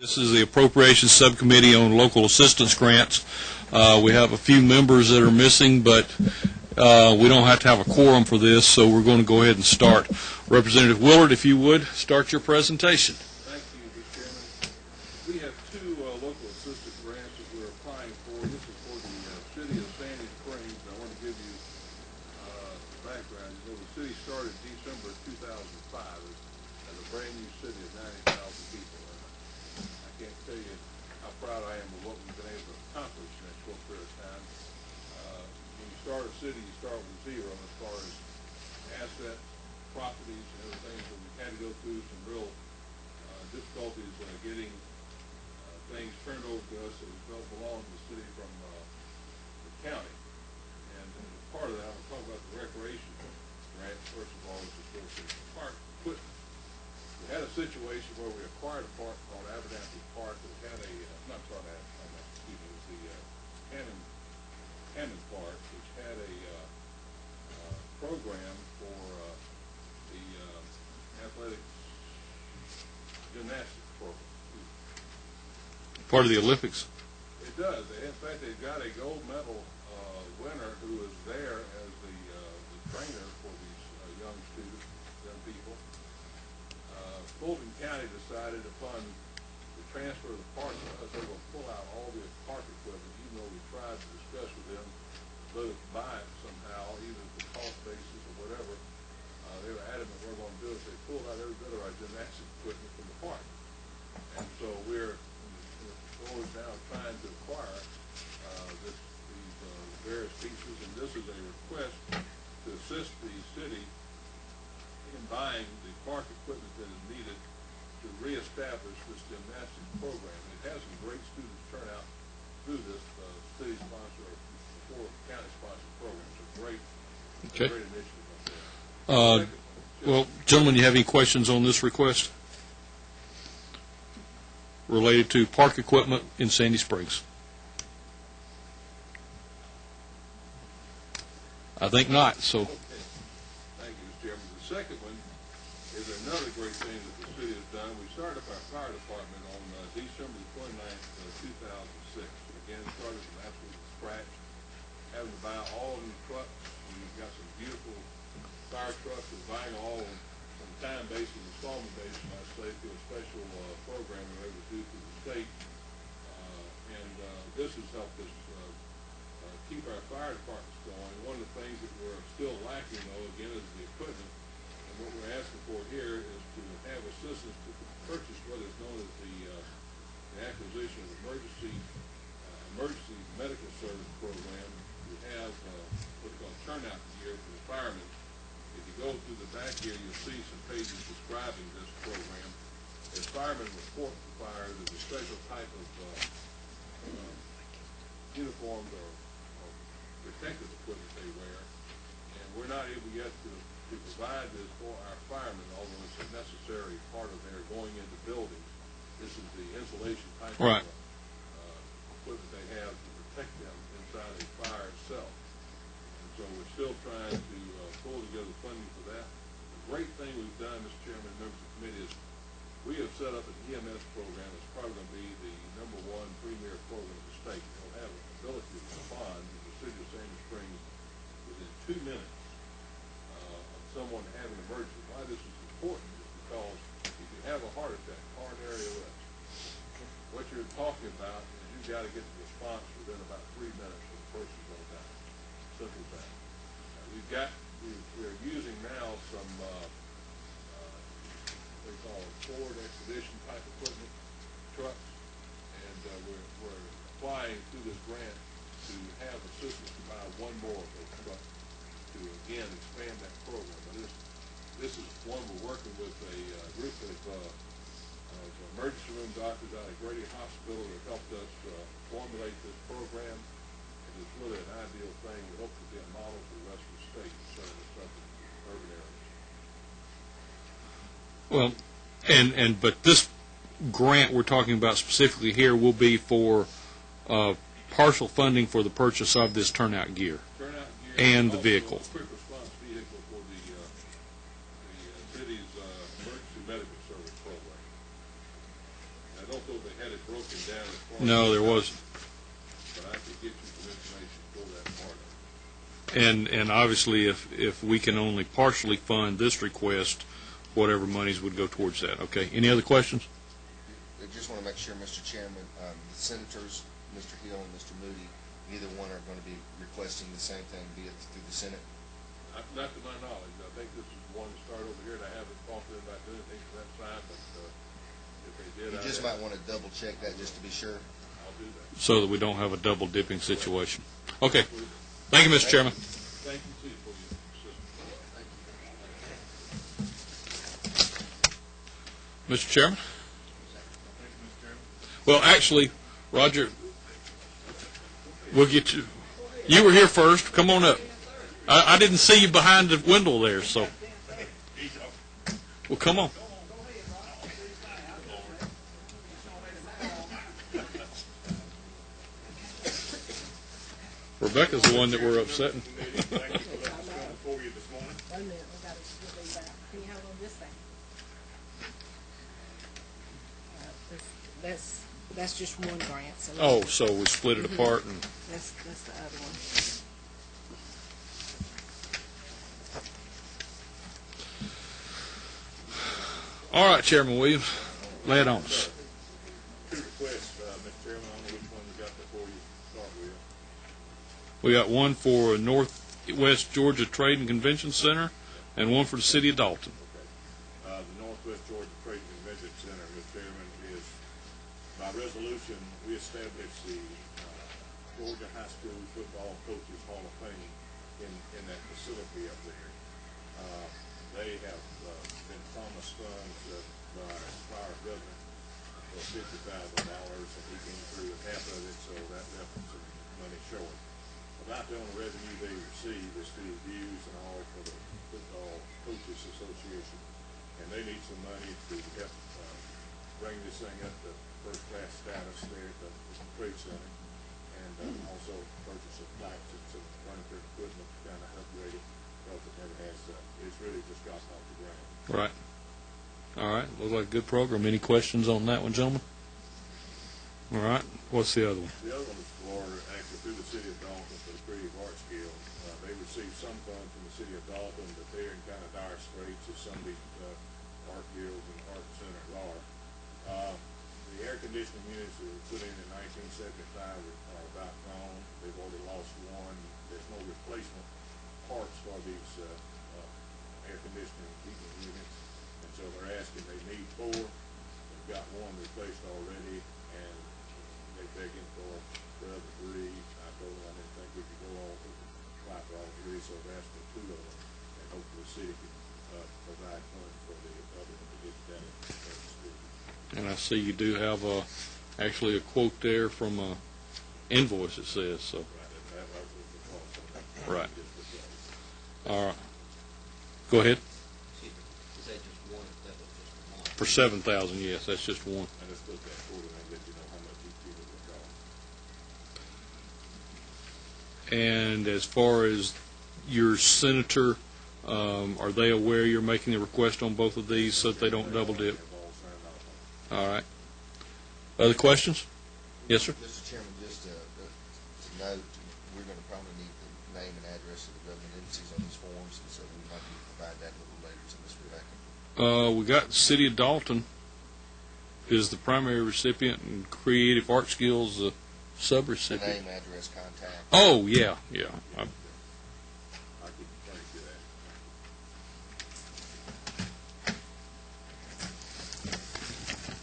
This is the Appropriations Subcommittee on Local Assistance Grants. We have a few members that are missing, but we don't have to have a quorum for this, so we're going to go ahead and start. Representative Willard, if you would, start your presentation. Thank you, Mr. Chairman. We have two local assistance grants that we're applying for. This is for the city of Sandy Springs. I want to give you background. You know, the city started December 2005 as a brand new city of 90,000 people. I can't tell you how proud I am of what we've been able to accomplish in that short period of time. When you start a city, you start with zero as far as assets, properties, and other things, and we had to go through some real difficulties getting things turned over to us that we felt belonged to the city from the county. And as part of that, I'm going to talk about the recreation grant. First of all, is of course the park equipment. We had a situation where we acquired a park called Abernathy Park that had a, not called excuse me, it was the Hammond Park, which had a program for the athletics gymnastics program. Part of the Olympics? It does. In fact, they've got a gold medal winner who is there as the trainer for these young students, young people. Fulton County decided upon the transfer of the park to us, they will pull out all the park equipment, even though we tried to discuss with them, let us buy it somehow, even at the cost basis or whatever. They were adamant we're going to do it. They pulled out every bit of our gymnastics equipment from the park. And so we're now trying to acquire these various pieces, and this is a request to assist the city in buying the park equipment that is needed to reestablish this gymnastics program. It has some great students turn out through this city-sponsored or county-sponsored program. It's a great initiative up there. Well, gentlemen, you have any questions on this request related to park equipment in Sandy Springs? I think not. So. Okay. Thank you, Mr. Chairman. The second one is another great thing that the city has done. We started up our fire department on December 29th, 2006. Again, started from absolute scratch, having to buy all new trucks. We've got some beautiful fire trucks. We're buying all on time basis, installment basis, I say, through a special program we were able to do through the state. This has helped us keep our fire departments going. One of the things that we're still lacking, though, again, is the equipment. And what we're asking for here is to have assistance to purchase what is known as the acquisition of emergency medical service program. We have what's called turnout gear for the firemen. If you go through the back here, you'll see some pages describing this program. As firemen report to fire, there's a special type of uniforms or protective equipment they wear, and we're not able yet to provide this for our firemen, although it's a necessary part of their going into buildings. This is the insulation type of equipment they have to protect them inside a fire itself. And so we're still trying to pull together funding for that. The great thing we've done, Mr. Chairman and members of the committee, is we have set up an EMS program that's probably going to be the #1 premier program in the state. It'll have an ability to respond to the city of Sandy Springs within 2 minutes of someone having an emergency. Why this is important is because if you have a heart attack, coronary arrest, what you're talking about is you've got to get the response within about 3 minutes or the person's going to die. Simple as that. We're using now some they call Ford Expedition type equipment trucks, and we're applying through this grant to have assistance to buy one more of those trucks to again expand that program. But this is one we're working with a group of emergency room doctors out of Grady Hospital that helped us formulate this program. And it's really an ideal thing. We hope to be a model for the rest of the state instead of something in urban areas. Well, but this grant we're talking about specifically here will be for partial funding for the purchase of this turnout gear and the vehicle. A quick response vehicle for the city's emergency medical service program. I don't know if they broken down as far as. No, there wasn't. But I could get you some information for that part of it. And obviously, if we can only partially fund this request, whatever monies would go towards that. Okay. Any other questions? I just want to make sure, Mr. Chairman, the senators, Mr. Hill and Mr. Moody, neither one are going to be requesting the same thing, be it through the Senate? Not to my knowledge. I think this is one to start over here, and I haven't talked to them about doing anything for that side, but if they did, You just might want to double check that just to be sure. I'll do that. So that we don't have a double dipping situation. Okay. Thank you, Mr. Chairman. Thank you, too, for your assistance. Mr. Chairman? Thank you, Mr. Chairman. Well, actually, Roger, we'll get you. You were here first. Come on up. I didn't see you behind the window there, so. Well, come on. Rebecca's the one that we're upsetting. Thank you for letting us come before you this morning. Wait a minute, we got to get these back. Can you hold on this thing? That's just one grant. So Oh, so we split it apart and. that's the other one. All right, Chairman Williams, lay it on us. Two requests, Mr. Chairman. I don't know which one we got before you start with. We got one for Northwest Georgia Trade and Convention Center and one for the city of Dalton. Okay. The Northwest Georgia Trade and Convention Center, Mr. Chairman, is, by resolution, we established the Georgia High School Football Coaches Hall of Fame in that facility up there. They have been promised funds by our prior governor for $50,000, and he came through with half of it, so that left them some money short. About the only revenue they receive is through dues and all for the Football Coaches Association, and they need some money to help bring this thing up to first-class status there at the Trade Center, and also purchase of plaques and some furniture equipment to kind of upgrade it, because it never has, it's really just gotten off the ground. Right. All right. Looks like a good program. Any questions on that one, gentlemen? All right. What's the other one? The other one is for, actually, through the city of Dalton for the Creative Arts Guild. They receive some funds from the city of Dalton, but they're in kind of dire straits as some of these art guilds and art centers are. The air conditioning units that were put in 1975 are about gone. They've already lost one. There's no replacement parts for these air conditioning heating units, and so they're asking, they need 4. They've got one replaced already, and they're begging for the other 3. I told them I didn't think we could go on to apply for all 3, so I've asked for 2 of them, and hopefully the city can provide funds for the other one to get down at the school. And I see you do have actually a quote there from a invoice, it says. So. That was the cost of that. Right. Just the price. All right. Go ahead. Is that just one, that was just one? For 7,000, yes, that's just one. I just looked at that quote and I let you know how much each unit would cost. And as far as your senator, are they aware you're making a request on both of these so that they don't double dip? They've all signed off on it. All right. Other questions? Yes, sir. Mr. Chairman, just to note, we're going to probably need the name and address of the government agencies on these forms, and so we might need to provide that a little later to Ms. Rebecca. We got City of Dalton is the primary recipient, and Creative Arts Guild's the The sub-recipient. name, address, contact. Oh, yeah. I could thank you that.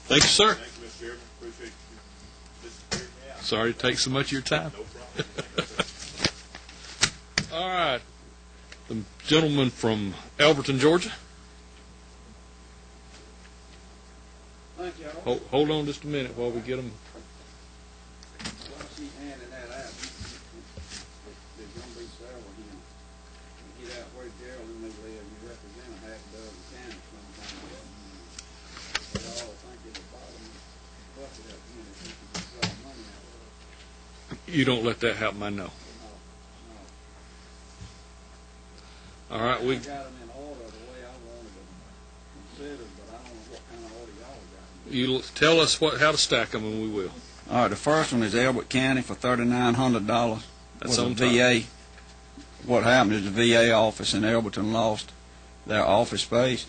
Thank you, sir. Thank you, Mr. Chairman. Appreciate you just hearing me out. Sorry to take so much of your time. No problem. Thank you, sir. All right. The gentleman from Alberton, Georgia. Thank y'all. Hold on just a minute while we get them. While she's handing that out, there's gonna be several here. You get out where Gerald and they live, you represent a half dozen counties sometimes. They all think at the bottom of the bucket up here, they think you just got money out of it. You don't let that happen, I know. No. All right, I got them in order the way I wanted them considered, but I don't know what kind of order y'all got them in. You tell us how to stack them, and we will. All right, the first one is Elbert County for $3,900. That's Was on a top. VA. What happened is the VA office in Elberton lost their office space.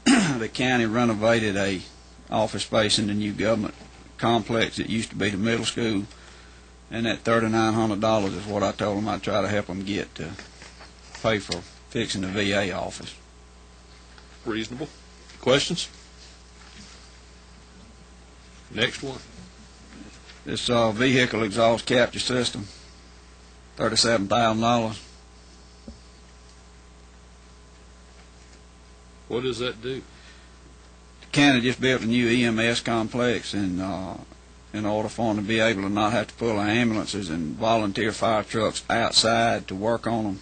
The county renovated a office space in the new government complex that used to be the middle school, and that $3,900 is what I told them I'd try to help them get to pay for fixing the VA office. Reasonable. Questions? Next one. This vehicle exhaust capture system, $37,000. What does that do? The county just built a new EMS complex, and in order for them to be able to not have to pull ambulances and volunteer fire trucks outside to work on them,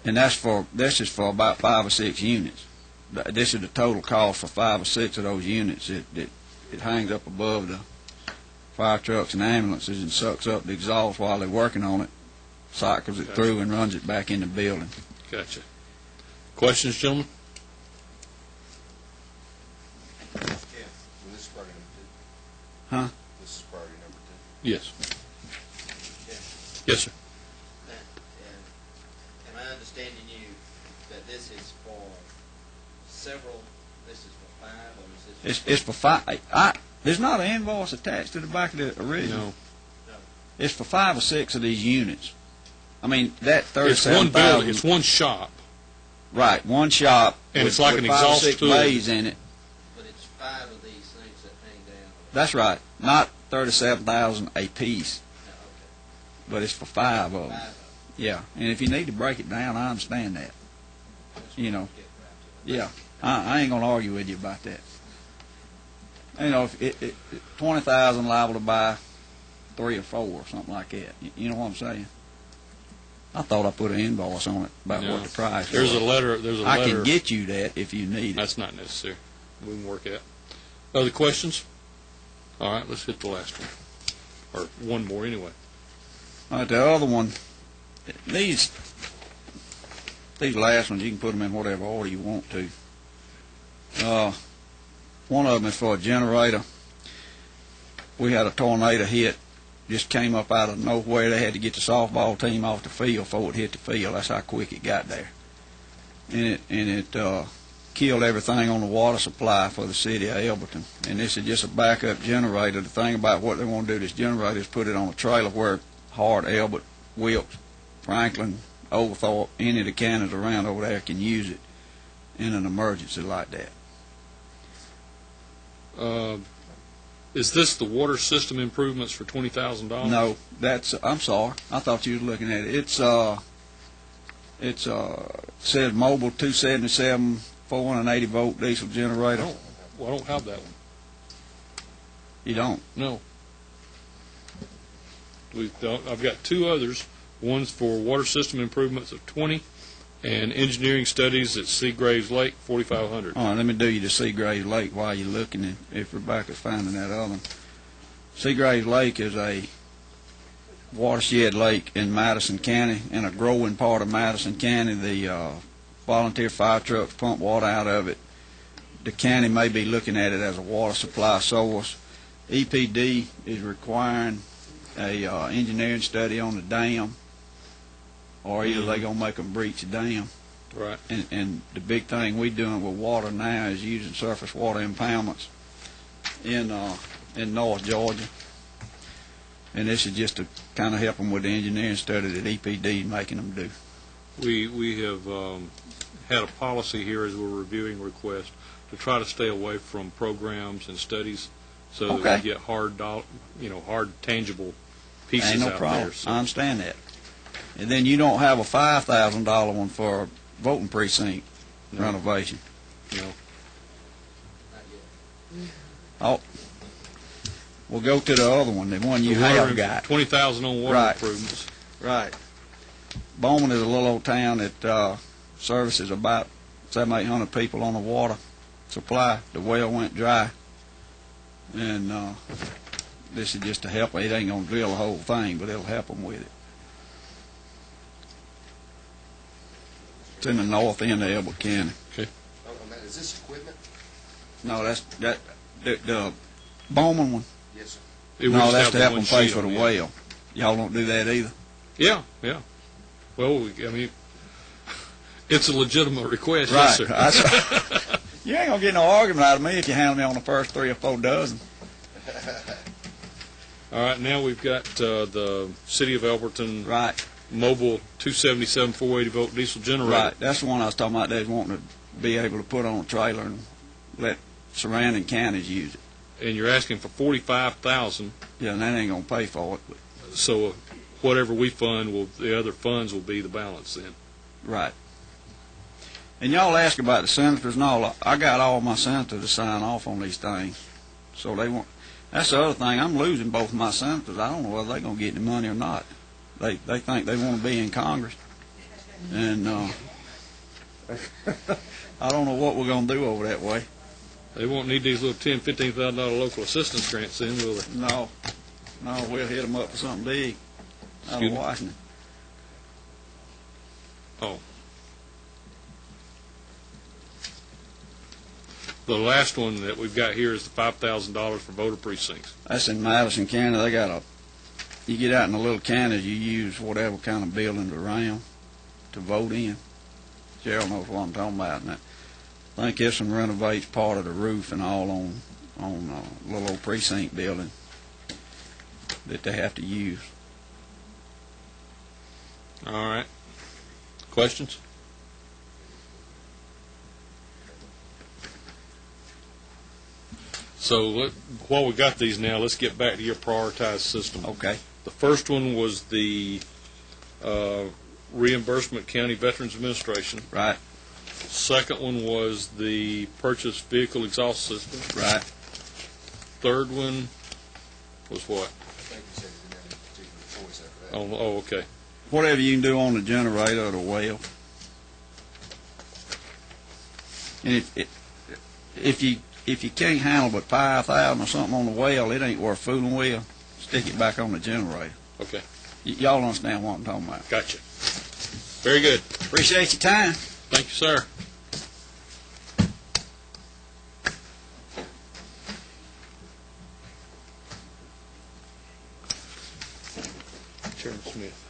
and this is for about 5 or 6 units. This is the total cost for 5 or 6 of those units. It hangs up above the fire trucks and ambulances and sucks up the exhaust while they're working on it, cycles it through, and runs it back in the building. Gotcha. Questions, gentlemen? Yeah. Well, this is priority number 2. Huh? This is priority number 2. Yes. Yes, sir. Am I understanding you that this is for several, this is for 5, or is this? It's for 5. There's not an invoice attached to the back of the original. No. No. It's for 5 or 6 of these units. I mean, that It's one 37,000. building. It's one shop. Right, one shop. And with, it's like with an 5 or exhaust 6 tool. bays in it. But it's 5 of these things that hang down. That's right. Not 37,000 a piece, No, okay. but it's for 5 of them. 5 of them. Yeah, and if you need to break it down, I understand that. That's You what know. we'll get around to. Yeah, I ain't gonna argue with you about that. You know, if 20,000 liable to buy 3 or 4 or something like that. You know what I'm saying? I thought I put an invoice on it about No. what the price There's was. a letter. There's a I letter. can get you that if you need it. That's not necessary. We can work it. Other questions? All right, let's hit the last one. Or one more anyway. All right, the other one, these last ones, you can put them in whatever order you want to. One of them is for a generator. We had a tornado hit, just came up out of nowhere. They had to get the softball team off the field before it hit the field. That's how quick it got there. And it killed everything on the water supply for the city of Elberton. And this is just a backup generator. The thing about what they want to do with this generator is put it on a trailer where Hart, Elbert, Wilkes, Franklin, Oglethorpe, any of the counties around over there can use it in an emergency like that. Is this the water system improvements for $20,000? No, that's, I'm sorry. I thought you were looking at it. It says mobile 277 480 volt diesel generator. Well, I don't have that one. You don't? No. I've got 2 others. One's for water system improvements of 20, and engineering studies at Seagraves Lake, 4,500. All right, let me do you the Seagraves Lake while you're looking, and if Rebecca's finding that other one. Seagraves Lake is a watershed lake in Madison County, in a growing part of Madison County. The volunteer fire trucks pump water out of it. The county may be looking at it as a water supply source. EPD is requiring a engineering study on the dam, or either they're going to make them breach the dam. Right. And the big thing we're doing with water now is using surface water impoundments in North Georgia. And this is just to kind of help them with the engineering study that EPD is making them do. We have had a policy here as we're reviewing requests to try to stay away from programs and studies so that we get hard, tangible pieces Ain't no out problem. there. So. I understand that. And then you don't have a $5,000 one for a voting precinct renovation. No. Not yet. Oh, we'll go to the other one, the one you have got. 20,000 on water Right. improvements. Right. Bowman is a little old town that services about 700-800 people on the water supply. The well went dry, and this is just to help. It ain't going to drill the whole thing, but it'll help them with it. It's in the north end of Elbert County. Oh, man, is this equipment? No, The Bowman one? Yes, sir. It would No, just that's have to the help one them pay sheet for the on it. well. Y'all don't do that either? Yeah, yeah. Well, I mean, it's a legitimate request, yes, sir. You ain't gonna get no argument out of me if you handle me on the first 3 or 4 dozen. All right, now we've got the City of Elberton Right, mobile 277 480-volt diesel generator. right. That's the one I was talking about. They was wanting to be able to put on a trailer and let surrounding counties use it. And you're asking for $45,000. Yeah, and that ain't gonna pay for it. But, So whatever we fund, the other funds will be the balance then. right. And y'all ask about the senators and all. I got all my senators to sign off on these things. So they want. That's the other thing. I'm losing both of my senators. I don't know whether they're gonna get the money or not. They think they want to be in Congress, and I don't know what we're gonna do over that way. They won't need these little $10,000, $15,000 local assistance grants then, will they? No, we'll hit them up for something big out Excuse of me? Washington. Oh. The last one that we've got here is the $5,000 for voter precincts. That's in Madison County. They got you get out in the little counties, you use whatever kind of buildings around to vote in. Gerald knows what I'm talking about. And I think this one renovates part of the roof and all on a little old precinct building that they have to use. All right. Questions? So while we got these now, let's get back to your prioritized system. Okay. The first one was the reimbursement county Veterans Administration. Right. Second one was the purchase vehicle exhaust system. Right. Third one was what? I think you said you didn't have any particular choice after that. Oh, okay. Whatever you can do on the generator or the well. And if you can't handle but 5,000 or something on the well, it ain't worth fooling with. Stick it back on the generator. Okay. Y'all understand what I'm talking about. Gotcha. Very good. Appreciate your time. Thank you, sir. Chairman Smith.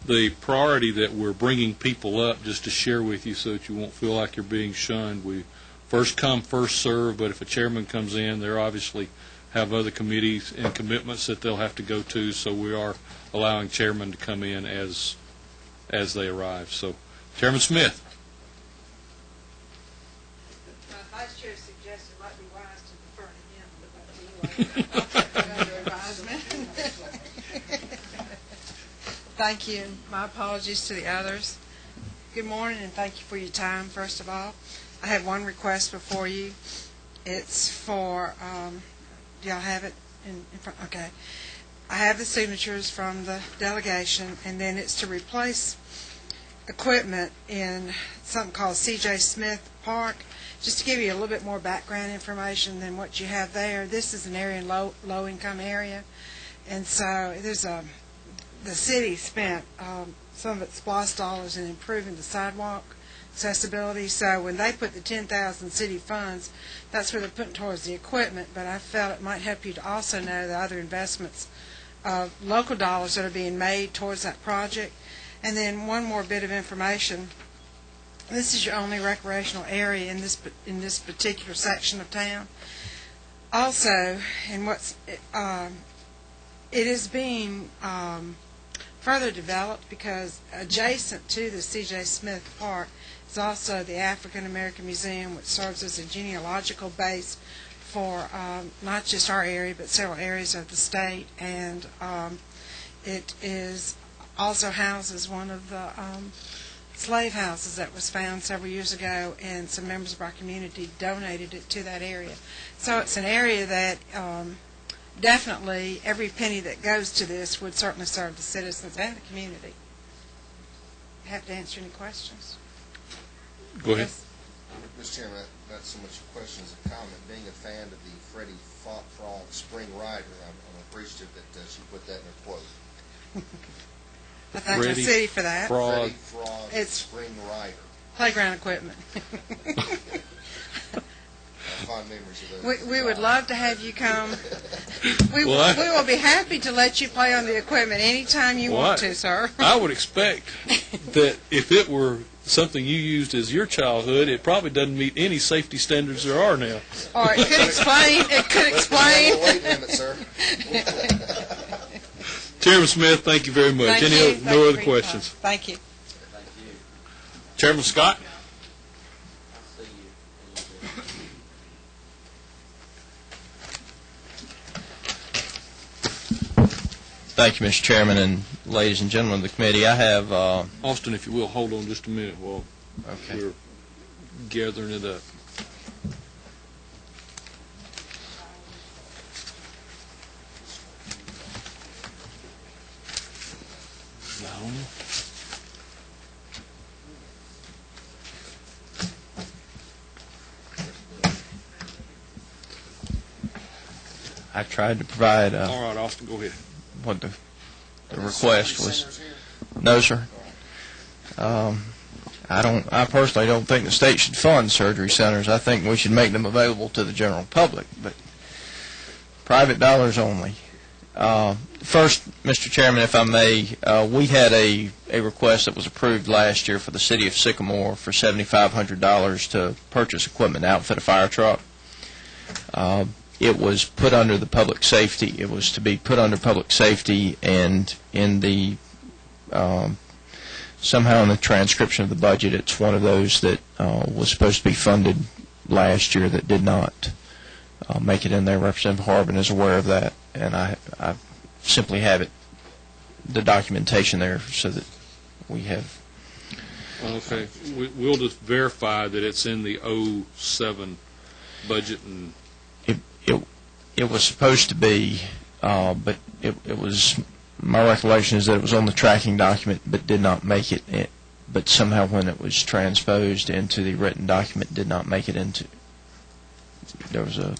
The priority that we're bringing people up, just to share with you so that you won't feel like you're being shunned, we first come, first serve, but if a chairman comes in, they're obviously have other committees and commitments that they'll have to go to, so we are allowing chairmen to come in as they arrive. So, Chairman Smith. My vice chair suggested it might be wise to defer to him, but anyway, advisement. Thank you. My apologies to the others. Good morning, and thank you for your time, first of all. I have one request before you. It's for, do y'all have it in front? Okay. I have the signatures from the delegation, and then it's to replace equipment in something called C.J. Smith Park. Just to give you a little bit more background information than what you have there, this is an area in low-income area, and so the city spent some of its SPLOST dollars in improving the sidewalk accessibility. So when they put the 10,000 city funds, that's where they're putting towards the equipment. But I felt it might help you to also know the other investments of local dollars that are being made towards that project. And then one more bit of information. This is your only recreational area in this particular section of town. Also, in it is being further developed because adjacent to the C.J. Smith Park is also the African American Museum, which serves as a genealogical base for not just our area but several areas of the state, and it is also houses one of the slave houses that was found several years ago, and some members of our community donated it to that area. So it's an area that definitely every penny that goes to this would certainly serve the citizens and the community. Have to answer any questions? Go ahead. Yes. Mr. Chairman, not so much a question as a comment. Being a fan of the Freddie Frog Spring Rider, I'm appreciative that she put that in her quote. I thank the Freddie city for that. Frog. Freddie Frog It's- Spring Rider. Playground equipment. Fond memories of those. We would love to have you come. We Well, will be happy to let you play on the equipment anytime you want to, sir. I would expect that if it were something you used as your childhood, it probably doesn't meet any safety standards there are now. Or it could explain. It could explain. Weight limit, sir. Chairman Smith, thank you very much. Thank Any you. other, Thank no you other for your time. questions? Thank you. Thank you. Chairman Scott? I'll see you in a little bit. Thank you, Mr. Chairman, and ladies and gentlemen of the committee. I have, Austin, if you will, hold on just a minute while okay. we're gathering it up. No. I tried to provide All right, Austin, go ahead. what the request was. No, sir. I personally don't think the state should fund surgery centers. I think we should make them available to the general public, but private dollars only. First, Mr. Chairman, if I may, we had a request that was approved last year for the city of Sycamore for $7,500 to purchase equipment to outfit a fire truck. It was put under the public safety. It was to be put under public safety, and in the somehow in the transcription of the budget, it's one of those that was supposed to be funded last year that did not make it in there. Representative Harbin is aware of that, and I simply have it, the documentation there, so that we have. Okay, we'll just verify that it's in the 07 budget, and It was supposed to be, but it was, my recollection is that it was on the tracking document but did not make it, but somehow when it was transposed into the written document, did not make it into, there was a.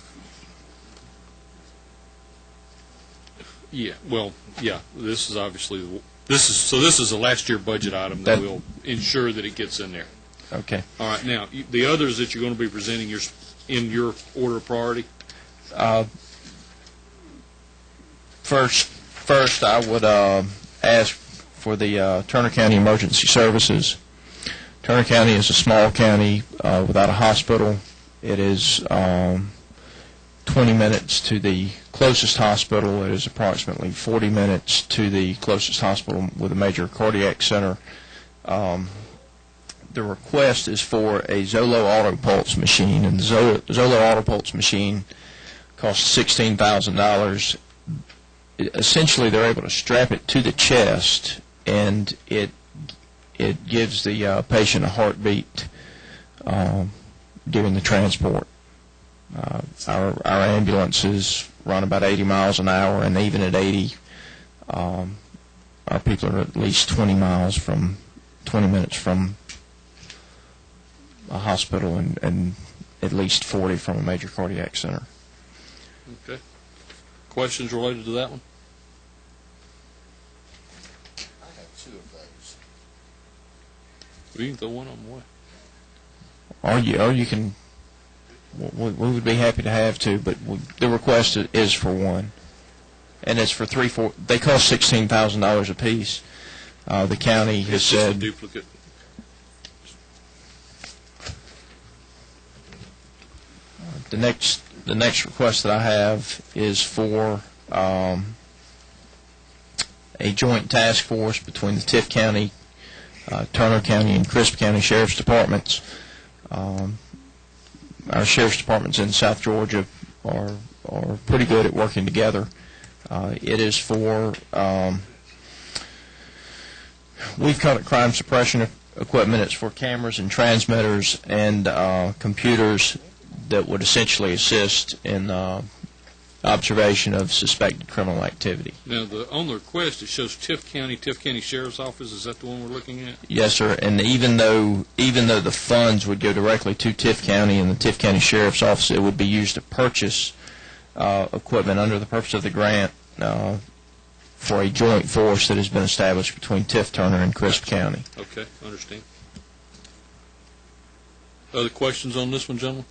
yeah, well, yeah, this is obviously, this is a last year budget item that will ensure that it gets in there. Okay. All right, now, the others that you're going to be presenting in your order of priority? First, I would ask for the Turner County Emergency Services. Turner County is a small county without a hospital. It is 20 minutes to the closest hospital. It is approximately 40 minutes to the closest hospital with a major cardiac center. The request is for a Zolo Auto Pulse machine, and the Zolo Auto Pulse machine costs $16,000. Essentially, they're able to strap it to the chest, and it gives the patient a heartbeat during the transport. Our ambulances run about 80 miles an hour, and even at 80, our people are at least 20 minutes from a hospital, and at least 40 from a major cardiac center. Okay. Questions related to that one? I have two of those. We can throw one of them away. Or you can. We would be happy to have two, but the request is for one, and it's for they cost $16,000 a piece. The county has It's just a said duplicate. the next request that I have is for a joint task force between the Tift County, Turner County, and Crisp County Sheriff's Departments. Our sheriff's departments in South Georgia are pretty good at working together. It is for we've called it crime suppression equipment. It's for cameras and transmitters and computers that would essentially assist in observation of suspected criminal activity. Now, on the request, it shows Tift County Sheriff's Office. Is that the one we're looking at? Yes, sir. And even though the funds would go directly to Tift County and the Tift County Sheriff's Office, it would be used to purchase equipment under the purpose of the grant for a joint force that has been established between Tiff Turner and Crisp County. Okay, understand. Other questions on this one, gentlemen?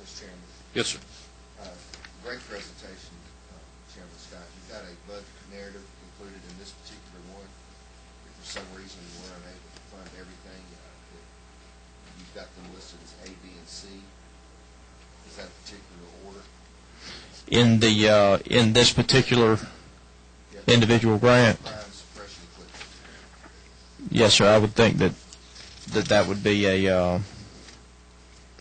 Mr. Chairman, Yes, sir. great presentation, Chairman Scott. You've got a budget narrative included in this particular one. If for some reason you were unable to fund everything, you've got them listed as A, B, and C. Is that a particular order? In this particular individual grant, Crime suppression equipment. yes, sir, I would think that would be a.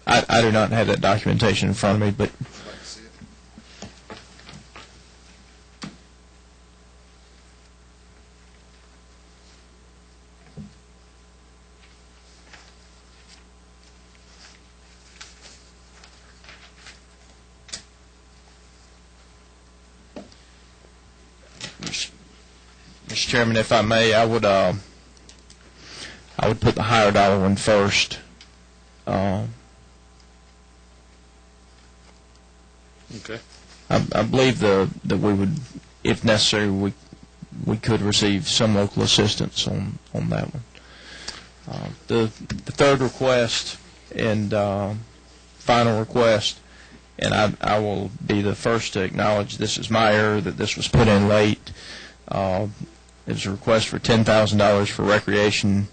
I do not have that documentation in front of me, but Would you like to see it? Mr. Chairman, if I may, I would put the higher dollar one first. Okay. I believe that we would, if necessary, we could receive some local assistance on that one. The third request and final request, and I will be the first to acknowledge this is my error that this was put in late. It was a request for $10,000 for recreation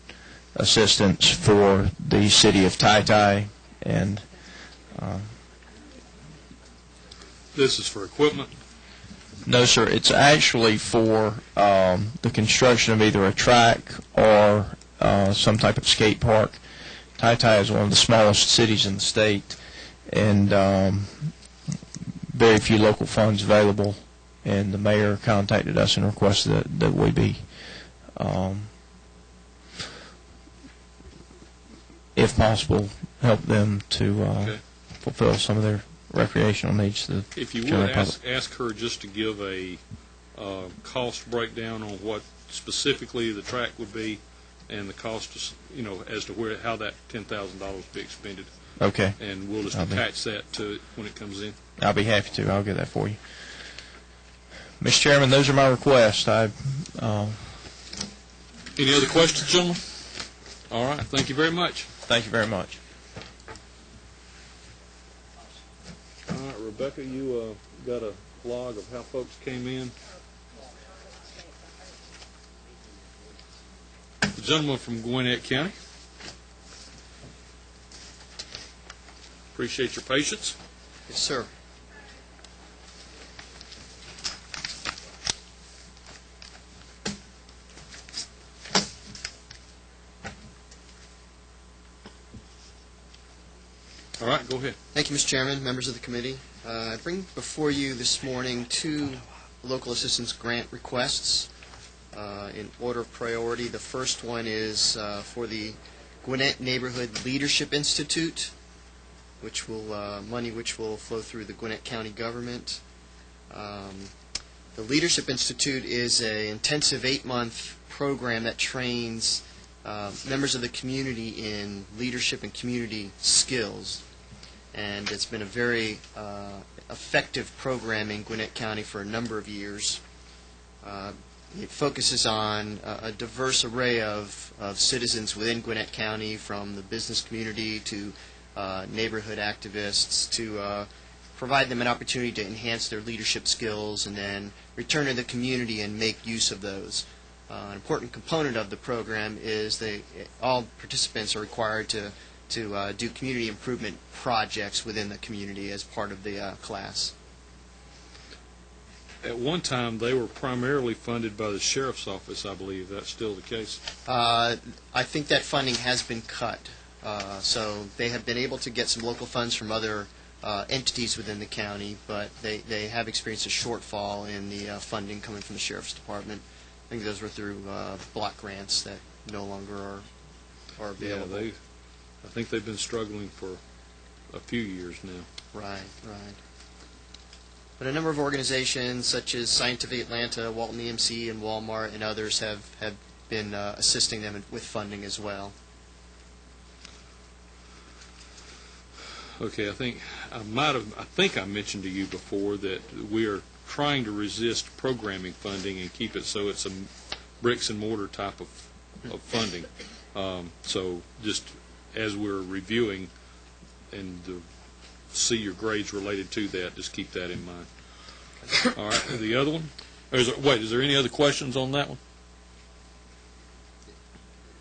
assistance for the city of Tai, and This is for equipment? no, sir, it's actually for the construction of either a track or some type of skate park. Tai is one of the smallest cities in the state, and very few local funds available, and the mayor contacted us and requested that we be, if possible, help them to fulfill some of their recreational needs to the If you general would, public. ask her just to give a cost breakdown on what specifically the track would be and the cost, as to how that $10,000 would be expended. Okay, And we'll just attach that to it when it comes in. I'll be happy to. I'll get that for you. Mr. Chairman, those are my requests. Any other questions, gentlemen? All right, thank you very much. Thank you very much. All right, Rebecca, you got a log of how folks came in. The gentleman from Gwinnett County. Appreciate your patience. Yes, sir. All right, go ahead. Thank you, Mr. Chairman, members of the committee. I bring before you this morning two local assistance grant requests in order of priority. The first one is for the Gwinnett Neighborhood Leadership Institute, which will money which will flow through the Gwinnett County government. The Leadership Institute is an intensive 8-month program that trains members of the community in leadership and community skills. And it's been a very effective program in Gwinnett County for a number of years. It focuses on a diverse array of citizens within Gwinnett County, from the business community to neighborhood activists, to provide them an opportunity to enhance their leadership skills and then return to the community and make use of those. An important component of the program is all participants are required to do community improvement projects within the community as part of the class. At one time, they were primarily funded by the sheriff's office, I believe. That's still the case. I think that funding has been cut. So they have been able to get some local funds from other entities within the county, but they have experienced a shortfall in the funding coming from the sheriff's department. I think those were through block grants that no longer are available. Yeah, I think they've been struggling for a few years now. Right. But a number of organizations such as Scientific Atlanta, Walton EMC, and Walmart and others have been assisting them with funding as well. Okay, I think I mentioned to you before that we are trying to resist programming funding and keep it so it's a bricks and mortar type of funding. So just as we're reviewing and see your grades related to that, just keep that in mind. All right, the other one? Is there any other questions on that one?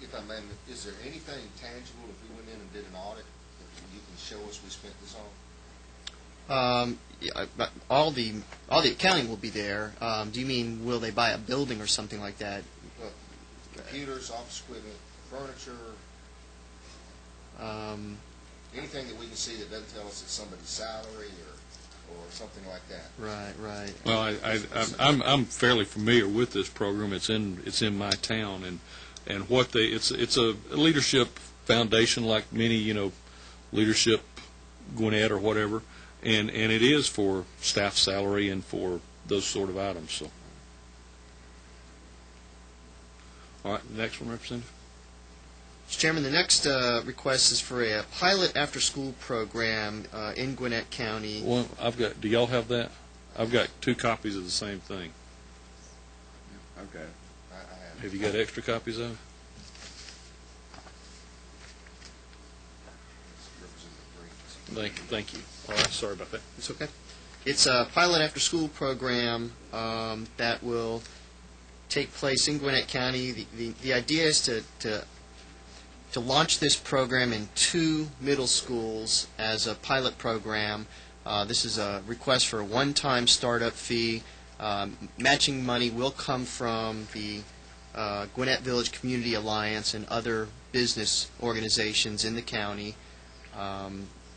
If I may, is there anything tangible if we went in and did an audit that you can show us we spent this on? Yeah, but all the accounting will be there. Do you mean will they buy a building or something like that? Well, computers, office equipment, furniture, anything that we can see that doesn't tell us it's somebody's salary or something like that. Right. Well, I'm fairly familiar with this program. It's in my town, and what it's a leadership foundation like many leadership Gwinnett or whatever, and it is for staff salary and for those sort of items. So, all right, next one, Representative. Mr. Chairman, the next request is for a pilot after-school program in Gwinnett County. Well, do y'all have that? I've got 2 copies of the same thing. Okay. I Have you got extra copies of it? Thank you. All right, sorry about that. It's okay. It's a pilot after-school program that will take place in Gwinnett County. The idea is to launch this program in 2 middle schools as a pilot program. This is a request for a one-time startup fee. Matching money will come from the Gwinnett Village Community Alliance and other business organizations in the county,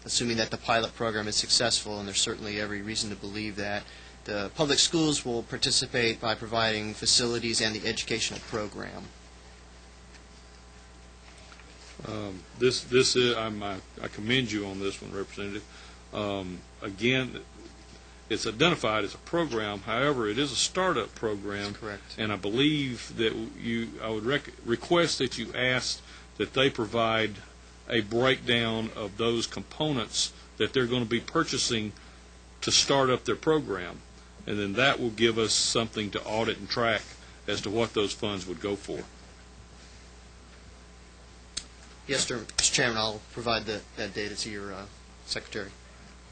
assuming that the pilot program is successful, and there's certainly every reason to believe that. The public schools will participate by providing facilities and the educational program. This is I commend you on this one, Representative. Again, it's identified as a program. However, it is a startup program. That's correct. And I believe that I would request that you ask that they provide a breakdown of those components that they're going to be purchasing to start up their program, and then that will give us something to audit and track as to what those funds would go for. Yes, sir. Mr. Chairman, I'll provide that data to your secretary.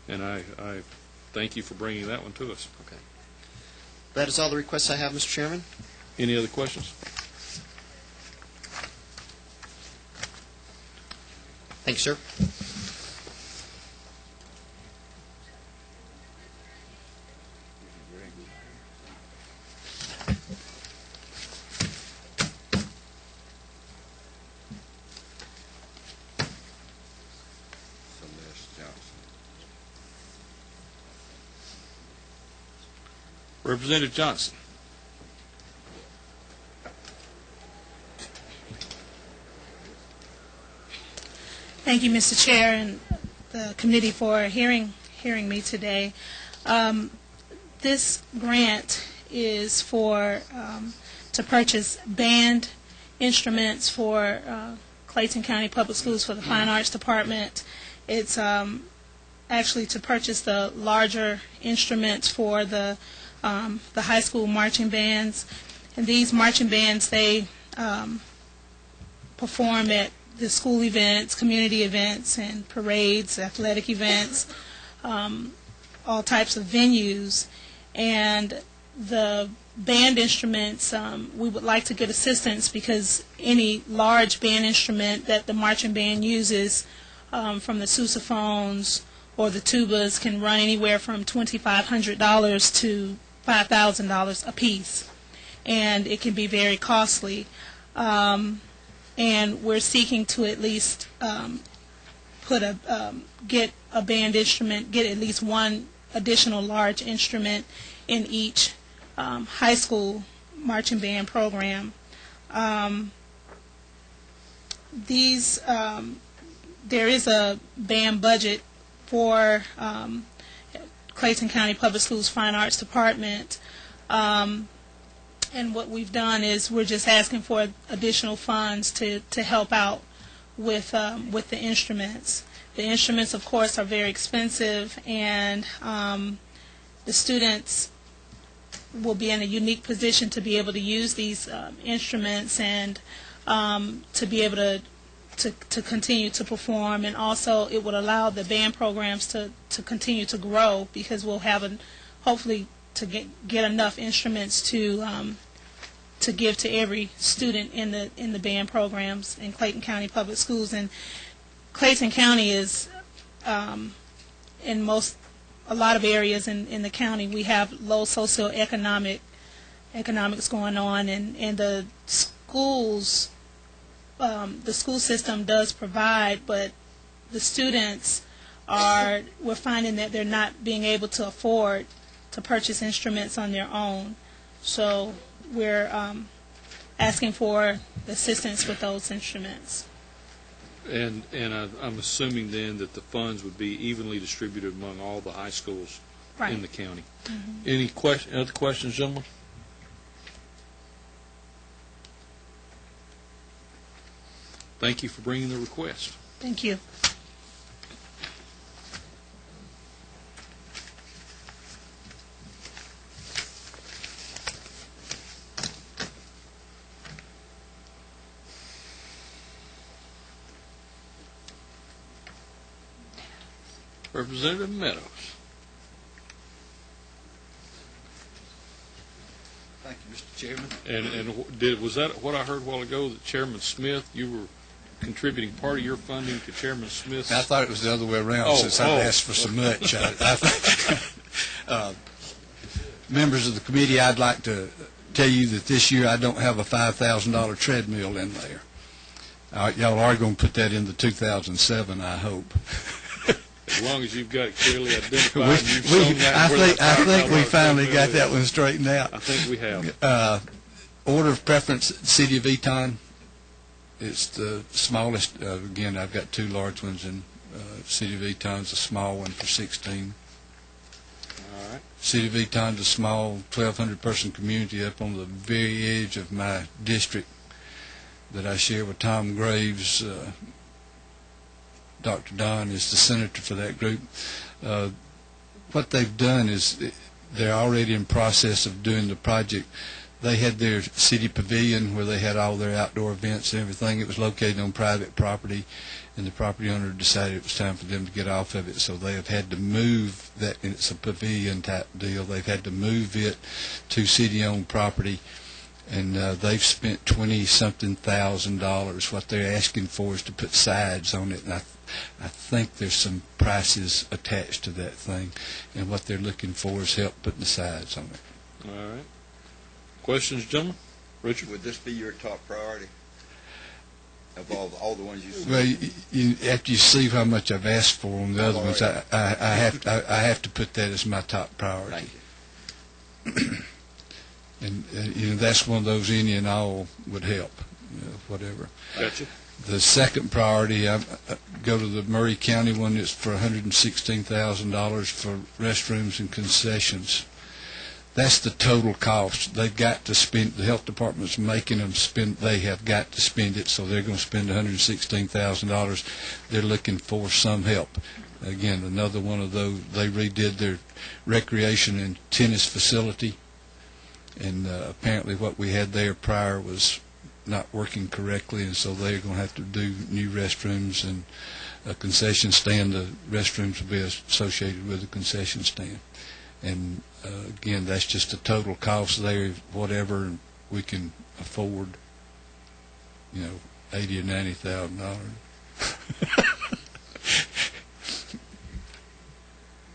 And I thank you for bringing that one to us. Okay. That is all the requests I have, Mr. Chairman. Any other questions? Thank you, sir. Representative Johnson. Thank you, Mr. Chair, and the committee for hearing me today. This grant is for to purchase band instruments for Clayton County Public Schools for the Fine Arts Department. It's actually to purchase the larger instruments for the high school marching bands. And these marching bands, they perform at the school events, community events, and parades, athletic events, all types of venues. And the band instruments, we would like to get assistance because any large band instrument that the marching band uses, from the sousaphones or the tubas, can run anywhere from $2,500 to $5,000 a piece, and it can be very costly. And we're seeking to at least get a band instrument, get at least one additional large instrument in each high school marching band program. There is a band budget for Clayton County Public Schools Fine Arts Department, and what we've done is we're just asking for additional funds to help out with the instruments. The instruments, of course, are very expensive, and the students will be in a unique position to be able to use these instruments and to be able to continue to perform. And also it would allow the band programs to continue to grow, because we'll have hopefully to get enough instruments to give to every student in the band programs in Clayton County Public Schools. And Clayton County is in a lot of areas in the county, we have low socioeconomics going on, and the schools, the school system does provide, but the students we're finding that they're not being able to afford to purchase instruments on their own. So we're asking for assistance with those instruments. And I'm assuming then that the funds would be evenly distributed among all the high schools in the county. Mm-hmm. Any other questions, gentlemen? Thank you for bringing the request. Thank you. Representative Meadows. Thank you, Mr. Chairman. And was that what I heard a while ago, that Chairman Smith, you were contributing part of your funding to Chairman Smith's? I thought it was the other way around, since I asked for so much. Members of the committee, I'd like to tell you that this year I don't have a $5,000 treadmill in there. Y'all are going to put that in the 2007, I hope. As long as you've got it clearly identified, and you've shown that. I think we finally got that one straightened out. I think we have. Order of preference, City of Eton. It's the smallest. Again, I've got two large ones, and City of Eton's a small one for 16. All right. City of Eton's a small 1,200-person community up on the very edge of my district that I share with Tom Graves. Dr. Don is the senator for that group. What they've done is they're already in process of doing the project. They had their city pavilion where they had all their outdoor events and everything. It was located on private property, and the property owner decided it was time for them to get off of it, so they have had to move that, and it's a pavilion type deal. They've had to move it to city-owned property, and they've spent $20-something thousand. What they're asking for is to put sides on it, and I think there's some prices attached to that thing, and what they're looking for is help putting the sides on it. All right. Questions, gentlemen? Richard? Would this be your top priority of all the ones you see? Well, after you see how much I've asked for on the other ones, I have to put that as my top priority. Thank you. And that's one of those any and all would help, whatever. Gotcha. The second priority, I go to the Murray County one. It's for $116,000 for restrooms and concessions. That's the total cost. They've got to spend. The health department's making them spend. They have got to spend it, so they're going to spend $116,000. They're looking for some help. Again, another one of those. They redid their recreation and tennis facility, and apparently what we had there prior was not working correctly, and so they're going to have to do new restrooms and a concession stand. The restrooms will be associated with the concession stand, and again, that's just a total cost there. Whatever we can afford, $80,000 or $90,000.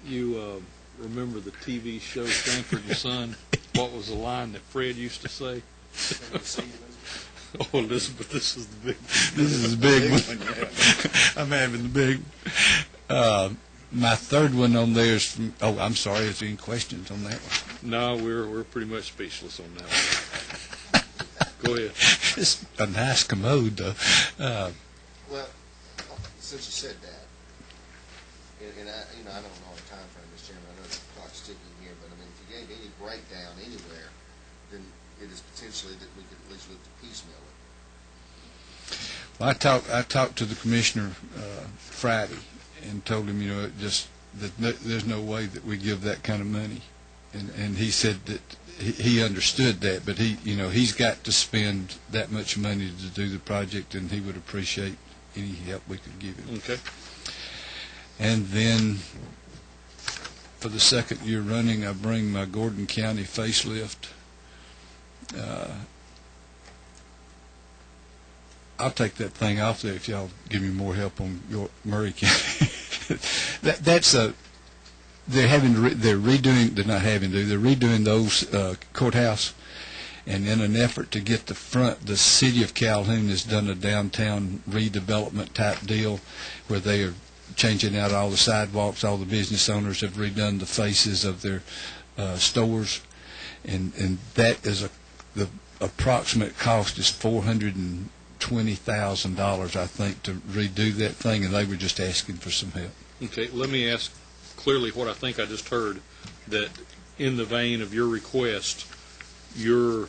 You remember the TV show Sanford and Son? What was the line that Fred used to say? Oh, Elizabeth, this is the big one. This is the big one. I'm having the big one. My third one on there is from, I'm sorry, is there any questions on that one? No, we're pretty much speechless on that one. Go ahead. It's a nice commode, though. Well, since you said that, and I don't know the time frame, Mr. Chairman. I know the clock's ticking here, but I mean, if you gave any breakdown anywhere, then it is potentially that we could at least look to piecemeal it. Well, I talked to the commissioner Friday, and told him, there's no way that we give that kind of money. And he said that he understood that, but he's got to spend that much money to do the project, and he would appreciate any help we could give him. Okay. And then for the second year running, I bring my Gordon County facelift. I'll take that thing off there if y'all give me more help on your Murray County. They're redoing those courthouse, and in an effort to get the city of Calhoun has done a downtown redevelopment type deal where they are changing out all the sidewalks. All the business owners have redone the faces of their stores, and that is the approximate cost is $420,000, I think, to redo that thing, and they were just asking for some help. Okay, let me ask clearly what I think I just heard, that in the vein of your request, you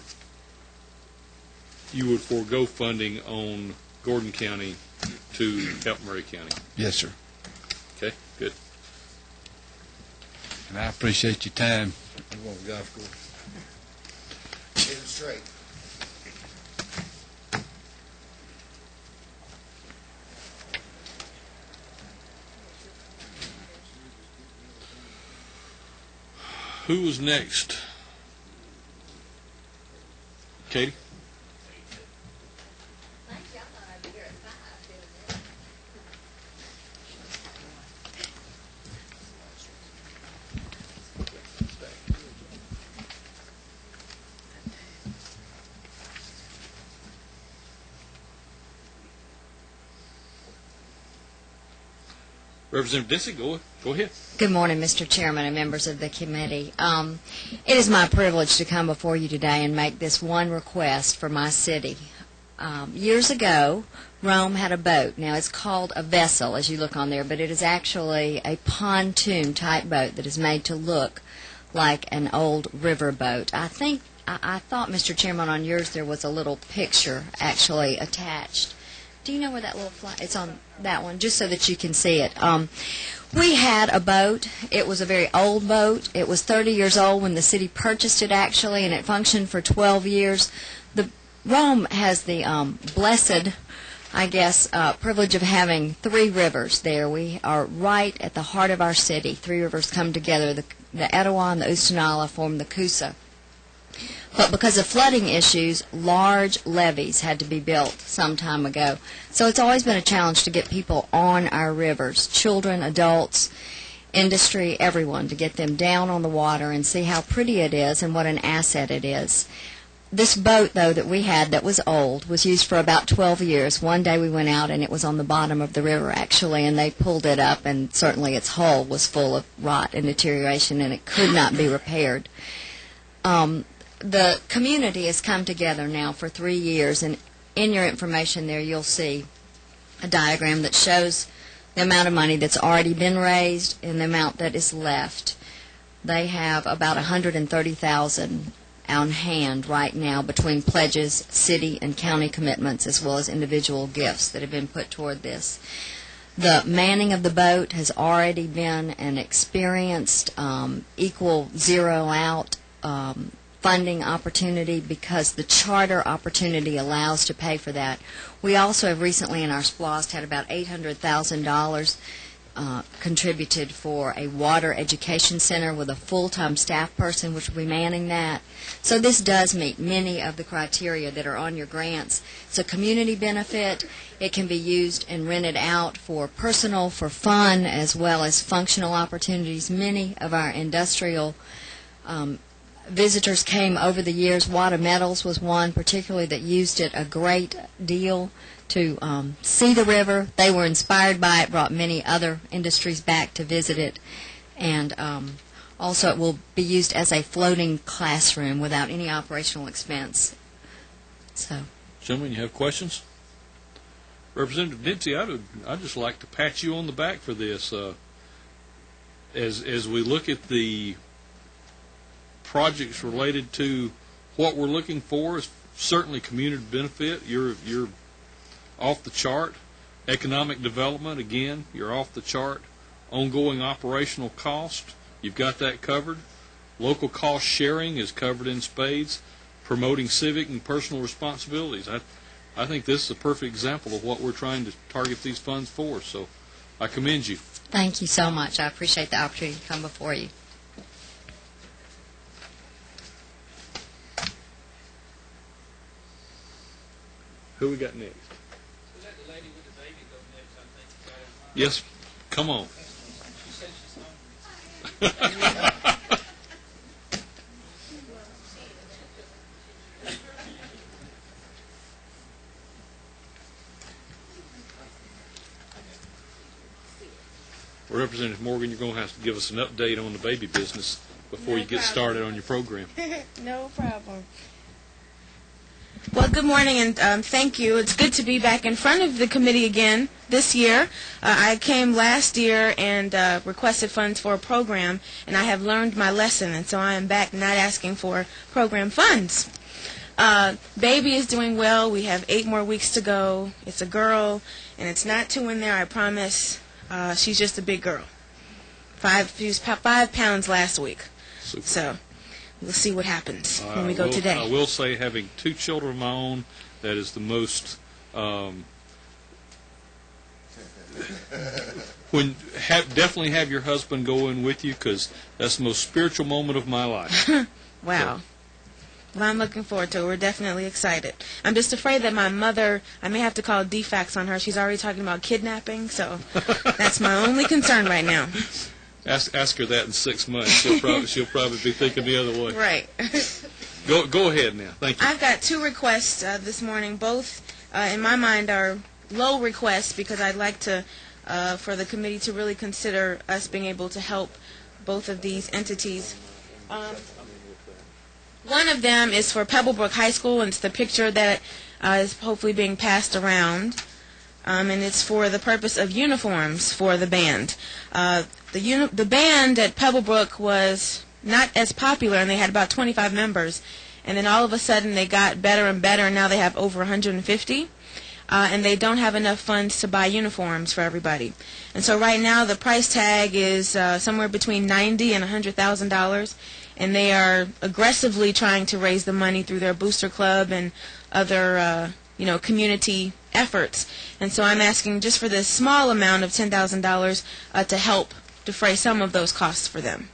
would forego funding on Gordon County to help Murray County. Yes, sir. Okay, good. And I appreciate your time. I'm going to golf course. Get them straight. Who was next? Katie? Representative Dempsey, go ahead. Good morning, Mr. Chairman and members of the committee. It is my privilege to come before you today and make this one request for my city. Years ago, Rome had a boat. Now, it's called a vessel, as you look on there, but it is actually a pontoon-type boat that is made to look like an old river boat. I thought, Mr. Chairman, on yours there was a little picture actually attached. Do you know where that little flag? It's on that one, just so that you can see it. We had a boat. It was a very old boat. It was 30 years old when the city purchased it, actually, and it functioned for 12 years. Rome has the blessed, I guess, privilege of having 3 rivers there. We are right at the heart of our city. 3 rivers come together. The Etowah and the Oostenaula form the Coosa. But because of flooding issues, large levees had to be built some time ago. So it's always been a challenge to get people on our rivers, children, adults, industry, everyone, to get them down on the water and see how pretty it is and what an asset it is. This boat, though, that we had that was old was used for about 12 years. One day we went out and it was on the bottom of the river, actually, and they pulled it up, and certainly its hull was full of rot and deterioration, and it could not be repaired. The community has come together now for 3 years, and in your information there you'll see a diagram that shows the amount of money that's already been raised and the amount that is left. They have about $130,000 on hand right now between pledges, city and county commitments, as well as individual gifts that have been put toward this. The manning of the boat has already been an experienced equal zero-out funding opportunity because the charter opportunity allows to pay for that. We also have recently in our SPLOST had about $800,000 contributed for a water education center with a full-time staff person which will be manning that. So this does meet many of the criteria that are on your grants. It's a community benefit. It can be used and rented out for personal, for fun, as well as functional opportunities. Many of our industrial visitors came over the years. Wada Metals was one particularly that used it a great deal to see the river. They were inspired by it, brought many other industries back to visit it, and also it will be used as a floating classroom without any operational expense. So, Gentlemen, you have questions? Representative Dempsey, I'd just like to pat you on the back for this. As we look at the projects related to what we're looking for, is certainly community benefit. You're off the chart. Economic development, again, you're off the chart. Ongoing operational cost, you've got that covered. Local cost sharing is covered in spades. Promoting civic and personal responsibilities. I think this is a perfect example of what we're trying to target these funds for, so I commend you. Thank you so much. I appreciate the opportunity to come before you. Who we got next? Let the lady with the baby go next, I think. Yes, come on. She said she's hungry. Representative Morgan, you're going to have to give us an update on the baby business before you get started on your program. No problem. Well, good morning and thank you. It's good to be back in front of the committee again this year. I came last year and requested funds for a program, and I have learned my lesson, and so I am back not asking for program funds. Baby is doing well. We have 8 more weeks to go. It's a girl, and it's not 2 in there, I promise. She's just a big girl. She was 5 pounds last week. Super. So we'll see what happens when we go today. I will say, having 2 children of my own, that is the most. Definitely have your husband go in with you, because that's the most spiritual moment of my life. Wow. Well, I'm looking forward to it. We're definitely excited. I'm just afraid that my mother, I may have to call defects on her. She's already talking about kidnapping, so that's my only concern right now. Ask her that in 6 months. She'll probably be thinking the other way. Right. Go ahead now. Thank you. I've got 2 requests this morning. Both, in my mind, are low requests because I'd like to, for the committee to really consider us being able to help both of these entities. One of them is for Pebblebrook High School, and it's the picture that is hopefully being passed around. And it's for the purpose of uniforms for the band. The band at Pebblebrook was not as popular, and they had about 25 members. And then all of a sudden they got better and better, and now they have over 150. And they don't have enough funds to buy uniforms for everybody. And so right now the price tag is somewhere between $90,000 and $100,000. And they are aggressively trying to raise the money through their booster club and other, community efforts. And so I'm asking just for this small amount of $10,000 to help defray some of those costs for them.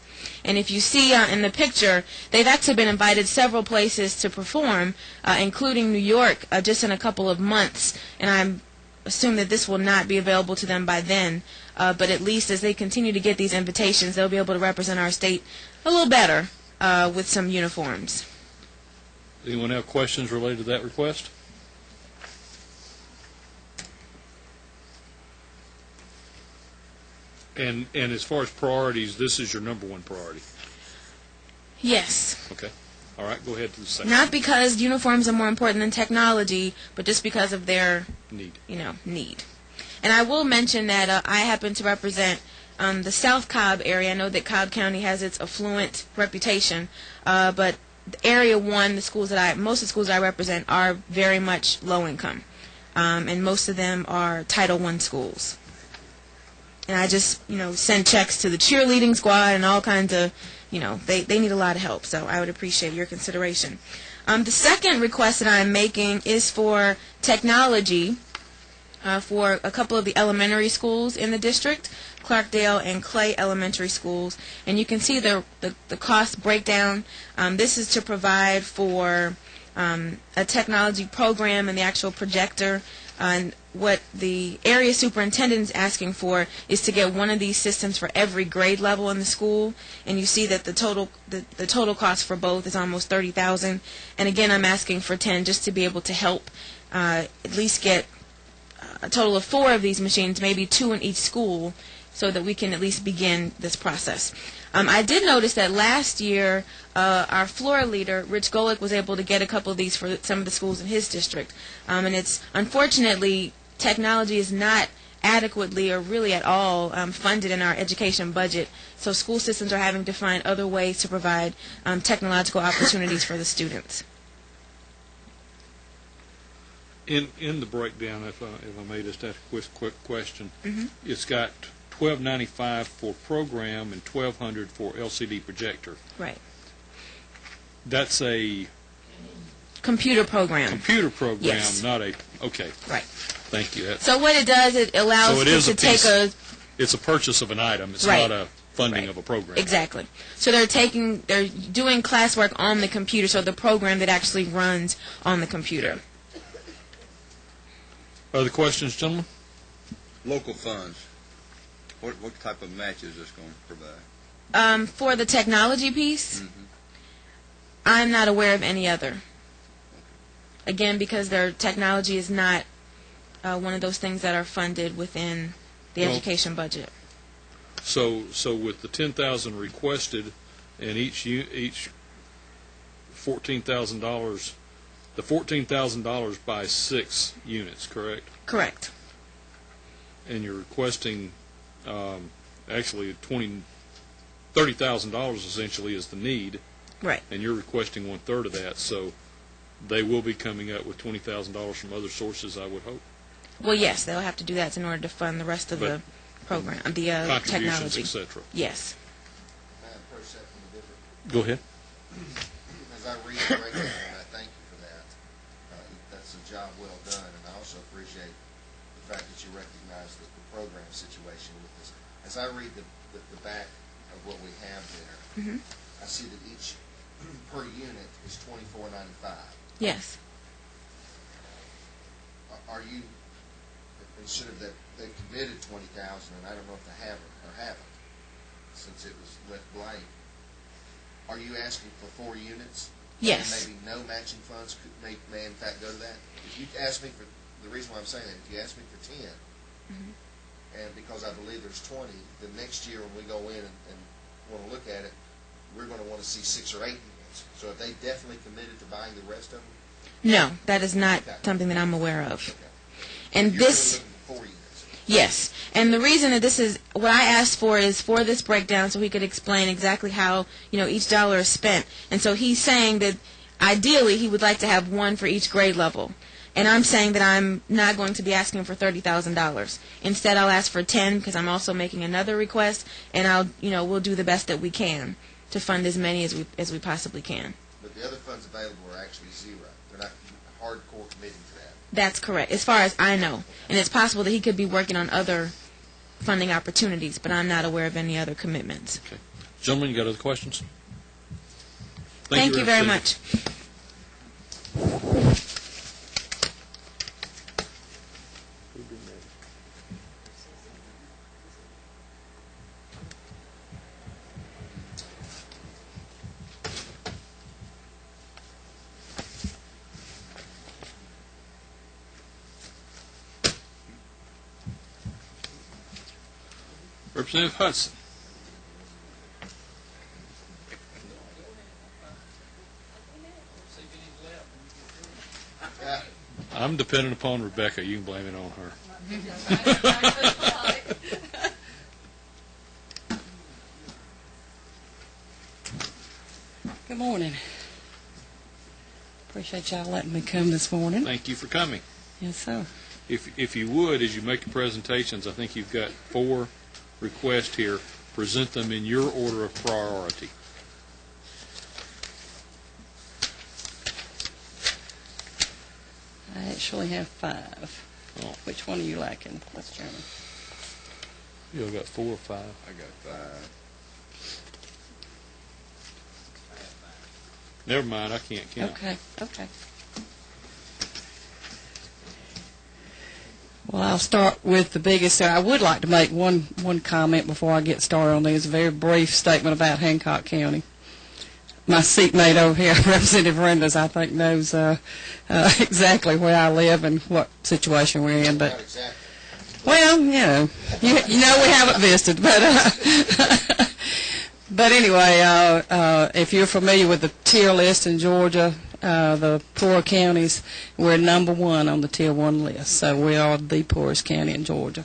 And if you see in the picture, they've actually been invited several places to perform, including New York, just in a couple of months. And I assume that this will not be available to them by then. But at least as they continue to get these invitations, they'll be able to represent our state a little better with some uniforms. Anyone have questions related to that request? And as far as priorities, this is your number 1 priority? Yes. Okay. All right, go ahead to the second. Not because uniforms are more important than technology, but just because of their need. And I will mention that I happen to represent the South Cobb area. I know that Cobb County has its affluent reputation, but Area 1, most of the schools I represent are very much low income, and most of them are Title I schools. And I just, send checks to the cheerleading squad and all kinds of, they need a lot of help. So I would appreciate your consideration. The second request that I'm making is for technology for a couple of the elementary schools in the district, Clarkdale and Clay Elementary Schools. And you can see the cost breakdown. This is to provide for a technology program and the actual projector. And what the area superintendent is asking for is to get one of these systems for every grade level in the school. And you see that the total cost for both is almost $30,000. And again, I'm asking for 10 just to be able to help at least get a total of 4 of these machines, maybe 2 in each school, so that we can at least begin this process. I did notice that last year our floor leader, Rich Golick, was able to get a couple of these for some of the schools in his district. And it's unfortunately, technology is not adequately or really at all funded in our education budget. So school systems are having to find other ways to provide technological opportunities for the students. In the breakdown, if I may just ask a quick question, Mhm. it's got $12.95 for program and $1,200 for LCD projector. Right. That's a Computer program. computer program, Yes. not a, okay. Right. Thank you. So what it does, it allows So it you is to a take piece- a It's a purchase of an item. It's Right. not a funding Right. of a program. exactly. So they're doing classwork on the computer, so the program that actually runs on the computer. Other questions, gentlemen? Local funds. What type of match is this going to provide? For the technology piece, I'm not aware of any other. Again, because their technology is not one of those things that are funded within the Well- education budget. So with the 10,000 requested and each $14,000, the $14,000 buys 6 units, correct? Correct. And you're requesting actually $30,000 essentially is the need, Right. and you're requesting 1/3 of that. So they will be coming up with $20,000 from other sources, I would hope. Well, yes, they'll have to do that in order to fund the rest of the program, the Contributions, technology. etc. Yes. May I approach that from a different, Go ahead. as I read the breakdown, and I thank you for that. That's a job well done, and I also appreciate the fact that you recognize the program situation with this. As I read the back of what we have there, I see that each per unit is $24.95. Yes. Are you, instead of that, they committed 20,000, and I don't know if they haven't or haven't, since it was left blank. Are you asking for 4 units? Yes. And maybe no matching funds may in fact go to that? If you ask me for, the reason why I'm saying that, if you ask me for 10, and because I believe there's 20, then next year when we go in and want to look at it, we're going to want to see 6 or 8 units. So have they definitely committed to buying the rest of them? No, that is not something that I'm aware of. Okay. And You're this, really looking for 4 units. yes. And the reason that this is, what I asked for is for this breakdown so he could explain exactly how, each dollar is spent. And so he's saying that ideally he would like to have 1 for each grade level. And I'm saying that I'm not going to be asking for $30,000. Instead, I'll ask for 10 because I'm also making another request, and we'll do the best that we can to fund as many as we possibly can. But the other funds available are actually 0. They're not hardcore committing to that. That's correct, as far as I know. And it's possible that he could be working on other funding opportunities, but I'm not aware of any other commitments. Okay. Gentlemen, you got other questions? Thank you very much. Representative Hudson. I'm dependent upon Rebecca. You can blame it on her. Good morning. Appreciate y'all letting me come this morning. Thank you for coming. Yes, sir. If you would, as you make your presentations, I think you've got 4 requests here. Present them in your order of priority. I actually have 5. Oh. Which one are you liking, Mr. Chairman? You all got 4 or 5? I got 5. Never mind, I can't count. Okay. Well, I'll start with the biggest. I would like to make one comment before I get started on these. A very brief statement about Hancock County. My seatmate over here, Representative Renders, I think knows exactly where I live and what situation we're in. But Not exactly. well, you know we haven't visited, but but anyway, if you're familiar with the tier list in Georgia, the poor counties, we're number 1 on the tier 1 list. So we are the poorest county in Georgia.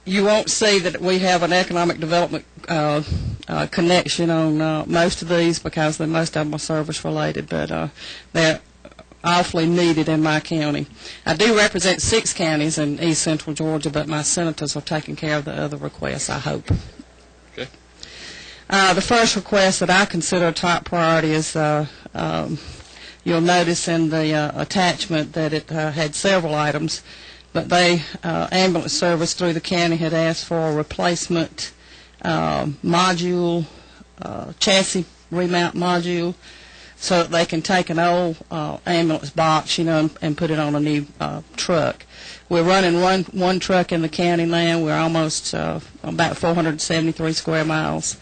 You won't see that we have an economic development connection on most of these because most of them are service related, but awfully needed in my county. I do represent 6 counties in east central Georgia, but my senators are taking care of the other requests, I hope. Okay. The first request that I consider a top priority is, you'll notice in the attachment that it had several items, but ambulance service through the county had asked for a replacement module, chassis remount module, so that they can take an old ambulance box, and put it on a new truck. We're running one truck in the county now. We're almost about 473 square miles,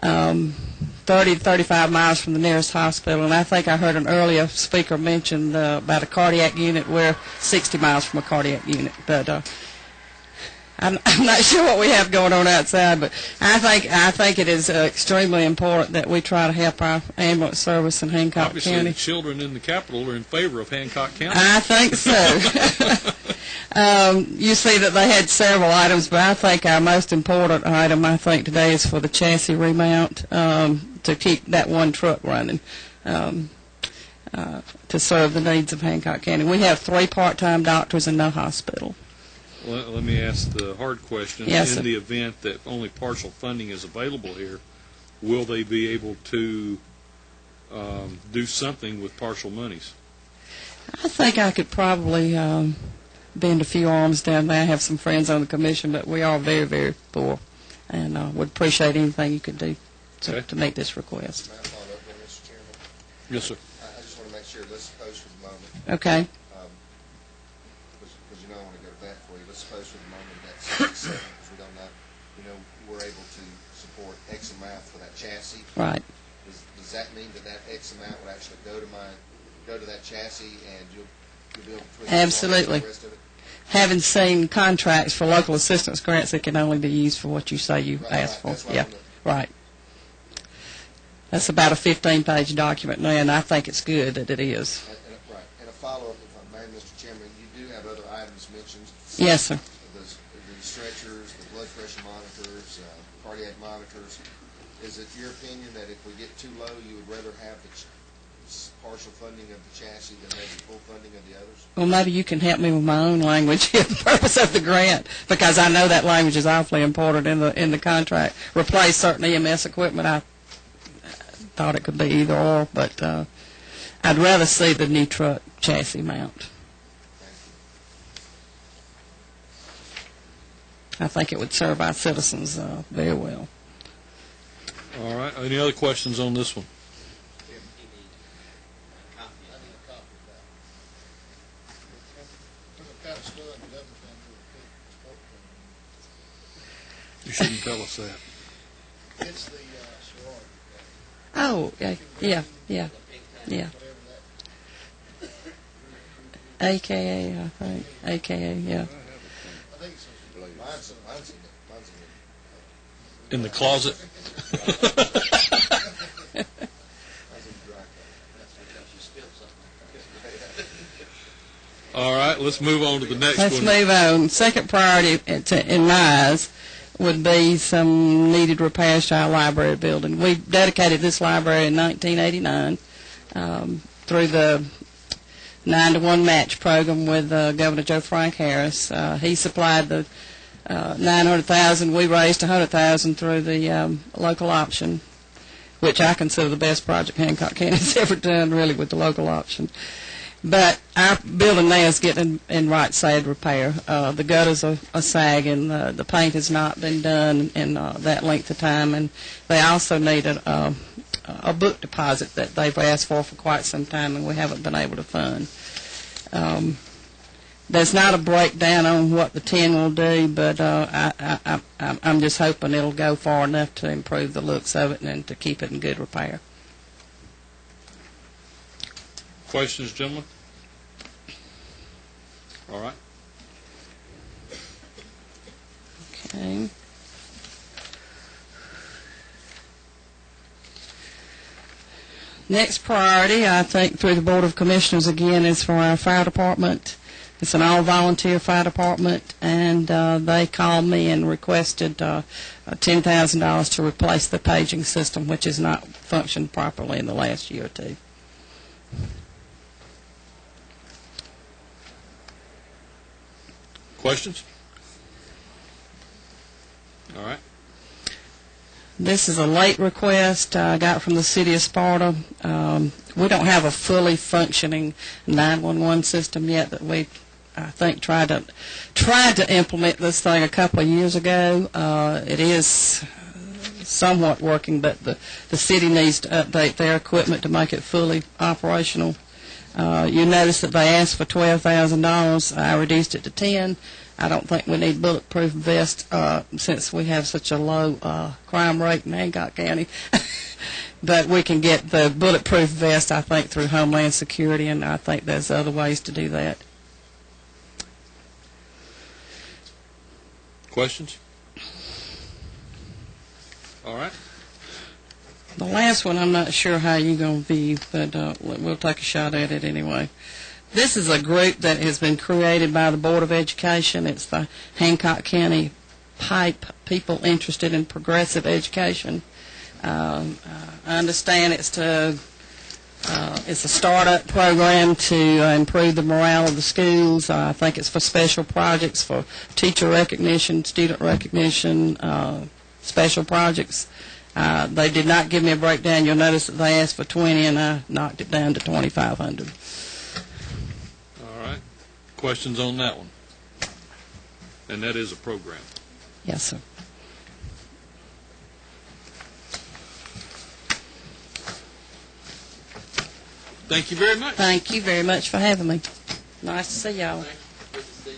30 to 35 miles from the nearest hospital. And I think I heard an earlier speaker mention about a cardiac unit. We're 60 miles from a cardiac unit, but I'm not sure what we have going on outside, but I think it is extremely important that we try to help our ambulance service in Hancock Obviously, County. the children in the capital are in favor of Hancock County. I think so. You see that they had several items, but I think our most important item, today is for the chassis remount to keep that one truck running. To serve the needs of Hancock County. We have 3 part-time doctors and no hospital. Well, let me ask the hard question. Yes, in the event that only partial funding is available here, will they be able to do something with partial monies? I think I could probably bend a few arms down there. I have some friends on the commission, but we are very, very poor, and would appreciate anything you could do to make this request. May I follow up on Mr. Chairman? Yes, sir. I just want to make sure, let's suppose for the moment, Okay. because I want to go to that for you. Let's suppose for the moment that's 67, because we don't know, we're able to support X amount for that chassis. Right. Does that mean that X amount would actually go to that chassis, and you'll be able to Absolutely. the rest of it? Having seen contracts for local assistance grants, it can only be used for what you say you asked for. That's what Yeah, right. That's about a 15-page document now, and I think it's good that it is. Right. And a follow-up, if I may, Mr. Chairman, you do have other items mentioned. Yes, sir. The stretchers, the blood pressure monitors, cardiac monitors. Is it your opinion that if we get too low, you would rather have the partial funding of the chassis than maybe full funding of the others? Well, maybe you can help me with my own language for the purpose of the grant, because I know that language is awfully important in the contract. Replace certain EMS equipment. I thought it could be either or, but I'd rather see the new truck chassis mount. I think it would serve our citizens very well. All right. Any other questions on this one? You shouldn't tell us that. It's the sorority. Oh, yeah. AKA, I think. AKA, yeah. I think it's mine's In the closet? All right, let's move on to the next one. Let's move on. Second priority, in my eyes, would be some needed repairs to our library building. We dedicated this library in 1989 through the 9-to-1 match program with Governor Joe Frank Harris. He supplied the $900,000. We raised $100,000 through the local option, which I consider the best project Hancock County's ever done, really, with the local option. But our building now is getting in right side repair. The gutters are sagging. The paint has not been done in that length of time, and they also need a book deposit that they've asked for quite some time, and we haven't been able to fund. There's not a breakdown on what the 10 will do, but I'm just hoping it'll go far enough to improve the looks of it and to keep it in good repair. Questions, gentlemen? All right. Okay. Next priority, I think, through the Board of Commissioners again, is for our fire department. It's an all-volunteer fire department, and they called me and requested $10,000 to replace the paging system, which has not functioned properly in the last year or two. Questions? All right. This is a late request I got from the city of Sparta. We don't have a fully functioning 911 system yet that we, I think, tried to implement this thing a couple of years ago. It is somewhat working, but the city needs to update their equipment to make it fully operational. You notice that they asked for $12,000. I reduced it to 10. I don't think we need bulletproof vests since we have such a low crime rate in Hancock County. But we can get the bulletproof vest, I think, through Homeland Security, and I think there's other ways to do that. Questions? All right. The last one, I'm not sure how you're going to be, but we'll take a shot at it anyway. This is a group that has been created by the Board of Education. It's the Hancock County PIPE, People Interested in Progressive Education. I understand it's a startup program to improve the morale of the schools. I think it's for special projects, for teacher recognition, student recognition, special projects. They did not give me a breakdown. You'll notice that they asked for 20, and I knocked it down to 2,500. All right. Questions on that one? And that is a program. Yes, sir. Thank you very much. Thank you very much for having me. Nice to see y'all. Good to see you.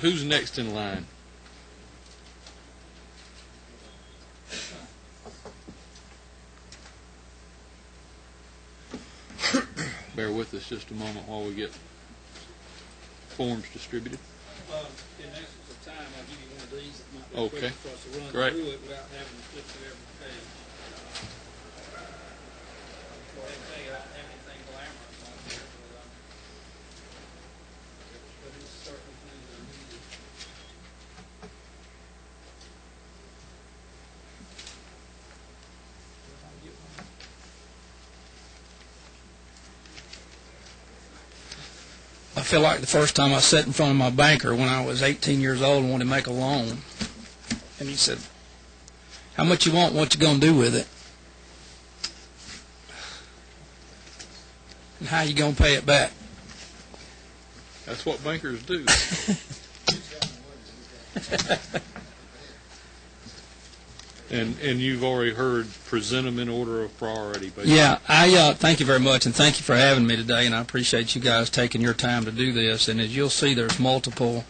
Who's next in line? Bear with us just a moment while we get forms distributed. In essence of time, I'll give you one of these that might be Okay. quick for us to run Great. through it without having to flip through every page. Go ahead and tell you I don't have anything glamorous on here, but it's certain things that are needed. I feel like the first time I sat in front of my banker when I was 18 years old and wanted to make a loan. And he said, "How much you want? What you going to do with it? And how you going to pay it back?" That's what bankers do. And you've already heard, present them in order of priority, basically. Yeah, I thank you very much, and thank you for having me today, and I appreciate you guys taking your time to do this. And as you'll see, there's multiple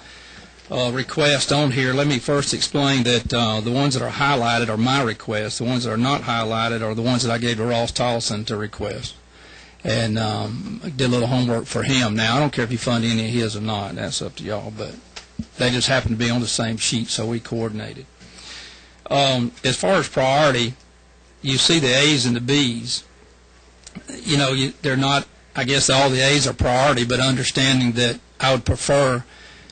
requests on here. Let me first explain that the ones that are highlighted are my requests. The ones that are not highlighted are the ones that I gave to Ross Tolson to request. And I did a little homework for him. Now, I don't care if you fund any of his or not. That's up to y'all, but they just happen to be on the same sheet, so we coordinated. As far as priority, you see the A's and the B's. You know, they're not, I guess all the A's are priority, but understanding that I would prefer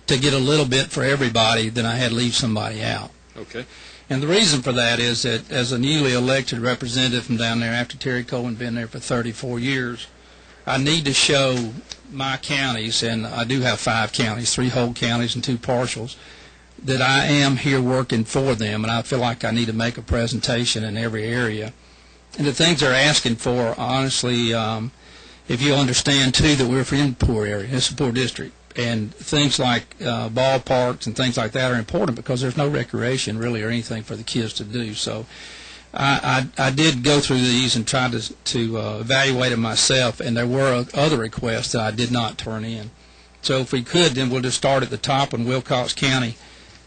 to get a little bit for everybody than I had leave somebody out. Okay. And the reason for that is that as a newly elected representative from down there, after Terry Cohen been there for 34 years, I need to show my counties, and I do have 5 counties, 3 whole counties and 2 partials, that I am here working for them, and I feel like I need to make a presentation in every area. And the things they're asking for, honestly, if you understand, too, that we're from a poor area, it's a poor district, and things like ballparks and things like that are important because there's no recreation, really, or anything for the kids to do. So I did go through these and try to evaluate them myself, and there were other requests that I did not turn in. So if we could, then we'll just start at the top in Wilcox County.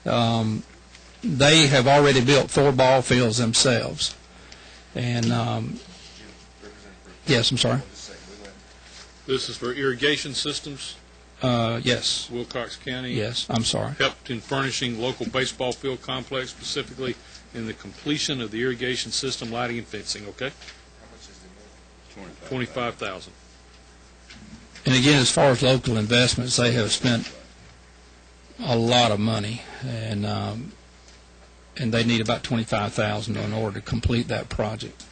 They have already built 4 ball fields themselves. And, yes, I'm sorry. This is for irrigation systems? Yes. Wilcox County? Yes, I'm sorry. Helped in furnishing local baseball field complex, specifically in the completion of the irrigation system, lighting, and fencing, okay? How much is the $25,000. And again, as far as local investments, they have spent a lot of money, and they need about $25,000 in order to complete that project.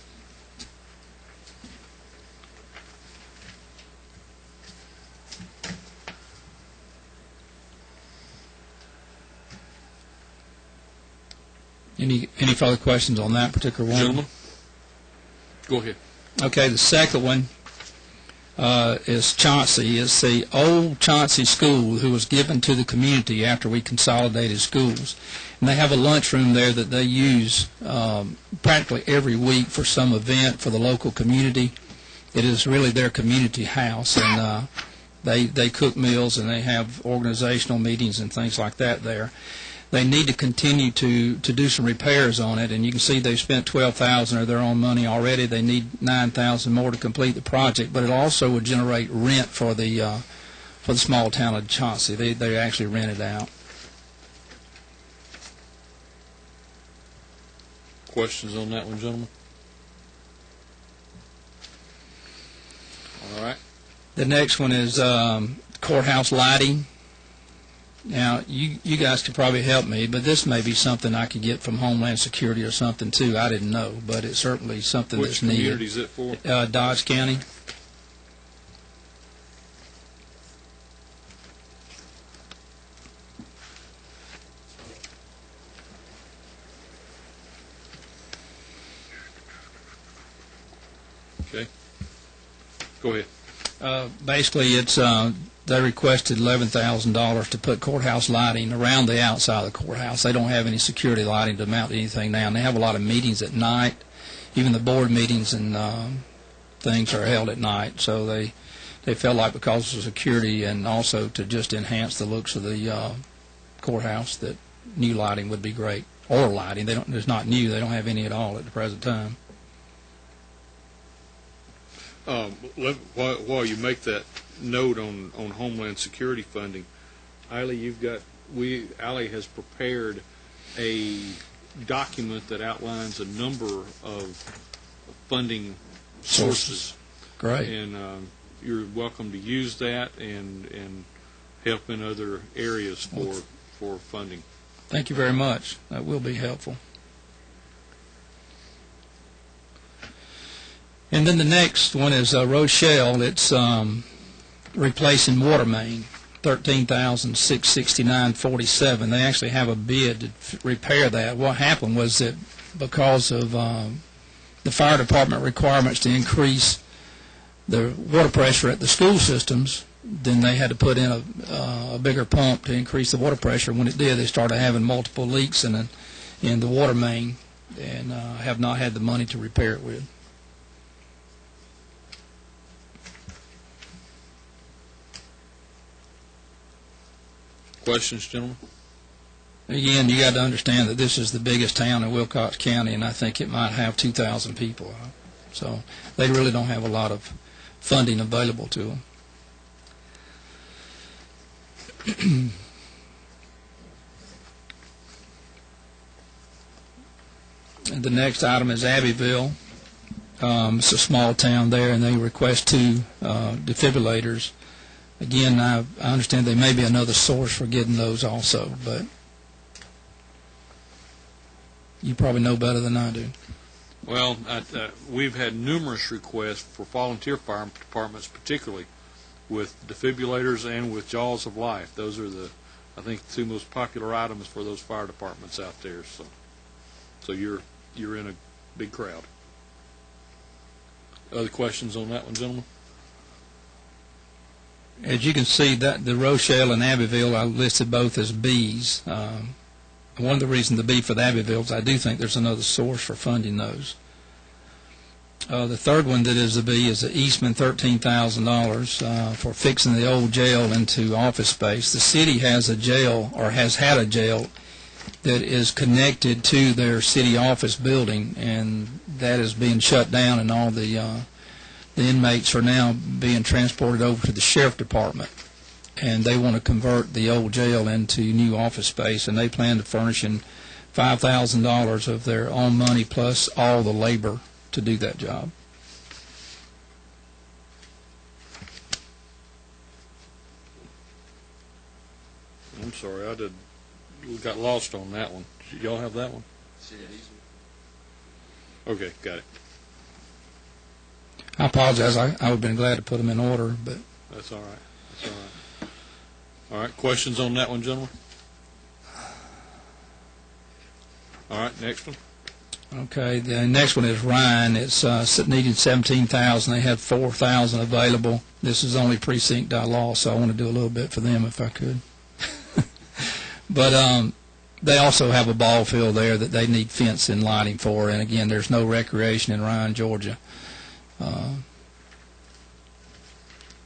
Any further questions on that particular one? Gentlemen? Go ahead. Okay, the second one is Chauncey. It's the old Chauncey School who was given to the community after we consolidated schools. And they have a lunchroom there that they use practically every week for some event for the local community. It is really their community house, and they cook meals and they have organizational meetings and things like that there. They need to continue to do some repairs on it, and you can see they've spent $12,000 of their own money already. They need $9,000 more to complete the project, but it also would generate rent for the small town of Chauncey. They actually rent it out. Questions on that one, gentlemen? All right. The next one is courthouse lighting. Now, you guys could probably help me, but this may be something I could get from Homeland Security or something, too. I didn't know, but it's certainly something that's needed. Which community is it for? Dodge County. Okay. Go ahead. Basically, it's they requested $11,000 to put courthouse lighting around the outside of the courthouse. They don't have any security lighting to mount anything now, and they have a lot of meetings at night. Even the board meetings and things are held at night. So they felt like because of security and also to just enhance the looks of the courthouse that new lighting would be great. Or lighting. It's not new. They don't have any at all at the present time. While you make that note on Homeland Security funding, Eiley, Allie has prepared a document that outlines a number of funding sources. Great. And you're welcome to use that and help in other areas for funding. Thank you very much. That will be helpful. And then the next one is Rochelle. It's replacing water main, $13,669.47. They actually have a bid to repair that. What happened was that because of the fire department requirements to increase the water pressure at the school systems, then they had to put in a bigger pump to increase the water pressure. When it did, they started having multiple leaks in the water main, and have not had the money to repair it with. Questions, gentlemen? Again, you got to understand that this is the biggest town in Wilcox County, and I think it might have 2,000 people. So they really don't have a lot of funding available to them. And the next item is Abbeville. It's a small town there, and they request 2 defibrillators. Again, I understand there may be another source for getting those also, but you probably know better than I do. Well, we've had numerous requests for volunteer fire departments, particularly with defibrillators and with Jaws of Life. Those are I think, the 2 most popular items for those fire departments out there. So you're in a big crowd. Other questions on that one, gentlemen? As you can see, that the Rochelle and Abbeville, I listed both as Bs. One of the reasons the B for the Abbeville is I do think there's another source for funding those. The third one that is a B is the Eastman, $13,000 for fixing the old jail into office space. The city has a jail, or has had a jail, that is connected to their city office building, and that is being shut down, and all the inmates are now being transported over to the sheriff department, and they want to convert the old jail into new office space, and they plan to furnishing $5,000 of their own money plus all the labor to do that job. I'm sorry, got lost on that one. Y'all have that one? Okay, got it. I apologize. I would have been glad to put them in order, but that's all right. That's all right. All right, questions on that one, gentlemen? All right, next one. Okay, the next one is Ryan. It's needed 17,000. They had 4,000 available. This is only precinct I lost, so I want to do a little bit for them if I could. But they also have a ball field there that they need fence and lighting for, and again, there's no recreation in Ryan, Georgia. At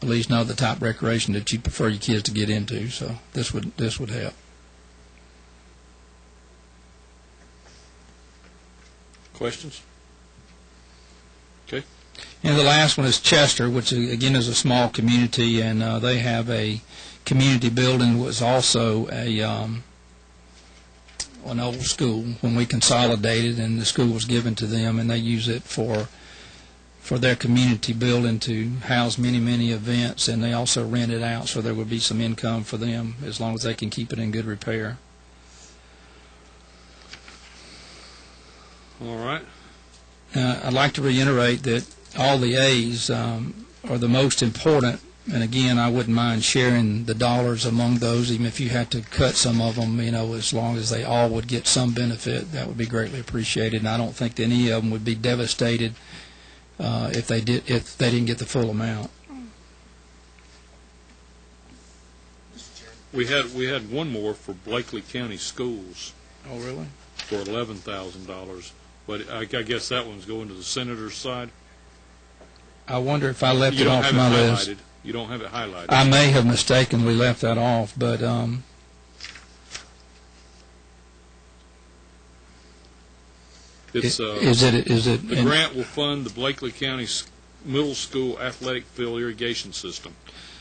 least not the type of recreation that you prefer your kids to get into. So this would help. Questions? Okay. And the last one is Chester, which again is a small community, and they have a community building was also an old school when we consolidated, and the school was given to them, and they use it for their community building to house many events, and they also rent it out, so there would be some income for them as long as they can keep it in good repair. All right. I'd like to reiterate that all the A's are the most important, and again, I wouldn't mind sharing the dollars among those, even if you had to cut some of them, as long as they all would get some benefit, that would be greatly appreciated, and I don't think that any of them would be devastated if they didn't get the full amount. We had one more for Blakely County Schools. Oh, really? For $11,000, but I guess that one's going to the senator's side. I wonder if I left it off my list. You don't have it highlighted. I may have mistakenly left that off, but it's the grant will fund the Blakely County Middle School athletic field irrigation system.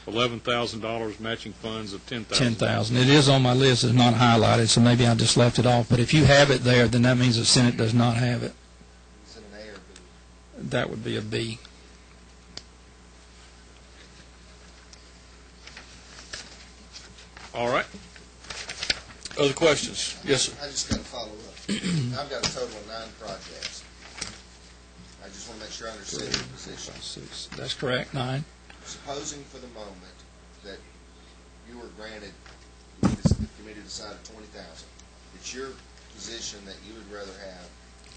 $11,000, matching funds of $10,000. $10,000. It is on my list. It's not highlighted, so maybe I just left it off. But if you have it there, then that means the Senate does not have it. Is it an A or B? That would be a B. All right. Other questions? Yes, sir. I just got to follow up. I've got a total of 9 projects. I just want to make sure I understand your position. That's correct, 9. Supposing for the moment that you were granted, the committee decided 20,000, it's your position that you would rather have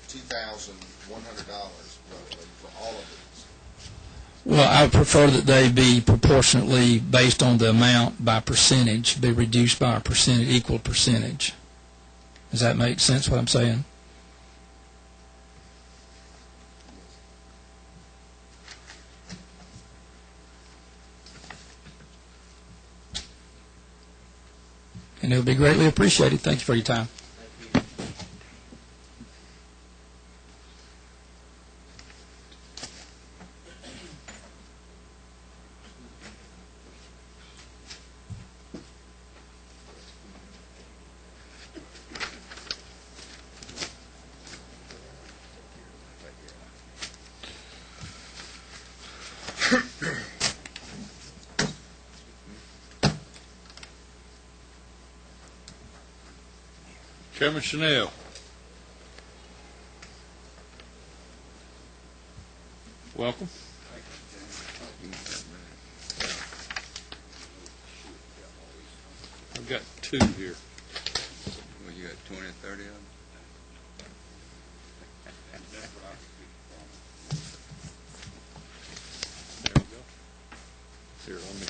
$2,100 roughly for all of these. Well, I would prefer that they be proportionately based on the amount by percentage, be reduced by a percentage, equal percentage. Does that make sense what I'm saying? And it would be greatly appreciated. Thank you for your time. Chairman Chanel. Welcome. I've got 2 here. Well, you got 20 or 30 of them? There we go. Here, let me.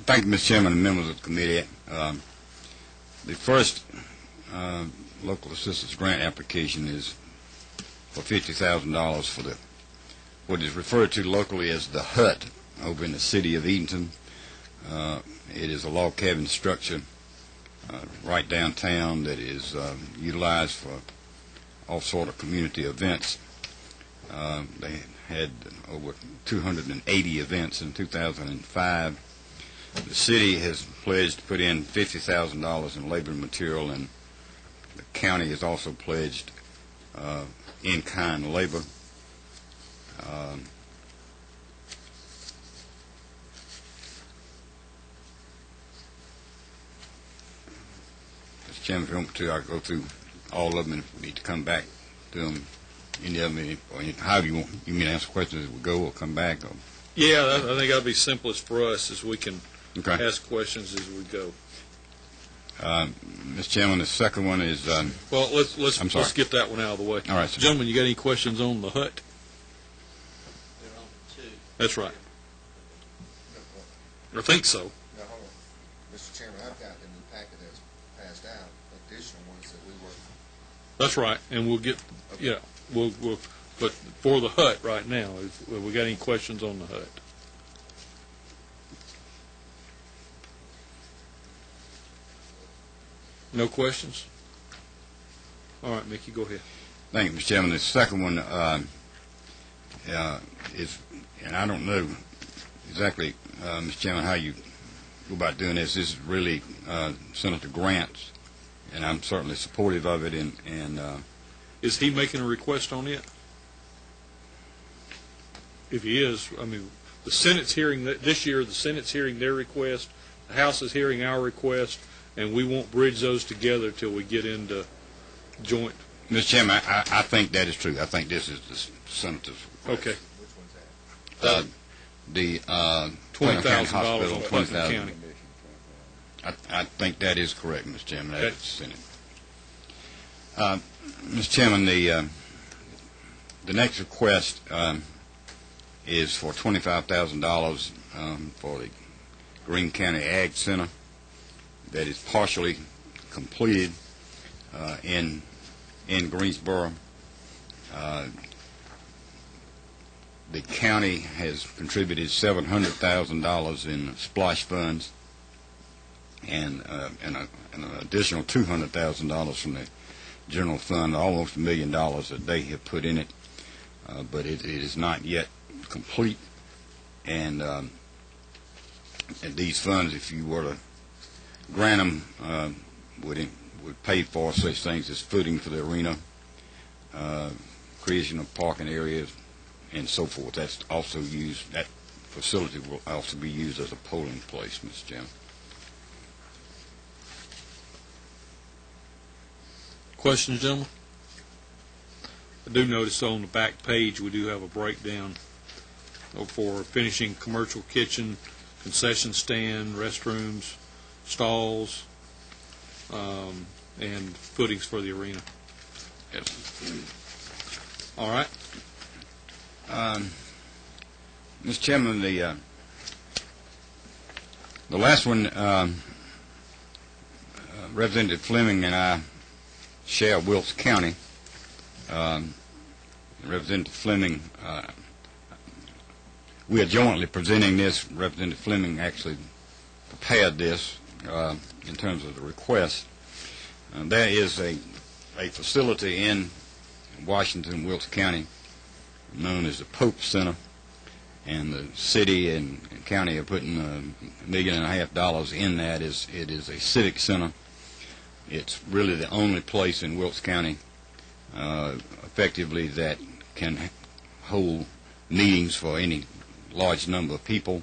Thank you, Mr. Chairman and members of the committee. The first local assistance grant application is for $50,000 for what is referred to locally as the hut over in the city of Eatonton. It is a log cabin structure right downtown that is utilized for all sort of community events. They had over 280 events in 2005. The city has pledged to put in $50,000 in labor and material, and the county has also pledged in-kind labor. Chairman, if you want to, I'll go through all of them, and if we need to come back to them, any of them, or how do you want, you mean to answer questions as we go, or come back? Or? Yeah, I think that'll be simplest for us, as we can Okay. ask questions as we go. Mr. Chairman, the second one is... Well, let's I'm sorry. let's get that one out of the way. All right, sir. Gentlemen, you got any questions on the hut? They're on two. That's right. I think so. Now, hold on. Mr. Chairman, I've got in the packet that's passed out additional ones that we were... That's right, and we'll get, we'll, but for the hut right now, have we got any questions on the hut? No questions? All right, Mickey, go ahead. Thank you, Mr. Chairman. The second one is, and I don't know exactly, Mr. Chairman, how you go about doing this. This is really Senator Grant's, and I'm certainly supportive of it. And is he making a request on it? If he is, I mean, the Senate's hearing this year. The Senate's hearing their request. The House is hearing our request, and we won't bridge those together till we get into joint. Mr. Chairman, I think that is true. I think this is the Senator's request. Okay. Which one's that? The $20,000 on Hospital, Putnam County. I think that is correct, Mr. Chairman. That is the Senate. Mr. Chairman, the next request is for $25,000 for the Greene County Ag Center that is partially completed in Greensboro. The county has contributed $700,000 in splash funds and an additional $200,000 from the general fund, almost $1 million that they have put in it, but it is not yet complete. And these funds, if you were to grant them, would pay for such things as footing for the arena, creation of parking areas, and so forth. That's also used. That facility will also be used as a polling place, Mr. Chairman. Questions, gentlemen? I do notice on the back page we do have a breakdown for finishing commercial kitchen, concession stand, restrooms, stalls, and footings for the arena. Yes. All right. Mr. Chairman, the last one, Representative Fleming and I share Wilkes County. Representative Fleming, we are jointly presenting this. Representative Fleming actually prepared this in terms of the request. There is a facility in Washington, Wilkes County, known as the Pope Center, and the city and county are putting $1.5 million in that. It is a civic center. It's really the only place in Wilkes County effectively that can hold meetings for any large number of people,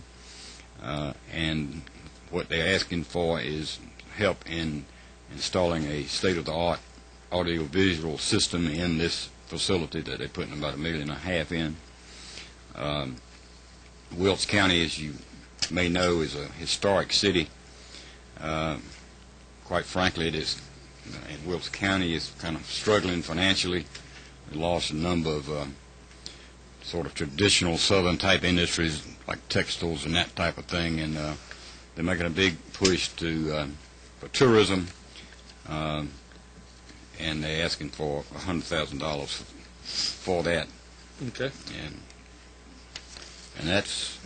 and what they're asking for is help in installing a state-of-the-art audio-visual system in this facility that they're putting about $1.5 million in. Wilkes County, as you may know, is a historic city. Quite frankly, it is. And Wilkes County is kind of struggling financially. We lost a number of sort of traditional southern type industries like textiles and that type of thing, and they're making a big push for tourism, and they're asking for $100,000 for that. Okay. And that's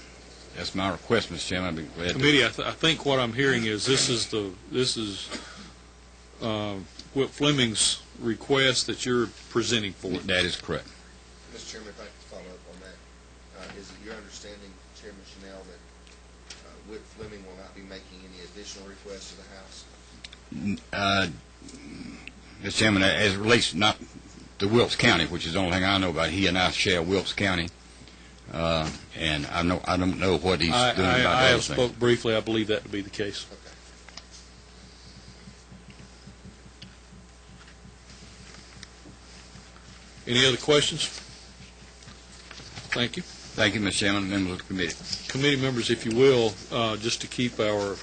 my request, Mr. Chairman. I'd be glad Committee, I think what I'm hearing is this is Whit Fleming's request that you're presenting for. That is correct. Mr. Chairman, if I could follow up on that, is it your understanding, Chairman Chanel, that Whit Fleming will not be making any additional requests to the House? Mr. Chairman, as it relates not to Wilkes County, which is the only thing I know about, he and I share Wilkes County, and I don't know what he's doing about I have those things. spoke briefly. I believe that to be the case. Okay. Any other questions? Thank you. Thank you, Mr. Chairman, members of the committee. Committee members, if you will, just to keep our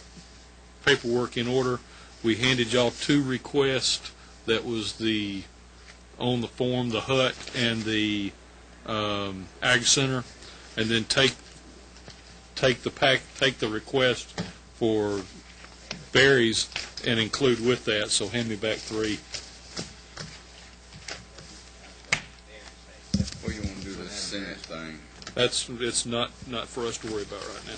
paperwork in order, we handed y'all 2 requests. That was on the form, the hut and the Ag Center, and then take the request for berries and include with that. So hand me back 3. What do you want to do this Senate thing? It's not for us to worry about right now.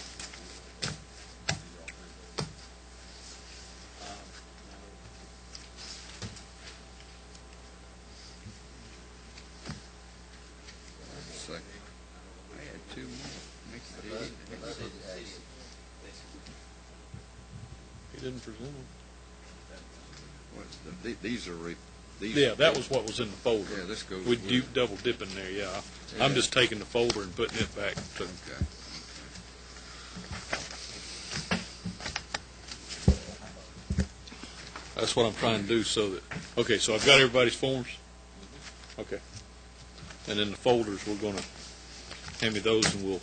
I had 2 more. He didn't present them. These are Yeah, that was what was in the folder. Yeah, this goes We with double dip in there, yeah. I'm just taking the folder and putting it back to. Okay. That's what I'm trying to do so that, okay, so I've got everybody's forms? Okay. And then the folders, we're going to hand me those and we'll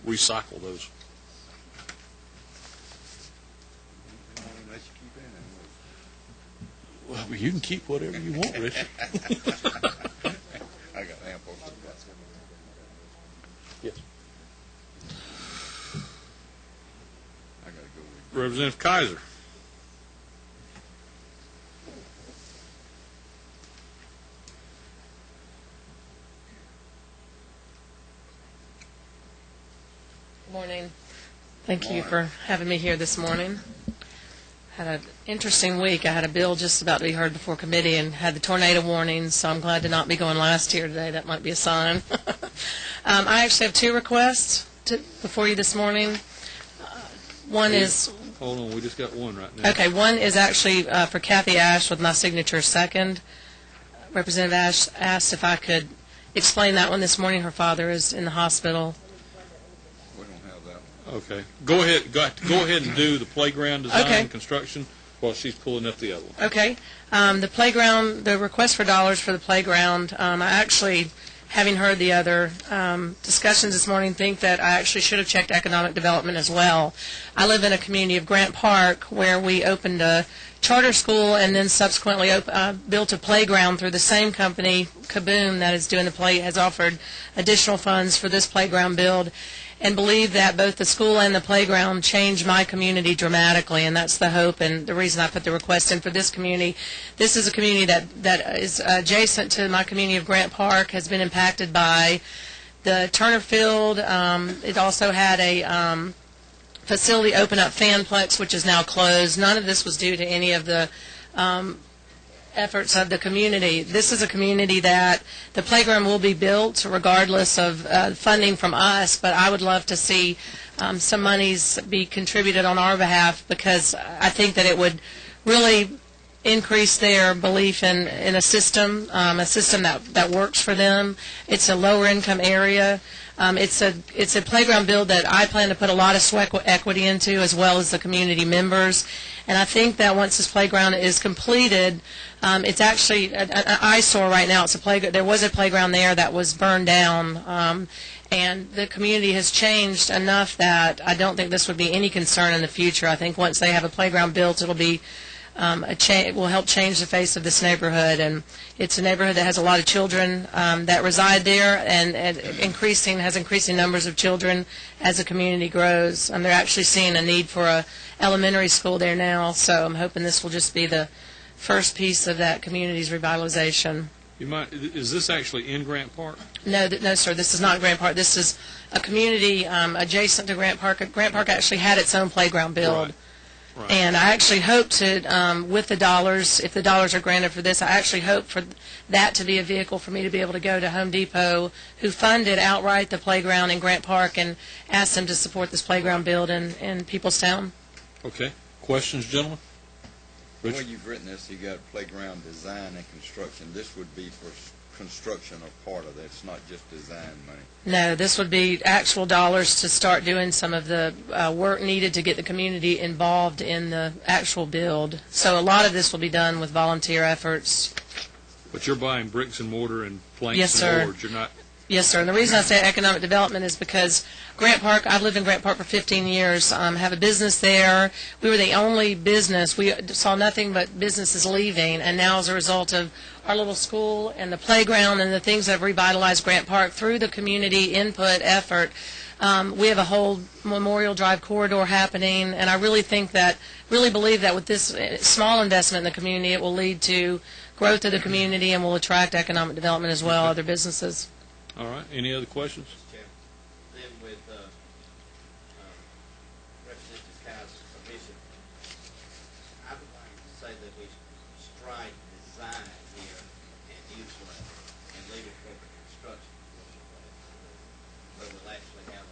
recycle those. Well, you can keep whatever you want, Richard. I got ample. Yes. I got to go with Representative Kaiser. Good morning. Thank you for having me here this morning. Had an interesting week. I had a bill just about to be heard before committee and had the tornado warnings, so I'm glad to not be going last here today. That might be a sign. I actually have 2 requests before you this morning. One is... Hold on, we just got one right now. Okay, one is actually for Kathy Ash with my signature second. Representative Ash asked if I could explain that one this morning. Her father is in the hospital. We don't have that one. Okay. Go ahead and do the playground design Okay. and construction while she's pulling up the other one. Okay. The playground, the request for dollars for the playground, I actually, having heard the other discussions this morning, think that I actually should have checked economic development as well. I live in a community of Grant Park where we opened a charter school and then subsequently built a playground through the same company, Kaboom, that is doing the play, has offered additional funds for this playground build, and believe that both the school and the playground changed my community dramatically, and that's the hope and the reason I put the request in for this community. This is a community that is adjacent to my community of Grant Park, has been impacted by the Turner Field. It also had a facility open up, Fanplex, which is now closed. None of this was due to any of the efforts of the community. This is a community that the playground will be built regardless of funding from us, but I would love to see some monies be contributed on our behalf, because I think that it would really increase their belief in a system that works for them. It's a lower income area. It's a playground build that I plan to put a lot of sweat equity into, as well as the community members. And I think that once this playground is completed, it's actually an eyesore right now. It's a playground. There was a playground there that was burned down, and the community has changed enough that I don't think this would be any concern in the future. I think once they have a playground built, it'll be it will help change the face of this neighborhood, and it's a neighborhood that has a lot of children that reside there, and has increasing numbers of children as the community grows. They're actually seeing a need for a elementary school there now, so I'm hoping this will just be the first piece of that community's revitalization. Is this actually in Grant Park? No, sir. This is not Grant Park. This is a community adjacent to Grant Park. Grant Park actually had its own playground build. Right. Right. And I actually hope to, with the dollars, if the dollars are granted for this, I actually hope for that to be a vehicle for me to be able to go to Home Depot, who funded outright the playground in Grant Park, and ask them to support this playground build in Peoplestown. Okay. Questions, gentlemen? The way you've written this, you got playground design and construction. This would be for construction or part of it. It's not just design money. No, this would be actual dollars to start doing some of the work needed to get the community involved in the actual build. So a lot of this will be done with volunteer efforts. But you're buying bricks and mortar and planks Yes, and sir. boards. You're not. Yes, sir. And the reason I say economic development is because Grant Park, I've lived in Grant Park for 15 years, have a business there. We were the only business. We saw nothing but businesses leaving, and now as a result of our little school and the playground and the things that have revitalized Grant Park through the community input effort, we have a whole Memorial Drive corridor happening, and I really believe that with this small investment in the community, it will lead to growth of the community and will attract economic development as well, other businesses. All right. Any other questions? Then with Representative Kyle's permission, I would like to say that we strike design here and use level and leave it for the construction where we'll actually have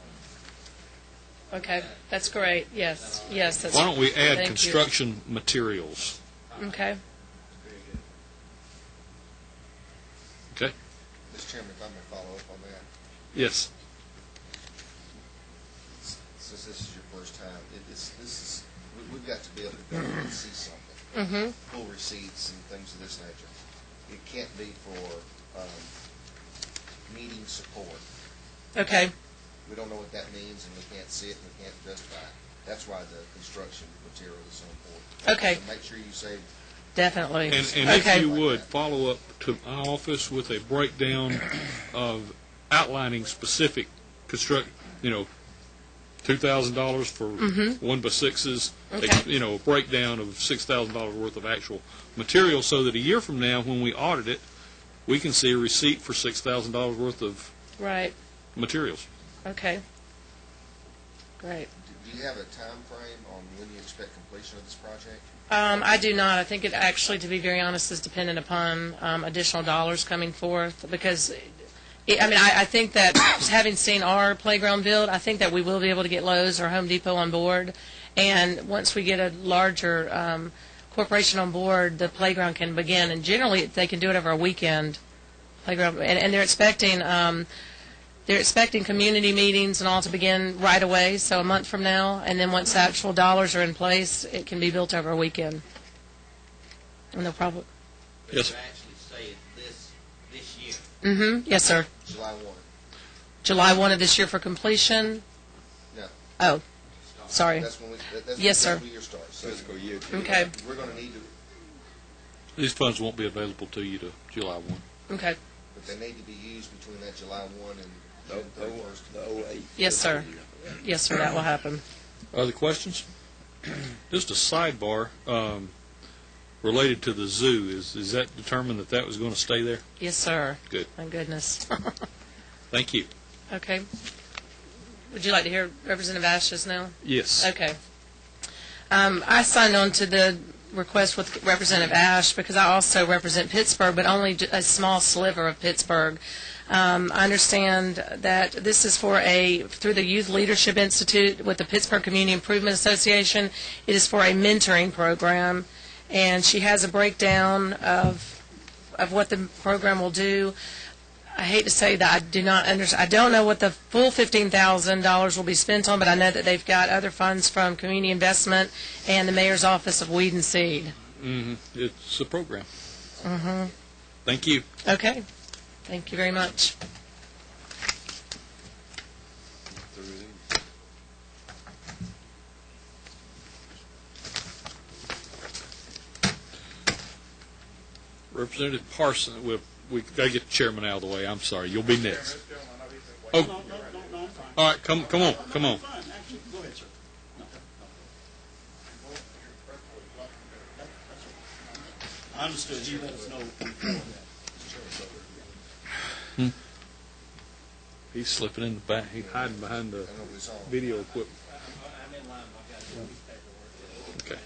a... Okay, that's great. Yes, yes. That's, Why don't we add thank construction materials? you. Okay. Okay. Mr. Chairman, if I may follow up on that. Yes. Since this is your first time, we've got to be able to go and see something. Full receipts and things of this nature. It can't be for meeting support. Okay. We don't know what that means, and we can't see it, and we can't justify it. That's why the construction material is so important. Okay. So make sure you say. Definitely. And okay. if you would, follow up to my office with a breakdown of outlining specific construct, $2,000 for 1x6s, Okay. a breakdown of $6,000 worth of actual material, so that a year from now, when we audit it, we can see a receipt for $6,000 worth of Right. materials. Okay. Great. Do you have a time frame on when you expect completion of this project? I do not. I think it actually, to be very honest, is dependent upon additional dollars coming forth because, I think that having seen our playground build, I think that we will be able to get Lowe's or Home Depot on board. And once we get a larger corporation on board, the playground can begin. And generally, they can do it over a weekend. Playground, and they're expecting community meetings and all to begin right away, so a month from now, and then once the actual dollars are in place, it can be built over a weekend. No problem. Yes. You actually say this year. Yes, sir. July 1. July 1 of this year for completion? No. Oh, sorry. That's when that's Yes, when sir. the year starts. So Okay. We're going to need to, These funds won't be available to you to July 1. Okay. but they need to be used between that July 1 and June 31st. Yes, sir. Yes, sir, that will happen. Other questions? Just a sidebar related to the zoo. Is that determined that was going to stay there? Yes, sir. Good. Thank goodness. Thank you. Okay. Would you like to hear Representative Ash's now? Yes. Okay. I signed on to the request with Representative Ash because I also represent Pittsburgh, but only a small sliver of Pittsburgh. I understand that this is through the Youth Leadership Institute with the Pittsburgh Community Improvement Association. It is for a mentoring program, and she has a breakdown of what the program will do. I hate to say that I do not understand. I don't know what the full $15,000 will be spent on, but I know that they've got other funds from Community Investment and the Mayor's Office of Weed and Seed. It's a program. Mm-hmm. Thank you. Okay. Thank you very much. Representative Parson, we got to get the chairman out of the way. I'm sorry. You'll be next. Oh, all right. Come on. Go ahead, sir. I understood. You let us know before that. He's slipping in the back. He's hiding behind the video equipment. Okay.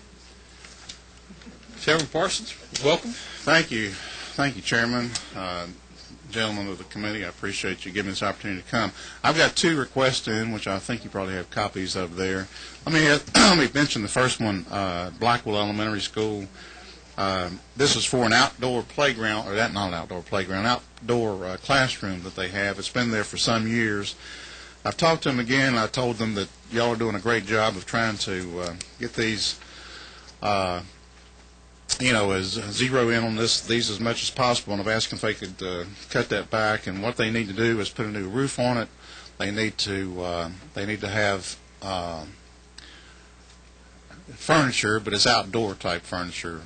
Chairman Parsons, welcome. Thank you. Thank you, Chairman. Gentlemen of the committee, I appreciate you giving us the opportunity to come. I've got two requests in, which I think you probably have copies of there. Let me mention the first one, Blackwell Elementary School. This is for an outdoor playground, or not an outdoor playground, outdoor classroom that they have. It's been there for some years. I've talked to them again. I told them that y'all are doing a great job of trying to get these zero in on these as much as possible, and I've asked them if they could cut that back. And what they need to do is put a new roof on it. They need to have furniture, but it's outdoor type furniture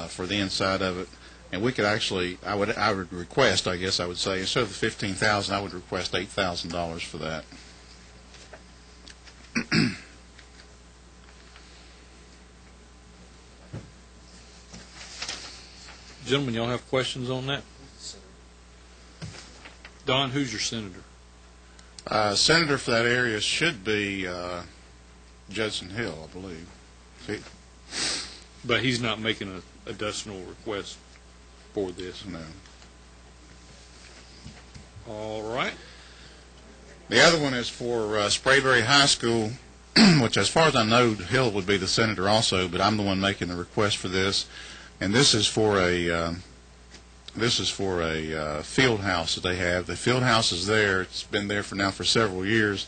for the inside of it. And we could actually, I would request, I guess I would say, instead of the $15,000, I would request $8,000 for that. Gentlemen, y'all have questions on that? Don, who's your senator? Senator for that area should be Judson Hill, I believe. But he's not making an additional request for this. No. All right. The other one is for Sprayberry High School, which, as far as I know, Hill would be the senator also, but I'm the one making the request for this. And this is for a field house that they have. The field house is there. It's been there for several years,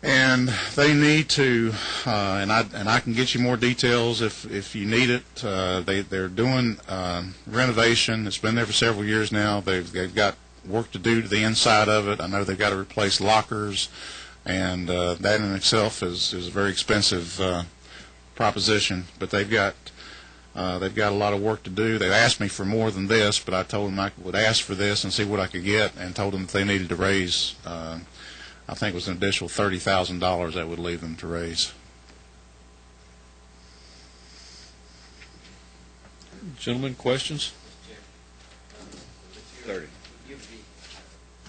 and they need to. And I can get you more details if you need it. They're doing renovation. It's been there for several years now. They've got work to do to the inside of it. I know they've got to replace lockers, and that in itself is a very expensive proposition. But they've got a lot of work to do. They've asked me for more than this, but I told them I would ask for this and see what I could get, and told them that they needed to raise, I think it was an additional $30,000 that would leave them to raise. Gentlemen, questions? 30. You'd be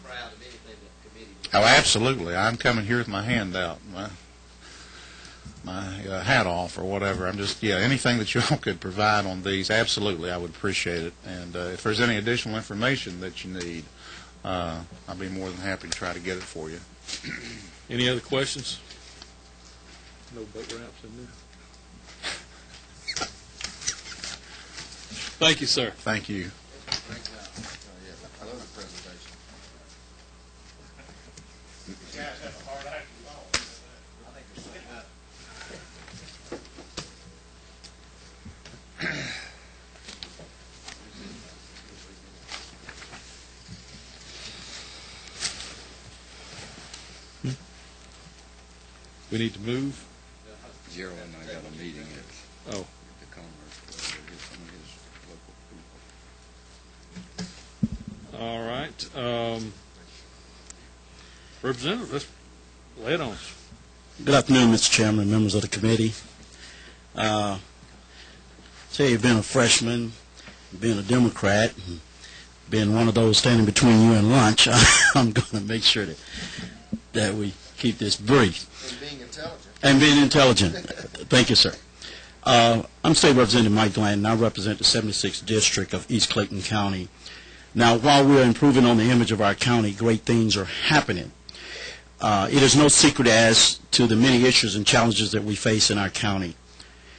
proud of anything that committee would. Oh, absolutely. I'm coming here with my hand out, my hat off or whatever. I'm just, anything that you all could provide on these, absolutely, I would appreciate it. And if there's any additional information that you need, I'll be more than happy to try to get it for you. Any other questions? No butt wraps in there. Thank you, sir. Thank you. I love the presentation. You guys have a hard act to follow. I think you're sitting up. We need to move. Gerald and I got a meeting at Oh. the Commerce Club to get some of his local people. All right. Representative, let's lay it on us. Good afternoon, Mr. Chairman, members of the committee. Say you've been a freshman, being a Democrat, and being one of those standing between you and lunch, I'm going to make sure that we keep this brief. And being intelligent. And being intelligent. Thank you, sir. I'm State Representative Mike Glenn, and I represent the 76th District of East Clayton County. Now, while we're improving on the image of our county, great things are happening. It is no secret as to the many issues and challenges that we face in our county.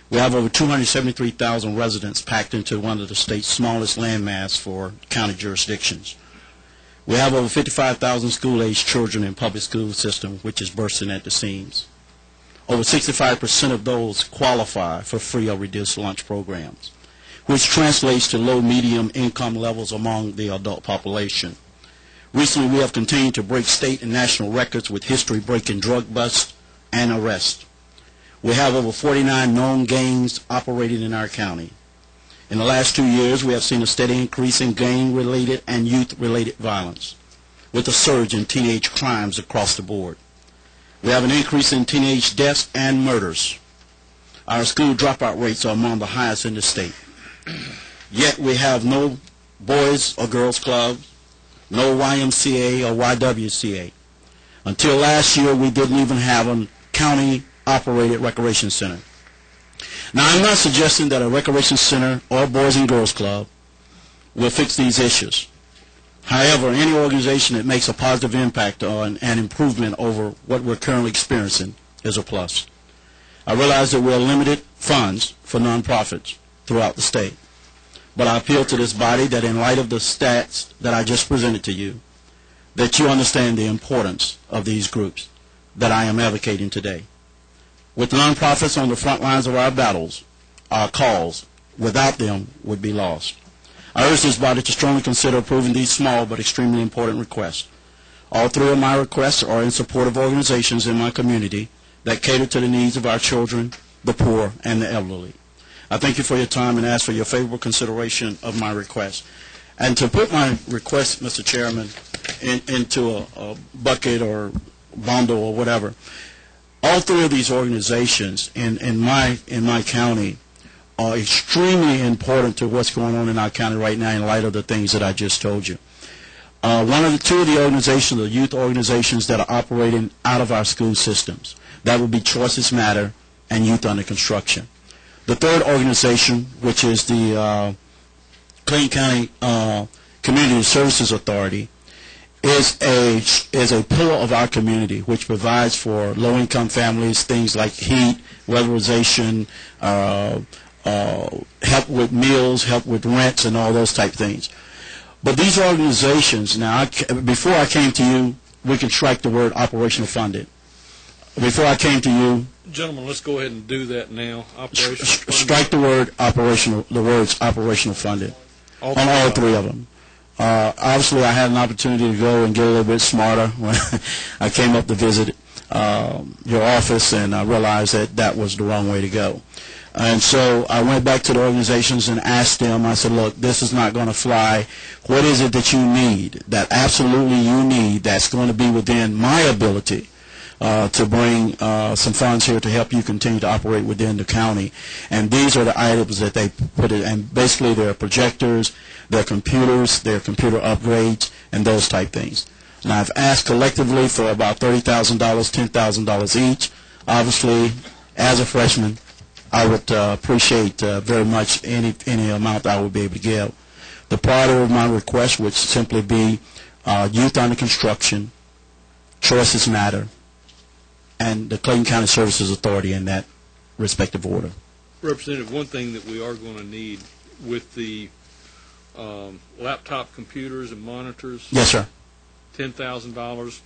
We have over 273,000 residents packed into one of the state's smallest landmass for county jurisdictions. We have over 55,000 school-aged children in public school system, which is bursting at the seams. Over 65% of those qualify for free or reduced lunch programs, which translates to low-medium income levels among the adult population. Recently, we have continued to break state and national records with history-breaking drug busts and arrests. We have over 49 known gangs operating in our county. In the last 2 years, we have seen a steady increase in gang-related and youth-related violence, with a surge in teenage crimes across the board. We have an increase in teenage deaths and murders. Our school dropout rates are among the highest in the state. Yet we have no boys or girls clubs, no YMCA or YWCA. Until last year, we didn't even have a county-operated recreation center. Now, I'm not suggesting that a recreation center or Boys and Girls Club will fix these issues. However, any organization that makes a positive impact on an improvement over what we're currently experiencing is a plus. I realize that we're limited funds for nonprofits throughout the state, but I appeal to this body that in light of the stats that I just presented to you, that you understand the importance of these groups that I am advocating today. With nonprofits on the front lines of our battles calls. Without them, would be lost. I urge this body to strongly consider approving these small but extremely important requests. All three of my requests are in support of organizations in my community that cater to the needs of our children, the poor, and the elderly. I thank you for your time and ask for your favorable consideration of my request. And to put my request, Mr. Chairman, into a bucket or bundle or whatever, all three of these organizations in my county are extremely important to what's going on in our county right now in light of the things that I just told you. Two of the organizations are youth organizations that are operating out of our school systems. That would be Choices Matter and Youth Under Construction. The third organization, which is the Clayton County Community Services Authority, is a pillar of our community, which provides for low-income families things like heat, weatherization, help with meals, help with rents, and all those type things. But these organizations, now, before I came to you, we can strike the word operational funded. Before I came to you, gentlemen, let's go ahead and do that now. Strike the word operational, the words operational funded on all three of them. Obviously, I had an opportunity to go and get a little bit smarter when I came up to visit your office, and I realized that that was the wrong way to go. And so I went back to the organizations and asked them, I said, look, this is not going to fly. What is it that you need, that absolutely you need, that's going to be within my ability to bring some funds here to help you continue to operate within the county? And these are the items that they put in, and basically they're projectors, they're computers, they're computer upgrades, and those type things. And I've asked collectively for about $30,000, $10,000 each. Obviously, as a freshman, I would appreciate very much any amount I would be able to give. The priority of my request would simply be Youth Under Construction, Choices Matter, and the Clayton County Services Authority in that respective order. Representative, one thing that we are going to need with the laptop computers and monitors. Yes, sir. $10,000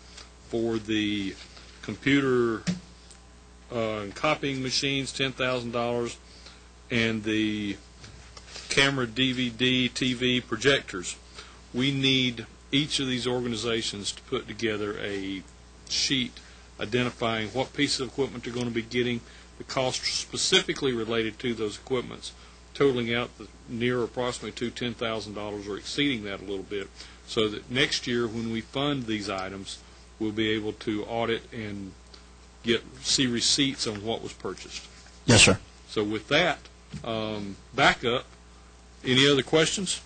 for the computer and copying machines, $10,000, and the camera, DVD, TV projectors. We need each of these organizations to put together a sheet identifying what pieces of equipment they're going to be getting, the cost specifically related to those equipments, totaling out near approximately to $10,000 or exceeding that a little bit, so that next year when we fund these items, we'll be able to audit and see receipts on what was purchased. Yes, sir. So with that backup, any other questions?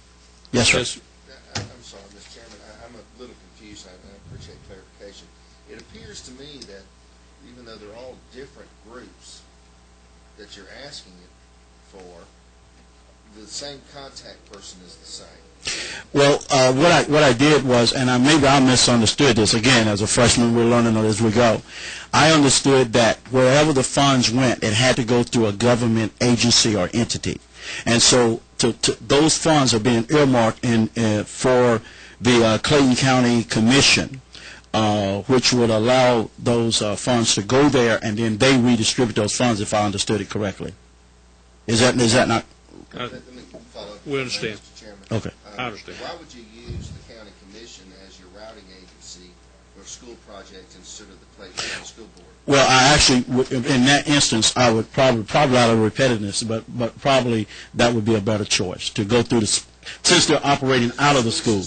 Yes, sir. I'm sorry, Mr. Chairman. I'm a little confused. I appreciate clarification. It appears to me that even though they're all different groups that you're asking it for, the same contact person is the same. Well, what I did was, and maybe I misunderstood this. Again, as a freshman, we're learning as we go. I understood that wherever the funds went, it had to go through a government agency or entity. And so those funds are being earmarked for the Clayton County Commission, which would allow those funds to go there, and then they redistribute those funds, if I understood it correctly. Is that not? Let me follow up. We understand. Mr. Chairman. Okay. I understand. Why would you use the county commission as your routing agency for school projects instead of the Clayton County School Board? Well, I actually, in that instance, I would probably out of repetitiveness, but probably that would be a better choice to go through since they're operating out of the school.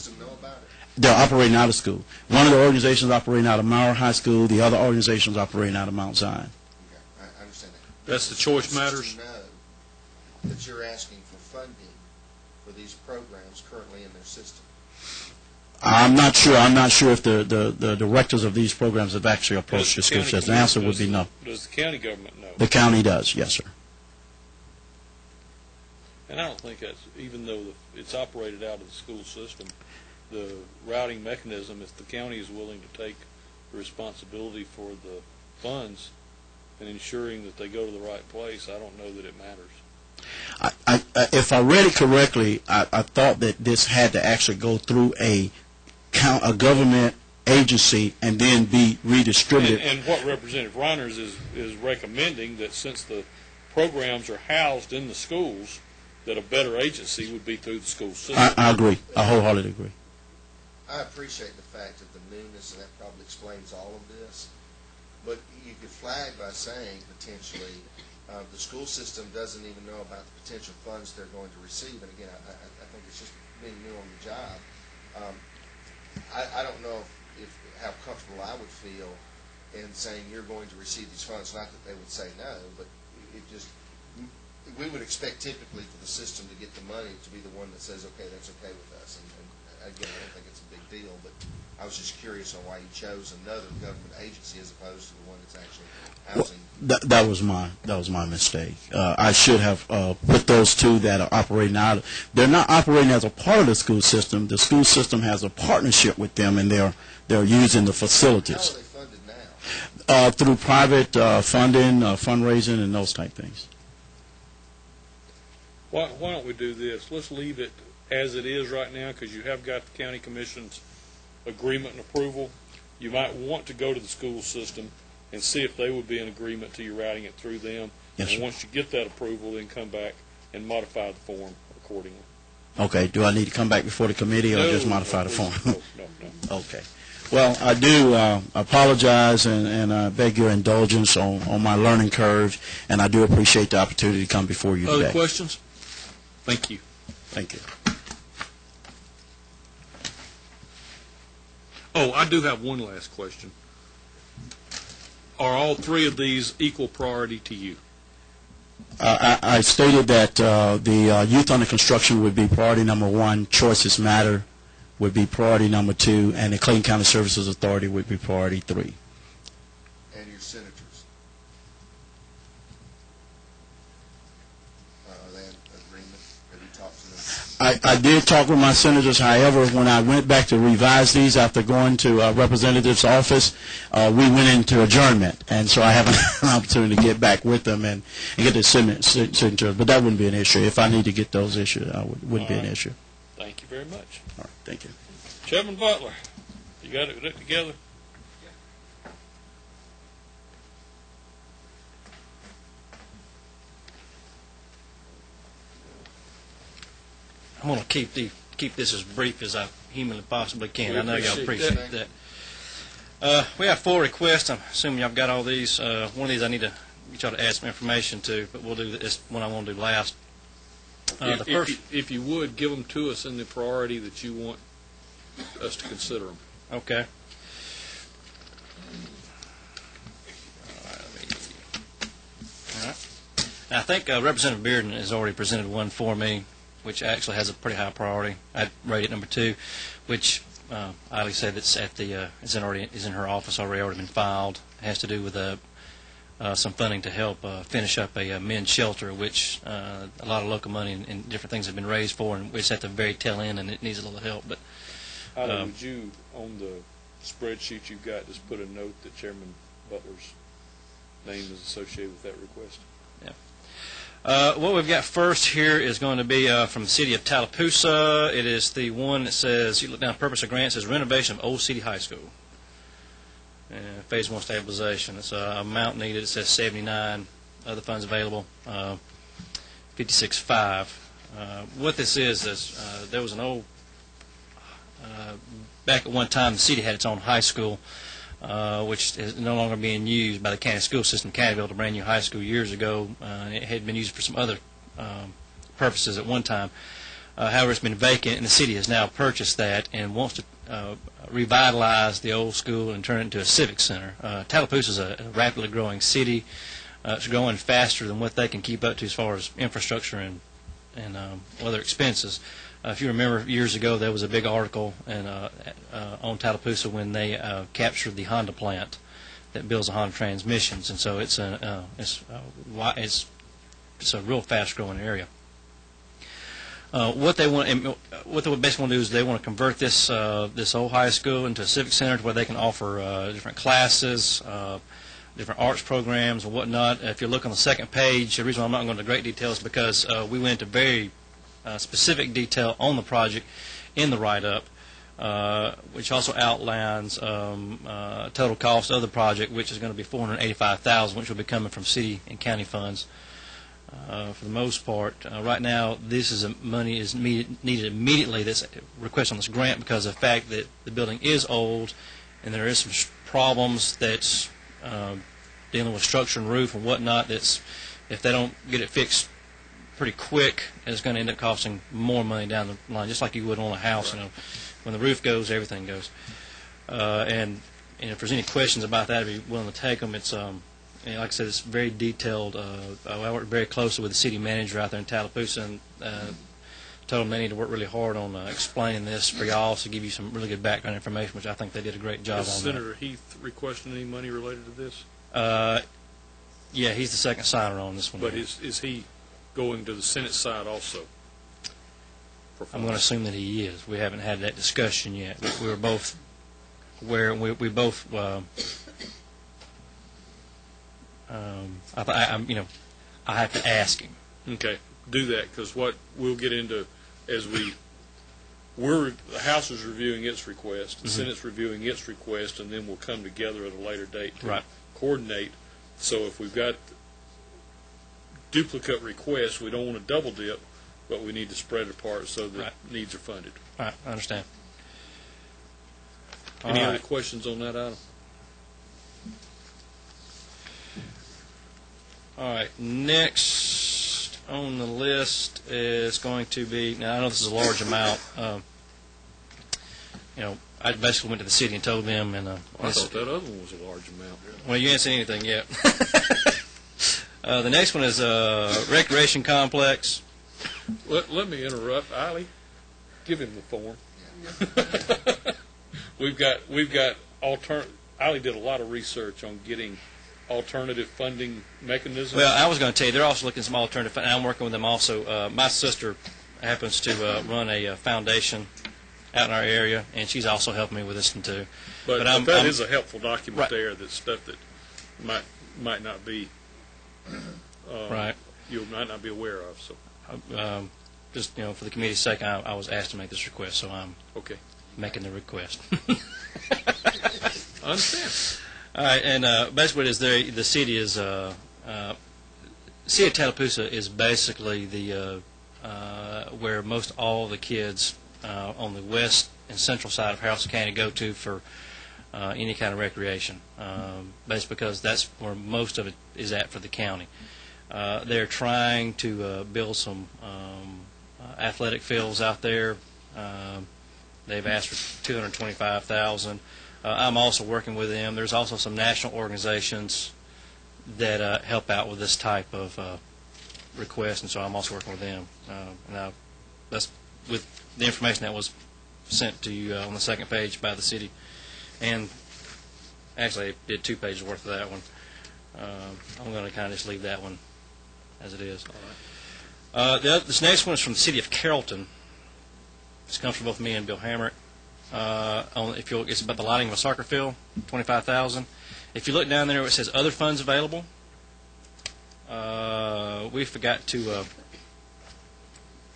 They're operating out of school. One of the organizations operating out of Mauer High School, the other organizations operating out of Mount Zion. Okay, I understand that. That's the choice matters. To know that you're asking for funding for these programs currently in their system. I'm not sure. I'm not sure if the directors of these programs have actually approached the school system. The answer would be no. Does the county government know? The county does, yes, sir. And I don't think that's, even though it's operated out of the school system, the routing mechanism, if the county is willing to take the responsibility for the funds and ensuring that they go to the right place, I don't know that it matters. If I read it correctly, I thought that this had to actually go through a government agency and then be redistributed. And what Representative Reiners is recommending, that since the programs are housed in the schools, that a better agency would be through the school system. I agree. I wholeheartedly agree. I appreciate the fact of the newness, and that probably explains all of this. But you could flag by saying, potentially, the school system doesn't even know about the potential funds they're going to receive. And again, I think it's just being new on the job. I don't know if how comfortable I would feel in saying you're going to receive these funds. Not that they would say no, but it just, we would expect typically for the system to get the money to be the one that says, okay, that's okay with us. And again, I don't think it's a big deal, but I was just curious on why you chose another government agency as opposed to the one that's actually housing. Well, that was my mistake. I should have put those two that are operating out. They're not operating as a part of the school system. The school system has a partnership with them, and they're using the facilities. How are they funded now? Through private funding, fundraising, and those type things. Why don't we do this? Let's leave it as it is right now, because you have got the county commission's agreement and approval. You might want to go to the school system and see if they would be in agreement to you routing it through them. Yes, and sir. once you get that approval, then come back and modify the form accordingly. Okay. Do I need to come back before the committee or just modify the form? No. Okay. Well, I do apologize and I beg your indulgence on my learning curve, and I do appreciate the opportunity to come before you today. Other questions? Thank you. Thank you. Oh, I do have one last question. Are all three of these equal priority to you? I stated that the youth under construction would be priority number 1, Choices Matter would be priority number 2, and the Clayton County Services Authority would be priority 3. And your senators? Are they in agreement? Have you talked to them? I did talk with my senators. However, when I went back to revise these after going to Representative's office, we went into adjournment, and so I haven't had an opportunity to get back with them and get the signature. But that wouldn't be an issue. If I need to get those issued, wouldn't be an issue. Thank you very much. All right, thank you. Chairman Butler, you got it together? I'm going to keep this as brief as I humanly possibly can. I know y'all appreciate that. We have 4 requests. I'm assuming y'all got all these. One of these I need to get y'all to add some information to, but we'll do this one I want to do last. If you would, give them to us in the priority that you want us to consider them. Okay. All right. Now, I think Representative Bearden has already presented one for me, which actually has a pretty high priority. I'd rate it number 2, which Eiley said it's at the is in her office already been filed. It has to do with some funding to help finish up a men's shelter, which a lot of local money and different things have been raised for, and it's at the very tail end, and it needs a little help. But would you, on the spreadsheet you've got, just put a note that Chairman Butler's name is associated with that request? Yeah. What we've got first here is going to be from the city of Tallapoosa. It is the one that says, you look down, purpose of grant, it says renovation of Old City High School. Phase 1 stabilization. It's amount needed. It says 79. Other funds available, 56.5. What this is there was an old, back at one time the city had its own high school, which is no longer being used by the county school system. The county built a brand new high school years ago, and it had been used for some other purposes at one time. However, it's been vacant, and the city has now purchased that and wants to revitalize the old school and turn it into a civic center. Tallapoosa is a rapidly growing city. It's growing faster than what they can keep up to as far as infrastructure and other expenses. If you remember years ago, there was a big article on Tallapoosa when they captured the Honda plant that builds the Honda transmissions, and so it's a real fast-growing area. What they basically want to do is they want to convert this old high school into a civic center to where they can offer different classes, different arts programs and whatnot. If you look on the second page, the reason why I'm not going into great detail is because we went into very specific detail on the project in the write-up, which also outlines total cost of the project, which is going to be $485,000, which will be coming from city and county funds. for the most part. Right now, this is money is needed immediately. This request on this grant because of the fact that the building is old, and there is some problems that's dealing with structure and roof and whatnot. That's if they don't get it fixed pretty quick, it's going to end up costing more money down the line, just like you would on a house. You know, when the roof goes, everything goes. And if there's any questions about that, I'd be willing to take them. It's like I said, it's very detailed. I worked very closely with the city manager out there in Tallapoosa, and told them they need to work really hard on explaining this for y'all to give you some really good background information, which I think they did a great job on. Is Senator Heath requesting any money related to this? Yeah, he's the second signer on this one. But is he going to the Senate side also? I'm going to assume that he is. We haven't had that discussion yet. We were both aware. We both. I have to ask him. Okay, do that, because what we'll get into as the House is reviewing its request, the Senate's reviewing its request, and then we'll come together at a later date to coordinate. So if we've got duplicate requests, we don't want to double dip, but we need to spread it apart so that needs are funded. Right, I understand. Any other questions on that item? All right, next on the list is going to be, now I know this is a large amount. I basically went to the city and told them, and I thought that other one was a large amount. Well, you ain't seen anything yet. The next one is recreation complex. Let me interrupt, Eiley. Give him the form. we've got Eiley did a lot of research on getting alternative funding mechanisms. Well, I was going to tell you, they're also looking at some alternative funding. I'm working with them also. My sister happens to run a foundation out in our area, and she's also helping me with this one too. But that is a helpful document there. That's stuff that might not be you might not be aware of. So just for the committee's sake, I was asked to make this request, so I'm making the request. I understand. All right, and basically, what it is the city is City of Tallapoosa is basically the where most all the kids on the west and central side of Haralson County go to for any kind of recreation. Basically, because that's where most of it is at for the county. They're trying to build some athletic fields out there. They've asked for $225,000. I'm also working with them. There's also some national organizations that help out with this type of request, and so I'm also working with them. Now, that's with the information that was sent to you on the second page by the city, and actually, I did 2 pages worth of that one. I'm going to kind of just leave that one as it is. This next one is from the city of Carrollton. This comes from both me and Bill Hammer. It's about the lighting of a soccer field, $25,000. If you look down there, it says other funds available. We forgot to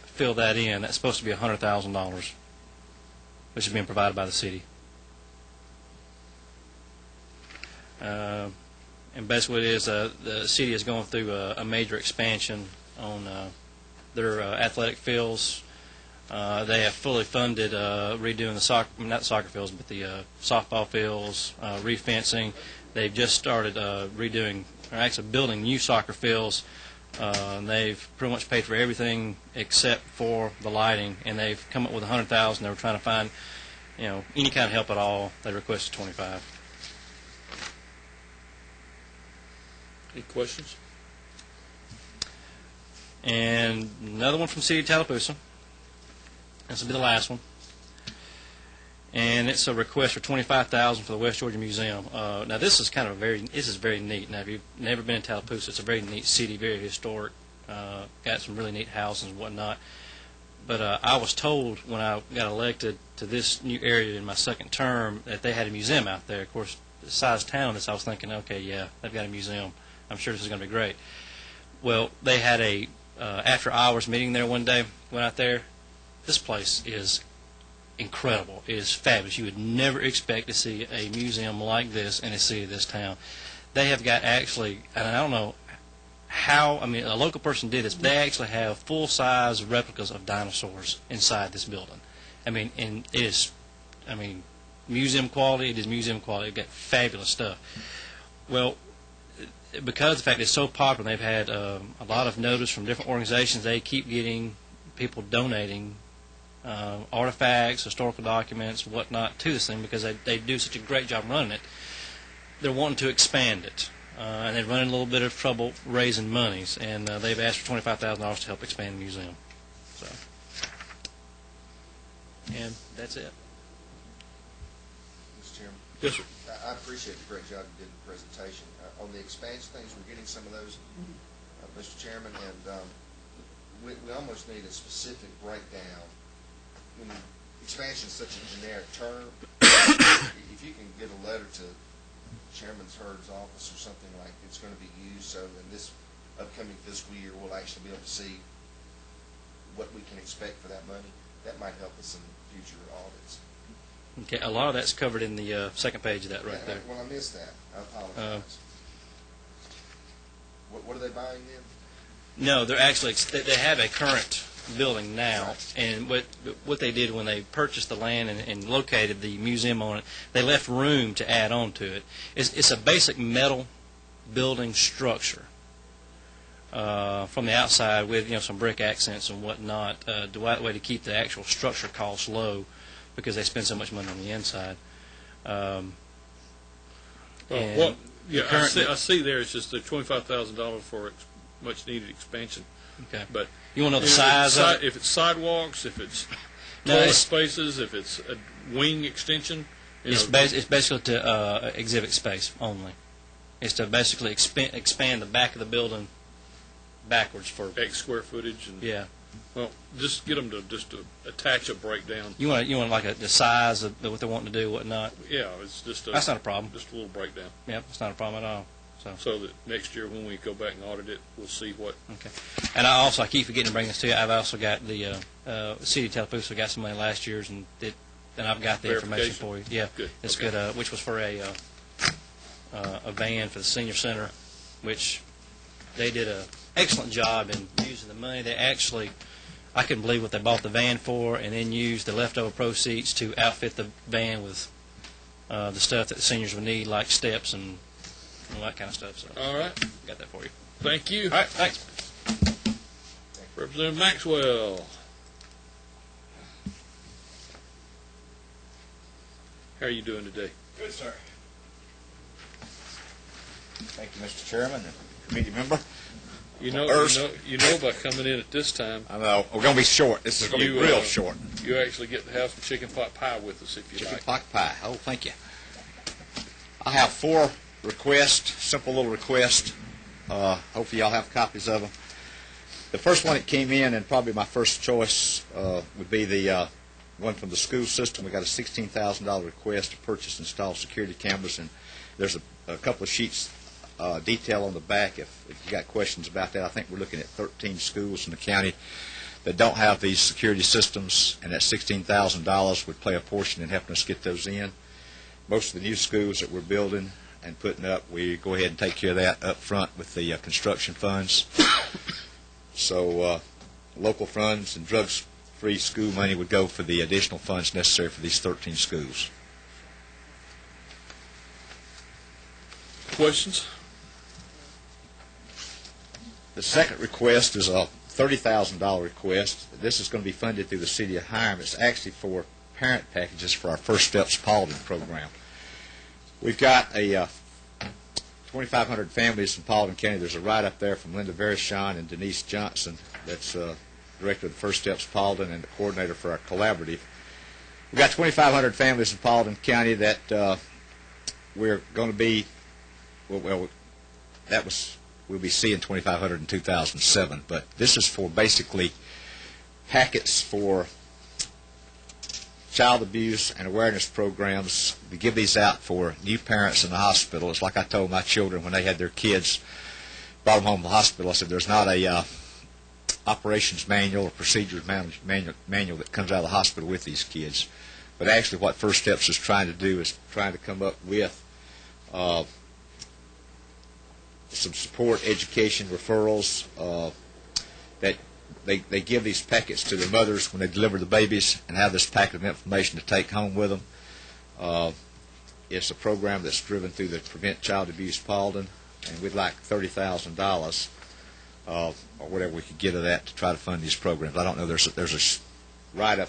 fill that in. That's supposed to be $100,000, which is being provided by the city. And basically, what it is the city is going through a major expansion on their athletic fields. They have fully funded redoing not the soccer fields, but the softball fields, refencing. They've just started building new soccer fields. They've pretty much paid for everything except for the lighting, and they've come up with $100,000. They were trying to find, any kind of help at all. They requested $25,000. Any questions? And another one from the city of Tallapoosa. This will be the last one, and it's a request for $25,000 for the West Georgia Museum. Now, this is very neat. Now, if you've never been in Tallapoosa, it's a very neat city, very historic. Got some really neat houses and whatnot. But I was told when I got elected to this new area in my second term that they had a museum out there. Of course, the size town this, I was thinking, okay, yeah, they've got a museum. I'm sure this is going to be great. Well, they had a after-hours meeting there one day. Went out there. This place is incredible. It is fabulous. You would never expect to see a museum like this in a city of this town. They have got and I don't know how, I mean, a local person did this. They actually have full-size replicas of dinosaurs inside this building. I mean, and it is, I mean, museum quality. It is museum quality. They've got fabulous stuff. Well, because of the fact it's so popular, they've had a lot of notice from different organizations. They keep getting people donating artifacts, historical documents, whatnot to this thing because they do such a great job running it. They're wanting to expand it. And they're running a little bit of trouble raising monies, and they've asked for $25,000 to help expand the museum. So, and that's it. Mr. Chairman? Yes, sir. I appreciate the great job you did in the presentation. On the expansion things, we're getting some of those, Mr. Chairman, and we almost need a specific breakdown. When expansion is such a generic term, if you can get a letter to Chairman Hurd's office or something like it's going to be used, so in this upcoming fiscal year we'll actually be able to see what we can expect for that money. That might help us in future audits. Okay, a lot of that's covered in the second page of that right there. Well, I missed that. I apologize. What are they buying then? No, they're actually they have a current building now, and what they did when they purchased the land and located the museum on it, they left room to add on to it. It's a basic metal building structure from the outside with some brick accents and whatnot, the way to keep the actual structure costs low because they spend so much money on the inside. I see there it's just the $25,000 for much needed expansion. Okay. But you want to know the size of it? If it's sidewalks, if it's toilet spaces, if it's a wing extension. It's basically to exhibit space only. It's to basically expand the back of the building backwards for X square footage. And, yeah. Well, just get them to attach a breakdown. You want like the size of what they want to do, whatnot. Yeah, it's just that's not a problem. Just a little breakdown. Yeah, it's not a problem at all. So that next year when we go back and audit it, we'll see what. Okay. And I keep forgetting to bring this to you. I've also got the city Tallapoosa got some money last year's, and I've got the information for you. Yeah, good. It's good. Which was for a van for the senior center, which they did an excellent job in using the money. They actually, I couldn't believe what they bought the van for, and then used the leftover proceeds to outfit the van with the stuff that the seniors would need, like steps and all that kind of stuff. So, all right, got that for you. Thank you. All right, thanks. Representative Maxwell. How are you doing today? Good, sir. Thank you, Mr. Chairman and committee member. You know by coming in at this time. I know. We're going to be short. This is going to be real short. You actually get to have some chicken pot pie with us if you like. Chicken pot pie. Oh, thank you. I have 4 requests, simple little requests. Hopefully y'all have copies of them. The first one that came in, and probably my first choice, would be the one from the school system. We got a $16,000 request to purchase and install security cameras, and there's a couple of sheets detail on the back if you got questions about that. I think we're looking at 13 schools in the county that don't have these security systems, and that $16,000 would play a portion in helping us get those in. Most of the new schools that we're building and putting up, we go ahead and take care of that up front with the construction funds. So local funds and drugs-free school money would go for the additional funds necessary for these 13 schools. Questions? The second request is a $30,000 request. This is going to be funded through the city of Hiram. It's actually for parent packages for our First Steps Paulding program. We've got a 2,500 families in Paulding County. There's a write-up there from Linda Verishon and Denise Johnson that's director of the First Steps Paulding and the coordinator for our collaborative. We've got 2,500 families in Paulding County that we're going to be, we'll be seeing 2,500 in 2007, but this is for basically packets for child abuse and awareness programs. We give these out for new parents in the hospital. It's like I told my children when they had their kids brought them home from the hospital. I said there's not a operations manual or procedures manual that comes out of the hospital with these kids. But actually what First Steps is trying to do is trying to come up with some support, education, referrals, that they give these packets to their mothers when they deliver the babies and have this packet of information to take home with them. It's a program that's driven through the Prevent Child Abuse Paulden, and we'd like $30,000 or whatever we could get of that to try to fund these programs. I don't know. There's a write-up,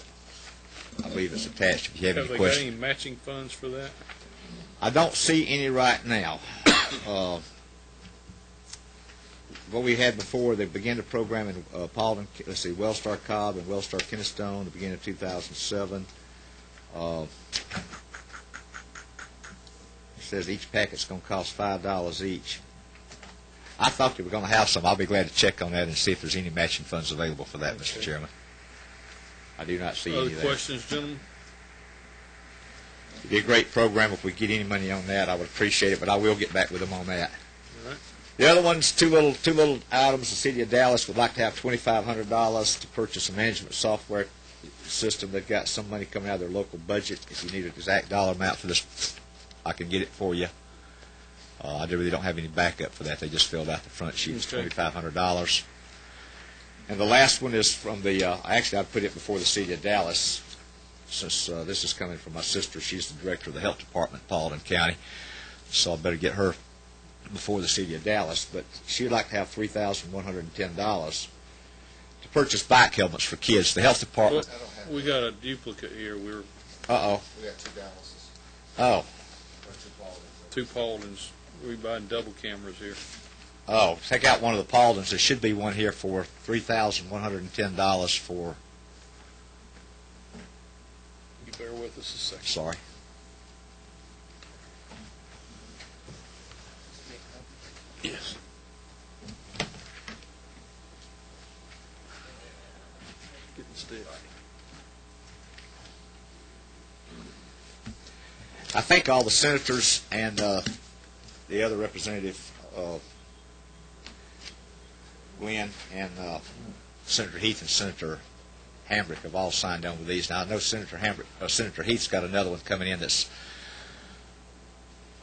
I believe it's attached. If you have any they questions. got any matching funds for that? I don't see any right now. What we had before, they began the program in Paulden, let's see, Wellstar Cobb and Wellstar Kennestone at the beginning of 2007. It says each packet's going to cost $5 each. I thought they were going to have some. I'll be glad to check on that and see if there's any matching funds available for that, Mr. Chairman. I do not see any Other there. questions, gentlemen? It'd be a great program. If we get any money on that, I would appreciate it, but I will get back with them on that. All right. The other one's two little items. The City of Dallas would like to have $2,500 to purchase a management software system. They've got some money coming out of their local budget. If you need an exact dollar amount for this, I can get it for you. I really don't have any backup for that. They just filled out the front sheet. It's $2,500. And the last one is from the, actually I put it before the City of Dallas, since this is coming from my sister. She's the director of the health department in Paulding County, so I better get her before the City of Dallas. But she would like to have $3,110 to purchase bike helmets for kids. The health department. Well, we got a duplicate here. Uh-oh. We got two Dallases. Oh. Two Paulden's. Two Pauldens. We're buying double cameras here. Oh, take out one of the Pauldens. There should be one here for $3,110 for. You bear with us a second. Sorry. Yes. Getting stiff. I think all the senators and the other representative, Glenn and Senator Heath and Senator Hambrick have all signed on with these. Now I know Senator Heath's got another one coming in that's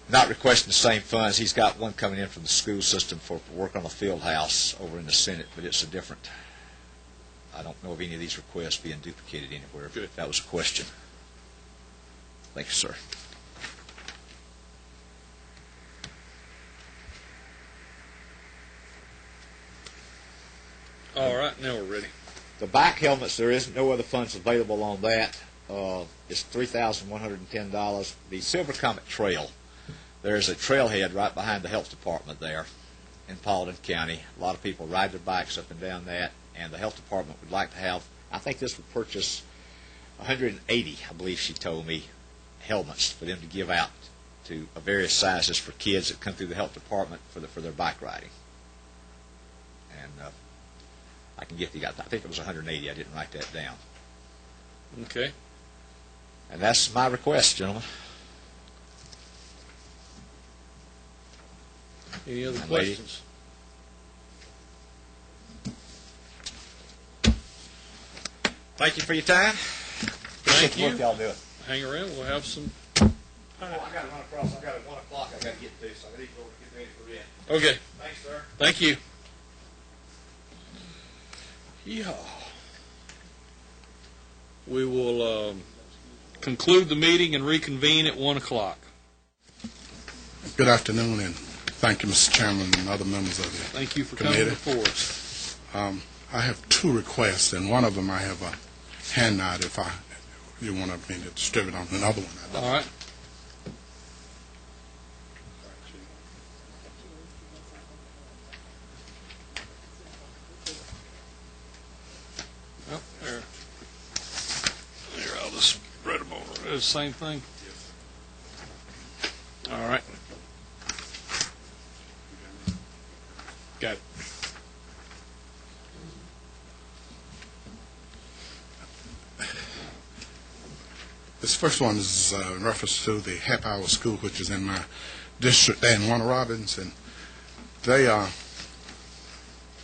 not requesting the same funds. He's got one coming in from the school system for work on a field house over in the Senate, but it's a different. I don't know of any of these requests being duplicated anywhere. Good. That was a question. Thank you, sir. All right, now we're ready. The bike helmets, there is no other funds available on that. It's $3,110. The Silver Comet Trail, there's a trailhead right behind the health department there in Paulding County. A lot of people ride their bikes up and down that, and the health department would like to have, I think this would purchase 180, I believe she told me, helmets for them to give out to various sizes for kids that come through the health department for their bike riding. And I can get I think it was 180. I didn't write that down. Okay. And that's my request, gentlemen. Any other And questions? Thank you for your time. Thank you. Work y'all do it. Hang around. We'll have some. Oh, I got to run across. I got at 1 o'clock. I got to get to, so I need to go get ready for that. Okay. Thanks, sir. Thank you. Yeah. We will conclude the meeting and reconvene at 1 o'clock. Good afternoon, and thank you, Mr. Chairman, and other members of the Thank you for committee. coming before us. I have two requests, and one of them I have a handout if you want me to distribute on another one. All right. Oh, there. Here, I'll just spread them over. It's the same thing? All right. Got it. This first one is in reference to the half hour school, which is in my district there in Warner Robins, and they are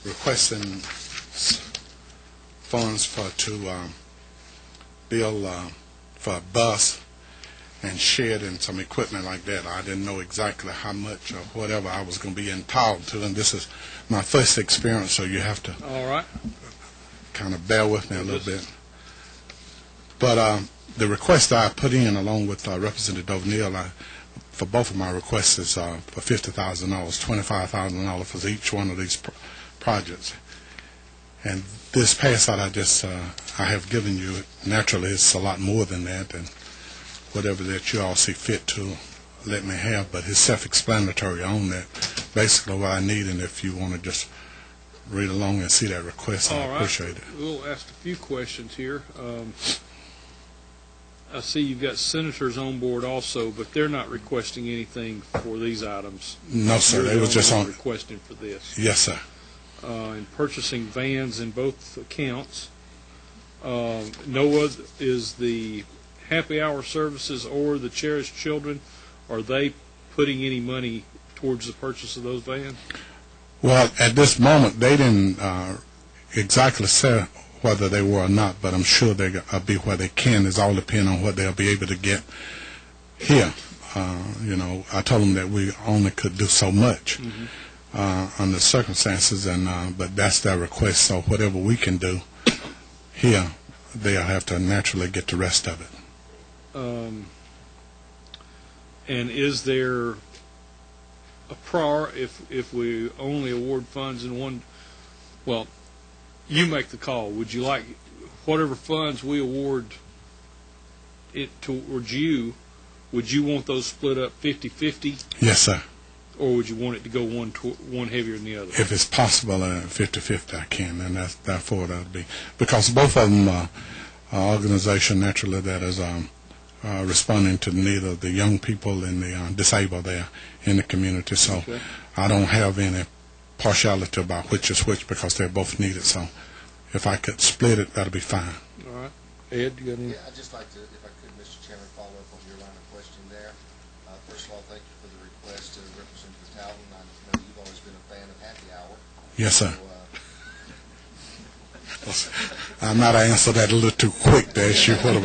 requesting funds to build for a bus, and shed and some equipment like that. I didn't know exactly how much or whatever I was going to be entitled to, and this is my first experience, so you have to kind of bear with me a little bit. But the request I put in along with Representative O'Neill, for both of my requests is for $50,000, $25,000 for each one of these projects. And this pass out I have given you, naturally it's a lot more than that, and whatever that you all see fit to let me have, but it's self-explanatory on that. Basically what I need, and if you want to just read along and see that request, I appreciate it. We'll ask a few questions here. I see you've got senators on board also, but they're not requesting anything for these items. No, sir. They was just on requesting for this. Yes, sir. And purchasing vans in both accounts. No other is the happy hour services or the cherished children. Are they putting any money towards the purchase of those vans? Well, at this moment, they didn't exactly say whether they were or not, but I'm sure they'll be where they can. It's all depending on what they'll be able to get here. You know, I told them that we only could do so much under circumstances, and but that's their request. So whatever we can do here, they'll have to naturally get the rest of it. And is there a prior if we only award funds in one? Well, you make the call. Would you like whatever funds we award it towards you? Would you want those split up 50-50? Yes, sir. Or would you want it to go one heavier than the other? If it's possible, 50-50, I can, and therefore that would be, because both of them are organization naturally that is responding to the need of the young people and the disabled there in the community. So I don't have any partiality about which is which because they're both needed. So if I could split it, that'll be fine. All right. Ed, you got any? Yeah, I'd just like to, if I could, Mr. Chairman, follow up on your line of question there. First of all, thank you for the request to Representative Talton. I know you've always been a fan of happy hour. Yes, sir. I might have answered that a little too quick to ask you what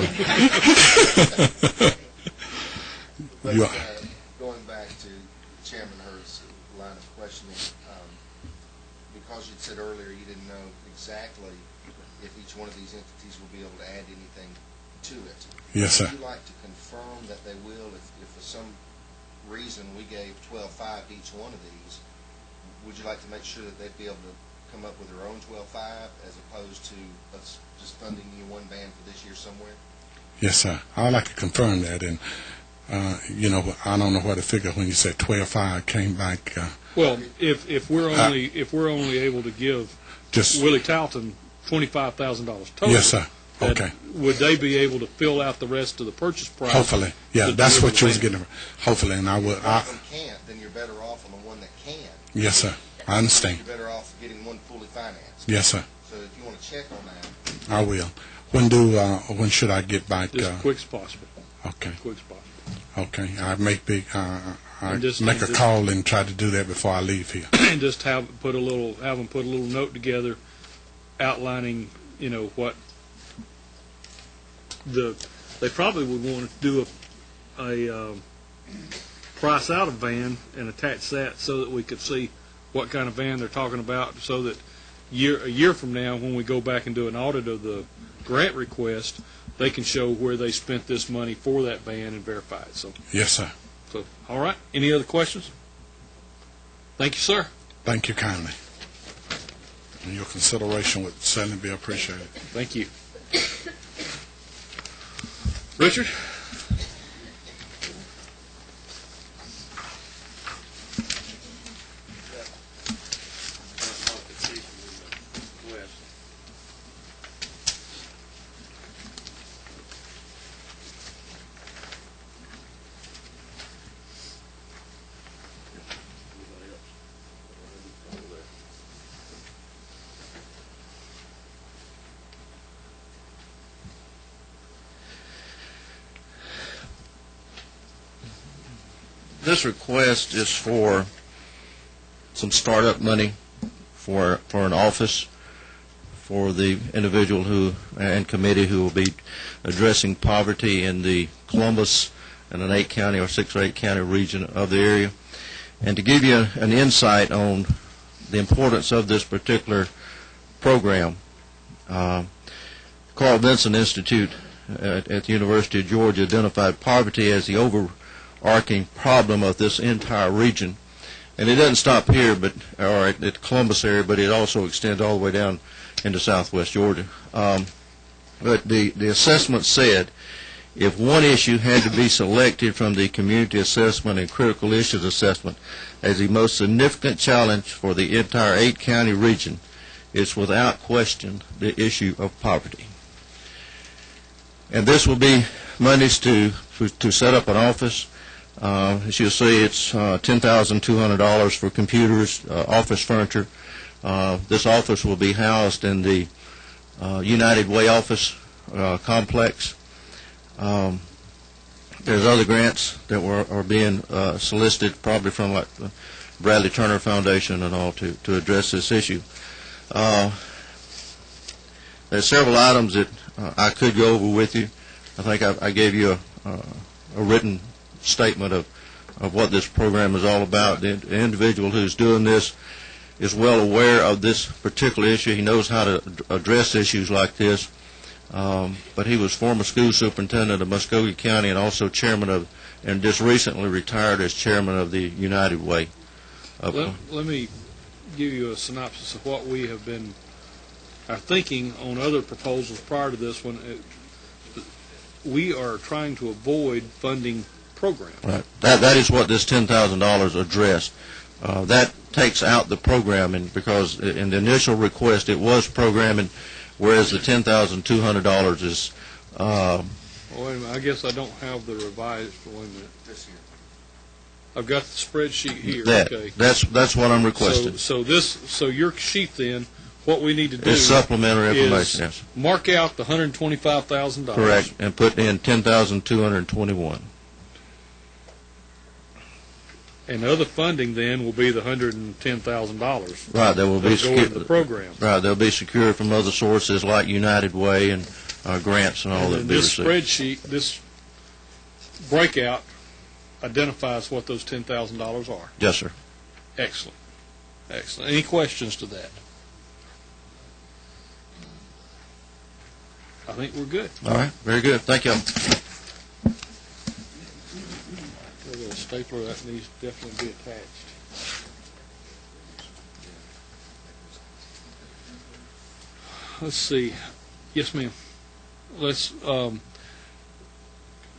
going back to Chairman Hurd's line of questioning, because you'd said earlier you didn't know exactly if each one of these entities will be able to add anything to it. Yes, sir. Would you like to confirm that they will, if for some reason we gave 12.5 to each one of these, would you like to make sure that they'd be able to come up with their own 12.5 as opposed to us just funding you one band for this year somewhere? Yes, sir. I'd like to confirm that, and you know, I don't know what to figure when you said 12.5 came back. Well, if we're only able to give just Willie Talton $25,000 total. Yes, sir. Okay. Would they be able to fill out the rest of the purchase price? Hopefully, yeah. That's what you was getting. Hopefully, and I will. If one of them can't, then you're better off on the one that can. Yes, sir. I understand. You're better off getting one fully financed. Yes, sir. So if you want to check on that, I will. When should I get back? As quick as possible. Okay. As quick as possible. Okay. I make a call and try to do that before I leave here. And just have them put a little note together, outlining, you know, what they probably would want to do a price out a van and attach that so that we could see what kind of van they're talking about, so that a year from now when we go back and do an audit of the grant request, they can show where they spent this money for that van and verify it. So yes, sir. So all right. Any other questions? Thank you, sir. Thank you kindly. And your consideration would certainly be appreciated. Thank you. Richard? This request is for some startup money for an office for the individual and committee who will be addressing poverty in the Columbus in an 8-county or 6 or 8-county region of the area. And to give you an insight on the importance of this particular program, Carl Vinson Institute at the University of Georgia identified poverty as the overarching problem of this entire region. And it doesn't stop here, but or at the Columbus area, but it also extends all the way down into southwest Georgia. But the assessment said if one issue had to be selected from the community assessment and critical issues assessment as the most significant challenge for the entire 8-county region, it's without question the issue of poverty. And this will be monies to set up an office. As you'll see, it's $10,200 for computers, office furniture. This office will be housed in the United Way office complex. There's other grants that are being solicited, probably from like the Bradley Turner Foundation and all, to address this issue. There's several items that I could go over with you. I think I gave you a written statement of what this program is all about. The individual who's doing this is well aware of this particular issue. He knows how to address issues like this. But he was former school superintendent of Muskogee County and also chairman of, and just recently retired as chairman of the United Way. Let me give you a synopsis of what we have been thinking on other proposals prior to this one. We are trying to avoid funding programs. Right. That is what this $10,000 addressed. That takes out the programming, because in the initial request it was programming, whereas the $10,200 is. Wait a minute. I guess I don't have the revised. Wait a minute. This here. I've got the spreadsheet here. Okay. That's what I'm requesting. So your sheet then, what we need to do is supplementary information. Yes. Mark out the $125,000. Correct, and put in $10,221. And other funding then will be the $110,000. Right, there will be secured the program. Right, they'll be secured from other sources like United Way and grants and all that. This spreadsheet, this breakout, identifies what those $10,000 are. Yes, sir. Excellent, excellent. Any questions to that? I think we're good. All right, very good. Thank you. A stapler that needs to definitely be attached. Let's see. Yes, ma'am. Let's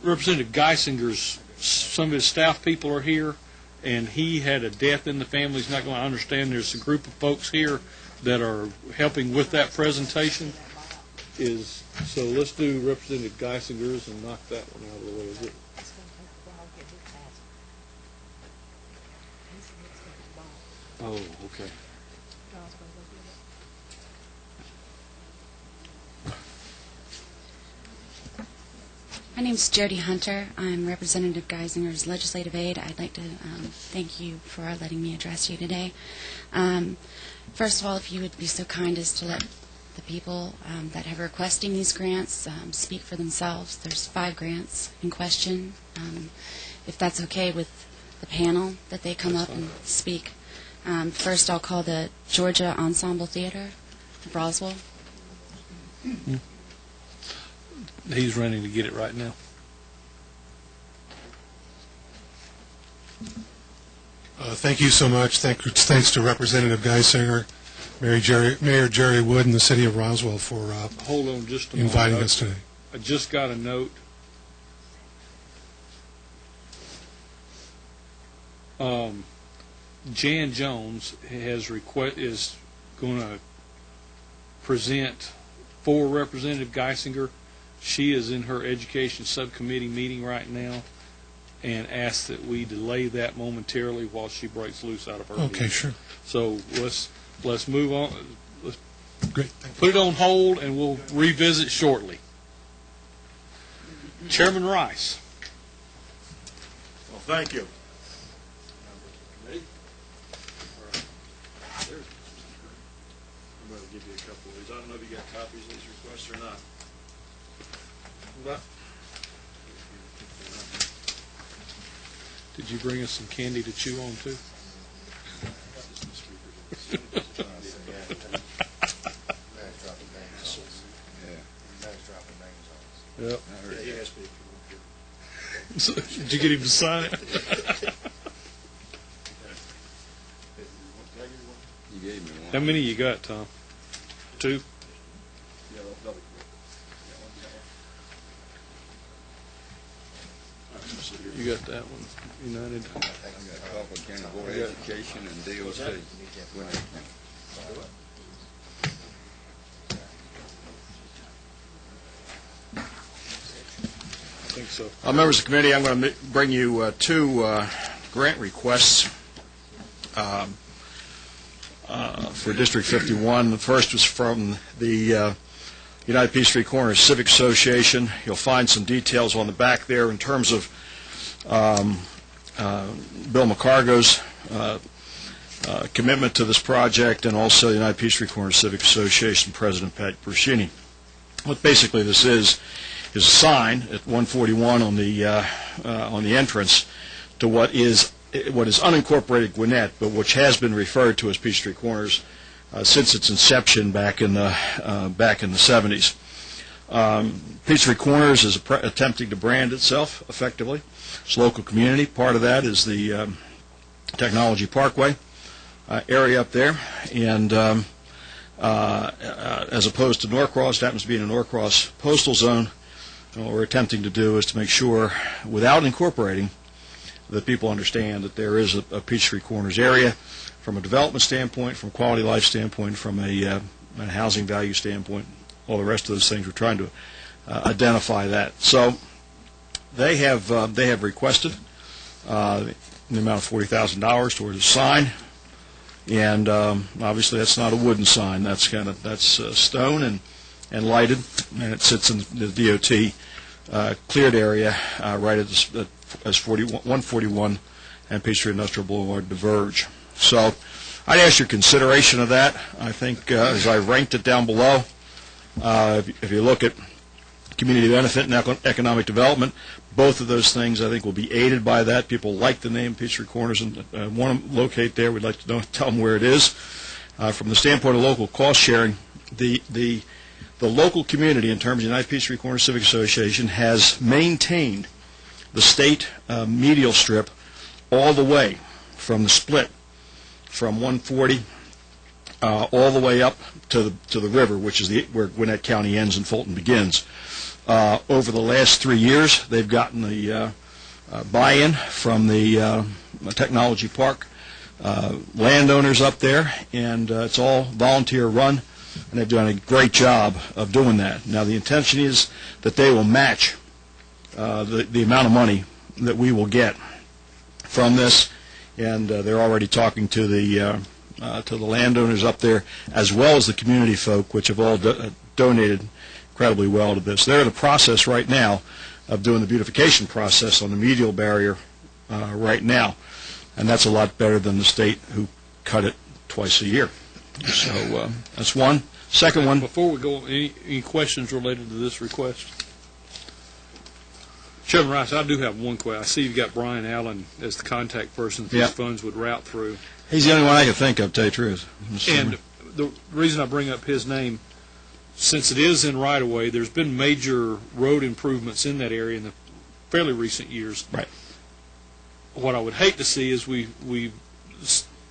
Representative Geisinger's, some of his staff people are here, and he had a death in the family. He's not going to understand. There's a group of folks here that are helping with that presentation. So let's do Representative Geisinger's and knock that one out of the way. Is it? Oh, okay. My name is Jody Hunter. I'm Representative Geisinger's legislative aide. I'd like to thank you for letting me address you today. First of all, if you would be so kind as to let the people that have requesting these grants speak for themselves. There's 5 grants in question. If that's okay with the panel, that they come up and speak. First, I'll call the Georgia Ensemble Theater of Roswell. He's running to get it right now. Thank you so much. Thanks to Representative Geisinger, Mayor Jerry Wood, and the City of Roswell for hold on just a inviting moment. us today. I just got a note. Jan Jones is going to present for Representative Geisinger. She is in her education subcommittee meeting right now, and asked that we delay that momentarily while she breaks loose out of her Okay, meeting. sure. So let's move on. Let's Great. put it on hold, and we'll revisit shortly. Chairman Rice. Well, thank you. I'm going to give you a couple of these. I don't know if you got copies of these requests or not. Did you bring us some candy to chew on, too? Yep. So, did you get him to sign it? You gave me one. How many you got, Tom? 2? You got that one, United. I got Crawford County Board of Education and DOT. I think so. Members of the committee, I'm going to bring you two grant requests for District 51. The first was from the United Peace Three Corners Civic Association. You'll find some details on the back there in terms of Bill McCargo's commitment to this project, and also the United Peace Three Corners Civic Association President Pat Bruscini. What basically this is a sign at 141 on the entrance to what is unincorporated Gwinnett, but which has been referred to as Peace Three Corners since its inception back in the 70s. Peace Three Corners is attempting to brand itself effectively. It's a local community. Part of that is the Technology Parkway area up there, and as opposed to Norcross, it happens to be in a Norcross postal zone. What we're attempting to do is to make sure, without incorporating, that people understand that there is a Peachtree Corners area from a development standpoint, from a quality life standpoint, from a housing value standpoint, all the rest of those things. We're trying to identify that. So they have requested the amount of $40,000 towards a sign, and obviously that's not a wooden sign. That's stone and lighted, and it sits in the DOT cleared area right as 141 and Peachtree Industrial Boulevard diverge. So I'd ask your consideration of that. I think as I ranked it down below, if you look at community benefit and economic development, both of those things I think will be aided by that. People like the name Peachtree Corners and want to locate there. We'd like to tell them where it is. From the standpoint of local cost sharing, the local community, in terms of the United Peachtree Corners Civic Association, has maintained the state medial strip all the way from the split from 140 all the way up to the river, which is where Gwinnett County ends and Fulton begins. Over the last 3 years, they've gotten the buy-in from the Technology Park landowners up there, and it's all volunteer run, and they've done a great job of doing that. Now, the intention is that they will match the amount of money that we will get from this, and they're already talking to the landowners up there, as well as the community folk, which have all donated incredibly well to this. They're in the process right now of doing the beautification process on the medial barrier right now, and that's a lot better than the state, who cut it twice a year. So that's one. Second one. Before we go, any questions related to this request? Chairman Rice, I do have one question. I see you've got Brian Allen as the contact person that these funds would route through. He's the only one I can think of, to tell you the truth. And the reason I bring up his name, since it is in right-of-way, there's been major road improvements in that area in the fairly recent years. Right. What I would hate to see is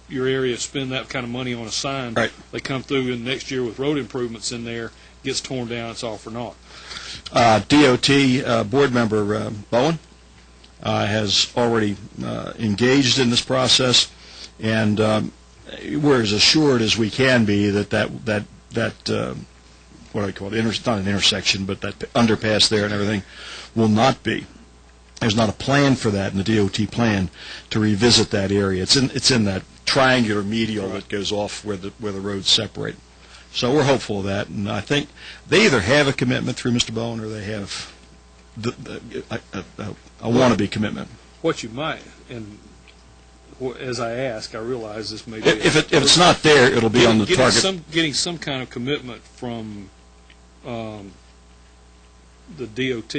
your area spend that kind of money on a sign. Right. They come through and next year with road improvements in there, gets torn down, it's all for naught. DOT board member Bowen has already engaged in this process, and we're as assured as we can be that what do I call it? It's not an intersection, but that underpass there and everything will not be. There's not a plan for that in the DOT plan to revisit that area. It's in that triangular medial that goes off where the roads separate. So we're hopeful of that, and I think they either have a commitment through Mr. Bowen or they have a wannabe commitment. What you might, and as I ask, I realize this may be... If it's not there, it'll be on the target. Getting some kind of commitment from the DOT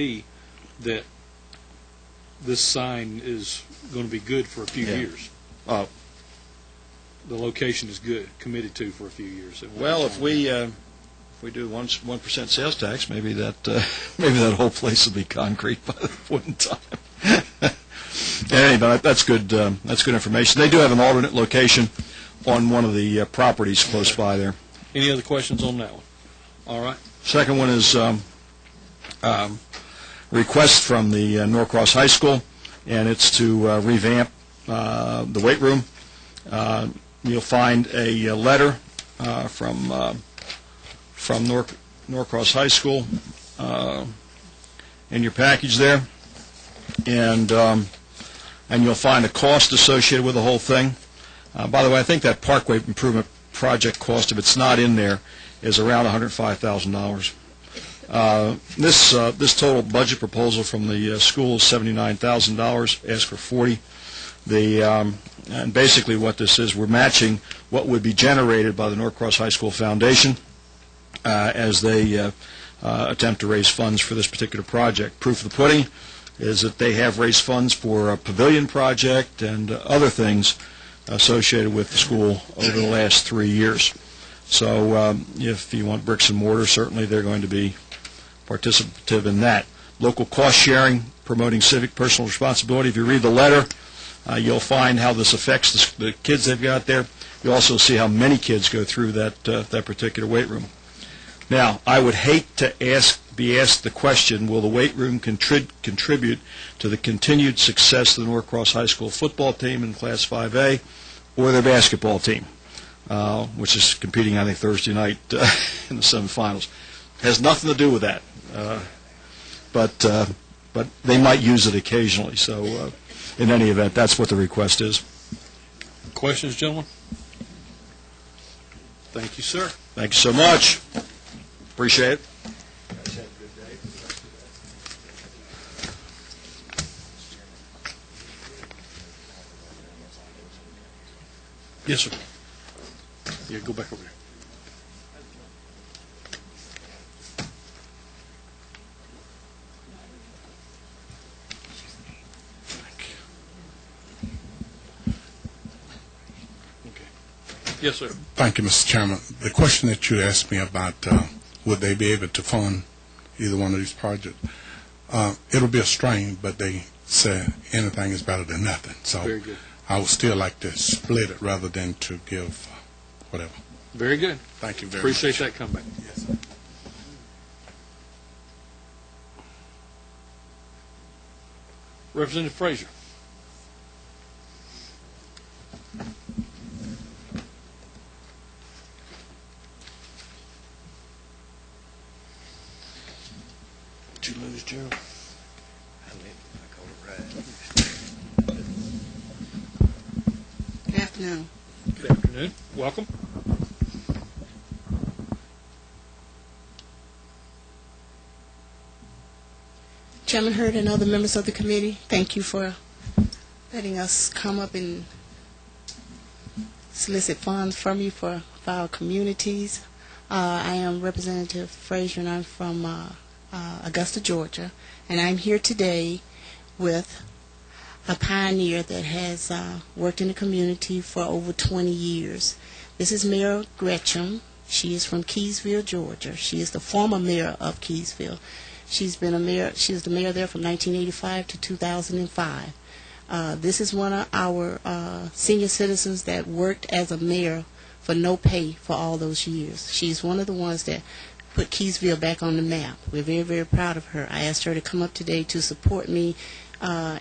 that this sign is going to be good for a few years. The location is good, committed to for a few years. Well, if we do 1% sales tax, maybe that whole place will be concrete by the point in time. Anyway, that's good. That's good information. They do have an alternate location on one of the properties close by there. Any other questions on that one? All right. Second one is request from the Norcross High School, and it's to revamp the weight room. You'll find a letter from Norcross High School in your package there, and you'll find a cost associated with the whole thing. By the way, I think that Parkway improvement project cost, if it's not in there, is around $105,000. This total budget proposal from the school is $79,000. Ask for $40,000. And basically what this is, we're matching what would be generated by the Norcross High School Foundation as they attempt to raise funds for this particular project. Proof of the pudding is that they have raised funds for a pavilion project and other things associated with the school over the last 3 years. So if you want bricks and mortar, certainly they're going to be participative in that. Local cost sharing, promoting civic personal responsibility. If you read the letter, you'll find how this affects the kids they've got there. You'll also see how many kids go through that particular weight room. Now, I would hate to be asked the question, will the weight room contribute to the continued success of the Norcross High School football team in Class 5A or their basketball team, which is competing, I think, Thursday night in the semifinals. Has nothing to do with that, but they might use it occasionally. So, in any event, that's what the request is. Questions, gentlemen? Thank you, sir. Thank you so much. Appreciate it. Yes, sir. Yeah, go back over there. Yes, sir. Thank you, Mr. Chairman. The question that you asked me about would they be able to fund either one of these projects, it'll be a strain, but they say anything is better than nothing. So very good. I would still like to split it rather than to give whatever. Very good. Thank you very Appreciate much. that comeback. Yes, sir. Representative Frazier. Did you lose, Gerald? Good afternoon. Good afternoon. Welcome. Chairman Hurd and other members of the committee, thank you for letting us come up and solicit funds from you for our communities. I am Representative Frazier, and I'm from Augusta, Georgia, and I'm here today with a pioneer that has worked in the community for over 20 years. This is Mayor Gretchen. She is from Keysville, Georgia. She is the former mayor of Keysville. She's been a mayor. She was the mayor there from 1985 to 2005. This is one of our senior citizens that worked as a mayor for no pay for all those years. She's one of the ones that put Keysville back on the map. We're very, very proud of her. I asked her to come up today to support me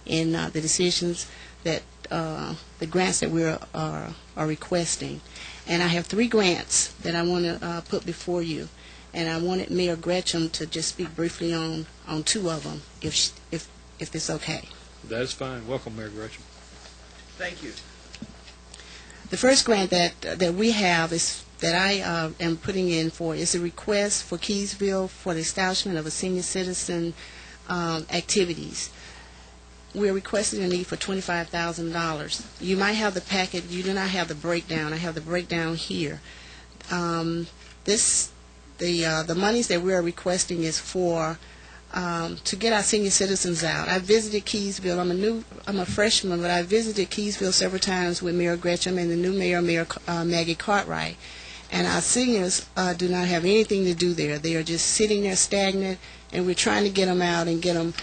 in the decisions that the grants that we are requesting. And I have 3 grants that I want to put before you. And I wanted Mayor Gretchen to just speak briefly on 2 of them, if it's okay. That is fine. Welcome, Mayor Gretchen. Thank you. The first grant that we have is that I am putting in for is a request for Keysville for the establishment of a senior citizen activities. We're requesting a need for $25,000. You might have the packet. You do not have the breakdown. I have the breakdown here. The monies that we are requesting is for to get our senior citizens out. I visited Keysville. I'm a freshman, but I visited Keysville several times with Mayor Gretchen and the new mayor, Maggie Cartwright. And our seniors do not have anything to do there. They are just sitting there stagnant, and we're trying to get them out and get them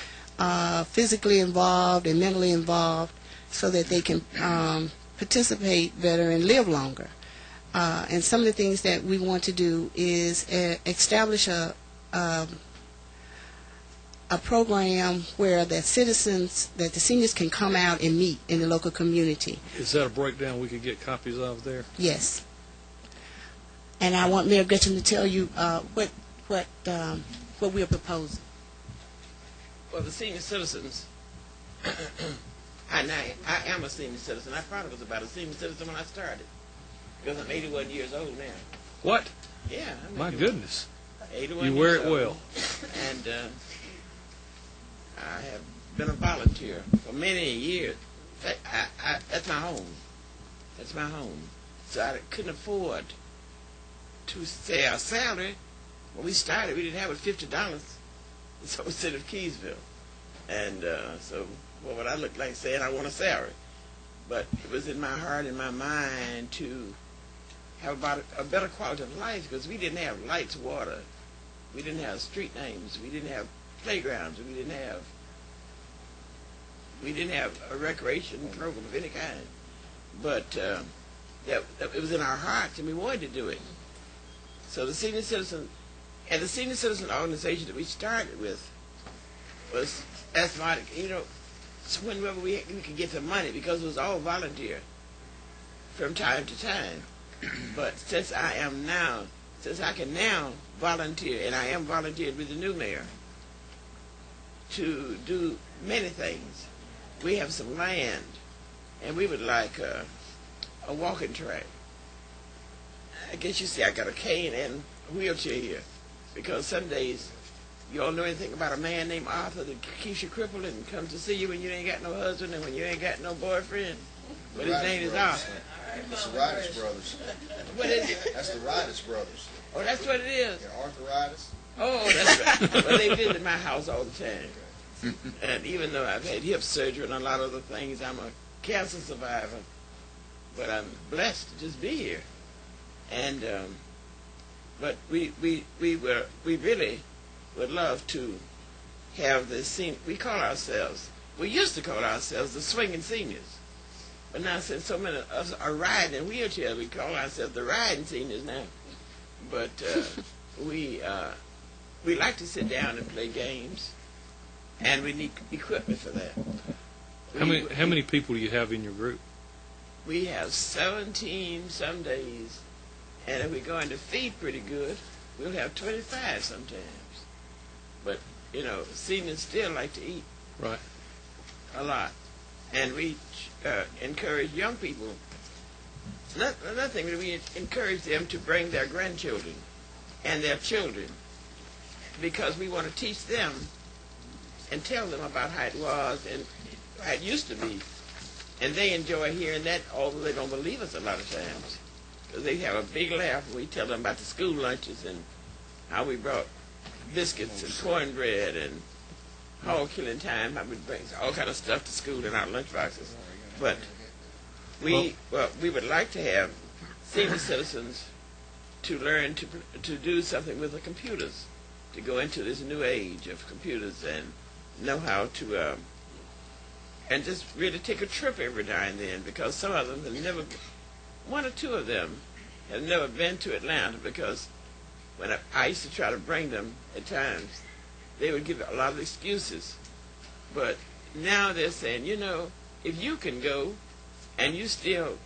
physically involved and mentally involved so that they can participate better and live longer. And some of the things that we want to do is establish a program where the seniors can come out and meet in the local community. Is that a breakdown we could get copies of there? Yes. And I want Mayor Gretchen to tell you what we're proposing. Well, the senior citizens, I am a senior citizen. I probably was about a senior citizen when I started, because I'm 81 years old now. What? Yeah. My goodness. 81 you wear years it well. Old. And I have been a volunteer for many years. In fact, that's my home. That's my home. So I couldn't afford to say our salary. When we started, we didn't have it $50. So we said of Keysville. And so what would I look like saying I want a salary? But it was in my heart and my mind to have about a better quality of life, because we didn't have lights, water. We didn't have street names. We didn't have playgrounds. We didn't have a recreation program of any kind. But it was in our hearts, and we wanted to do it. So the senior citizen organization that we started with was asthmatic. Whenever we could get the money, because it was all volunteer from time to time. But since I can now volunteer, and I am volunteered with the new mayor to do many things. We have some land, and we would like a walking track. I guess you see I got a cane and a wheelchair here, because some days, you all know anything about a man named Arthur that keeps you crippled and comes to see you when you ain't got no husband and when you ain't got no boyfriend? But his name is Arthur. That's the Riders Brothers. What is it? That's the Riders Brothers. Oh, that's what it is? Yeah, arthritis. Oh, that's right. Well, they visit my house all the time. And even though I've had hip surgery and a lot of other things, I'm a cancer survivor. But I'm blessed to just be here. And but we really would love to have this scene. We used to call ourselves the Swinging Seniors. But now, since so many of us are riding in wheelchairs, we call ourselves the Riding Seniors now. But we like to sit down and play games, and we need equipment for that. How many people do you have in your group? We have 17 some days, and if we're going to feed pretty good, we'll have 25 sometimes. But, seniors still like to eat. Right. A lot. And we encourage young people. Another thing, we encourage them to bring their grandchildren and their children, because we want to teach them and tell them about how it was and how it used to be. And they enjoy hearing that, although they don't believe us a lot of times. Because they have a big laugh when we tell them about the school lunches and how we brought biscuits and cornbread and hog killing time, how we bring all kind of stuff to school in our lunch boxes. But we would like to have senior citizens to learn to do something with the computers, to go into this new age of computers and know how to and just really take a trip every now and then, because some of them have never, one or two of them have never been to Atlanta, because when I used to try to bring them at times, they would give a lot of excuses. But now they're saying, if you can go and you still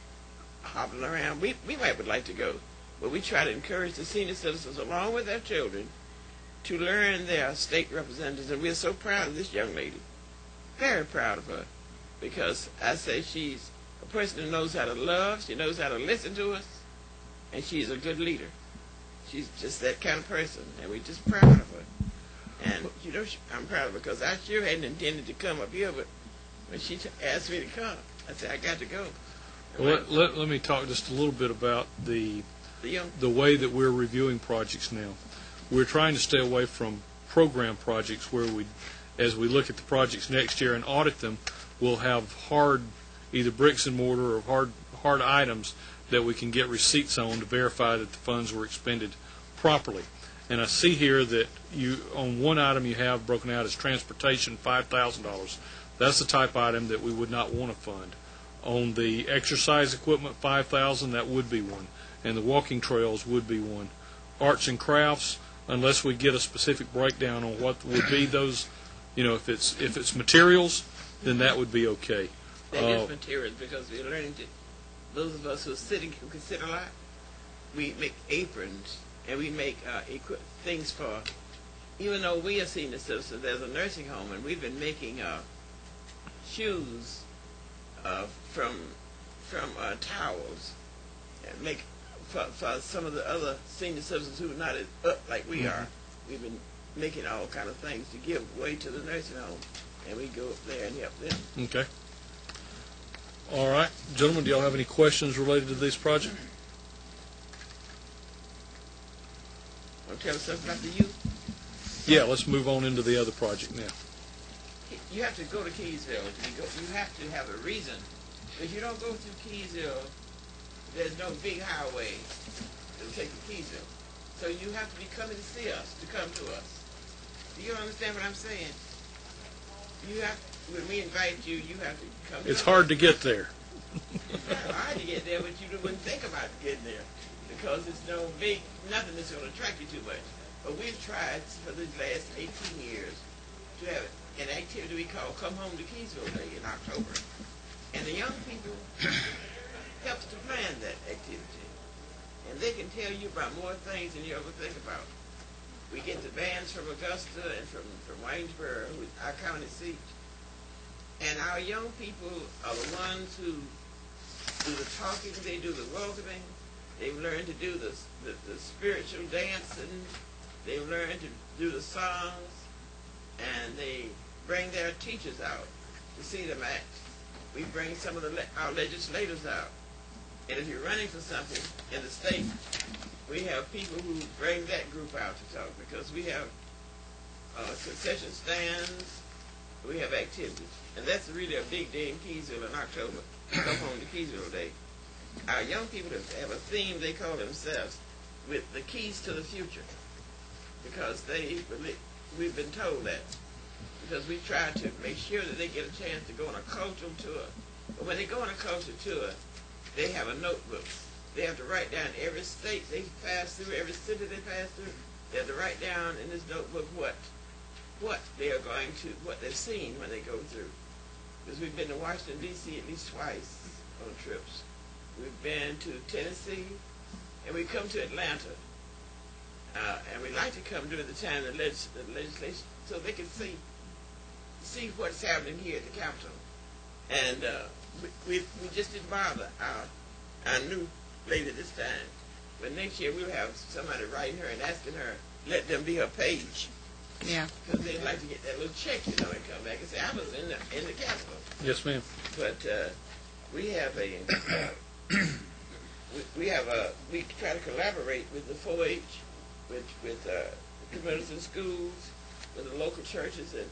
hobbling around, we might would like to go. But we try to encourage the senior citizens, along with their children, to learn their state representatives. And we're so proud of this young lady. Very proud of her. Because I say she's a person who knows how to love, she knows how to listen to us, and she's a good leader. She's just that kind of person, and we're just proud of her. And, I'm proud of her, because I sure hadn't intended to come up here, but when she asked me to come, I said, I got to go. Well, let me talk just a little bit about the way that we're reviewing projects now. We're trying to stay away from program projects where as we look at the projects next year and audit them, we'll have hard, either bricks and mortar or hard items that we can get receipts on to verify that the funds were expended properly. And I see here that on one item you have broken out as transportation, $5,000. That's the type item that we would not want to fund. On the exercise equipment, $5,000, that would be one. And the walking trails would be one. Arts and crafts, unless we get a specific breakdown on what would be those, if it's materials, then that would be okay. That is materials, because we're learning to, those of us who are sitting, who can sit a lot, we make aprons, and we make things for, even though we are senior citizens, there's a nursing home, and we've been making shoes from towels, and make for some of the other senior citizens who are not as up like we are. We've been making all kind of things to give away to the nursing home, and we go up there and help them. Okay. All right. Gentlemen, do y'all have any questions related to this project? Want to tell us something about the youth? Yeah, let's move on into the other project now. You have to go to Keysville. You have to have a reason. If you don't go through Keysville, there's no big highway that'll take you to Keysville. So you have to be coming to see us, to come to us. Do you understand what I'm saying? You have, when we invite you, you have to come. It's hard to get there. It's not hard to get there, but you wouldn't think about getting there because it's nothing that's going to attract you too much. But we've tried for the last 18 years to have an activity we call Come Home to Keysville Day in October. And the young people help to plan that activity. And they can tell you about more things than you ever think about. We get the bands from Augusta and from Waynesboro, who is our county seat. And our young people are the ones who do the talking, they do the welcoming, they've learned to do the spiritual dancing, they've learned to do the songs, and they bring their teachers out to see them act. We bring some of our legislators out. And if you're running for something in the state, we have people who bring that group out to talk because we have concession stands, we have activities. And that's really a big day in Keysville in October. Come Home to Keysville Day. Our young people have a theme they call themselves with the keys to the future because we've been told that. Because we try to make sure that they get a chance to go on a cultural tour. But when they go on a cultural tour, they have a notebook. They have to write down every state they pass through, every city they pass through. They have to write down in this notebook what they are going to, what they've seen when they go through. Because we've been to Washington, D.C. at least twice on trips. We've been to Tennessee, and we come to Atlanta. And we like to come during the time of the legislation so they can see what's happening here at the Capitol. And we just didn't bother our new lady this time. But next year we'll have somebody writing her and asking her, let them be her page. Yeah. Because they'd like to get that little check, and come back and say, I was in the Capitol. Yes, ma'am. But we try to collaborate with the 4-H, with communities and schools, with the local churches, and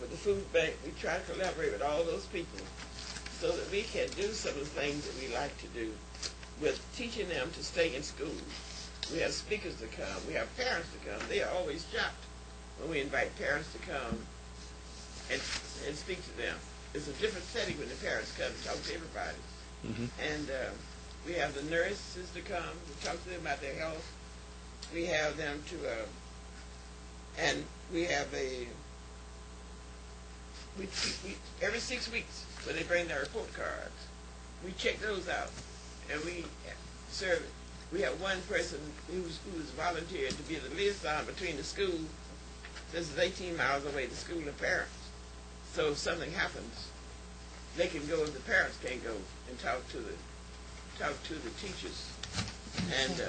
with the food bank. We try to collaborate with all those people so that we can do some of the things that we like to do with teaching them to stay in school. We have speakers to come. We have parents to come. They are always shocked when we invite parents to come and speak to them. It's a different setting when the parents come to talk to everybody. Mm-hmm. And we have the nurses to come to talk to them about their health. We have them to, and we have we every 6 weeks when they bring their report cards, we check those out, and we serve it. We have one person who's volunteered to be the liaison between the school. This is 18 miles away, the school and parents. So if something happens, they can go if the parents can't go and talk to the teachers. And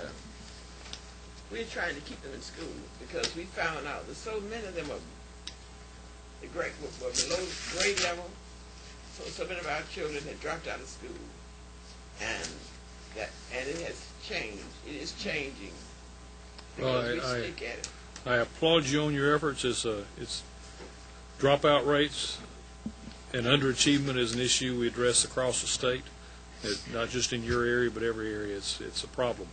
we're trying to keep them in school because we found out that so many of them were below grade level. So many of our children had dropped out of school, and it has changed. It is changing. Well, We stick at it. I applaud you on your efforts. It's dropout rates and underachievement is an issue we address across the state, not just in your area, but every area. It's a problem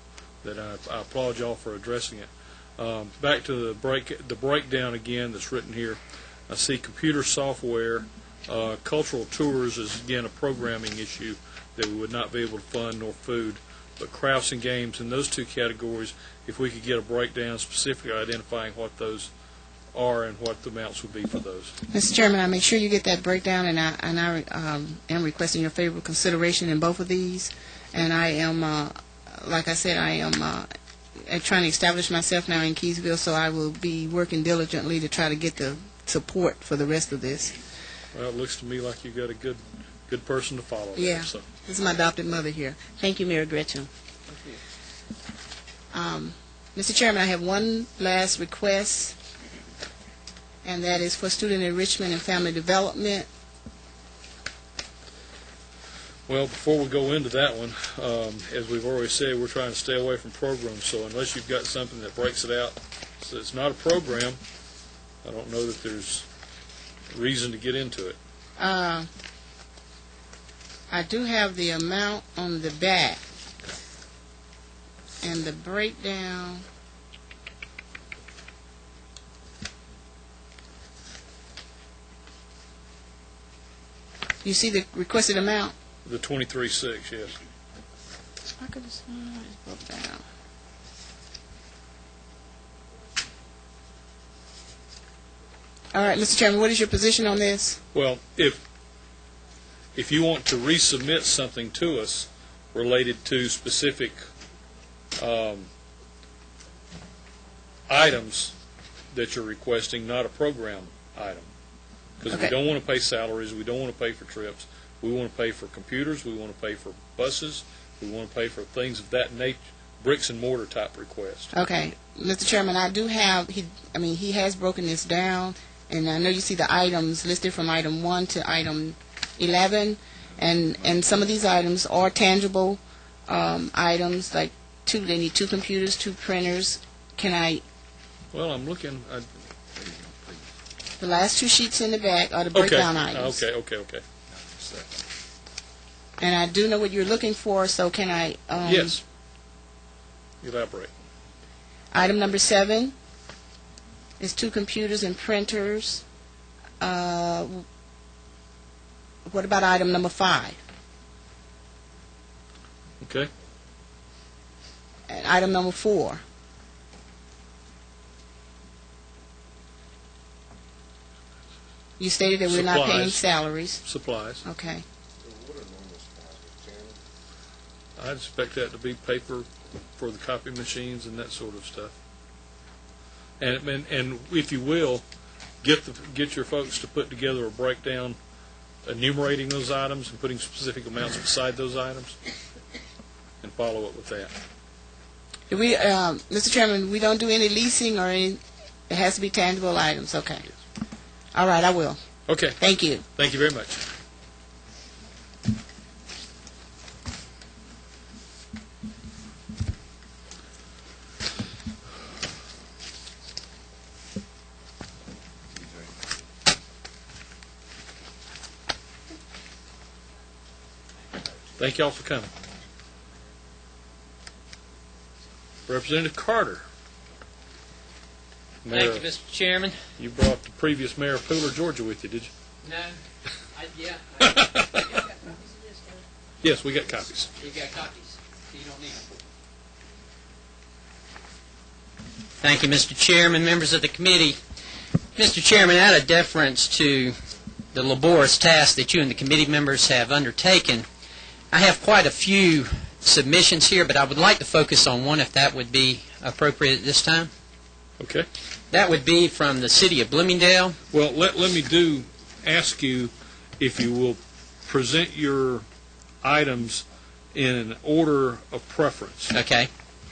that I applaud y'all for addressing it. Back to the breakdown again that's written here. I see computer software, cultural tours is again a programming issue that we would not be able to fund, nor food. But crafts and games, in those two categories, if we could get a breakdown specifically identifying what those are and what the amounts would be for those. Mr. Chairman, I make sure you get that breakdown, and I am requesting your favorable consideration in both of these. And I am, like I said, I am trying to establish myself now in Keysville, so I will be working diligently to try to get the support for the rest of this. Well, it looks to me like you've got a good person to follow. Yeah, there, so. This is my adopted mother here. Thank you, Mayor Gretchen. Mr. Chairman, I have one last request, and that is for student enrichment and family development. Well, before we go into that one, as we've already said, we're trying to stay away from programs, so unless you've got something that breaks it out, so it's not a program, I don't know that there's reason to get into it. I do have the amount on the back, and the breakdown. You see the requested amount? The 23.6, yes. I could have sworn I just broke down. All right, Mr. Chairman, what is your position on this? Well, if you want to resubmit something to us related to specific items that you're requesting, not a program item, because we don't want to pay salaries, we don't want to pay for trips, we want to pay for computers, we want to pay for buses, we want to pay for things of that nature, bricks and mortar type request. Okay, Mr. Chairman, I do have, he has broken this down, and I know you see the items listed from item 1 to item 11, and some of these items are tangible items, like they need 2 computers, 2 printers. Can I? Well, I'm looking. The last 2 sheets in the back are the breakdown items. Okay. And I do know what you're looking for, so can I? Yes. Elaborate. Item number 7 is 2 computers and printers. What about item number 5? Okay. And item number 4. You stated that we're not paying salaries. Supplies. Okay. I'd expect that to be paper for the copy machines and that sort of stuff. And if you will, get your folks to put together a breakdown enumerating those items and putting specific amounts beside those items, and follow up with that. Do we, Mr. Chairman, we don't do any leasing or any, it has to be tangible items. Okay. Yes. All right, I will. Okay. Thank you. Thank you very much. Thank you all for coming. Representative Carter. Mayor, Thank you, Mr. Chairman. You brought the previous mayor of Pooler, Georgia with you, did you? No, yeah. Yes, we got copies. You got copies. You don't need them. Thank you, Mr. Chairman, members of the committee. Mr. Chairman, out of deference to the laborious task that you and the committee members have undertaken, I have quite a few submissions here, but I would like to focus on one if that would be appropriate at this time. Okay. That would be from the city of Bloomingdale. Well, let me ask you if you will present your items in an order of preference. Okay.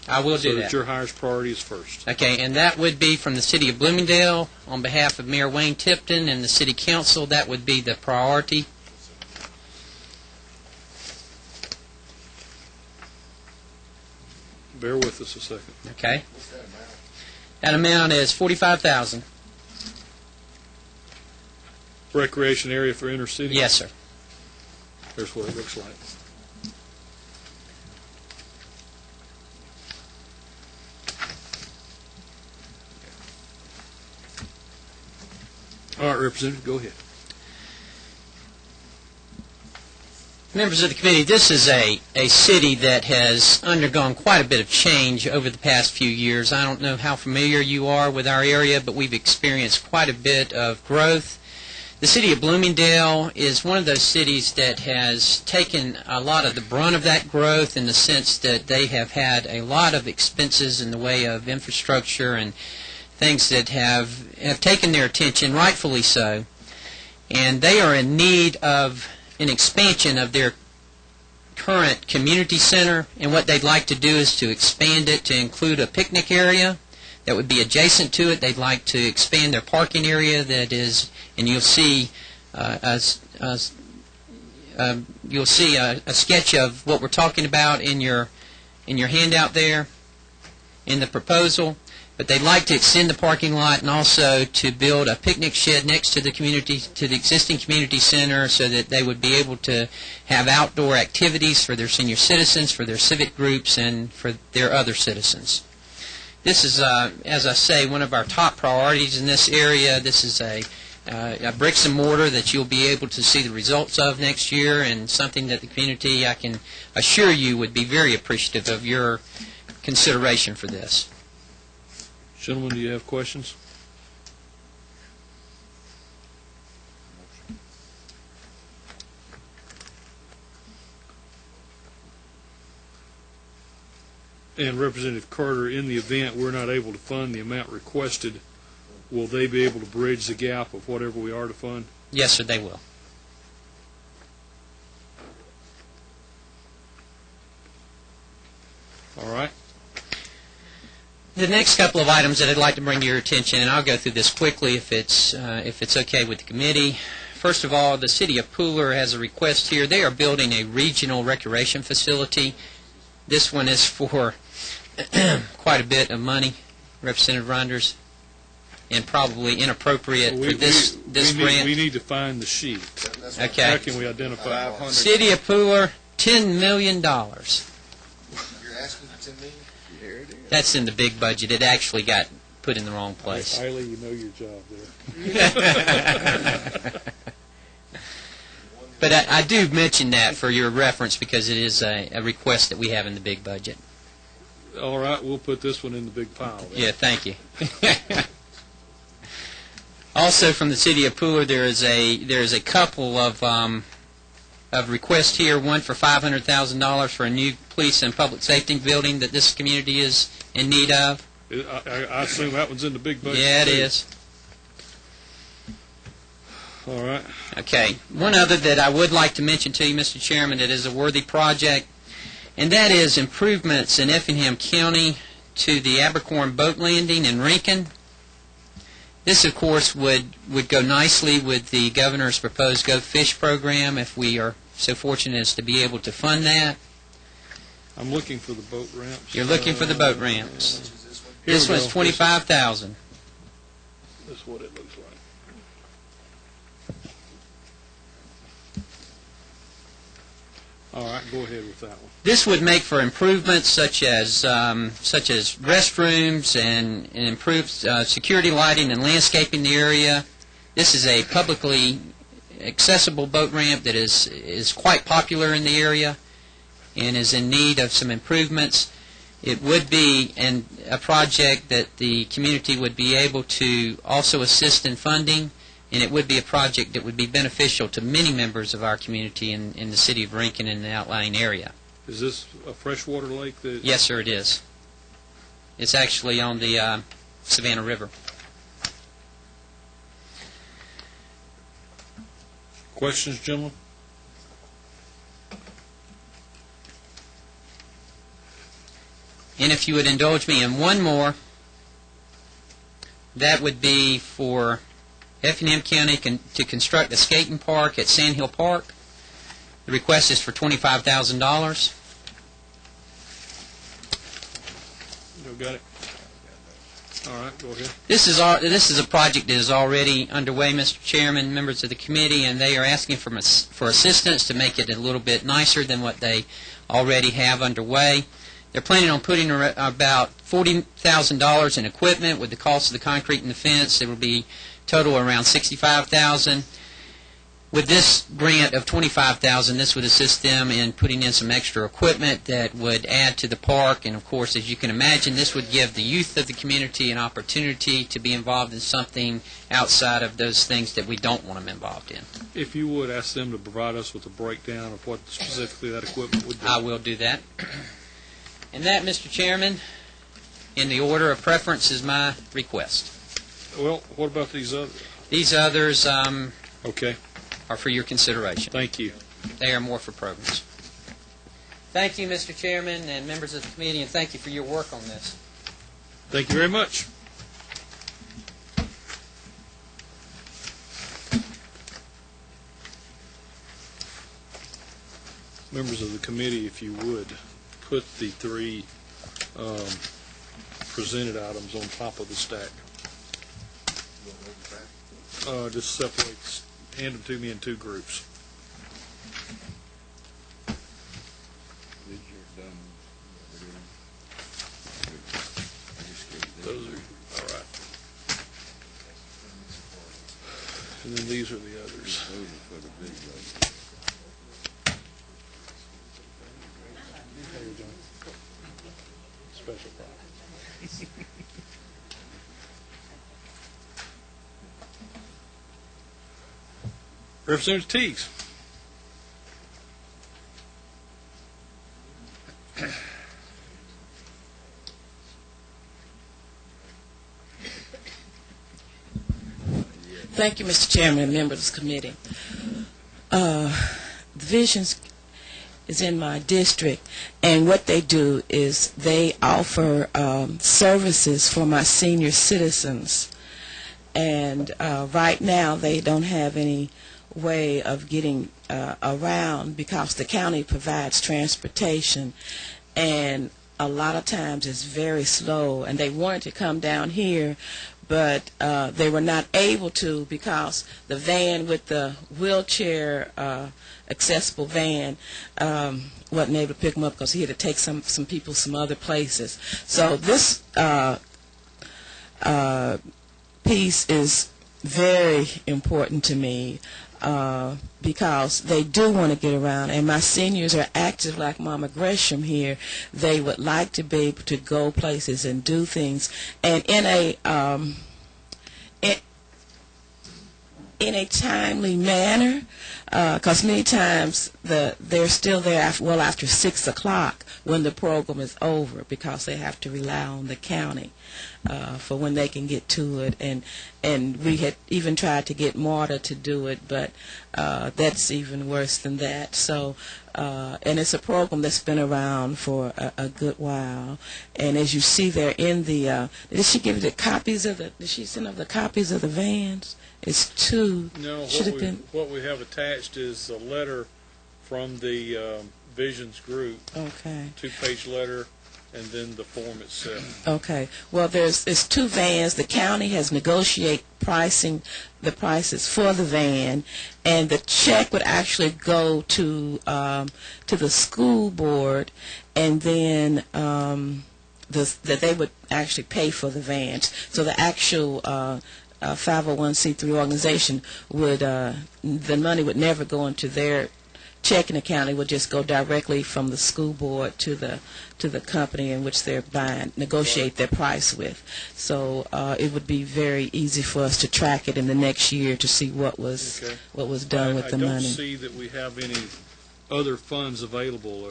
I will do that. So that your highest priority is first. Okay, and that would be from the city of Bloomingdale on behalf of Mayor Wayne Tipton and the city council. That would be the priority. Bear with us a second. Okay. That amount is $45,000. Recreation area for inner city? Yes, sir. Here's what it looks like. All right, Representative, go ahead. Members of the committee, this is a city that has undergone quite a bit of change over the past few years. I don't know how familiar you are with our area, but we've experienced quite a bit of growth. The city of Bloomingdale is one of those cities that has taken a lot of the brunt of that growth in the sense that they have had a lot of expenses in the way of infrastructure and things that have taken their attention, rightfully so. And they are in need of an expansion of their current community center, and what they'd like to do is to expand it to include a picnic area that would be adjacent to it. They'd like to expand their parking area that is, and you'll see a sketch of what we're talking about in your handout there in the proposal. But they'd like to extend the parking lot and also to build a picnic shed next to the existing community center, so that they would be able to have outdoor activities for their senior citizens, for their civic groups, and for their other citizens. This is, as I say, one of our top priorities in this area. This is a bricks and mortar that you'll be able to see the results of next year, and something that the community, I can assure you, would be very appreciative of your consideration for this. Gentlemen, do you have questions? And Representative Carter, in the event we're not able to fund the amount requested, will they be able to bridge the gap of whatever we are to fund? Yes, sir, they will. All right. The next couple of items that I'd like to bring to your attention, and I'll go through this quickly if it's okay with the committee. First of all, the city of Pooler has a request here. They are building a regional recreation facility. This one is for quite a bit of money, Representative Ronders, and probably inappropriate for this grant. We need to find the sheet. Okay. How can we identify it? City of Pooler, $10 million. You're asking for $10 million? Here it is. That's in the big budget. It actually got put in the wrong place. Eiley, you know your job there. But I do mention that for your reference because it is a request that we have in the big budget. All right, we'll put this one in the big pile then. Yeah, thank you. Also, from the city of Pooler, there is a couple of requests here. One for $500,000 for a new police and public safety building that this community is in need of. I assume that one's in the big budget. Yeah, it is. All right. Okay. One other that I would like to mention to you, Mr. Chairman, that is a worthy project, and that is improvements in Effingham County to the Abercorn boat landing in Rincon. This, of course, would go nicely with the governor's proposed Go Fish program if we are so fortunate as to be able to fund that. I'm looking for the boat ramps. You're looking for the boat ramps. This one's $25,000. That's what it looks like. All right, go ahead with that one. This would make for improvements such as restrooms and improved security lighting and landscaping the area. This is a publicly accessible boat ramp that is quite popular in the area and is in need of some improvements. It would be a project that the community would be able to also assist in funding, and it would be a project that would be beneficial to many members of our community in the city of Rincon and the outlying area. Is this a freshwater lake? Yes, sir, it is. It's actually on the Savannah River. Questions, gentlemen? And if you would indulge me in one more, that would be for Effingham County to construct a skating park at Sand Hill Park. The request is for $25,000. You got it? All right, go ahead. This is a project that is already underway, Mr. Chairman, members of the committee, and they are asking for assistance to make it a little bit nicer than what they already have underway. They're planning on putting about $40,000 in equipment. With the cost of the concrete and the fence, it will be total around $65,000. With this grant of $25,000, this would assist them in putting in some extra equipment that would add to the park. And of course, as you can imagine, this would give the youth of the community an opportunity to be involved in something outside of those things that we don't want them involved in. If you would, ask them to provide us with a breakdown of what specifically that equipment would do. I will do that. And that, Mr. Chairman, in the order of preference, is my request. Well, what about these others? These others okay, are for your consideration. Thank you. They are more for programs. Thank you, Mr. Chairman, and members of the committee, and thank you for your work on this. Thank you very much. Members of the committee, if you would, put the three presented items on top of the stack. Just separate, hand them to me in two groups. Those are, all right. And then these are the others. Special prize. Representative Teagues. Thank you, Mr. Chairman and members of the committee. The Visions is in my district, and what they do is they offer services for my senior citizens. And right now they don't have any way of getting around because the county provides transportation, and a lot of times it's very slow, and they wanted to come down here, but they were not able to because the van with the wheelchair accessible van wasn't able to pick them up because he had to take some people some other places. So this piece is very important to me because they do want to get around, and my seniors are active like Mama Gresham here. They would like to be able to go places and do things, and in a timely manner, because many times they're still there after 6 o'clock when the program is over because they have to rely on the county for when they can get to it, and we had even tried to get Marta to do it, but that's even worse than that. So and it's a program that's been around for a good while, and as you see there in the did she give you the copies of the, did she send over the copies of the vans? It's two. No, what we have attached is a letter from the Visions group. Okay. 2-page letter, and then the form itself. Okay. Well, it's two vans. The county has negotiated the prices for the van, and the check would actually go to the school board, and then that they would actually pay for the vans. So the actual 501c3 organization would the money would never go into their checking account. It would just go directly from the school board to the company in which they're negotiate their price with. So it would be very easy for us to track it in the next year to see what was done with the money. I don't see that we have any other funds available.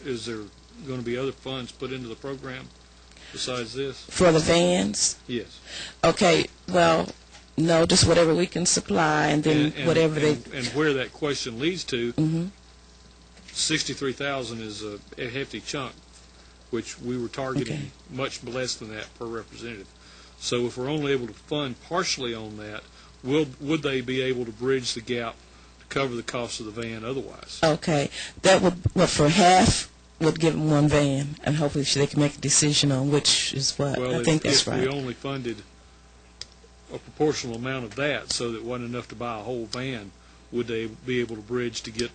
Is there going to be other funds put into the program besides this? For the vans? Yes. Okay, well, no, just whatever we can supply, and then whatever they... And where that question leads to, $63,000 is a hefty chunk, which we were targeting much less than that per representative. So if we're only able to fund partially on that, would they be able to bridge the gap to cover the cost of the van otherwise? Okay, that would, for half would give them one van, and hopefully they can make a decision on which is what. Well, I think that's if right. we only funded a proportional amount of that, so that it wasn't enough to buy a whole van, would they be able to bridge to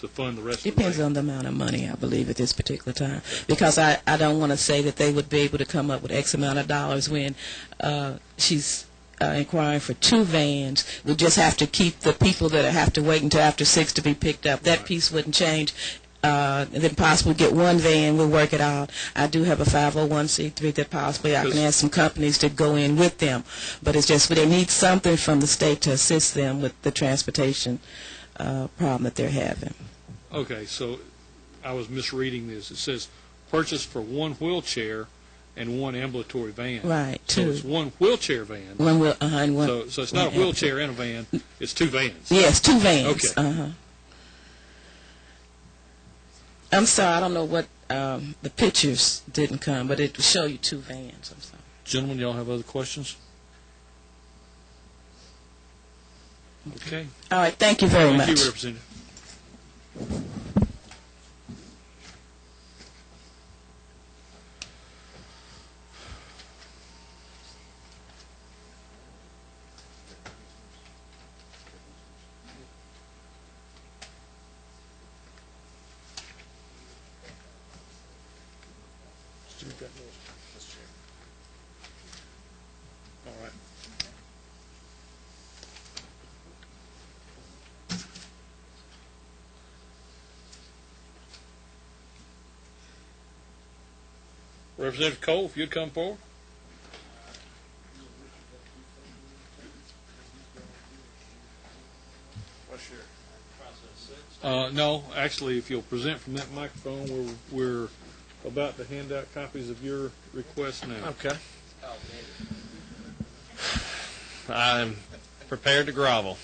fund the rest Depends of the on the amount of money, I believe, at this particular time. Because I don't want to say that they would be able to come up with X amount of dollars when she's inquiring for 2 vans. We just have to keep the people that have to wait until after 6 to be picked up. That piece wouldn't change. And then possibly get 1 van, we'll work it out. I do have a 501c3 that possibly I can ask some companies to go in with them. But it's just they need something from the state to assist them with the transportation problem that they're having. Okay, so I was misreading this. It says purchase for 1 wheelchair and 1 ambulatory van. Right, so 2. it's 1 wheelchair van. And one. So it's not a wheelchair and a van. It's 2 vans. Yes, 2 vans. Okay. I'm sorry, I don't know what the pictures didn't come, but it will show you 2 vans. I'm sorry. Gentlemen, y'all have other questions? Okay. All right. Thank you very much. Thank you, Representative. All right. Representative Cole, if you'd come forward. What's your process? No, actually, if you'll present from that microphone, we're about to hand out copies of your request now. Okay. I'm prepared to grovel.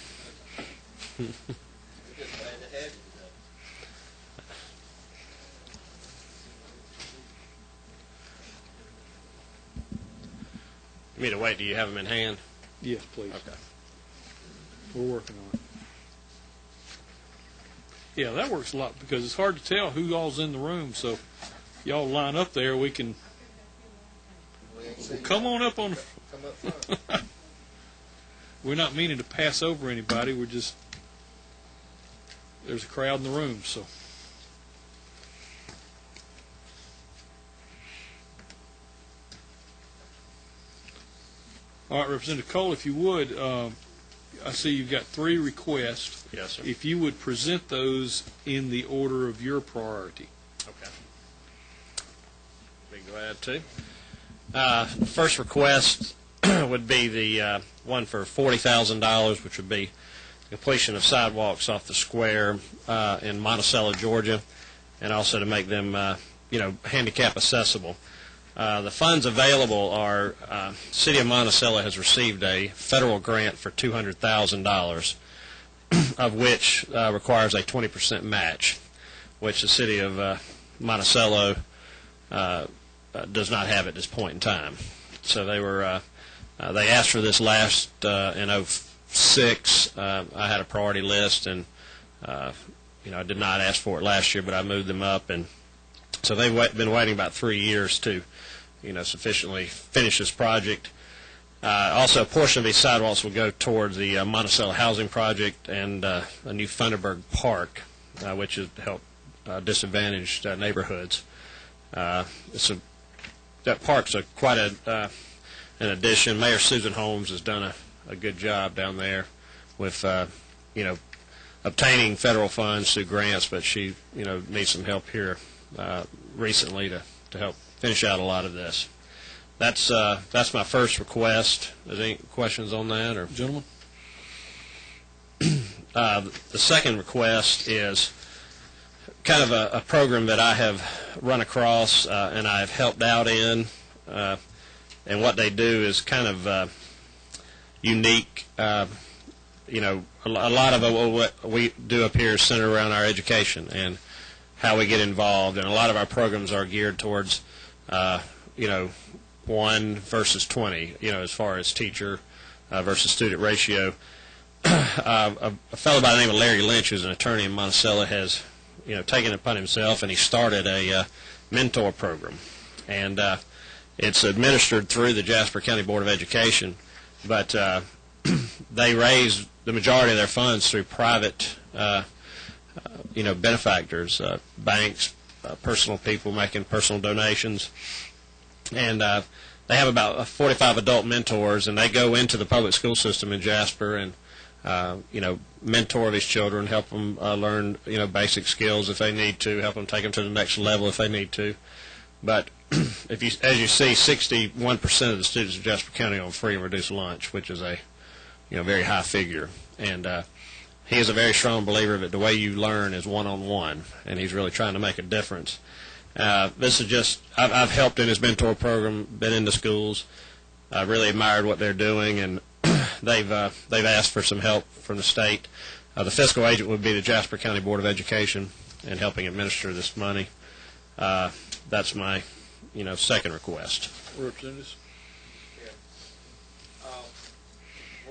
You mean to wait? Do you have them in hand? Yes, please. Okay. We're working on it. Yeah, that works a lot because it's hard to tell who all's in the room. So if y'all line up there, we can. Well, come on up on. Come up front. We're not meaning to pass over anybody. We're just there's a crowd in the room, so. All right, Representative Cole, if you would, I see you've got 3 requests. Yes, sir. If you would present those in the order of your priority. Okay. Be glad to. The first request would be the one for $40,000, which would be completion of sidewalks off the square in Monticello, Georgia, and also to make them, handicap accessible. The funds available are City of Monticello has received a federal grant for $200,000, of which requires a 20% match, which the City of Monticello does not have at this point in time. So they asked for this last in 2006. I had a priority list, and I did not ask for it last year, but I moved them up, and so they've been waiting about 3 years to sufficiently finish this project. Also, a portion of these sidewalks will go towards the Monticello Housing Project and a new Thunderbird Park, which is to help disadvantaged neighborhoods. That park's quite an addition. Mayor Susan Holmes has done a good job down there with, obtaining federal funds through grants, but she, needs some help here recently to help finish out a lot of this. That's my first request. Is there any questions on that, or gentlemen? The second request is kind of a program that I have run across and I've helped out in, and what they do is kind of unique. A lot of what we do up here is centered around our education and how we get involved, and a lot of our programs are geared towards 1 versus 20, as far as teacher versus student ratio. A fellow by the name of Larry Lynch, who's an attorney in Monticello, has, taken it upon himself, and he started a mentor program. And it's administered through the Jasper County Board of Education, but they raise the majority of their funds through private, benefactors, banks, personal people making personal donations. And they have about 45 adult mentors, and they go into the public school system in Jasper and mentor these children, help them learn, basic skills if they need to, help them take them to the next level if they need to. But as you see, 61% of the students in Jasper County are on free and reduced lunch, which is a, very high figure. And he is a very strong believer that the way you learn is one-on-one, and he's really trying to make a difference. This is just, I've helped in his mentor program, been into schools. I really admired what they're doing, and they've asked for some help from the state. The fiscal agent would be the Jasper County Board of Education in helping administer this money. That's my, second request. Representatives?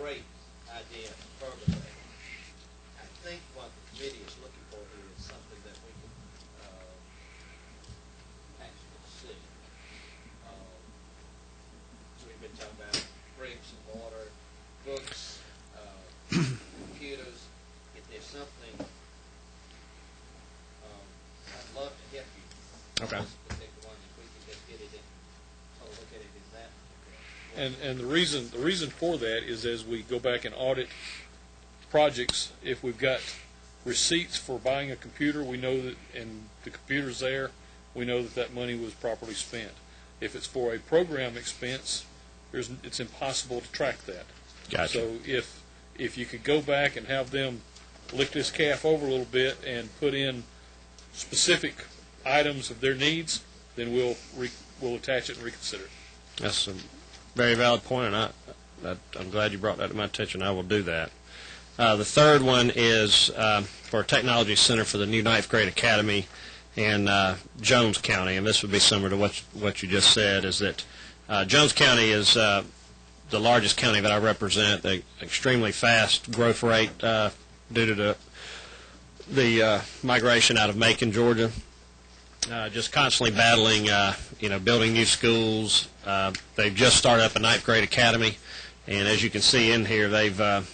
Great idea, program. I think what the committee is looking for here is something that we can actually see. So we've been talking about drinks and water, books, computers. If there's something, I'd love to help you. Okay. This particular one, if we can just get it in, look at it as that. And the reason for that is as we go back and audit projects, if we've got receipts for buying a computer, we know that, and the computer's there, we know that that money was properly spent. If it's for a program expense, it's impossible to track that. Gotcha. So if you could go back and have them lick this calf over a little bit and put in specific items of their needs, then we'll attach it and reconsider it. That's a very valid point, and I'm glad you brought that to my attention. I will do that. The third one is for a technology center for the new 9th grade academy in Jones County, and this would be similar to what you just said, is that Jones County is the largest county that I represent. The extremely fast growth rate due to the migration out of Macon, Georgia. Just constantly battling, building new schools. They've just started up a 9th grade academy, and as you can see in here, they would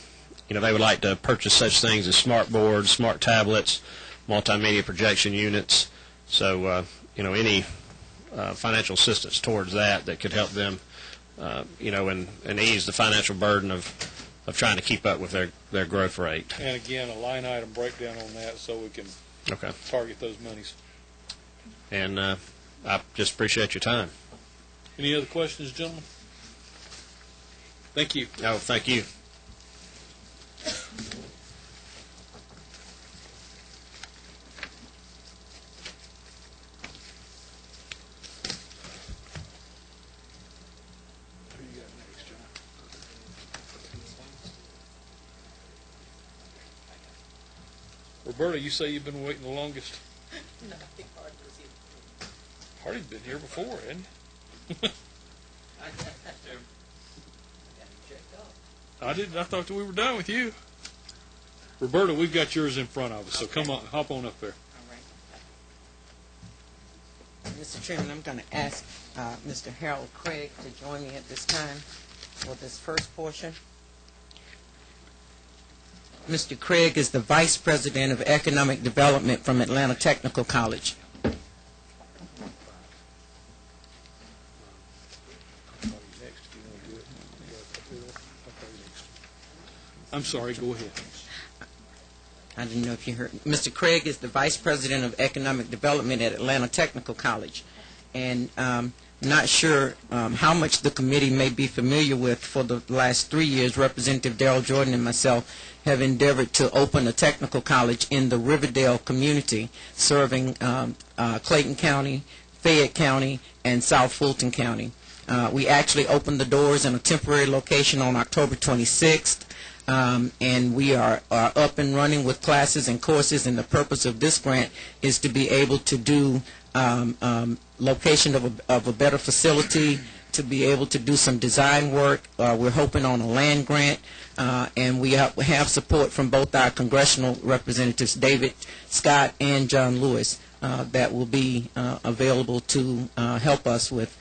like to purchase such things as smart boards, smart tablets, multimedia projection units. So, any financial assistance towards that could help them, and ease the financial burden of trying to keep up with their growth rate. And again, a line item breakdown on that so we can target those monies. And I just appreciate your time. Any other questions, gentlemen? Thank you. Oh, thank you. Who you got next, John? Roberta, you say you've been waiting the longest? No, I think Hardy was here. Hardy's been here before, hasn't he? I got it checked off. I didn't. I thought that we were done with you. Roberta, we've got yours in front of us, so come on, hop on up there. All right. Mr. Chairman, I'm going to ask Mr. Harold Craig to join me at this time for this first portion. Mr. Craig is the Vice President of Economic Development from Atlanta Technical College. I'm sorry, go ahead. I didn't know if you heard. Mr. Craig is the Vice President of Economic Development at Atlanta Technical College. And not sure how much the committee may be familiar with. For the last 3 years, Representative Darrell Jordan and myself have endeavored to open a technical college in the Riverdale community, serving Clayton County, Fayette County, and South Fulton County. We actually opened the doors in a temporary location on October 26th. And we are up and running with classes and courses, and the purpose of this grant is to be able to do location of a better facility, to be able to do some design work. We're hoping on a land grant, and we have support from both our congressional representatives, David Scott and John Lewis, that will be available to help us with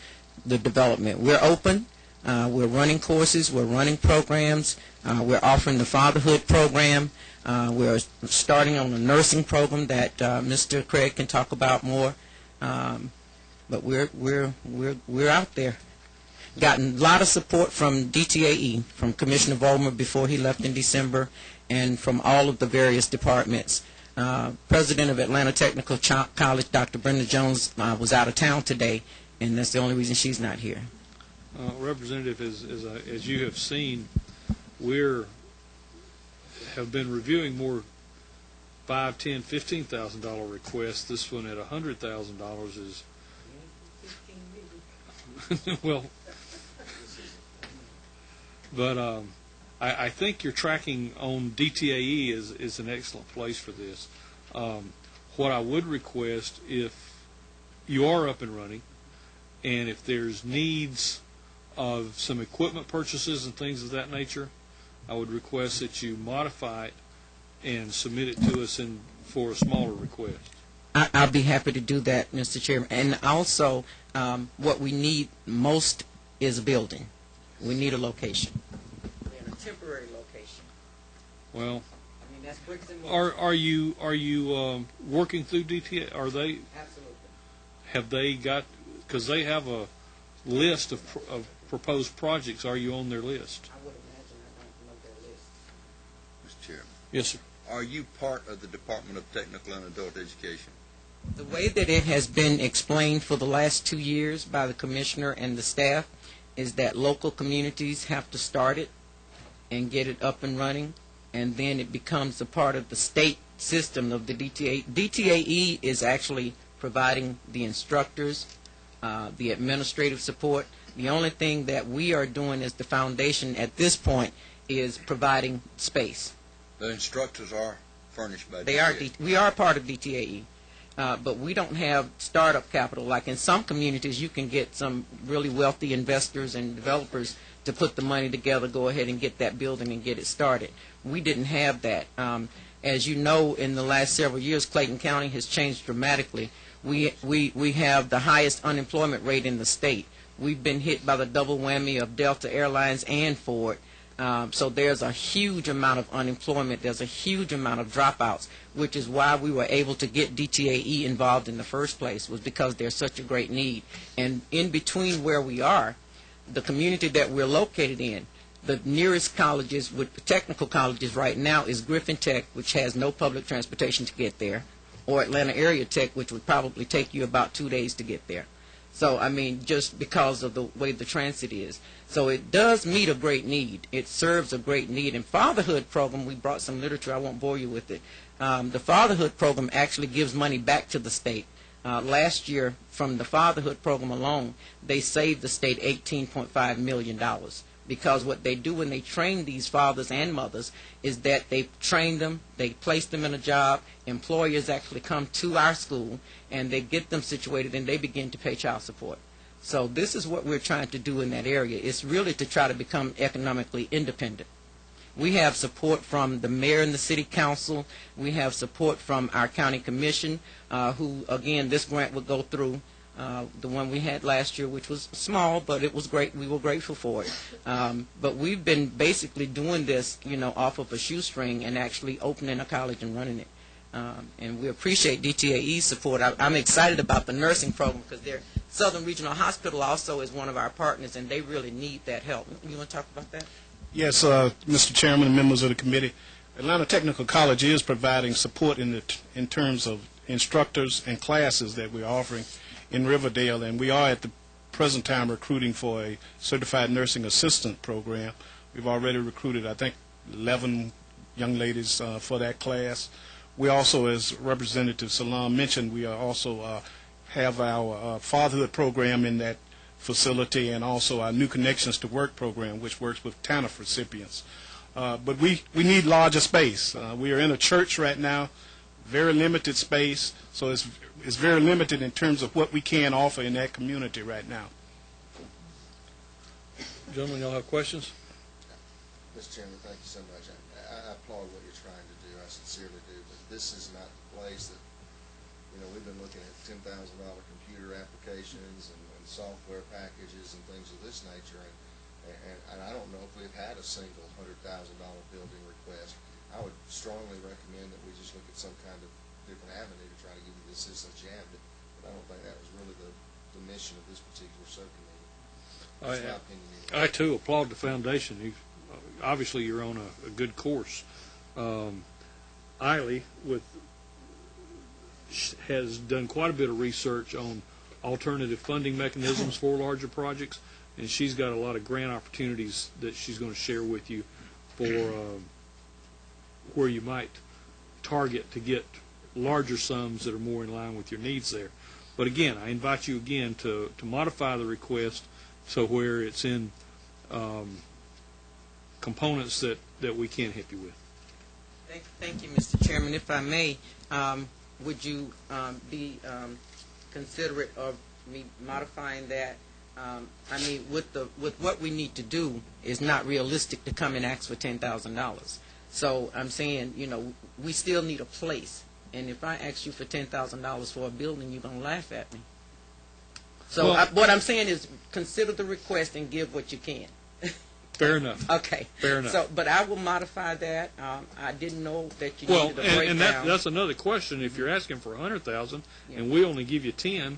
the development. We're open. We're running courses. We're running programs. We're offering the fatherhood program. We're starting on a nursing program that Mr. Craig can talk about more. But we're out there. Gotten a lot of support from DTAE, from Commissioner Vollmer before he left in December, and from all of the various departments. President of Atlanta Technical College, Dr. Brenda Jones, was out of town today, and that's the only reason she's not here. Representative, as you have seen, have been reviewing more $5,000, $10,000, $15,000 requests. This one at $100,000 is well. But I think your tracking on DTAE is an excellent place for this. What I would request, if you are up and running, and if there's needs of some equipment purchases and things of that nature, I would request that you modify it and submit it to us for a smaller request. I'll be happy to do that, Mr. Chairman. And also, what we need most is a building. We need a location. And a temporary location. Well, I mean, that's bricks and mortar. are you working through DTA? Are they? Absolutely. Have they got? Because they have a list of proposed projects. Are you on their list? I would imagine I don't know their list. Mr. Chairman. Yes, sir. Are you part of the Department of Technical and Adult Education? The way that it has been explained for the last 2 years by the commissioner and the staff is that local communities have to start it and get it up and running, and then it becomes a part of the state system of the DTAE. DTAE is actually providing the instructors, the administrative support. The only thing that we are doing as the foundation at this point is providing space. The instructors are furnished by They DTAE. we are part of DTAE, but we don't have startup capital. Like in some communities, you can get some really wealthy investors and developers to put the money together, go ahead and get that building and get it started. We didn't have that. As you know, in the last several years, Clayton County has changed dramatically. We have the highest unemployment rate in the state. We've been hit by the double whammy of Delta Airlines and Ford. So there's a huge amount of unemployment. There's a huge amount of dropouts, which is why we were able to get DTAE involved in the first place, was because there's such a great need. And in between where we are, the community that we're located in, the nearest colleges, with technical colleges right now, is Griffin Tech, which has no public transportation to get there, or Atlanta Area Tech, which would probably take you about 2 days to get there. So, I mean, just because of the way the transit is. So it does meet a great need. It serves a great need. In fatherhood program, we brought some literature. I won't bore you with it. The fatherhood program actually gives money back to the state. Last year, from the fatherhood program alone, they saved the state $18.5 million. Because what they do when they train these fathers and mothers is that they train them, they place them in a job, employers actually come to our school, and they get them situated, and they begin to pay child support. So this is what we're trying to do in that area. It's really to try to become economically independent. We have support from the mayor and the city council. We have support from our county commission, who, again, this grant would go through. The one we had last year, which was small, but it was great. We were grateful for it. But we've been basically doing this, off of a shoestring and actually opening a college and running it. And we appreciate DTAE's support. I'm excited about the nursing program because their Southern Regional Hospital also is one of our partners, and they really need that help. You want to talk about that? Yes, Mr. Chairman and members of the committee. Atlanta Technical College is providing support in terms of instructors and classes that we're offering in Riverdale, and we are at the present time recruiting for a certified nursing assistant program. We've already recruited, I think, 11 young ladies for that class. We also, as Representative Salam mentioned, we are also have our fatherhood program in that facility, and also our New Connections to Work program, which works with TANF recipients. But we need larger space. We are in a church right now, very limited space, so it's very limited in terms of what we can offer in that community right now. Gentlemen, y'all have questions? Mr. Chairman, thank you so much. I applaud what you're trying to do. I sincerely do. But this is not the place that, we've been looking at $10,000 computer applications and software packages and things of this nature. And I don't know if we've had a single $100,000 building request. I would strongly recommend that we just look at some kind of different avenue to try to give you the assistance you have. But I don't think that was really the mission of this particular subcommittee. That's my opinion. I too applaud the foundation. Obviously, you're on a good course. Eiley has done quite a bit of research on alternative funding mechanisms for larger projects, and she's got a lot of grant opportunities that she's going to share with you for where you might target to get larger sums that are more in line with your needs there. But again, I invite you again to modify the request so where it's in components that we can help you with. Thank you, Mr. Chairman. If I may, would you be considerate of me modifying that? With what we need to do is not realistic to come and ask for $10,000. So I'm saying, we still need a place. And if I ask you for $10,000 for a building, you're going to laugh at me. So what I'm saying is consider the request and give what you can. Fair enough. Okay. Fair enough. So, but I will modify that. I didn't know that you needed a breakdown. And that's another question. If you're asking for $100,000 and we only give you 10,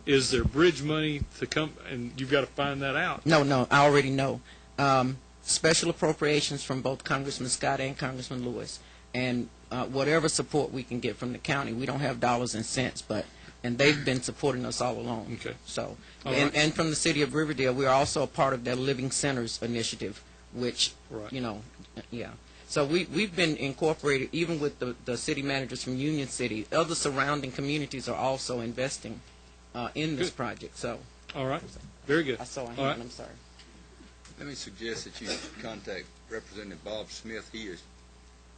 is there bridge money to come? And you've got to find that out. No, I already know. Special appropriations from both Congressman Scott and Congressman Lewis, and whatever support we can get from the county. We don't have dollars and cents, and they've been supporting us all along. Okay. So, right. and from the city of Riverdale, we are also a part of their Living Centers initiative, which, right. Yeah. So we've been incorporated, even with the city managers from Union City. Other surrounding communities are also investing in this project. So. All right. Very good. I saw a hand. Right. I'm sorry. Let me suggest that you contact Representative Bob Smith. He is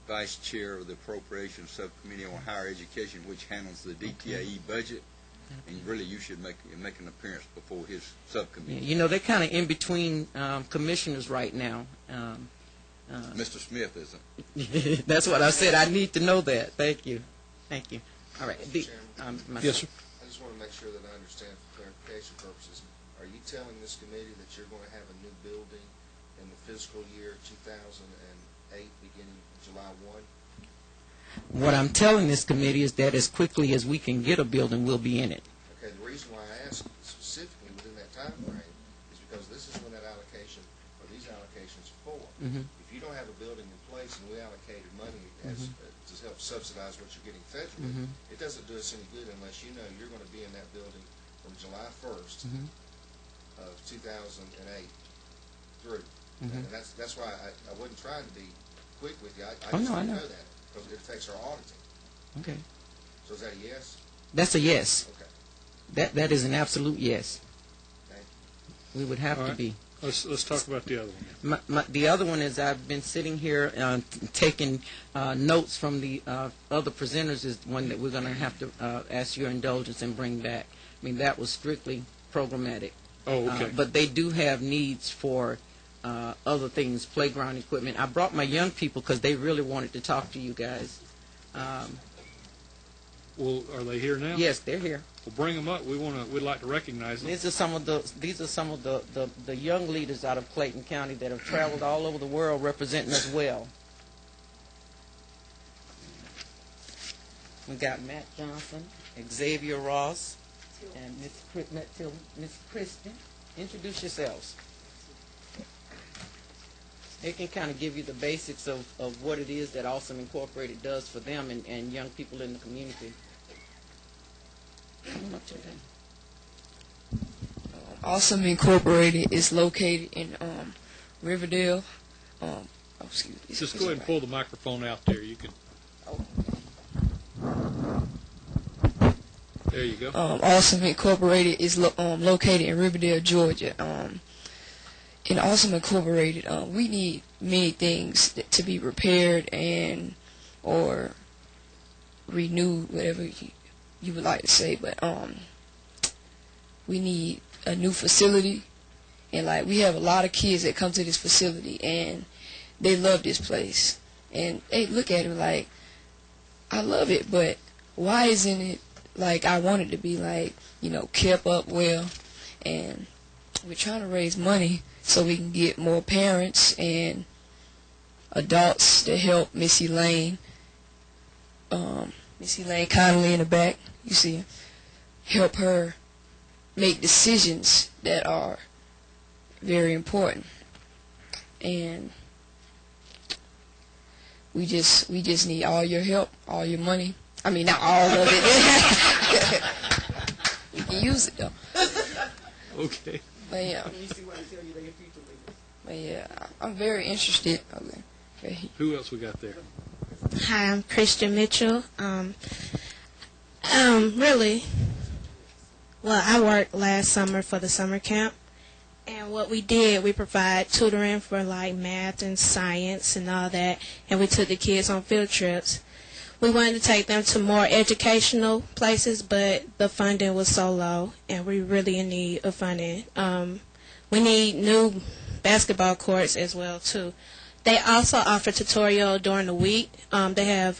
Vice Chair of the Appropriations Subcommittee on Higher Education, which handles the DTAE budget. And really, you should make an appearance before his subcommittee. Yeah, they're kind of in between commissioners right now. Mr. Smith isn't. That's what I said. I need to know that. Thank you. All right. Mr. Chairman, yes, sir. I just want to make sure that I understand for clarification purposes. Are you telling this committee that you're going to have a new building in the fiscal year 2008 beginning July 1? What I'm telling this committee is that as quickly as we can get a building, we'll be in it. Okay, the reason why I asked specifically within that time frame is because this is when that allocation, or these allocations are for. Mm-hmm. If you don't have a building in place and we allocated money to help subsidize what you're getting federally, it doesn't do us any good unless you know you're going to be in that building from July 1st of 2008 through. And that's why I wasn't trying to be quick with you. I just want to know that because it affects our auditing. Okay. So is that a yes? That's a yes. Okay. That is an absolute yes. Thank you. We would have to be. Let's talk about the other one. The other one is I've been sitting here taking notes from the other presenters is one that we're going to have to ask your indulgence and bring back. I mean, that was strictly programmatic. Oh, okay. But they do have needs for other things, playground equipment. I brought my young people because they really wanted to talk to you guys. Well, are they here now? Yes, they're here. Well, bring them up. We'd like to recognize them. These are some of the young leaders out of Clayton County that have traveled all over the world representing us well. We got Matt Johnson, Xavier Ross, and Miss Kristen. Introduce yourselves. They can kind of give you the basics of what it is that Awesome Incorporated does for them and young people in the community. Come on up to them. Awesome Incorporated is located in Riverdale. Excuse me. Just go ahead and pull the microphone out there. You can. There you go. Awesome Incorporated is located in Riverdale, Georgia. In Awesome Incorporated, we need many things to be repaired and or renewed, whatever you would like to say. But we need a new facility, And like we have a lot of kids that come to this facility and they love this place. And they look at it like, I love it, but why isn't it like I want it to be, like, you know, kept up well? And we're trying to raise money so we can get more parents and adults to help Missy Lane. Missy Lane kindly in the back, you see her. Help her make decisions that are very important. And we just need all your help, all your money. I mean, not all of it. We can use it though. Okay. But yeah, I'm very interested. Okay. Who else we got there? Hi, I'm Christian Mitchell. Really, well, I worked last summer for the summer camp, and what we did, we provide tutoring for like math and science and all that, and we took the kids on field trips. We wanted to take them to more educational places, but the funding was so low, and we really in need of funding. We need new basketball courts as well too. They also offer tutorial during the week. They have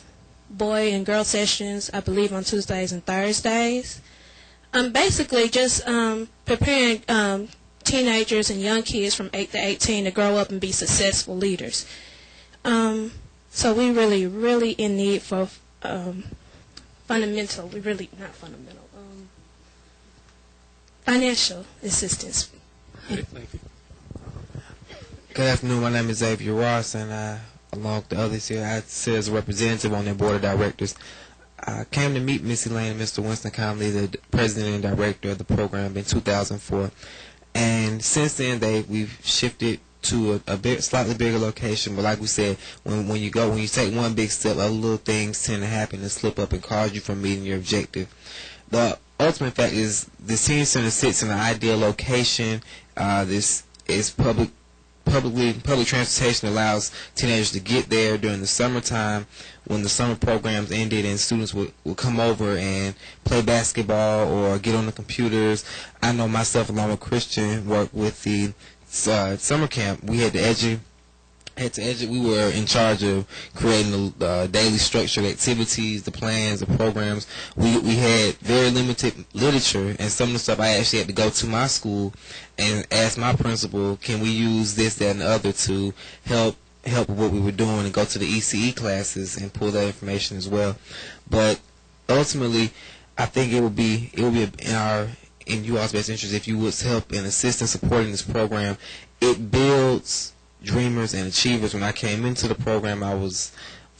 boy and girl sessions, I believe, on Tuesdays and Thursdays. Basically, just preparing teenagers and young kids from 8 to 18 to grow up and be successful leaders. So we really in need for financial assistance. Okay, thank you. Good afternoon. My name is Xavier Ross, and along with the others here, I sit as a representative on their board of directors. I came to meet Missy Lane and Mr. Winston Conley, the president and director of the program, in 2004. And since then, we've shifted to a slightly bigger location. But like we said, when you take one big step, other little things tend to happen and slip up and cause you from meeting your objective. The ultimate fact is the senior center sits in an ideal location. This is public transportation allows teenagers to get there during the summertime when the summer programs ended, and students would come over and play basketball or get on the computers. I know myself, along with Christian, worked with the summer camp. We had we were in charge of creating the daily structured activities, the plans, the programs. We had very limited literature, and some of the stuff I actually had to go to my school and ask my principal, can we use this, that, and the other to help with what we were doing, and go to the ECE classes and pull that information as well. But ultimately, I think it would be in you all's best interest if you would help and assist in supporting this program. It builds dreamers and achievers. When I came into the program, I was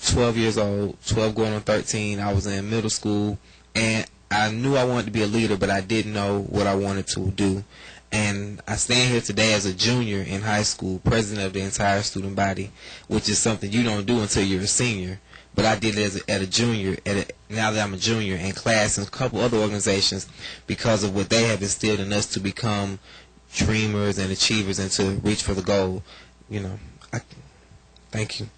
12 years old, 12 going on 13. I was in middle school, and I knew I wanted to be a leader, but I didn't know what I wanted to do. And I stand here today as a junior in high school, president of the entire student body, which is something you don't do until you're a senior. But I did it as a junior, now that I'm a junior, in class and a couple other organizations, because of what they have instilled in us to become dreamers and achievers and to reach for the goal. Thank you.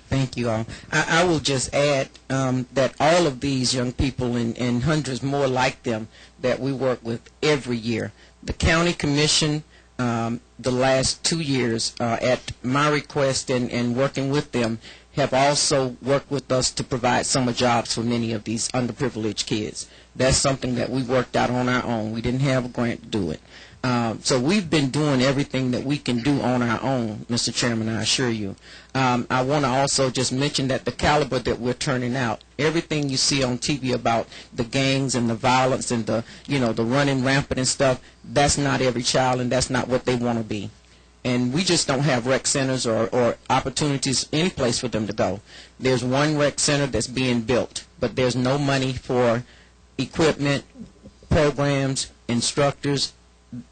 Thank you all. I will just add that all of these young people and hundreds more like them that we work with every year, the county commission, the last 2 years, at my request and working with them, have also worked with us to provide summer jobs for many of these underprivileged kids. That's something that we worked out on our own. We didn't have a grant to do it. So we've been doing everything that we can do on our own, Mr. Chairman, I assure you. I want to also just mention that the caliber that we're turning out, everything you see on TV about the gangs and the violence and the running rampant and stuff, that's not every child, and that's not what they want to be. And we just don't have rec centers or opportunities any place for them to go. There's one rec center that's being built, but there's no money for equipment, programs, instructors.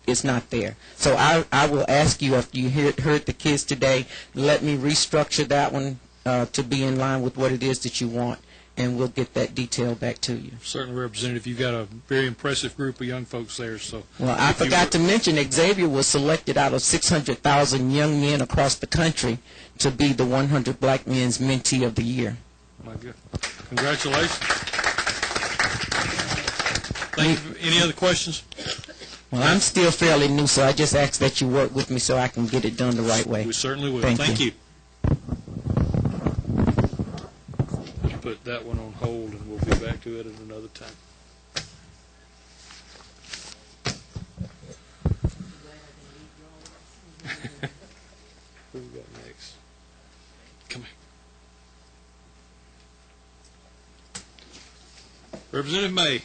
It's not there. So I will ask you, after you heard the kids today, let me restructure that one to be in line with what it is that you want, and we'll get that detail back to you. Certainly, Representative, you've got a very impressive group of young folks there. So, well, I forgot to mention Xavier was selected out of 600,000 young men across the country to be the 100 Black Men's Mentee of the Year. My God. Congratulations. Thank you. Any other questions? Well, I'm still fairly new, so I just ask that you work with me so I can get it done the right way. We certainly will. Thank you. Let's put that one on hold, and we'll be back to it at another time. Who we got next? Come here. Representative May.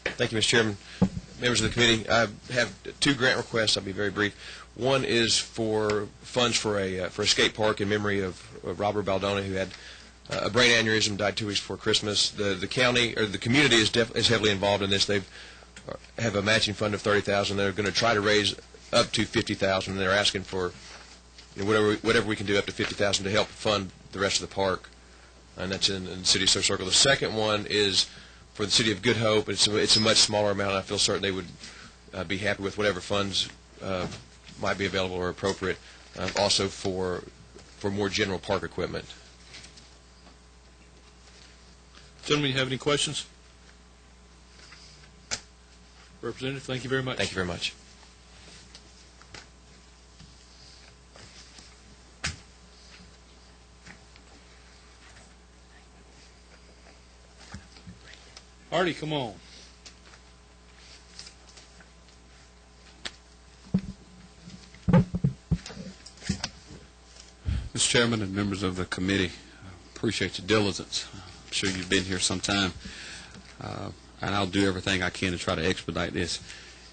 Thank you, Mr. Chairman. Members of the committee, I have two grant requests. I'll be very brief. One is for funds for a skate park in memory of Robert Baldoni, who had a brain aneurysm, died 2 weeks before Christmas. The county or the community is heavily involved in this. They have a matching fund of $30,000. They're going to try to raise up to $50,000, and they're asking for whatever we can do up to $50,000 to help fund the rest of the park, and that's in the city circle. The second one is for the city of Good Hope. It's a much smaller amount. I feel certain they would be happy with whatever funds might be available or appropriate. Also for more general park equipment. Gentlemen, you have any questions? Representative, thank you very much. Thank you very much. Artie, come on. Mr. Chairman and members of the committee, appreciate your diligence. I'm sure you've been here some time, and I'll do everything I can to try to expedite this.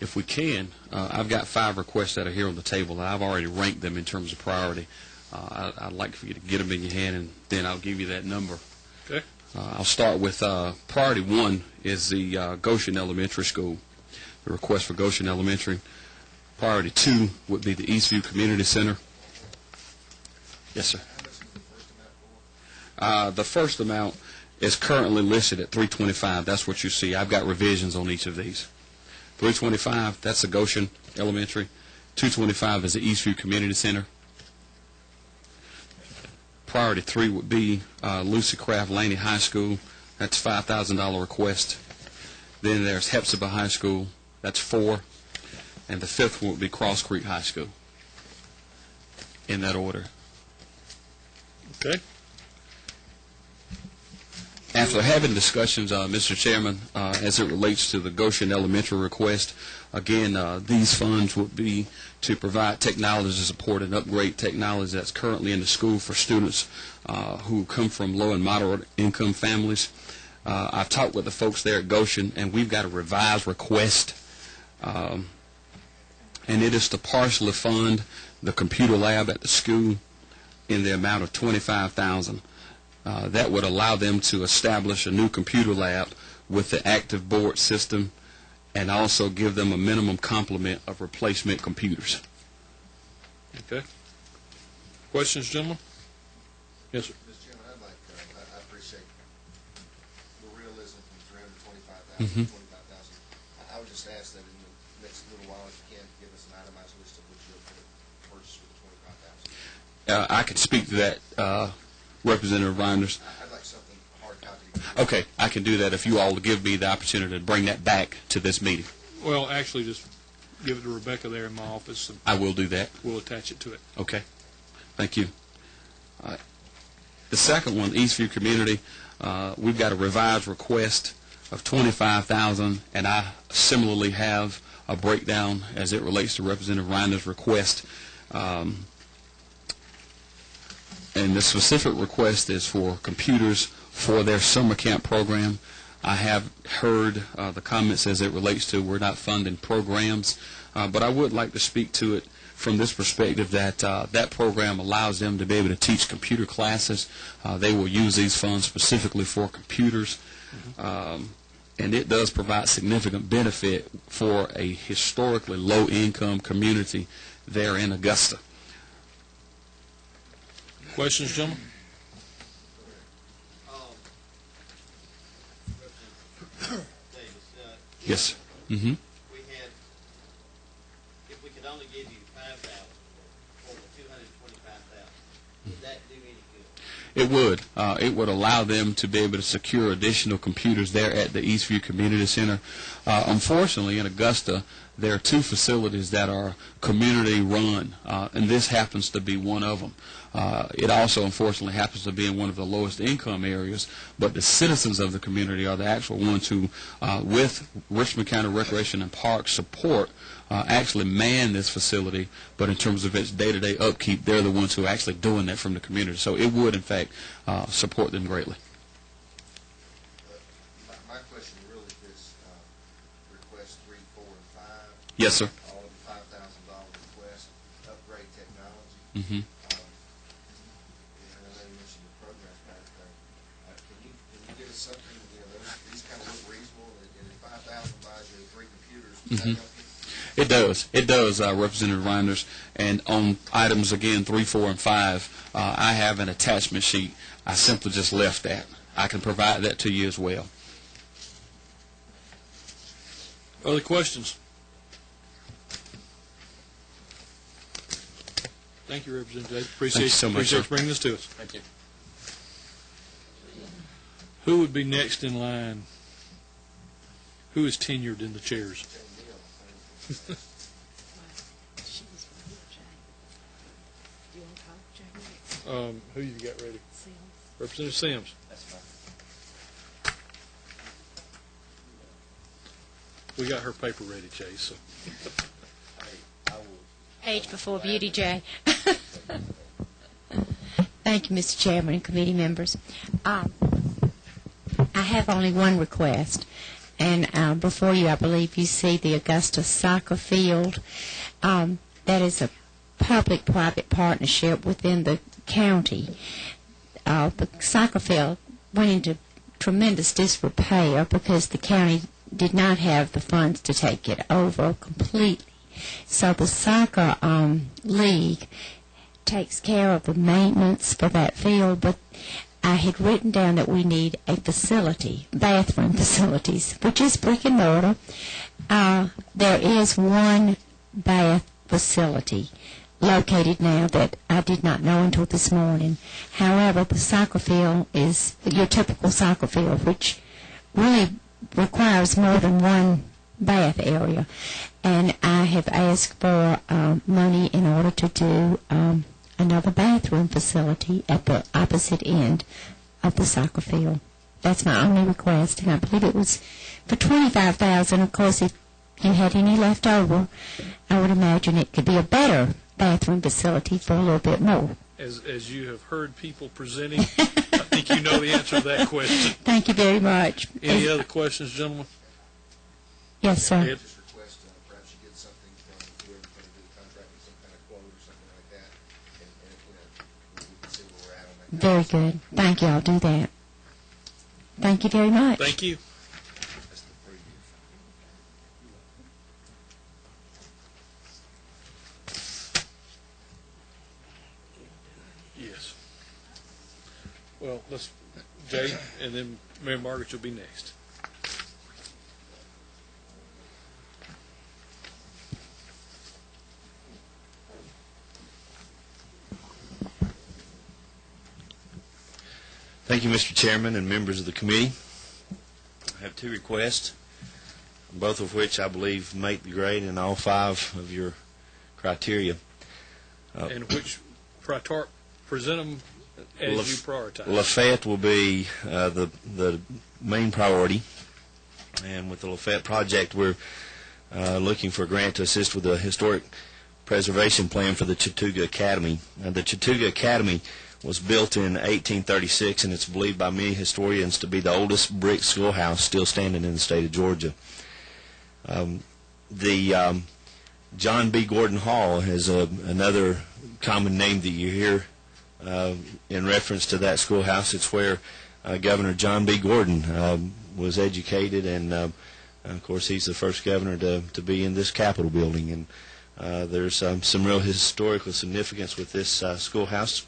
If we can, I've got 5 requests that are here on the table, and I've already ranked them in terms of priority. I'd like for you to get them in your hand, and then I'll give you that number. Okay. I'll start with priority 1 is the Goshen Elementary School, the request for Goshen Elementary. Priority 2 would be the Eastview Community Center. Yes, sir. The first amount is currently listed at $325. That's what you see. I've got revisions on each of these. $325, that's the Goshen Elementary. $225 is the Eastview Community Center. Priority 3 would be Lucy Craft Laney High School. That's $5,000 request. Then there's Hepzibah High School. That's $4,000. And the 5th one would be Cross Creek High School. In that order. Okay. After having discussions, Mr. Chairman, as it relates to the Goshen Elementary request, again, these funds would be to provide technology support and upgrade technology that's currently in the school for students who come from low and moderate income families. I've talked with the folks there at Goshen, and we've got a revised request, and it is to partially fund the computer lab at the school in the amount of $25,000. That would allow them to establish a new computer lab with the active board system and also give them a minimum complement of replacement computers. Okay. Questions, gentlemen? Yes, sir. Mr. Chairman, I'd like, I appreciate the realism from 325,000 to 25,000. I would just ask that in the next little while, if you can, give us an itemized list of what you're going to purchase with the 25,000. I can speak to that, Representative Reinders. I'd like something hard copy. Okay, I can do that if you all will give me the opportunity to bring that back to this meeting. Well, actually, just give it to Rebecca there in my office. And I will do that. We'll attach it to it. Okay. Thank you. The second one, Eastview Community, we've got a revised request of $25,000, and I similarly have a breakdown as it relates to Representative Reiner's request. And the specific request is for computers for their summer camp program. I have heard the comments as it relates to we're not funding programs, but I would like to speak to it from this perspective that that program allows them to be able to teach computer classes. They will use these funds specifically for computers, and it does provide significant benefit for a historically low-income community there in Augusta. Questions, gentlemen? Davis, Yes. Mm-hmm. we had, if we could only give you 5,000 or the 225,000, would that do any good? It would. It would allow them to be able to secure additional computers there at the Eastview Community Center. Unfortunately, in Augusta, there are two facilities that are community-run, and this happens to be one of them. It also, unfortunately, happens to be in one of the lowest income areas, but the citizens of the community are the actual ones who, with Richmond County Recreation and Parks support, actually man this facility, but in terms of its day-to-day upkeep, they're the ones who are actually doing that from the community. So it would, in fact, support them greatly. My question really is request 3, 4, and 5. Yes, sir. All of the $5,000 request, upgrade technology. Mm-hmm. I know you mentioned the program back there. Can you give us something, these kind of look reasonable, and if 5,000 buys you 3 computers, does that help you? It does. It does, Representative Reinders. And on items, again, 3, 4, and 5, I have an attachment sheet. I simply just left that. I can provide that to you as well. Other questions? Thank you, Representative. Thank you so much, Appreciate sir. bringing this to us. Thank you. Who would be next in line? Who is tenured in the chairs? Who you got ready? Sims. Representative Sims. That's fine. We got her paper ready, Chase. So. Age before beauty, Jay. Thank you, Mr. Chairman and committee members. I have only one request. And before you, I believe you see the Augusta soccer field. That is a public-private partnership within the county. The soccer field went into tremendous disrepair because the county did not have the funds to take it over completely. So the soccer league takes care of the maintenance for that field, but I had written down that we need a facility, bathroom facilities, which is brick and mortar. There is one bath facility located now that I did not know until this morning. However, the soccer field is your typical soccer field, which really requires more than one bath area. And I have asked for money in order to do another bathroom facility at the opposite end of the soccer field. That's my only request, and I believe it was for $25,000. Of course, if you had any left over, I would imagine it could be a better bathroom facility for a little bit more. As you have heard people presenting, I think you know the answer to that question. Thank you very much. Any other questions, gentlemen? Yes, sir. Ed? Just request perhaps you get something from whoever's going to do the contract with some kind of quote or something like that, and we can see where we're at on that. Very good. Thank you. I'll do that. Thank you very much. Thank you. That's the preview. Yes. Well, let's, Jay, and then Mary Margaret, you'll be next. Thank you, Mr. Chairman and members of the committee. I have 2 requests, both of which I believe make the grade in all 5 of your criteria. And which, present them as you prioritize. Lafayette will be the main priority, and with the Lafayette project, we're looking for a grant to assist with the historic preservation plan for the Chattooga Academy. The Chattooga Academy was built in 1836, and it's believed by many historians to be the oldest brick schoolhouse still standing in the state of Georgia. The John B. Gordon Hall is another common name that you hear in reference to that schoolhouse. It's where Governor John B. Gordon was educated, and of course he's the first governor to be in this Capitol building. And there's some real historical significance with this schoolhouse.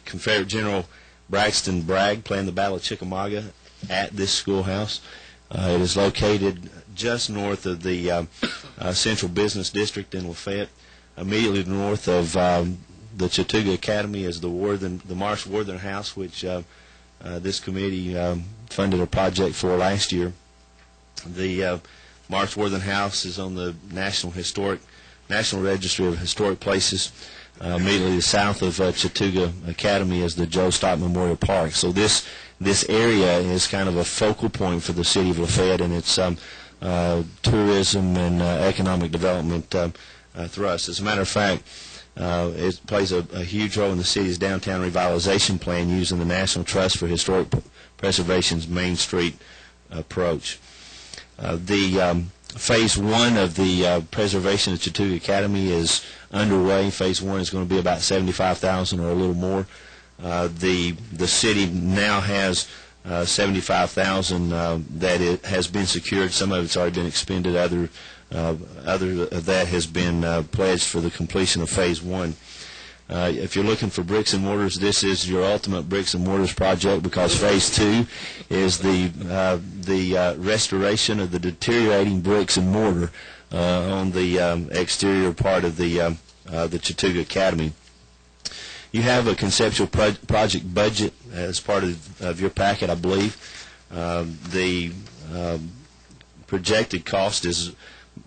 Confederate General Braxton Bragg planned the Battle of Chickamauga at this schoolhouse. It is located just north of the Central Business District in Lafayette. Immediately north of the Chattooga Academy is the Marsh Worthern House, which this committee funded a project for last year. The Marksworthen House is on the National Registry of Historic Places. Immediately south of Chattooga Academy is the Joe Stock Memorial Park. So this area is kind of a focal point for the city of Lafayette and its tourism and economic development thrust. As a matter of fact, it plays a huge role in the city's downtown revitalization plan using the National Trust for Historic Preservation's Main Street approach. The Phase 1 of the preservation of Chattooga Academy is underway. Phase 1 is going to be about $75,000 or a little more. The city now has $75,000 that it has been secured. Some of it's already been expended. Other of that has been pledged for the completion of Phase 1. If you're looking for bricks and mortars, this is your ultimate bricks and mortars project, because Phase 2 is the restoration of the deteriorating bricks and mortar on the exterior part of the Chattooga Academy. You have a conceptual project budget as part of your packet, I believe. The projected cost is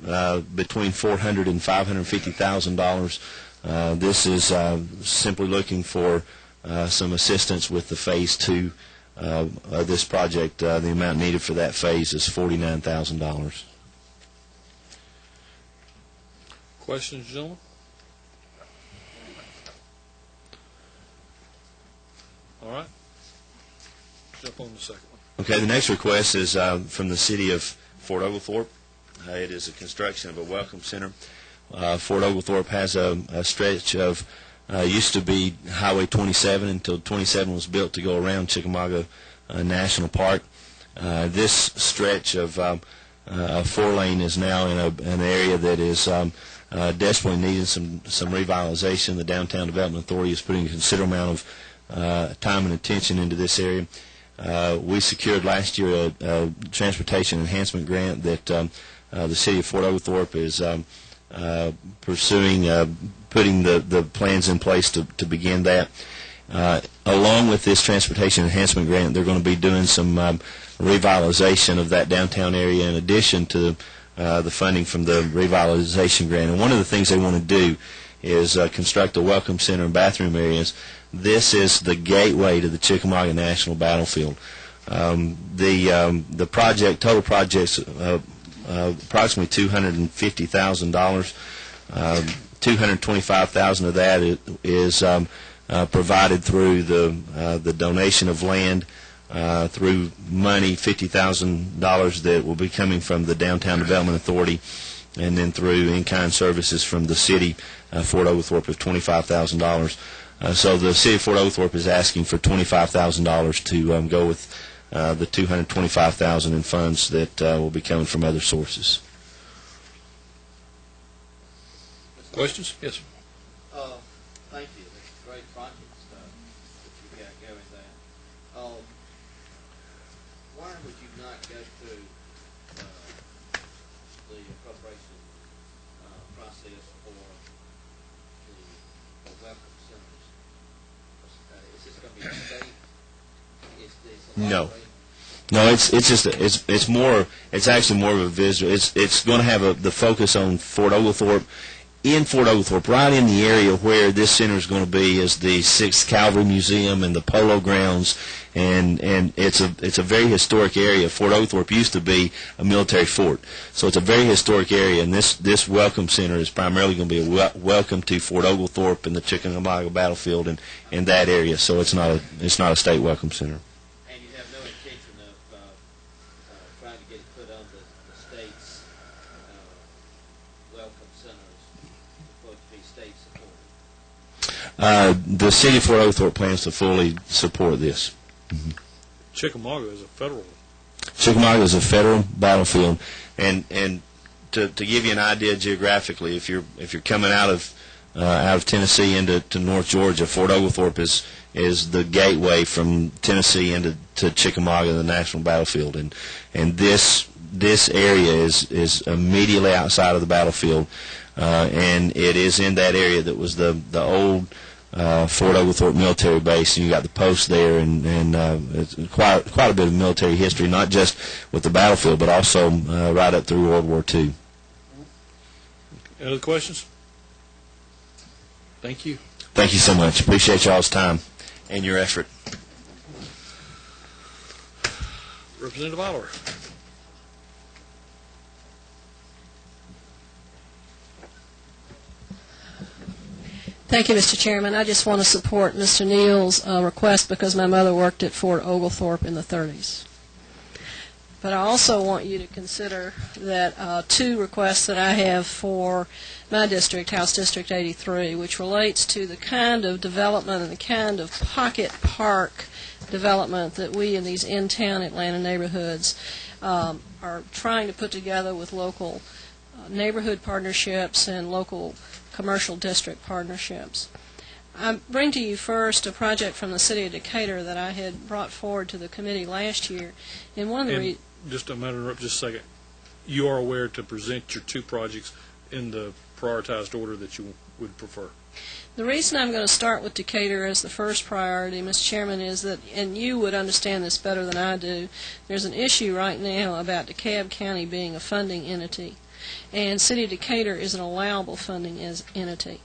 between $400,000 and $550,000. This is simply looking for some assistance with the Phase 2 of this project. The amount needed for that phase is $49,000. Questions, gentlemen? All right. Jump on the second one. Okay, the next request is from the city of Fort Oglethorpe. It is a construction of a welcome center. Fort Oglethorpe has a stretch of, used to be Highway 27 until 27 was built to go around Chickamauga National Park. This stretch of 4-lane is now in an area that is desperately needing some revitalization. The Downtown Development Authority is putting a considerable amount of time and attention into this area. We secured last year a transportation enhancement grant that the city of Fort Oglethorpe is pursuing, putting the plans in place to begin that. Along with this transportation enhancement grant, they're going to be doing some revitalization of that downtown area in addition to the funding from the revitalization grant. And one of the things they want to do is construct a welcome center and bathroom areas. This is the gateway to the Chickamauga National Battlefield. The project, total project's approximately $250,000. $225,000 of that is provided through the donation of land, through money, $50,000 that will be coming from the Downtown Development Authority, and then through in-kind services from the city, Fort Oglethorpe, of $25,000. So the city of Fort Oglethorpe is asking for $25,000 to go with the $225,000 in funds that will be coming from other sources. Questions? Yes, sir. Thank you. That's a great project that you got going there. Why would you not go through the appropriation process for the welcome centers? Is this going to be a state? No. No, it's more. It's actually more of a visitor. It's going to have the focus on Fort Oglethorpe. In Fort Oglethorpe, right in the area where this center is going to be, is the 6th Cavalry Museum and the Polo Grounds, and it's a very historic area. Fort Oglethorpe used to be a military fort, so it's a very historic area. And this welcome center is primarily going to be a welcome to Fort Oglethorpe and the Chickamauga Battlefield and in that area. So it's not a state welcome center. And you have no intention of trying to get it put on the state's welcome centers. State supported? The city of Fort Oglethorpe plans to fully support this. Mm-hmm. Chickamauga is a federal. Chickamauga is a federal battlefield, and to give you an idea geographically, if you're coming out of Tennessee into North Georgia, Fort Oglethorpe is the gateway from Tennessee into Chickamauga, the national battlefield, and this area is immediately outside of the battlefield. And it is in that area that was the old Fort Oglethorpe Military Base, and you got the post there, and it's quite a bit of military history, not just with the battlefield, but also right up through World War II. Any other questions? Thank you. Thank you so much. Appreciate y'all's time and your effort. Representative Oliver. Thank you, Mr. Chairman. I just want to support Mr. Neal's request because my mother worked at Fort Oglethorpe in the 30s. But I also want you to consider that two requests that I have for my district, House District 83, which relates to the kind of development and the kind of pocket park development that we in these in-town Atlanta neighborhoods are trying to put together with local neighborhood partnerships and local commercial district partnerships. I bring to you first a project from the city of Decatur that I had brought forward to the committee last year. And one of the just a matter, interrupt just a second. You are aware to present your two projects in the prioritized order that you would prefer. The reason I'm going to start with Decatur as the first priority, Mr. Chairman, is that, and you would understand this better than I do, there's an issue right now about DeKalb County being a funding entity. And City of Decatur is an allowable funding entity.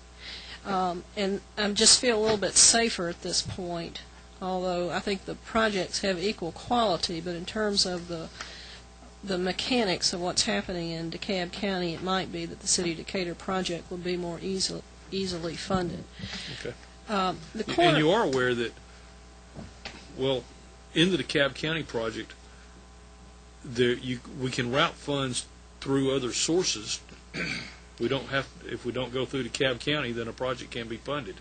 And I just feel a little bit safer at this point, although I think the projects have equal quality, but in terms of the mechanics of what's happening in DeKalb County, it might be that the City of Decatur project will be more easily funded. Okay. And you are aware that, well, in the DeKalb County project, we can route funds through other sources. We don't have, if we don't go through DeKalb County, then a project can be funded.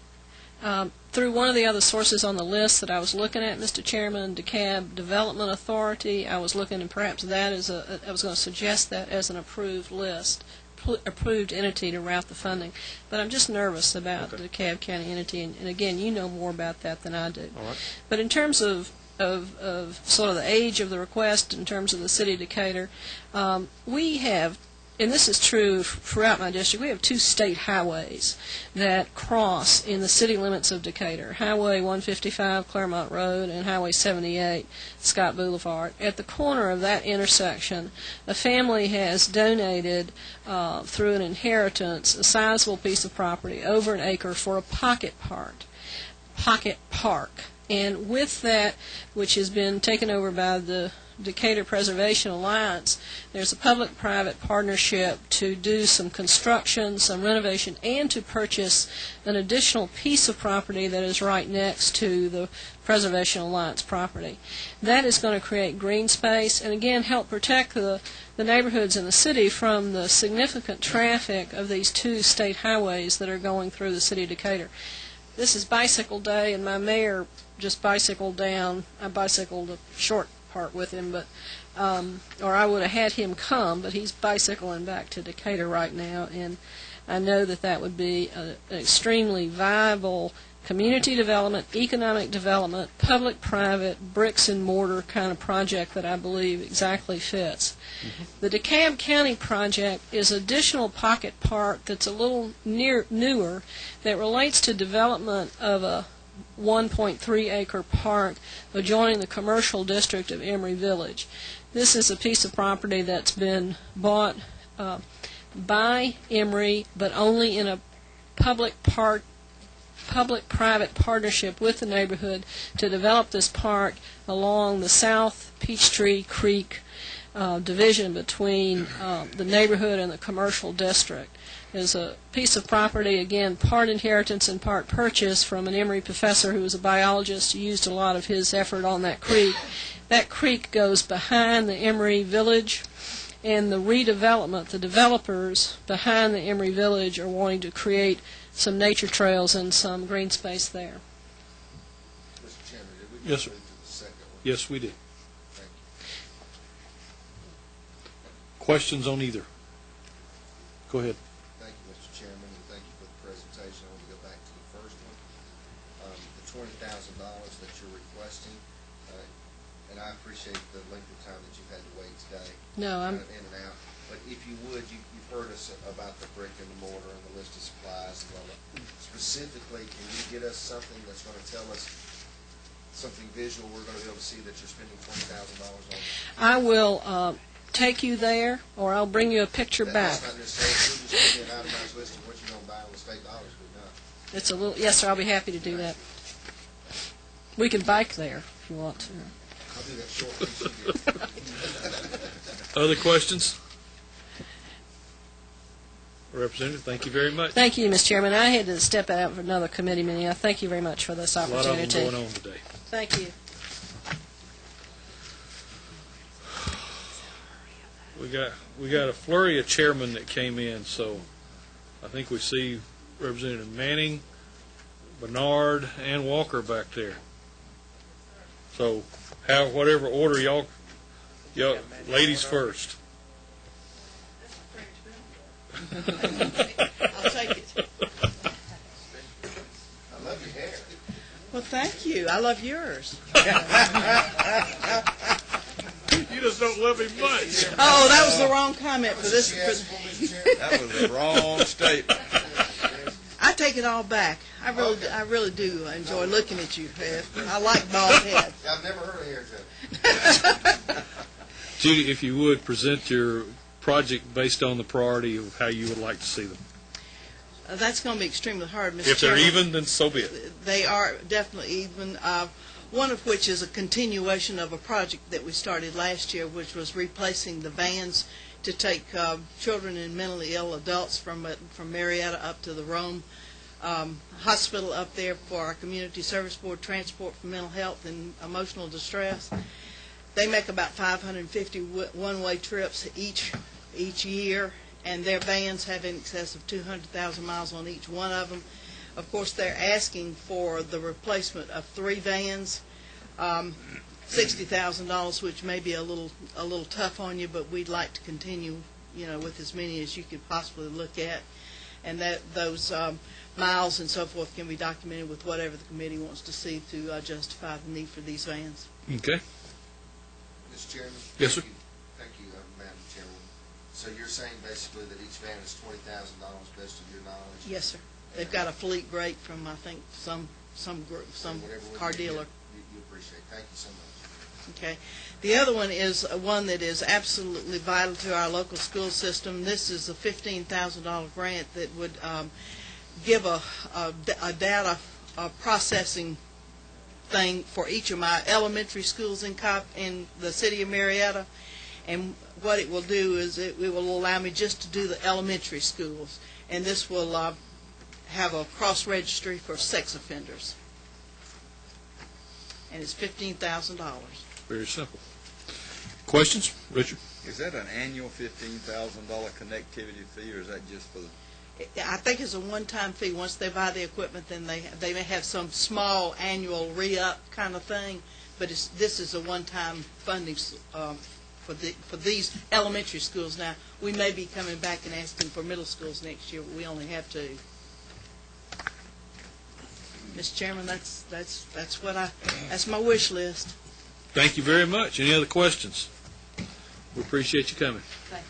Through one of the other sources on the list that I was looking at, Mr. Chairman, DeKalb Development Authority, I was looking, and perhaps that is I was going to suggest that as an approved list, approved entity to route the funding. But I'm just nervous about the DeKalb County entity, and again, you know more about that than I do. All right. But in terms of sort of the age of the request, in terms of the City of Decatur, we have, and this is true throughout my district, we have two state highways that cross in the city limits of Decatur. Highway 155, Claremont Road, and Highway 78, Scott Boulevard. At the corner of that intersection, a family has donated, through an inheritance, a sizable piece of property, over an acre, for a pocket park. And with that, which has been taken over by the Decatur Preservation Alliance, there's a public-private partnership to do some construction, some renovation, and to purchase an additional piece of property that is right next to the Preservation Alliance property. That is going to create green space and, again, help protect the neighborhoods in the city from the significant traffic of these two state highways that are going through the city of Decatur. This is bicycle day, and my mayor just bicycled down. I bicycled a short part with him, but or I would have had him come, but he's bicycling back to Decatur right now, and I know that that would be an extremely viable community development, economic development, public-private, bricks-and-mortar kind of project that I believe exactly fits. The DeKalb County project is additional pocket park that's a little newer that relates to development of a 1.3-acre park adjoining the commercial district of Emory Village. This is a piece of property that's been bought by Emory, but only in a public-private partnership with the neighborhood to develop this park along the South Peachtree Creek division between the neighborhood and the commercial district. Is a piece of property, again, part inheritance and part purchase from an Emory professor who was a biologist who used a lot of his effort on that creek. That creek goes behind the Emory Village, and the redevelopment, the developers behind the Emory Village are wanting to create some nature trails and some green space there. Mr. Chairman, did we Yes, sir. move to the second one? Yes, we did. Thank you. Questions on either? Go ahead. Thank you, Mr. Chairman, and thank you for the presentation. I want to go back to the first one. The $20,000 that you're requesting, and I appreciate the length of time that you've had to wait today. No, I'm... Kind of in and out. But if you would, you you've heard us about the brick and the mortar and the list of supplies and all that. Specifically, can you get us something that's going to tell us something visual we're going to be able to see that you're spending $20,000 on? I will take you there, or I'll bring you a picture back. That's not necessarily, we'll just give me an itemized list of what you're going to buy with state dollars, but not. It's a little, yes, sir, I'll be happy to do that. We can bike there if you want to. I'll do that shortly. Other questions? Representative, thank you very much. Thank you, Mr. Chairman. I had to step out for another committee meeting. I thank you very much for this A opportunity. lot of them going on today. Thank you. We got a flurry of chairmen that came in, so I think we see Representative Manning, Bernard, and Walker back there. So, whatever order y'all ladies first. I'll take it. I love your hair. Well, thank you. I love yours. You just don't love him much. Oh, that was the wrong comment for this. That was the wrong statement. I take it all back. I really do enjoy looking at you, Ed. I like bald head. I've never heard of hair, Joe. Judy, if you would, present your project based on the priority of how you would like to see them. That's going to be extremely hard, Mr. If they're Chairman. even, then so be it. They are definitely even. One of which is a continuation of a project that we started last year, which was replacing the vans to take children and mentally ill adults from Marietta up to the Rome hospital up there for our Community Service Board transport for mental health and emotional distress. They make about 550 one-way trips each year, and their vans have in excess of 200,000 miles on each one of them. Of course, they're asking for the replacement of 3 vans, $60,000, which may be a little tough on you, but we'd like to continue, with as many as you could possibly look at, and that those miles and so forth can be documented with whatever the committee wants to see to justify the need for these vans. Okay. Mr. Chairman? Yes, sir. Thank you, Madam Chairman. So you're saying basically that each van is $20,000, best of your knowledge? Yes, sir. They've got a fleet break from, I think, some group, some car dealer. You appreciate it. Thank you so much. Okay. The other one is one that is absolutely vital to our local school system. This is a $15,000 grant that would give a data processing thing for each of my elementary schools in the city of Marietta. And what it will do is it will allow me just to do the elementary schools. And this will have a cross-registry for sex offenders. And it's $15,000. Very simple. Questions? Richard? Is that an annual $15,000 connectivity fee, or is that just for the... I think it's a one-time fee. Once they buy the equipment, then they may have some small annual re-up kind of thing, but this is a one-time funding for these elementary schools. Now, we may be coming back and asking for middle schools next year, but we only have 2. Mr. Chairman, that's my wish list. Thank you very much. Any other questions? We appreciate you coming. Thank you.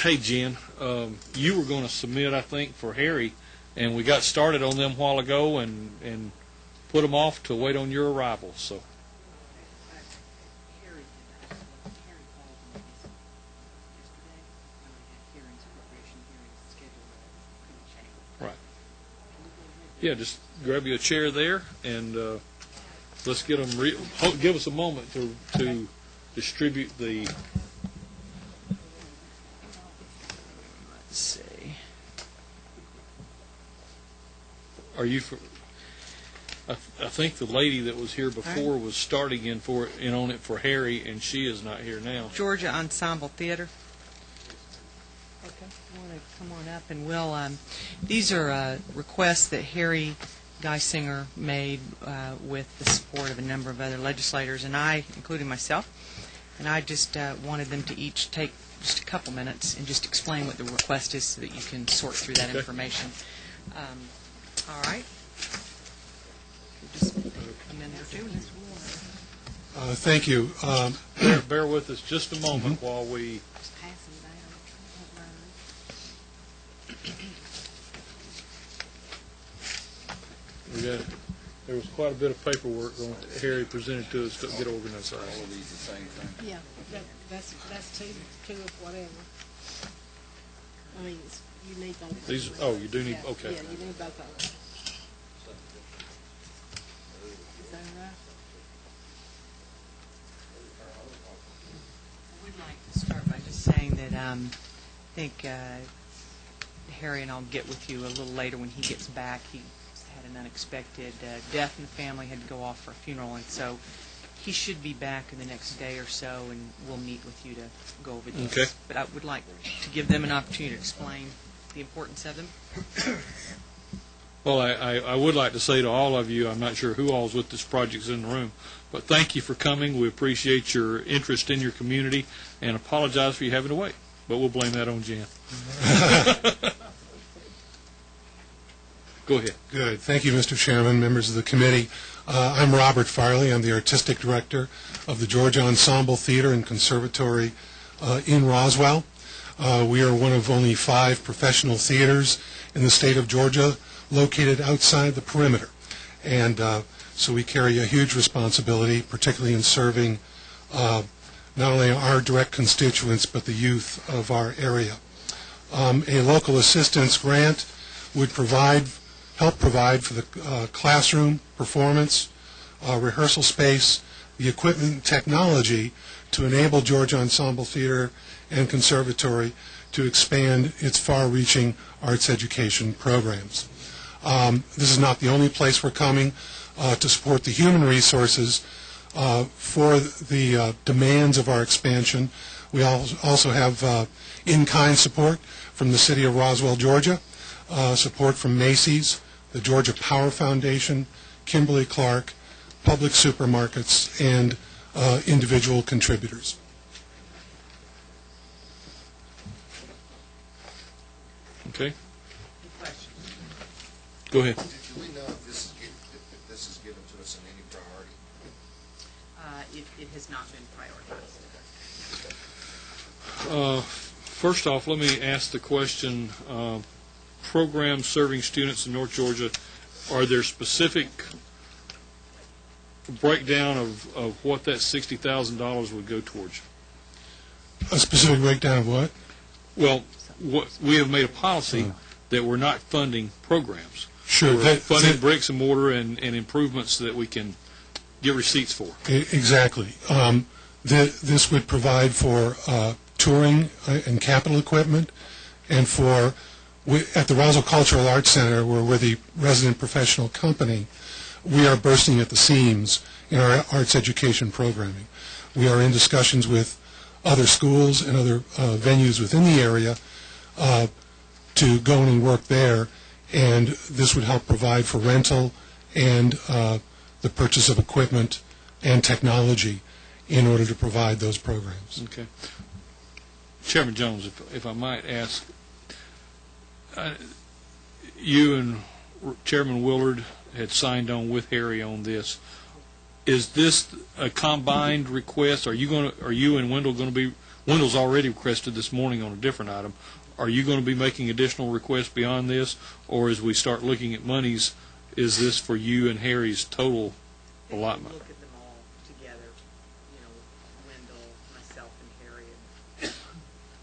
Hey, Jen, you were going to submit, I think, for Harry, and we got started on them a while ago and put them off to wait on your arrival. So. Right. Yeah, just grab you a chair there, and let's get them. Give us a moment to distribute the. Let's see. Are you for? I think the lady that was here before was starting in on it for Harry, and she is not here now. Georgia Ensemble Theater. Okay, you want to come on up, and we'll. These are requests that Harry Geisinger made with the support of a number of other legislators, and I, including myself, and I just wanted them to each take just a couple minutes and just explain what the request is so that you can sort through that information. All right. Just a minute or 2. Thank you. Bear with us just a moment while we... There was quite a bit of paperwork Harry presented to us to get organized. All of these the same thing? Yeah, that's two of whatever. I mean, you need both. These, oh, you do need, Yeah, okay. Yeah, you need both of them. Is that right? We'd like to start by just saying that I think Harry and I'll get with you a little later when he gets back. He had an unexpected death in the family, had to go off for a funeral, and so he should be back in the next day or so, and we'll meet with you to go over these. Okay. But I would like to give them an opportunity to explain the importance of them. Well, I would like to say to all of you, I'm not sure who all's with this project's in the room, but thank you for coming. We appreciate your interest in your community and apologize for you having to wait. But we'll blame that on Jan. Go ahead. Good. Thank you, Mr. Chairman, members of the committee. I'm Robert Farley. I'm the Artistic Director of the Georgia Ensemble Theater and Conservatory in Roswell. We are one of only 5 professional theaters in the state of Georgia located outside the perimeter. And so we carry a huge responsibility, particularly in serving not only our direct constituents, but the youth of our area. A local assistance grant would help provide for the classroom, performance, rehearsal space, the equipment and technology to enable Georgia Ensemble Theater and Conservatory to expand its far-reaching arts education programs. This is not the only place we're coming to support the human resources for the demands of our expansion. We also have in-kind support from the City of Roswell, Georgia, support from Macy's, the Georgia Power Foundation, Kimberly-Clark, public supermarkets, and individual contributors. Okay. Go ahead. Do we know if this is given to us in any priority? It has not been prioritized. First off, let me ask the question, programs serving students in North Georgia, are there specific breakdown of what that $60,000 would go towards? A specific breakdown of what? Well, we have made a policy that we're not funding programs. Sure. We're funding bricks and mortar and improvements that we can get receipts for. Exactly. This would provide for touring and capital equipment, and at the Roswell Cultural Arts Center, where we're the resident professional company, we are bursting at the seams in our arts education programming. We are in discussions with other schools and other venues within the area to go in and work there, and this would help provide for rental and the purchase of equipment and technology in order to provide those programs. Okay. Chairman Jones, if I might ask, you and Chairman Willard had signed on with Harry on this. Is this a combined request? Are you and Wendell going to be? Wendell's already requested this morning on a different item. Are you going to be making additional requests beyond this, or as we start looking at monies, is this for you and Harry's total allotment? Look at them all together, Wendell, myself, and Harry, and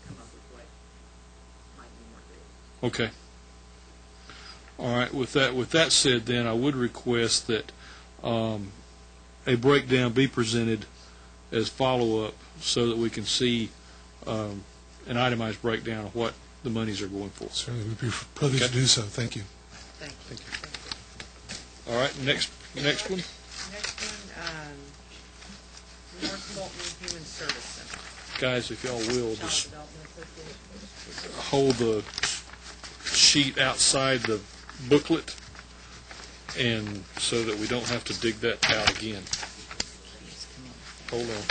come up with what might be more due. Okay. All right. With that said, then I would request that a breakdown be presented as follow-up so that we can see an itemized breakdown of what the monies are going for. Certainly, we'd be privileged to do so. Thank you. Thank you. All right. Next one. Next one, North Bolton Human Service Center. Guys, if y'all will, just hold the sheet outside the booklet, and so that we don't have to dig that out again. Hold on.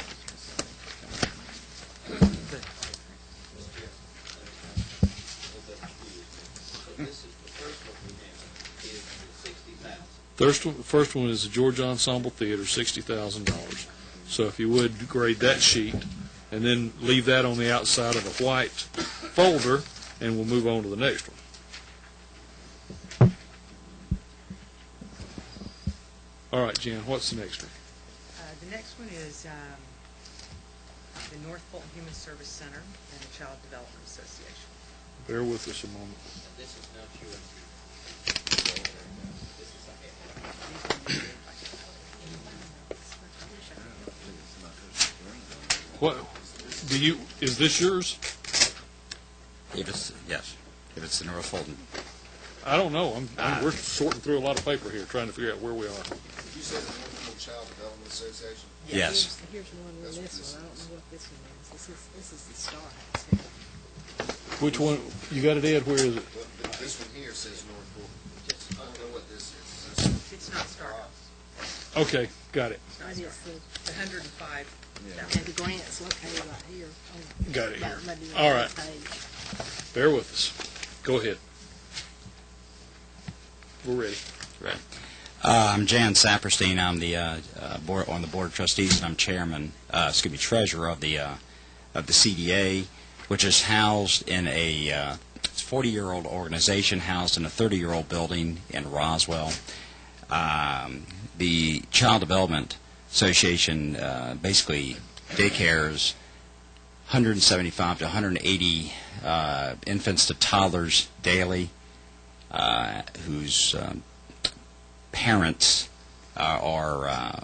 First one is the Georgia Ensemble Theater, $60,000. So if you would, grade that sheet, and then leave that on the outside of the white folder, and we'll move on to the next one. All right, Jen, what's the next one? The next one is the North Fulton Human Service Center and the Child Development Association. Bear with us a moment. This is not yours. What do you? Is this yours? Yes, if it's the North Fulton. I don't know. We're sorting through a lot of paper here, trying to figure out where we are. You said the North Fulton Child Development Association? Yes. Here's one with this one. I don't know what this one is. This is the Star House here. Which one? You got it, Ed? Where is it? This one here says North Fulton. I don't know what this is. It's not Star House. Okay, got it. It is the 105. and the grant's located right here. Got it here. Maybe on All that right. page. Bear with us. Go ahead. We're ready. Right. I'm Jan Saperstein. I'm the on the board of trustees, and I'm treasurer of the CDA, which is housed in a 40-year-old organization housed in a 30-year-old building in Roswell. The Child Development Association basically daycares 175 to 180 infants to toddlers daily, whose parents are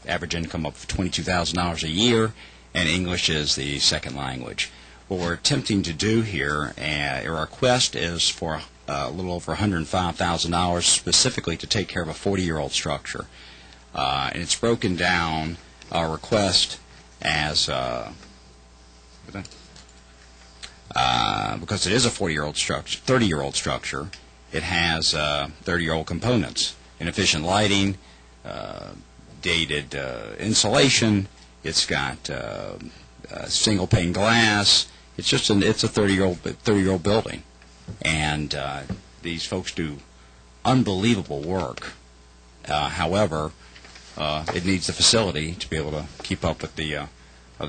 average income of $22,000 a year, and English is the second language. What we're attempting to do here, our request is for a little over $105,000 specifically to take care of a 40-year-old structure. And it's broken down, our request, as because it is a 40-year-old structure, 30-year-old structure, it has 30-year-old components: inefficient lighting, dated insulation. It's got single pane glass. It's a 30-year-old building, and these folks do unbelievable work. However, it needs the facility to be able to keep up with the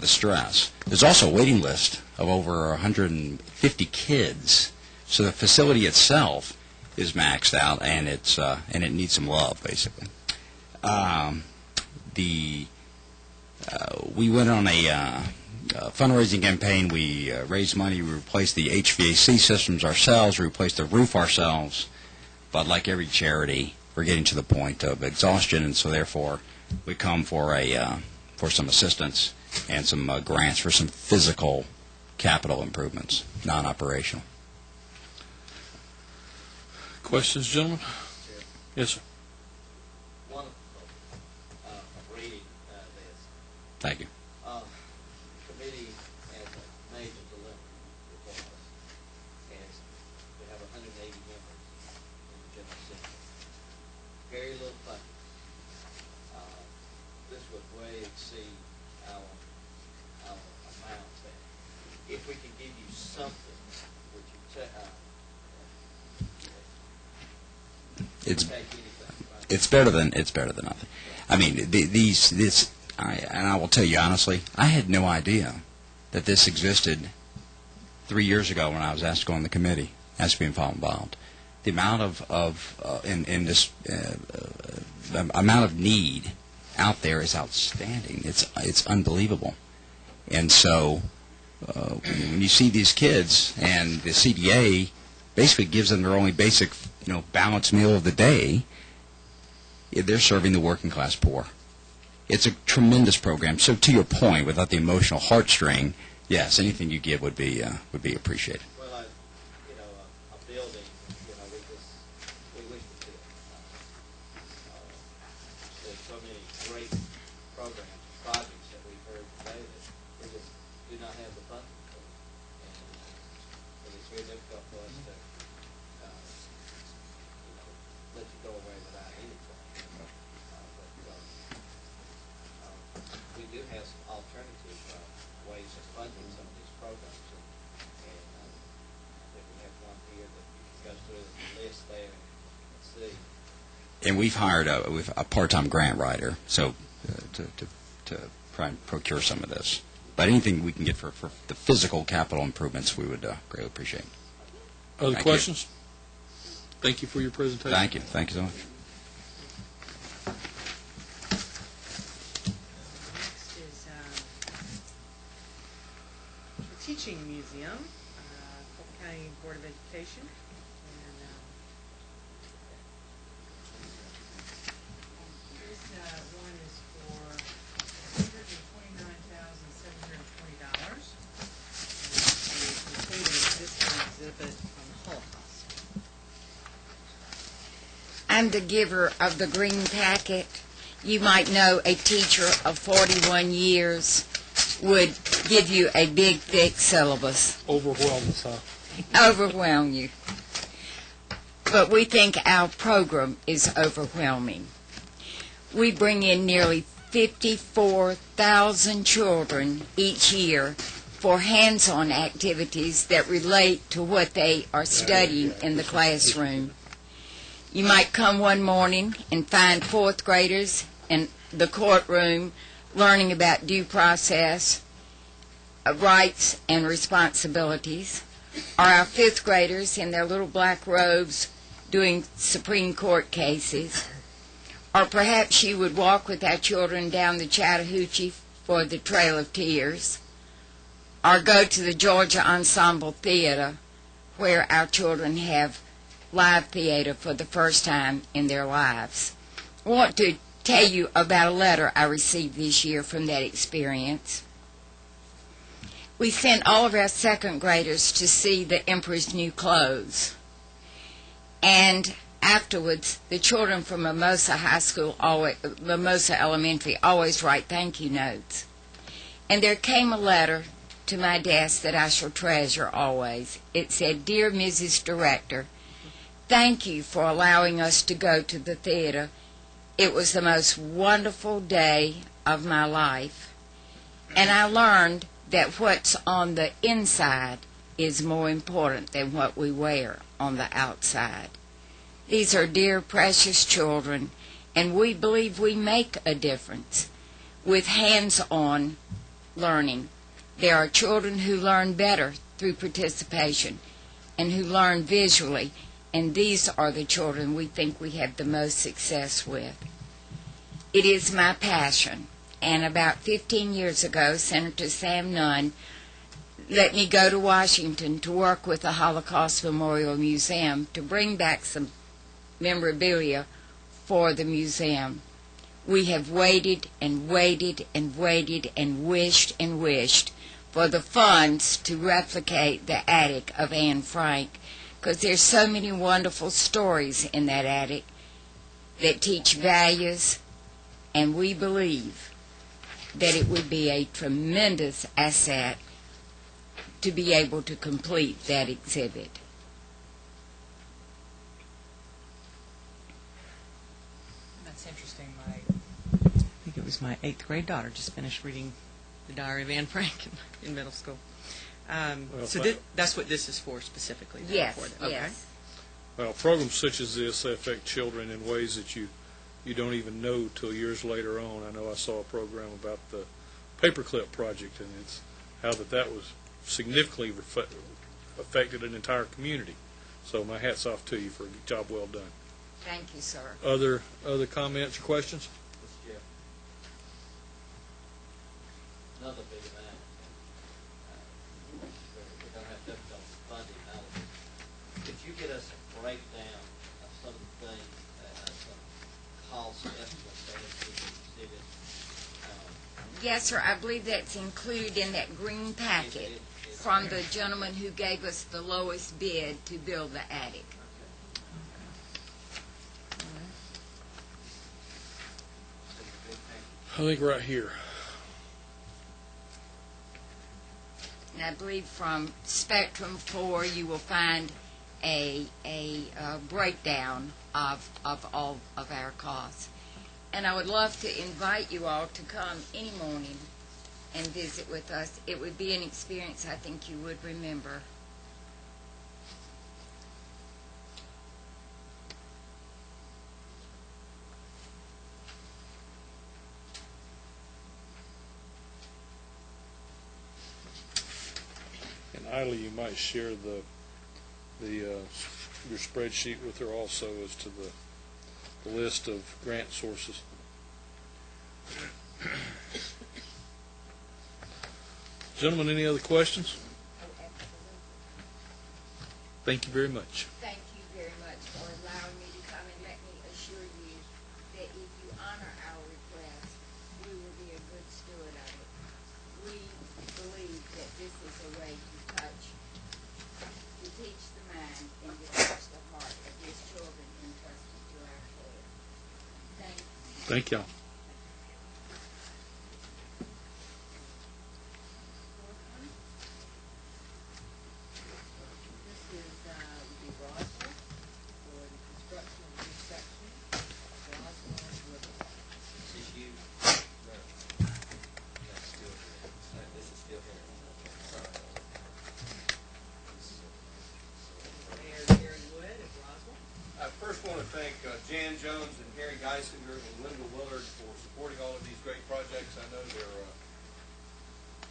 stress. There's also a waiting list of over 150 kids, so the facility itself is maxed out, and it needs some love, basically. We went on a fundraising campaign. We raised money. We replaced the HVAC systems ourselves. We replaced the roof ourselves. But like every charity, we're getting to the point of exhaustion, and so therefore we come for some assistance and some grants for some physical capital improvements, non-operational. Questions, gentlemen? Yes, sir. One of reading this. Thank you. Committee has a major dilemma before us, as we have 180 members in the general system. Very little funding. This would way exceed our amounts there. If we could give you something, would you It's better than nothing. I mean, and I will tell you honestly, I had no idea that this existed 3 years ago when I was asked to go on the committee, asked to be involved. The amount amount of need out there is outstanding. It's unbelievable. And so when you see these kids, and the CDA basically gives them their only basic, balanced meal of the day, they're serving the working class poor. It's a tremendous program. So to your point, without the emotional heartstring, yes, anything you give would be appreciated. Well, a building, we wish to see it. There's so many great programs, projects that we've heard today that we just do not have the funding for. And it's very difficult for us to, let you go away without anything. We do have some alternative ways of funding some of these programs, and if we have one here that you can go through the list there and see. And we've hired a part-time grant writer, so to try and procure some of this. But anything we can get for the physical capital improvements, we would greatly appreciate. Other Thank questions? Thank you for your presentation. Thank you. Thank you so much. Next is the Teaching Museum, Fulton County Board of Education. And this one is for $129,720. And it's including this exhibit on the Holocaust. I'm the giver of the green packet. You might know a teacher of 41 years would give you a big, thick syllabus. Overwhelm us, huh? Overwhelm you. But we think our program is overwhelming. We bring in nearly 54,000 children each year for hands-on activities that relate to what they are studying in the classroom. You might come one morning and find fourth graders in the courtroom learning about due process, rights and responsibilities, or our fifth graders in their little black robes doing Supreme Court cases. Or perhaps you would walk with our children down the Chattahoochee for the Trail of Tears, or go to the Georgia Ensemble Theater where our children have live theater for the first time in their lives. I want to tell you about a letter I received this year from that experience. We sent all of our second graders to see the Emperor's New Clothes. And afterwards, the children from Mimosa High School, Mimosa Elementary, always write thank you notes. And there came a letter to my desk that I shall treasure always. It said, "Dear Mrs. Director, thank you for allowing us to go to the theater. It was the most wonderful day of my life. And I learned that what's on the inside is more important than what we wear on the outside." These are dear, precious children, and we believe we make a difference with hands-on learning. There are children who learn better through participation and who learn visually, and these are the children we think we have the most success with. It is my passion, and about 15 years ago, Senator Sam Nunn let me go to Washington to work with the Holocaust Memorial Museum to bring back some memorabilia for the museum. We have waited and waited and waited and wished for the funds to replicate the attic of Anne Frank, because there's so many wonderful stories in that attic that teach values, and we believe that it would be a tremendous asset to be able to complete that exhibit. That's interesting. I think it was my 8th grade daughter just finished reading the Diary of Anne Frank in middle school. So that's what this is for specifically? Yes, okay. yes. Well, programs such as this affect children in ways that you don't even know till years later on. I know I saw a program about the Paperclip Project, and it's how that was significantly affected an entire community. So my hat's off to you for a job well done. Thank you, sir. Other comments or questions? Another big amount. We're going to have difficulty funding all of it. Could you get us a breakdown of some of the things, some cost estimates that we can exhibit? Yes, sir. I believe that's included in that green packet from the gentleman who gave us the lowest bid to build the attic. I think right here. And I believe from Spectrum 4 you will find a breakdown of all of our costs. And I would love to invite you all to come any morning and visit with us. It would be an experience I think you would remember. Idly, you might share your spreadsheet with her also as to the list of grant sources. Gentlemen, any other questions? Thank you very much. Thank you very much for allowing me to come, and let me assure you that if you honor our request, we will be a good steward of it. We believe that this is a way to teach the mind and to touch the heart of these children entrusted to our care. Thank you. Thank y'all. I first want to thank Jan Jones and Harry Geisinger and Linda Willard for supporting all of these great projects. I know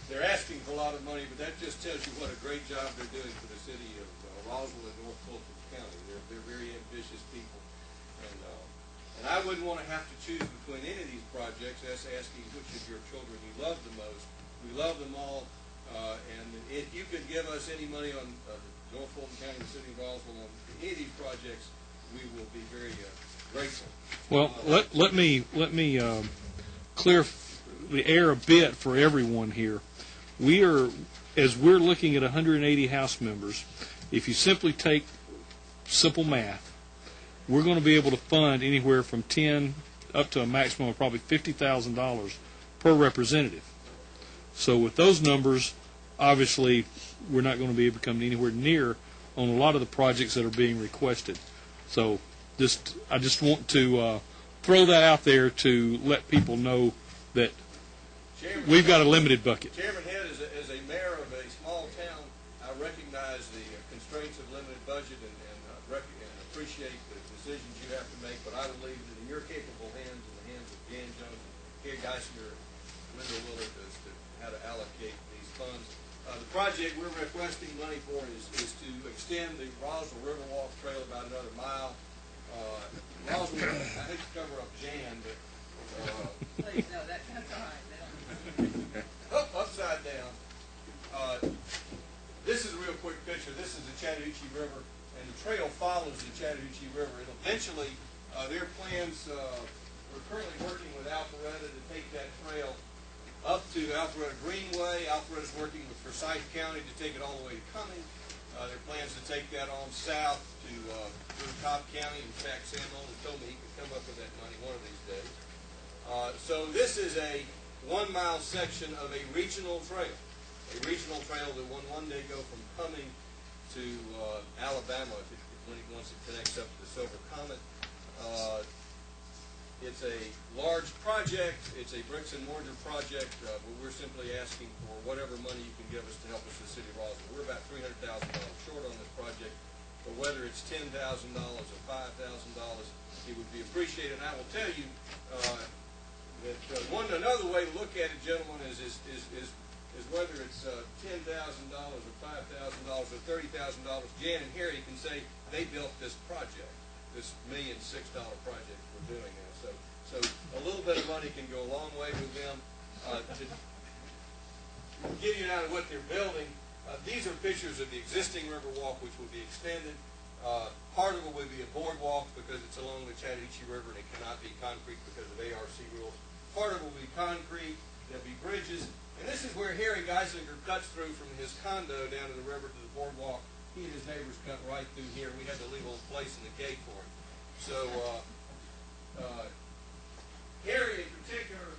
they're asking for a lot of money, but that just tells you what a great job they're doing for the city of Roswell and North Fulton County. They're very ambitious people, and I wouldn't want to have to choose between any of these projects. That's asking which of your children you love the most. We love them all, and if you could give us any money on North Fulton County, the city of Roswell, on any of these projects, we will be very grateful. Well, let me clear the air a bit for everyone here. As we're looking at 180 House members, if you simply take simple math, we're going to be able to fund anywhere from 10 up to a maximum of probably $50,000 per representative. So with those numbers, obviously, we're not going to be able to come anywhere near on a lot of the projects that are being requested. So I just want to throw that out there to let people know that we've got a limited bucket. Chairman Head, as a mayor of a small town, I recognize the constraints of limited budget and appreciate the decisions you have to make, but I will leave it in your capable hands, in the hands of Jan Jones, Gary Geisinger, and Linda Willard as to how to allocate these funds. The project we're requesting money for is to extend the Roswell Riverwalk Trail about another mile. Roswell, I hate to cover up Jan, but Please, no, that's all right. Upside down. This is a real quick picture. This is the Chattahoochee River, and the trail follows the Chattahoochee River. It'll eventually, their plans, we're currently working with Alpharetta to take that trail up to the Alpharetta Greenway. Alpharetta's working with Forsyth County to take it all the way to Cumming. There are plans to take that on south to through Cobb County. In fact, Sam Olin told me he could come up with that money one of these days. So this is a 1 mile section of a regional trail that will one day go from Cumming to Alabama once it connects up to the Silver Comet. It's a large project. It's a bricks and mortar project, but we're simply asking for whatever money you can give us to help us in the city of Roswell. We're about $300,000 short on this project, but whether it's $10,000 or $5,000, it would be appreciated. And I will tell you that another way to look at it, gentlemen, is whether it's $10,000 or $5,000 or $30,000. Jan and Harry can say they built this project, this $1.6 million project we're doing now. So a little bit of money can go a long way with them. To give you an idea of what they're building, these are pictures of the existing Riverwalk, which will be extended. Part of it will be a boardwalk because it's along the Chattahoochee River and it cannot be concrete because of ARC rules. Part of it will be concrete. There'll be bridges. And this is where Harry Geisinger cuts through from his condo down to the river to the boardwalk. He and his neighbors cut right through here. We had to leave a little place in the gate for him. So Harry in particular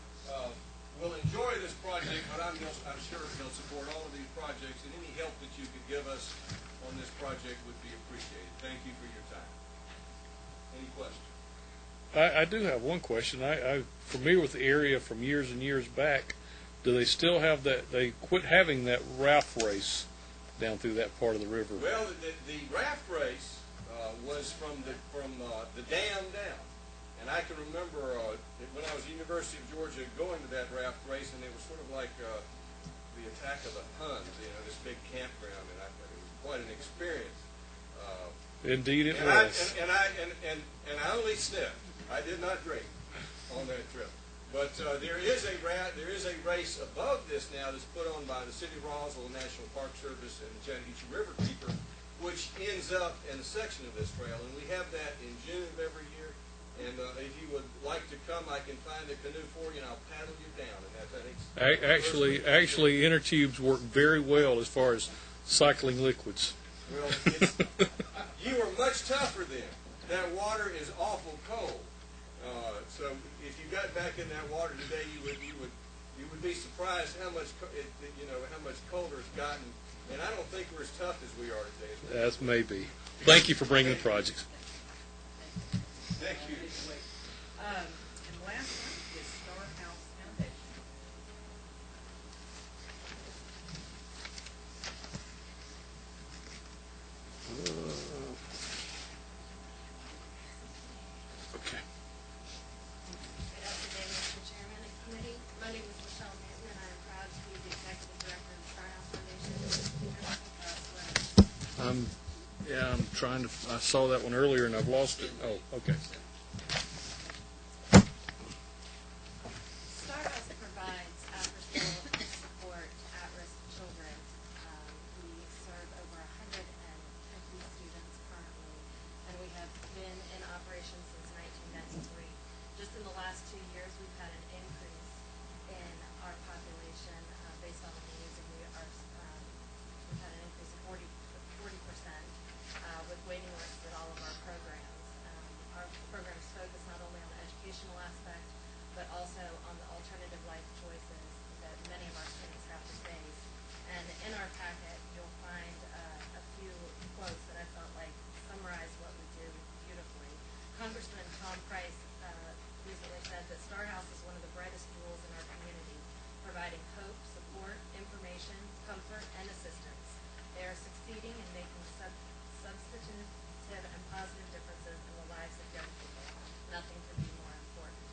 will enjoy this project, but I'm sure he'll support all of these projects, and any help that you could give us on this project would be appreciated. Thank you for your time. Any questions? I do have one question. I'm familiar with the area from years and years back. Do they still have that? They quit having that raft race down through that part of the river. Well, the raft race was from the dam down. And I can remember when I was at the University of Georgia going to that raft race, and they were sort of like the attack of the Huns, this big campground, and it was quite an experience. Indeed it was. And I only sniffed. I did not drink on that trip. But there is a race above this now that's put on by the City of Roswell National Park Service and the Chattahoochee River Keeper, which ends up in a section of this trail, and we have that in June of every year. And if you would like to come, I can find a canoe for you, and I'll paddle you down. And actually, inner tubes work very well as far as cycling liquids. Well, you are much tougher then. That water is awful cold. So if you got back in that water today, you would be surprised how much how much colder it's gotten. And I don't think we're as tough as we are today. That's maybe. Thank you for bringing the project. Thank you. And the last one is Star House Foundation. Okay. Good afternoon, Mr. Chairman and committee. My name is Michelle Newton, and I am proud to be the executive director of the Star House Foundation. I'm trying to. I saw that one earlier and I've lost it. Oh, okay. Star House provides after-school support to at-risk children. We serve over 150 students currently, and we have been in operation since 1993. Just in the last 2 years, we've had an increase in our population based on the needs, and we've had an increase of 40%. With waiting lists at all of our programs. Our programs focus not only on the educational aspect, but also on the alternative life choices that many of our students have to face. And in our packet, you'll find a few quotes that I felt like summarize what we do beautifully. Congressman Tom Price recently said that Star House is one of the brightest jewels in our community, providing hope, support, information, comfort, and assistance. They are succeeding in making substantive and positive differences in the lives of young people. Nothing could be more important.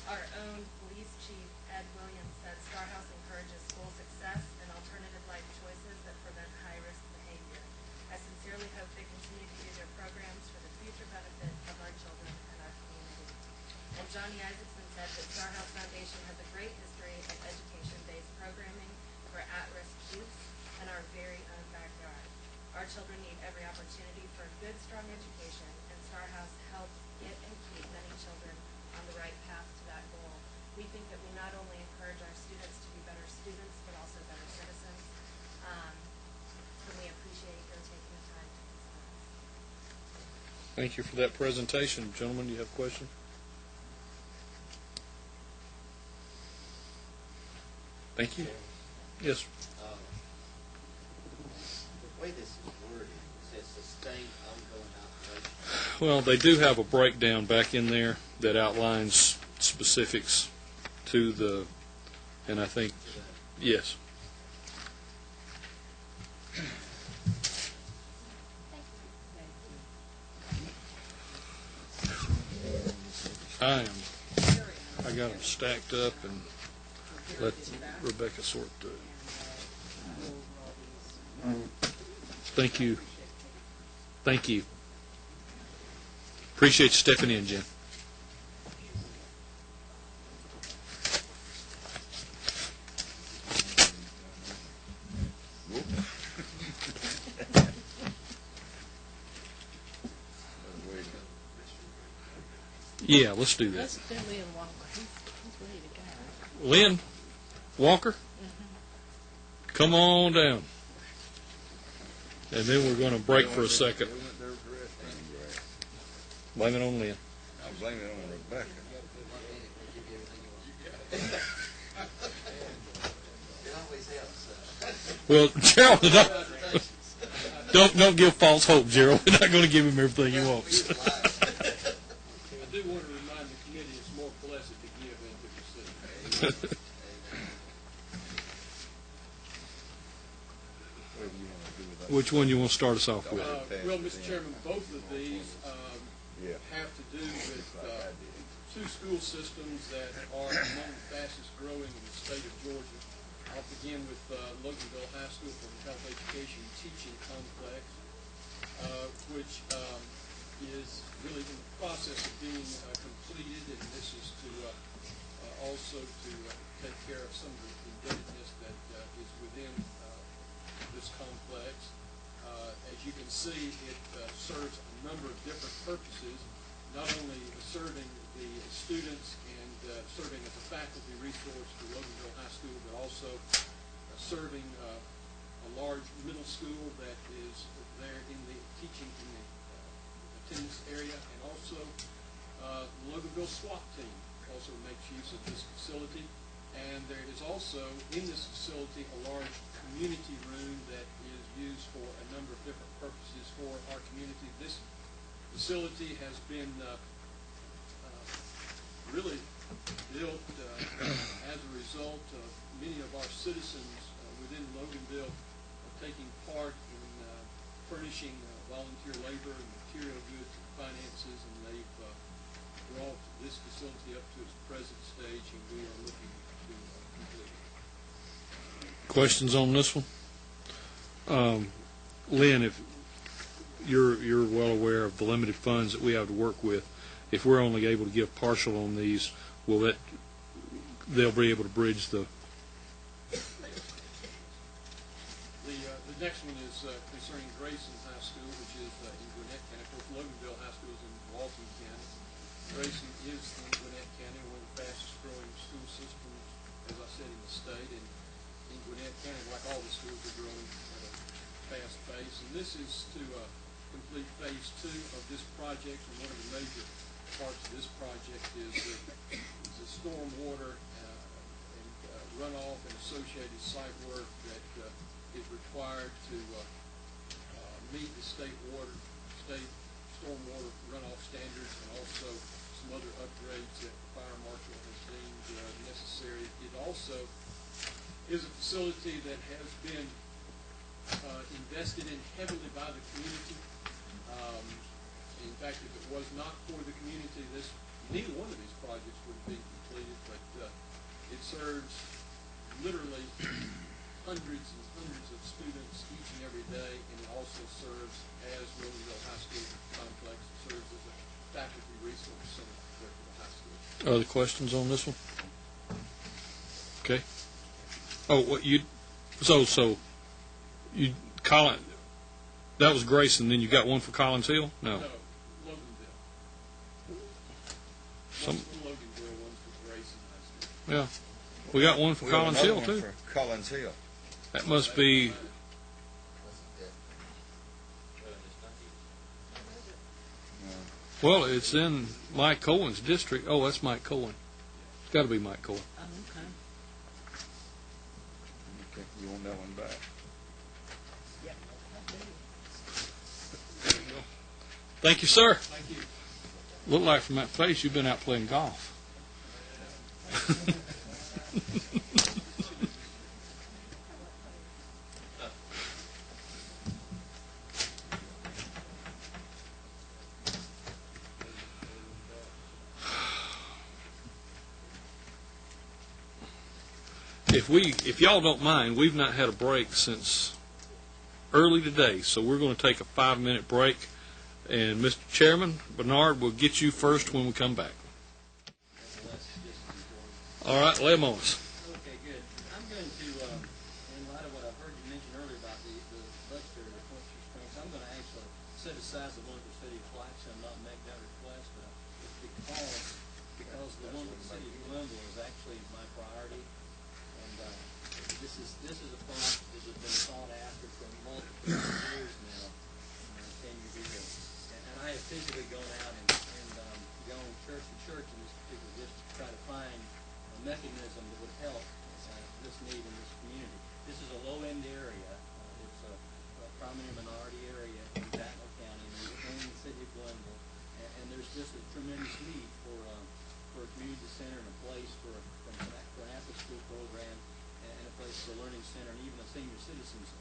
Our own police chief, Ed Williams, said Star House encourages school success and alternative life choices that prevent high-risk behavior. I sincerely hope they continue to do their programs for the future benefit of our children and our community. And Johnny Isaacson said that Star House Foundation has a great history of education-based programming for at-risk youth in our very own backyard. Our children need every opportunity for a good, strong education, and Star House helps get and keep many children on the right path to that goal. We think that we not only encourage our students to be better students, but also better citizens, and we appreciate your taking the time to listen to us. Thank you for that presentation. Gentlemen, do you have a question? Thank you. Yes. The way this is worded, it says sustained ongoing operation. Well, they do have a breakdown back in there that outlines specifics to the, and I think, yes. I got them stacked up and let Rebecca sort through. Thank you. Thank you. Appreciate you stepping in, Jim. Yeah, let's do that. That's Lynn Walker. He's ready to go. Lynn Walker, come on down. And then we're going to break for a second. Blame it on Lynn. I'll blame it on Rebecca. Well, Gerald, don't give false hope, Gerald. We're not going to give him everything he wants. I do want to remind the committee it's more blessed to give than to receive. Which one you want to start us off with? Well, Mr. Chairman, both of these have to do with two school systems that are among the fastest growing in the state of Georgia. I'll begin with Loganville High School for the Health Education Teaching Complex, which is really in the process of being completed, and this is to also to take care of some of the indebtedness that is within this complex. As you can see, it serves a number of different purposes, not only serving the students and serving as a faculty resource for Loganville High School, but also serving a large middle school that is there in the teaching in the attendance area, and also the Loganville SWAT team also makes use of this facility. And there is also in this facility a large community room that is used for a number of different purposes for our community. This facility has been really built as a result of many of our citizens within Loganville taking part in furnishing volunteer labor and material goods and finances, and they've brought this facility up to its present stage, and we are looking to complete it. Questions on this one? Lynn, if you're well aware of the limited funds that we have to work with, if we're only able to give partial on these, will that they'll be able to bridge the? The next one is concerning Grayson High School, which is in Gwinnett County. Of course, Loganville High School is in Walton County. Grayson is in Gwinnett County, one of the fastest growing school systems, as I said, in the state. And in Gwinnett County, like all the schools, are growing at a fast pace. And this is to complete phase 2 of this project. And one of the major parts of this project is the stormwater and runoff and associated site work that is required to meet the state stormwater runoff standards, and also some other upgrades that the fire marshal has deemed necessary. It also is a facility that has been invested in heavily by the community. In fact, if it was not for the community, neither one of these projects would be completed, but it serves literally hundreds and hundreds of students each and every day, and it also serves, as Loganville High School complex, serves as a faculty resource center for the high school. Other questions on this one? Okay. Oh, what you? So you Collin? That was Grayson. Then you got one for Collins Hill? No. No, Loganville. Some. One's for Loganville, one's for Grayson High School. Yeah. We got one for Collins Hill too. For Collins Hill. That must be. Well, it's in Mike Cohen's district. Oh, that's Mike Cohen. It's got to be Mike Cohen. Okay, you want that one back? Thank you, sir. Thank you. Look like from that face you've been out playing golf. If y'all don't mind, we've not had a break since early today, so we're going to take a 5-minute break. And Mr. Chairman, Bernard, we'll get you first when we come back. All right, lay 'em on us. Okay, good. I'm going to, in light of what I've heard you mention earlier about the budgetary constraints, I'm going to actually set aside the one for the city of Claxton and not make that request, but because the one for the city of Glenville is actually my priority, and this is a project that has been sought after for multiple years now. And I have physically gone out and gone church to church in this particular district to try to find a mechanism that would help this need in this community. This is a low-end area. It's a prominent minority area in Battle County, and in the city of Glenville. And there's just a tremendous need for a community center and a place for an after-school program and a place for a learning center, and even a senior citizens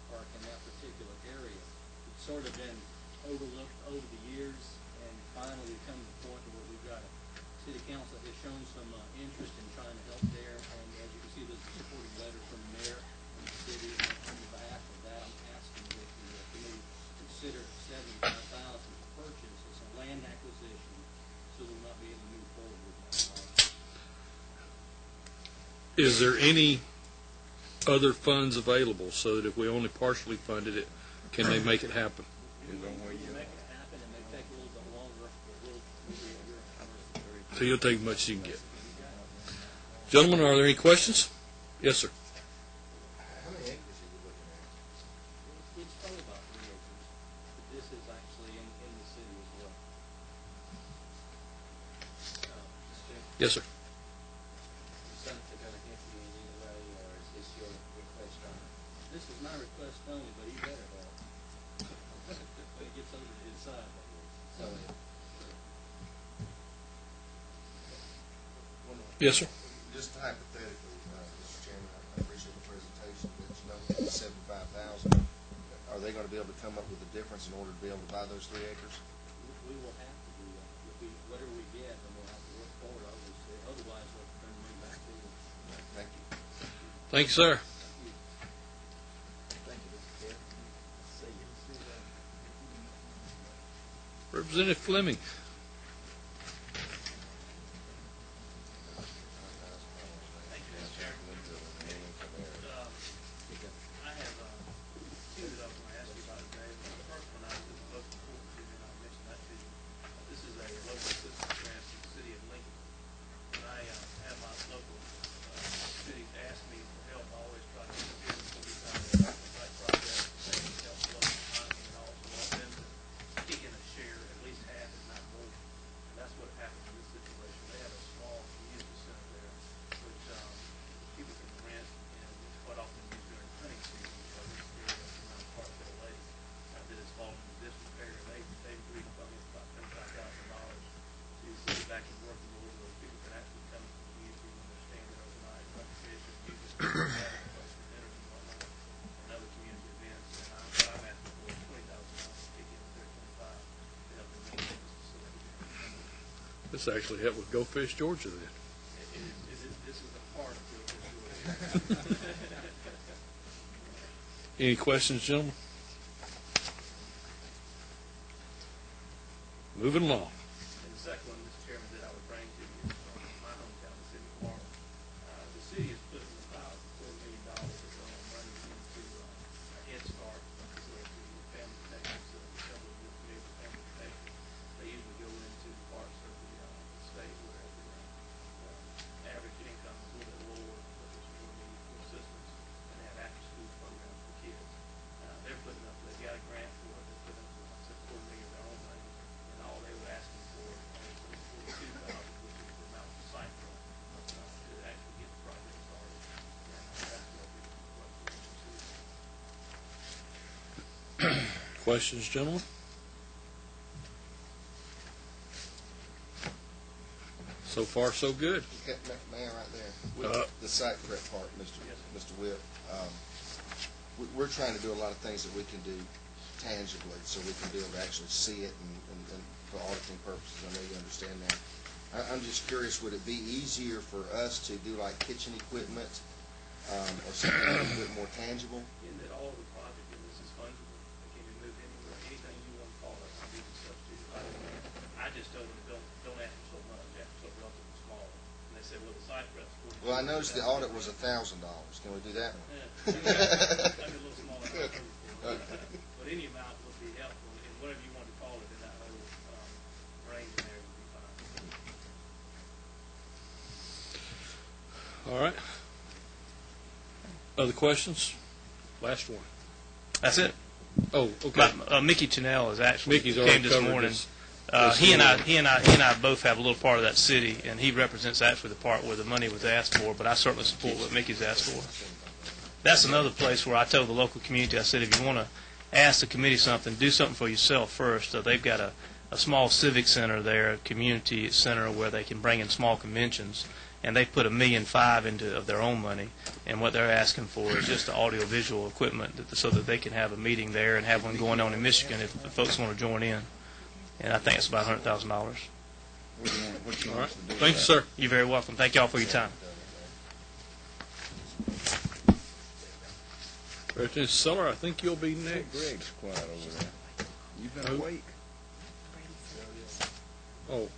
park in that particular area. It's sort of been overlooked over the years, and finally we've come to the point where we've got a city council that has shown some interest in trying to help there, and as you can see, there's a supporting letter from the Is there any other funds available so that if we only partially funded it, can they make it happen? So you'll take as much as you can get. Gentlemen, are there any questions? Yes, sir. How many acres are you looking at? It's probably about 3 acres. But this is actually in the city as well. Yes, sir. Is Senator going to help you in any way, or is this your request only? This is my request only, but he better help. When it gets over to his side, that is. So Yes, sir. Just hypothetically, Mr. Chairman, I appreciate the presentation, but you know, 75,000, are they going to be able to come up with the difference in order to be able to buy those 3 acres? we will have to do that. Whatever we get, then we'll have to work forward, obviously. Otherwise, we'll turn the money back to you. Thank you. Thank you, sir. Thank you, Mr. Chair. See you. Representative Fleming. I have two that I was going to ask you about today. The first one I was looking forward to, and I'll mention that to you. This is a local assistance grant to the city of Lincoln. When I have my local cities ask me for help, I always try to interfere before we find the right project that can help the local economy, and also want them to kick in a share, at least half, if not more. And that's what happened in this situation. They have a small community center there, which people can rent, and it's quite often used during hunting season, because this area around Parkville Lake that is falling into disrepair. They agreed to fund about $25,000 to sit back and work in order where people can actually come to the community when they're staying there overnight, hunt, fish, and use it for having a place for dinners and whatnot, and other community events. And I'm asking for $20,000 to kick in with their 25 to help them maintain this facility. This actually helped with Go Fish Georgia then. This is a part of it. Any questions, gentlemen? Moving along. And the second one, Mr. Chairman, that I would bring to you is from my hometown, the city of Florida. The city is putting about $4 million of its own money into a Head Start facility, a family protection facility. Several of you are familiar with family protection. They usually go into parts of the state where the average income is a little bit lower, but there's more need for assistance, and they have after-school programs for kids. They've got a grant for it. They're putting up, like I said, $4 million of their own money, and all they were asking for was $42,000, which is the amount of site grant to actually get the project started. And that's what we're considering. Questions, gentlemen? So far, so good. Mayor, right there, with the site prep part, Mr. Whip, we're trying to do a lot of things that we can do tangibly, so we can be able to actually see it and for auditing purposes. I know you understand that. I'm just curious, would it be easier for us to do like kitchen equipment or something a little bit more tangible? In that all of the project in this is fungible. It can be moved anywhere. Anything you want to call it, I'll be the substitute. I just told them, don't ask for so much, ask for something relatively small. And they said, well, the site prep's $40,000. Well, I noticed the audit was $1,000. Can we do that one? Yeah, maybe a little smaller than I heard before. But any amount would be helpful, and whatever you want to call it in that whole range in there would be fine. All right. Other questions? Last one. That's it. Oh, okay. Mickey Chenell is actually Mickey's already came this covered morning. this. He and I both have a little part of that city, and he represents actually the part where the money was asked for. But I certainly support what Mickey's asked for. That's another place where I told the local community, I said, if you want to ask the committee something, do something for yourself first. They've got a small civic center there, a community center where they can bring in small conventions, and they put $1.5 million into of their own money. And what they're asking for is just the audio-visual equipment so that they can have a meeting there and have one going on in Michigan if folks want to join in. And I think it's about $100,000. All right. Thank you, sir. You're very welcome. Thank you all for your time. Representative Seller, I think you'll be next. Greg's quiet over there. You've been awake. Oh.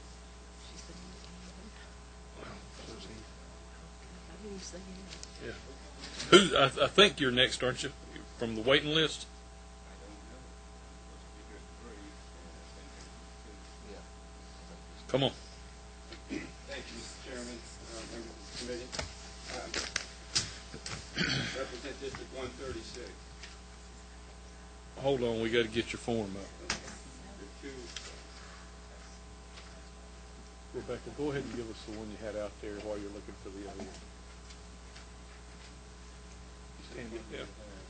Yeah. I think you're next, aren't you? From the waiting list? Come on. Thank you, Mr. Chairman, members of the committee. Represent District 136. Hold on, we got to get your form up. Rebecca, go ahead and give us the one you had out there while you're looking for the other one. Yeah.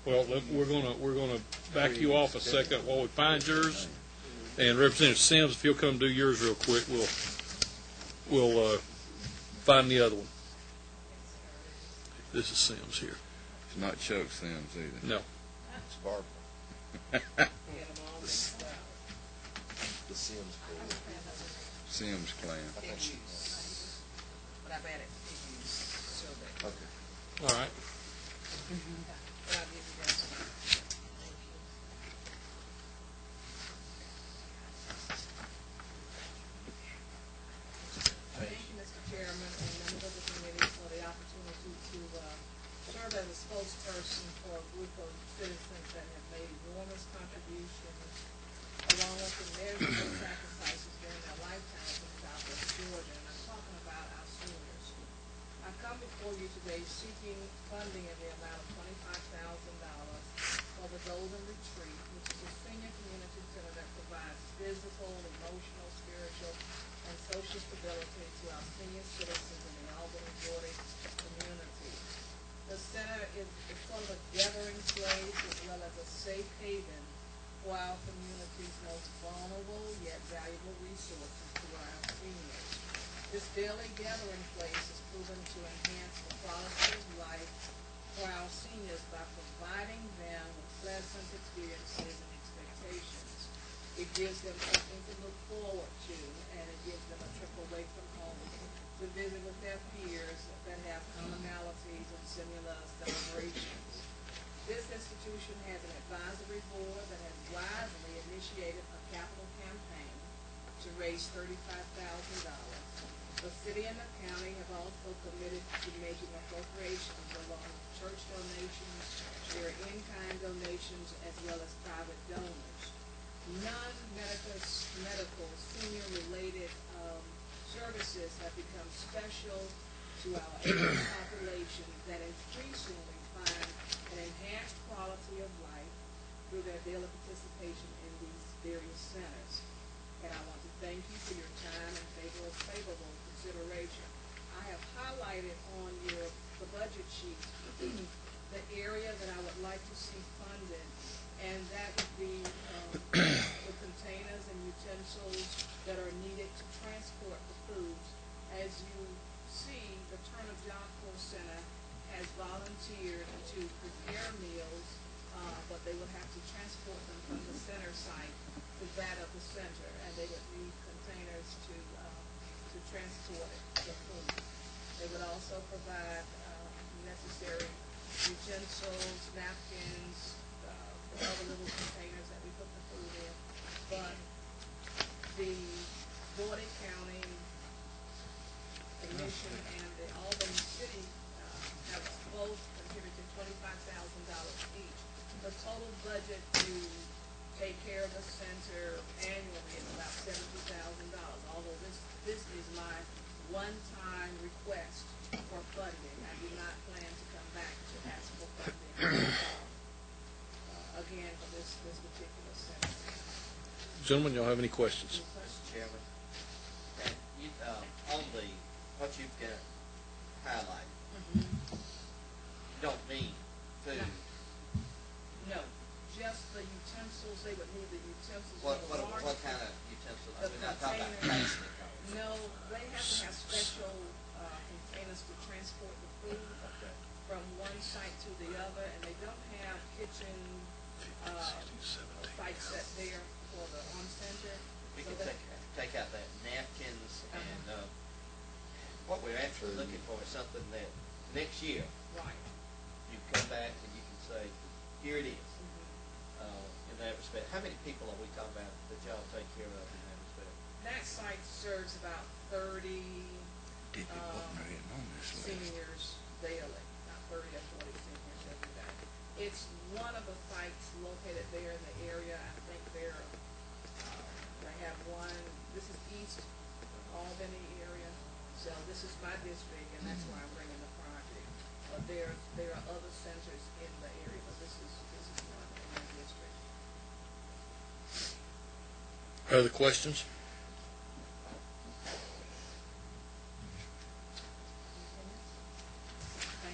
Well, we're gonna back you off a second while we find yours. And Representative Sims, if you'll come do yours real quick, we'll find the other one. This is Sims here. It's not Chuck Sims either. No. It's Barbara. The Sims clan. Sims clan. I think she's. But I bet it is so that. Okay. All right. Thank you, Mr. Chairman, and members of the committee for the opportunity to serve as a spokesperson for a group of citizens that have made enormous contributions along with immeasurable sacrifices during their lifetimes in Southwest Georgia, and I'm talking about our seniors. I come before you today seeking funding in the amount of $25,000 for the Golden Retreat, which is a senior community center that provides physical, emotional, spiritual, and social stability to our senior citizens in the Albany, Georgia community. The center is sort of a gathering place as well as a safe haven for our community's most vulnerable yet valuable resources to our seniors. This daily gathering place is proven to enhance the quality of life for our seniors by providing them with pleasant experiences and expectations. It gives them something to look forward to, and it gives them a trip away from home to visit with their peers that have commonalities and similar celebrations. This institution has an advisory board that has wisely initiated a capital campaign to raise $35,000. The city and the county have also committed to making appropriations along with church donations, their in-kind donations, as well as private donors. Non-medical senior-related services have become special to our aging population that increasingly find an enhanced quality of life through their daily participation in these various centers. And I want to thank you for your time and favorable consideration. I have highlighted on the budget sheet the area that I would like to see funded, and that would be the containers and utensils that are needed to transport the foods. As you see, the Turner Job Corps Center has volunteered to prepare meals, but they would have to transport them from the center site to that of the center, and they would need containers to transport the food. They would also provide necessary utensils, napkins, other little containers that we put the food in. But the Doherty County Commission and the Albany City have both contributed $25,000 each. The total budget to take care of the center annually is about $70,000. Although this is my one-time request for funding. I do not plan to come back to ask for funding again for this particular center. Gentlemen, y'all have any questions? Mr. Chairman, and you, on what you've got highlighted, you don't mean food. No, just the utensils. They would need the utensils. What kind of utensils? We're not talking about plastic. No, they have to have special containers to transport the food from one site to the other, and they don't have kitchen sites set there for the on-center. We can take out that napkins and what we're actually looking for is something that next year you come back and you can say, here it is. In that respect, how many people are we talking about that y'all take care of in that respect? That site serves about 30 seniors daily, not 30 or 40 seniors every day. It's one of the sites located there in the area. I think they have one, this is East Albany area, so this is my district, and that's why I'm bringing the project. There are other centers in the area, but this is one in my district. Other questions?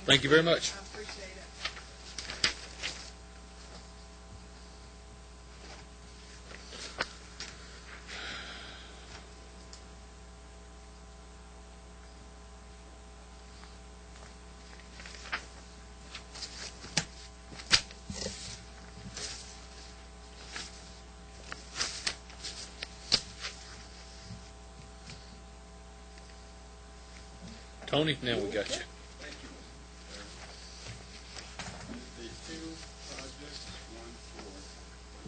Thank you very much. I appreciate it. Tony, now we got you. Thank you, Mr. Mayor. The two projects, one for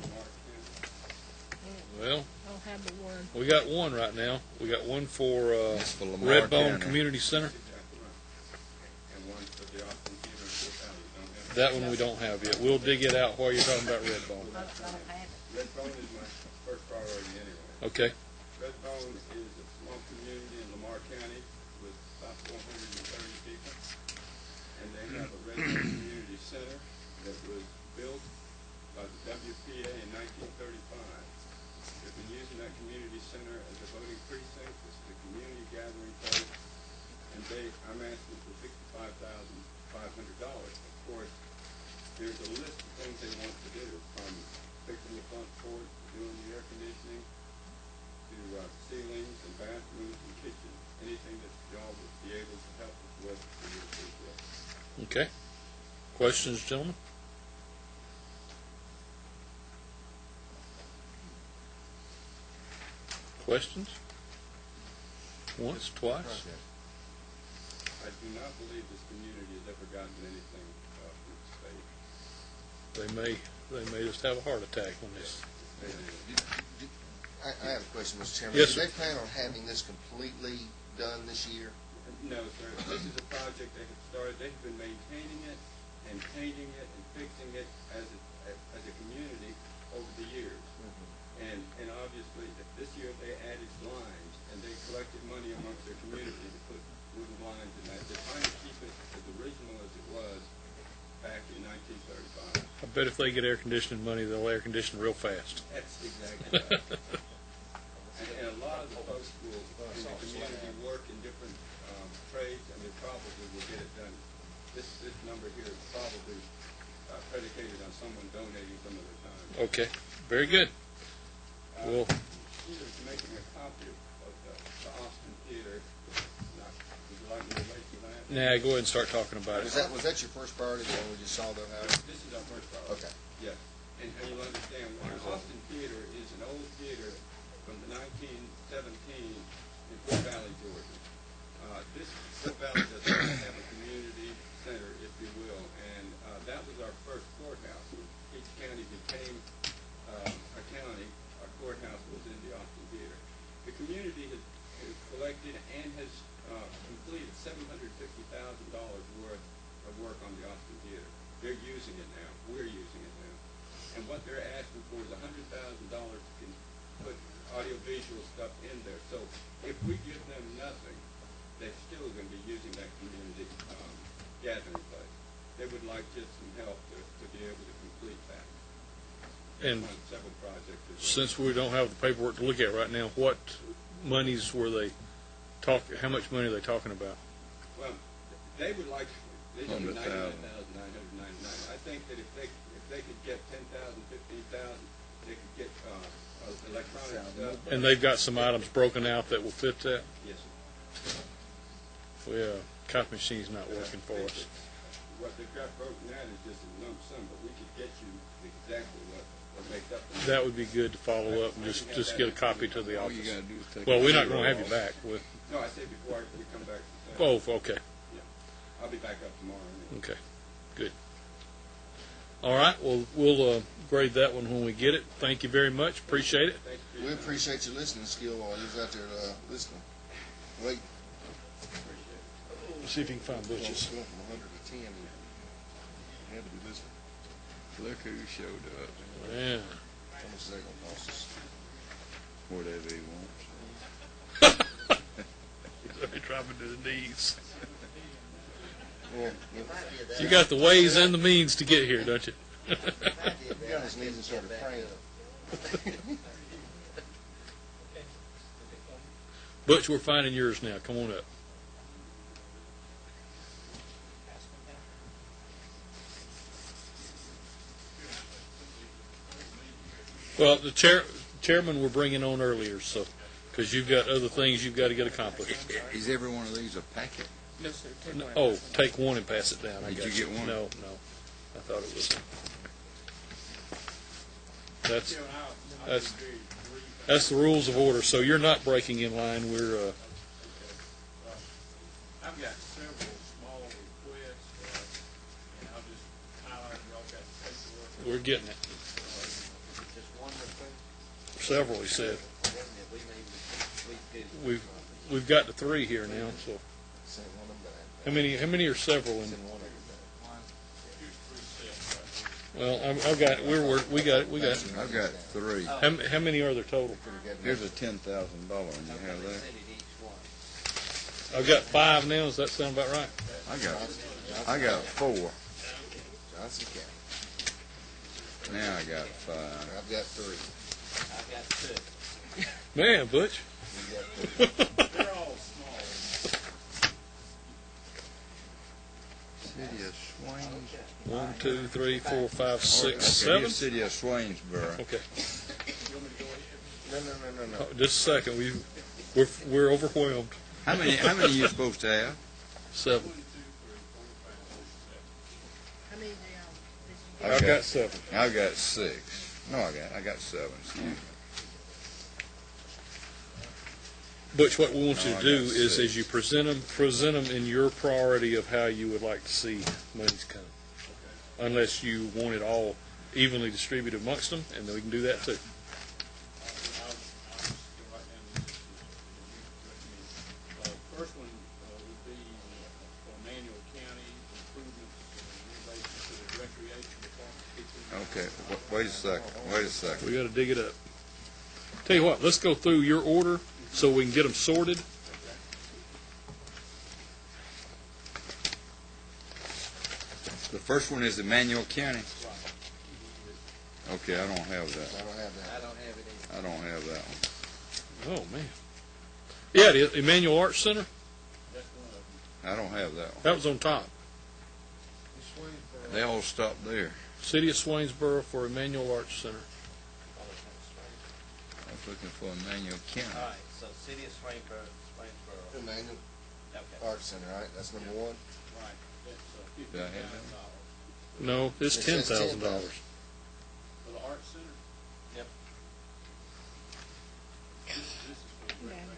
Lamar County. Well, I'll have the one. we got one right now. We got one for for Lamar Redbone County. Community Center. Exactly right. And one for the Austin Theater and Fifth Alley. Don't have That one we don't have yet. We'll dig it out while you're talking about Redbone. Redbone is my first priority anyway. Okay. Redbone is a small community in Lamar County with about 430 people. And they have a Redbone Community Center that was built by the WPA in 1935. They've been using that community center as a voting precinct. It's the community gathering place. And I'm asking for $65,500. Of course, there's a list of things they want to do, from fixing the front porch, to doing the air conditioning, to ceilings and bathrooms and kitchens. Anything that y'all would be able to help us with, we would appreciate. Okay. Questions, gentlemen? Questions? Once, twice? I do not believe this community has ever gotten anything from the state. They may just have a heart attack when this. I have a question, Mr. Chairman. Yes, Do sir. they plan on having this completely done this year? No, sir. This is a project they have started. They've been maintaining it and painting it and fixing it as a community over the years. And obviously, this year they added blinds, and they collected money amongst their community to put wooden blinds in that. They're trying to keep it as original as it was back in 1935. I bet if they get air conditioning money, they'll air condition real fast. That's exactly right. And a lot of the folks will, in the community, work in different trades, and they probably will get it done. This number here is probably predicated on someone donating some of their time. Okay. Very good. Well, Peter's making a copy of the Austin Theater. Would you like me to wait for that? nah, go ahead and start talking about it. Was that your first priority, the one we just saw, though, Howard? This is our first priority. Okay. Yes. And you'll understand, the Austin Theater is an old theater from the 1917 in Fort Valley, Georgia. This Fort Valley does not have a community center, if you will, and that was our first courthouse. When each county became a county, our courthouse was in the Austin Theater. The community has collected and has completed $750,000 worth of work on the Austin Theater. They're using it now. We're using it now. And what they're asking for is $100,000 to put audiovisual stuff in there. So if we give them nothing, they're still going to be using that community gathering place. They would like just some help to be able to complete that. And on several projects as well. since we don't have the paperwork to look at right now, what monies were they how much money are they talking about? Well, they would like, they should be 100,000. 99,999. I think that if they could get 10,000, 15,000, they could get electronic stuff. And they've got some items broken out that will fit that? Yes, sir. Well, copy machine's not working for us. What they've got broken out is just a lump sum, but we could get you exactly what makes up the. That would be good to follow up and just get a copy to the All you office. gotta do is take Well, a we're not zero going to have you off. back. No, I said before we come back. Oh, okay. Yeah, I'll be back up tomorrow. Anyway. Okay, good. All right, well, we'll grade that one when we get it. Thank you very much. Appreciate it. We appreciate your listening skill while you was out there listening. Wait. Appreciate it. See if you can find Butch's. From 100 to 10, you had to be listening. Look who showed up. Yeah. How much is that going to cost us? Whatever he wants. He's already dropping to the knees. Yeah. You got the ways and the means to get here, don't you? He got on his knees and started praying. Butch, we're finding yours now. Come on up. Well, the chairman we're bringing on earlier, so because you've got other things you've got to get accomplished. Is every one of these a packet? No, sir. Oh, take one and pass it down. Did you get one? No. I thought it was. That's the rules of order. So you're not breaking in line. We're. I've got several small requests, and I'll just highlight y'all got the paperwork. We're getting it. Just one request? Several, he said. We We've got the 3 here now. So how many are several? Well, I've got we got. I've got 3. How many are there total? Here's a $10,000, and you have that. I've got 5 now. Does that sound about right? I got 4. Johnson County. Now I got 5. I've got 3. I've got 2. Man, Butch. They're all small. City of Swainsboro. 1, 2, 3, 4, 5, 6, Okay, 7. here's City of Swainsboro. Okay. No. Oh, just a second. We're overwhelmed. How many are you supposed to have? 7. How many I've got 7. I've got 6. No, I got 7. Excuse me. Butch, what we want you No, to I do got is, 6. as you present them in your priority of how you would like to see monies come. Unless you want it all evenly distributed amongst them, and then we can do that too. First one would be for Manual County improvements and renovations to the recreation department. Okay, wait a second. We got to dig it up. Tell you what, let's go through your order so we can get them sorted. The first one is Emmanuel County. Okay, I don't have that. I don't have that. I don't have it either. I don't have that one. Oh, man. Yeah, it is. Emmanuel Arts Center. I don't have that one. That was on top. They all stop there. City of Swainsboro for Emmanuel Arts Center. I was looking for Emmanuel County. All right, so City of Swainsboro. Emmanuel Okay. Arts Center, right? That's number 1. Right. That's Did I have that one? No, it's It says $10,000. For the Arts Center? Yep. This is for the recreation.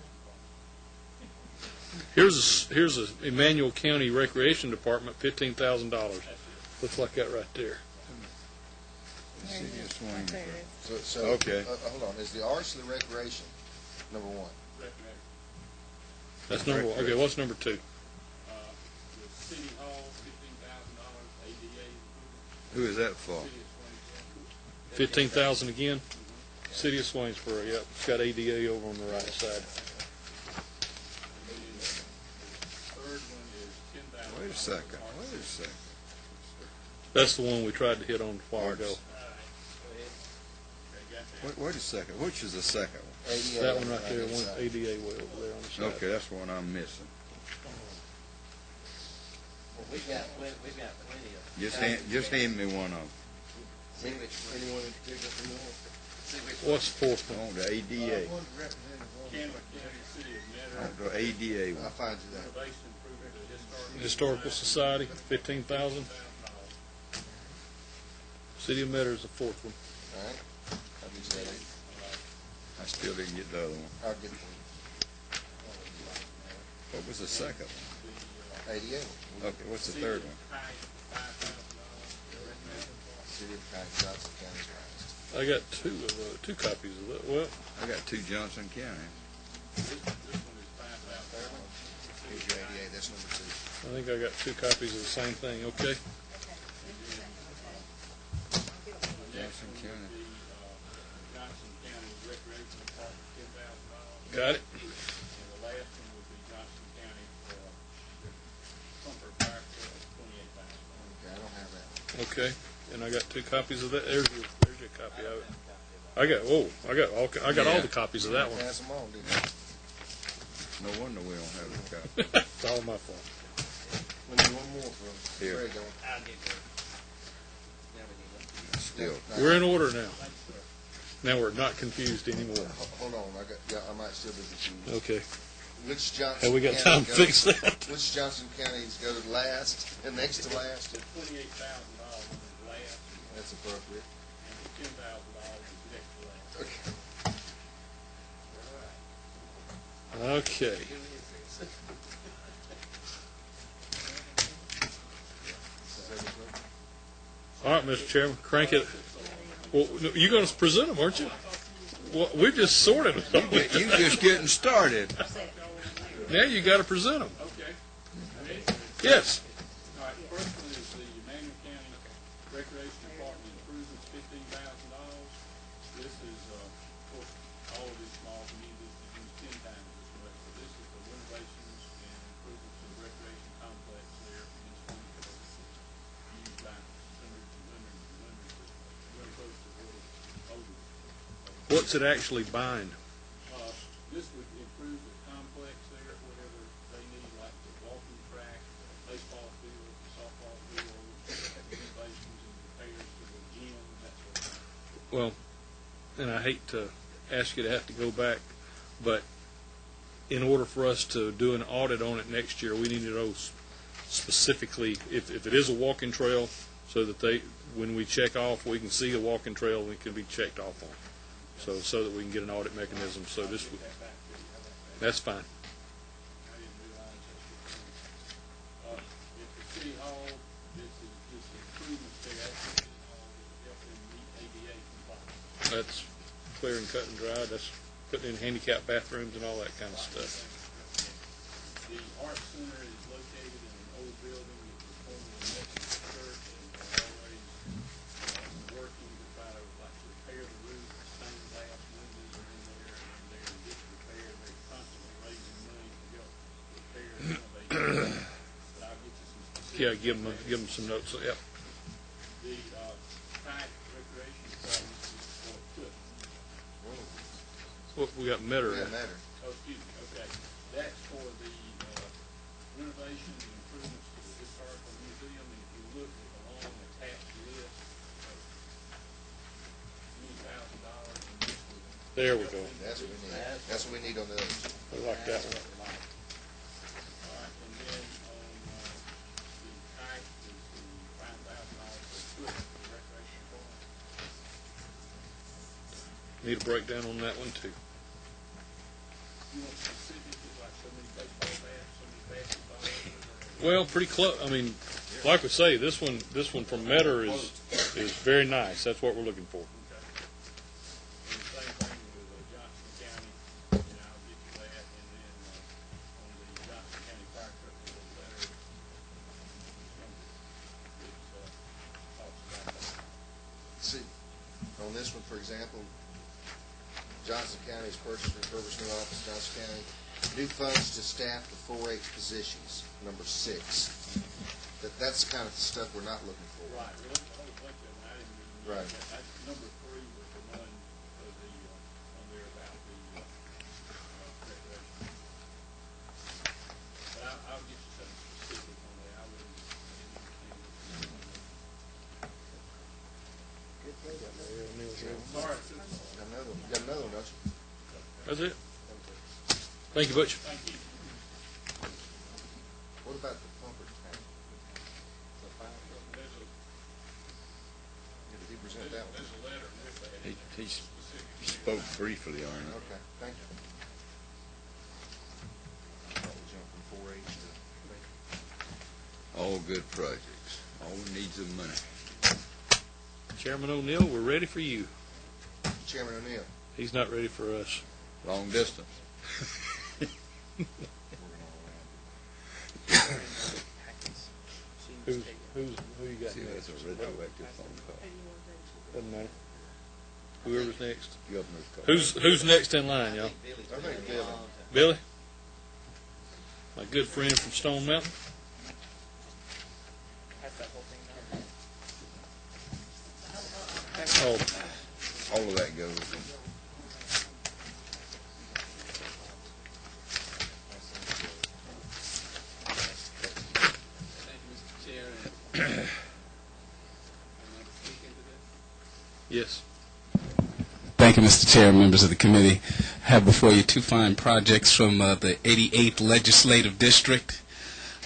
Here's a Emmanuel County Recreation Department, $15,000. Looks like that right there. The City of Swainsboro. So Okay. hold on. Is the arts or the recreation number 1? Recreation. That's number 1. Okay, what's number 2? The City Hall, $15,000, ADA improvements. Who is that for? City of Swainsboro. $15,000 again. City of Swainsboro. Yep, it's got ADA over on the right side. Third one is $10,000. Wait a second. That's the one we tried to hit on a while ago. Wait a second. Which is the second one? ADA That one right there, inside. one ADA way over there on the side. Okay, that's the one I'm missing. Well, we've got plenty of. Just hand me one of them. See which one. Anyone in particular for more? See which What's the 4th one? Oh, the ADA. Kennewick County, City of Oh, Meadow. the ADA I'll one. find you that. Renovation improvement to Historical Society, $15,000. City of Meadow is the 4th one. All right. I'll get you that. I still didn't get the other one. I'll get it for What was the second one? you. ADA. Okay, what's the third one? City of Johnson County. I got two copies of that. Well, I got 2 Johnson County. Here's your ADA. That's number 2. I think I got 2 copies of the same thing, okay? Jackson County. Johnson County Recreation Department, $10,000. Got it? And the last one would be Johnson County Comfort Fire Truck, $28,000. Okay, I don't have that. Okay, and I got 2 copies of that. There's your copy of it. I got all the copies of that one. Pass them on, didn't you? No wonder we don't have a copy. It's all my fault. We need one more for Here. Greg on. I'll get there. Still. We're in order now. Now we're not confused anymore. Hold on, I might still be confused. Okay. Which Johnson Have we got County time to fix that? Which Johnson counties go last and next to last? $28,000 is last, That's appropriate. and the $10,000 is next to last. Okay. All right, Mr. Chairman, crank it. Well, you're going to present them, aren't you? Well, we've just sorted them. You just getting started. Now you got to present them. Okay. Yes. All right, first one is the Emmanuel County Recreation Department improvements, $15,000. This is, of course, all of these small communities that use 10 times as much. So this is the renovations and improvements to the recreation complex there in Springfield. Used by hundreds and hundreds and hundreds of, very close to the older. What's it actually buying? This would improve the complex there, whatever they need, like the walking track, baseball field, softball field, renovations and repairs to the gym, that sort of thing. Well, and I hate to ask you to have to go back, but in order for us to do an audit on it next year, we need to know specifically if it is a walking trail, so that when we check off, we can see a walking trail and it can be checked off on. So that we can get an audit mechanism. So this would, that's fine. I didn't realize that's what at the City Hall, this is just improvements there at the City Hall that help them meet ADA compliance. That's clear and cut and dry. That's putting in handicap bathrooms and all that kind of stuff. The Art Center is located in an old building that was formerly Methodist Church, and they're always working to try to repair the roof. Stained glass windows are in there, and they're in disrepair. They're constantly raising money to help repair and renovate. But I'll get you some specifics. Yeah, give them some notes. Yep. The Pike Recreation Department is for Cook. What we got Metter. Yeah, matter. Oh, excuse me, okay. That's for the renovations and improvements to the historical museum, and if you look at the long attached list of $20,000, and this would. There we go. That's what we need. That's what we need on the others. I like that one. All right, and then on the Pike is the $5,000 for Cook, the recreation department. Need a breakdown on that one too. You want specifics, like so many baseball bats, so many basketballs? Well, pretty close. I mean, like we say, this one from Metter is very nice. That's what we're looking for. And the same thing with Johnson County, and I'll get you that, and then on the Johnson County Fire Truck, there's a letter that talks about that. See, on this one, for example, Johnson County's purchased refurbishment office, Johnson County, new funds to staff the 4-H positions, number 6. That's the kind of stuff we're not looking for. Right, we looked at a whole bunch of them, I didn't even know Right. that. That's number 3 was the one for the, on there about the recreation. But I'll get you something specific on that, I wouldn't. Sorry. Got another one, don't you? That's it. Thank you, Butch. Thank you. What about the comfort tank? The fire truck? Did he present that one? There's a letter with that. He spoke briefly on it. Okay, thank you. Jump from 4-H to... All good projects. All we need is money. Chairman O'Neill, we're ready for you. Chairman O'Neill. He's not ready for us. Long distance. Who you got See, next? that's a retroactive phone call. Doesn't matter. Whoever's next. Governor's call. Who's next in line, y'all? I think Billy. Billy? My good friend from Stone Mountain? Oh, All of that goes. yes. Thank you, Mr. Chair, members of the committee. I have before you two fine projects from the 88th Legislative District.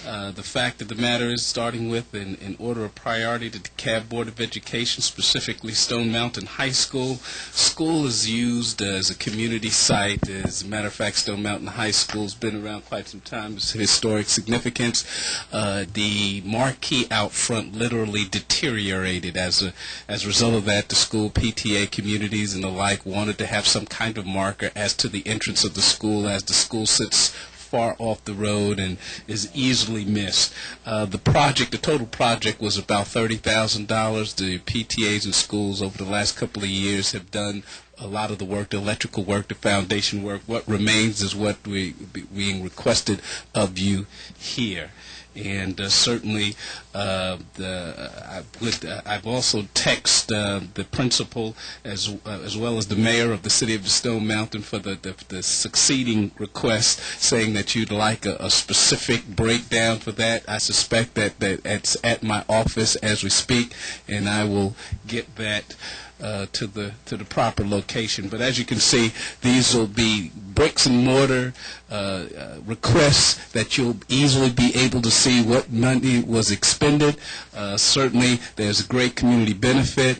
The fact of the matter is, starting with, in order of priority, the DeKalb Board of Education, specifically Stone Mountain High School. School is used as a community site. As a matter of fact, Stone Mountain High School has been around quite some time. It's historic significance. The marquee out front literally deteriorated. As a result of that, the school PTA communities and the like wanted to have some kind of marker as to the entrance of the school, as the school sits far off the road and is easily missed. The total project was about $30,000. The PTAs and schools over the last couple of years have done a lot of the work, the electrical work, the foundation work. What remains is what being requested of you here. And certainly, I've also texted the principal as well as the mayor of the city of Stone Mountain for the succeeding request, saying that you'd like a specific breakdown for that. I suspect that it's at my office as we speak, and I will get that to the proper location. But as you can see, these will be bricks and mortar requests that you'll easily be able to see what money was expended. Certainly, there's a great community benefit,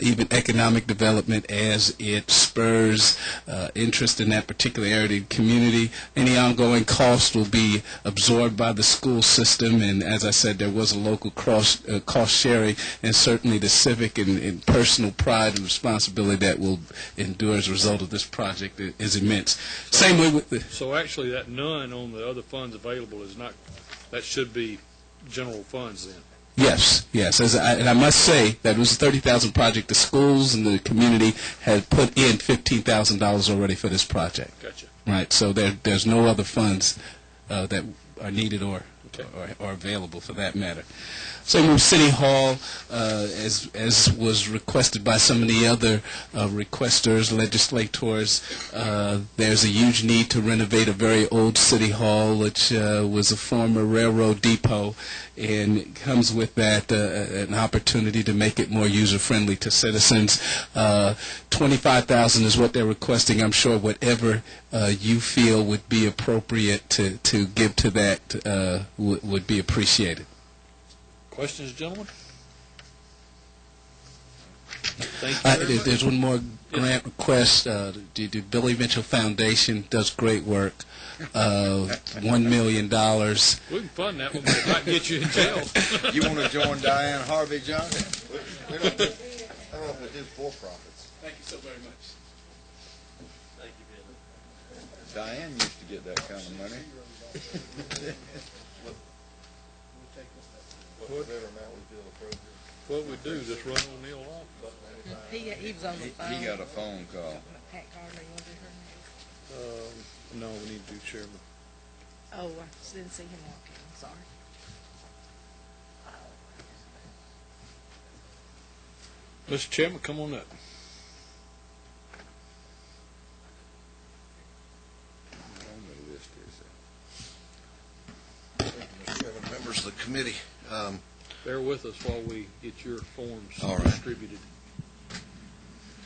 even economic development, as it spurs interest in that particular area of the community. Any ongoing cost will be absorbed by the school system, and as I said, there was a local cost sharing, and certainly the civic and personal pride and responsibility that will endure as a result of this project is immense. Same way with the... So actually that none on the other funds available is not, that should be general funds then? Yes. And I must say that it was a $30,000 project. The schools and the community had put in $15,000 already for this project. Gotcha. Right, so there's no other funds that are needed or available for that matter. Same with City Hall, as was requested by some of the other requesters, legislators. There's a huge need to renovate a very old City Hall, which was a former railroad depot, and it comes with that an opportunity to make it more user-friendly to citizens. $25,000 is what they're requesting. I'm sure whatever you feel would be appropriate to give to that would be appreciated. Questions, gentlemen? Thank you. There's one more grant request. The Billy Mitchell Foundation does great work. $1 million. We can fund that one, but it might get you in jail. You want to join Diane Harvey, John? We don't do, I don't know if we do for-profits. Thank you so very much. Thank you, Billy. Diane used to get that kind of money. Whatever amount we feel appropriate. What we do, just run O'Neill off. He was on the phone. He got a phone call. Pat Carter, you want to do her name? No, we need to do chairman. Oh, I didn't see him walk in. I'm sorry. Mr. Chairman, come on up. Mr. Chairman, members of the committee, Bear with us while we get your forms All right. distributed.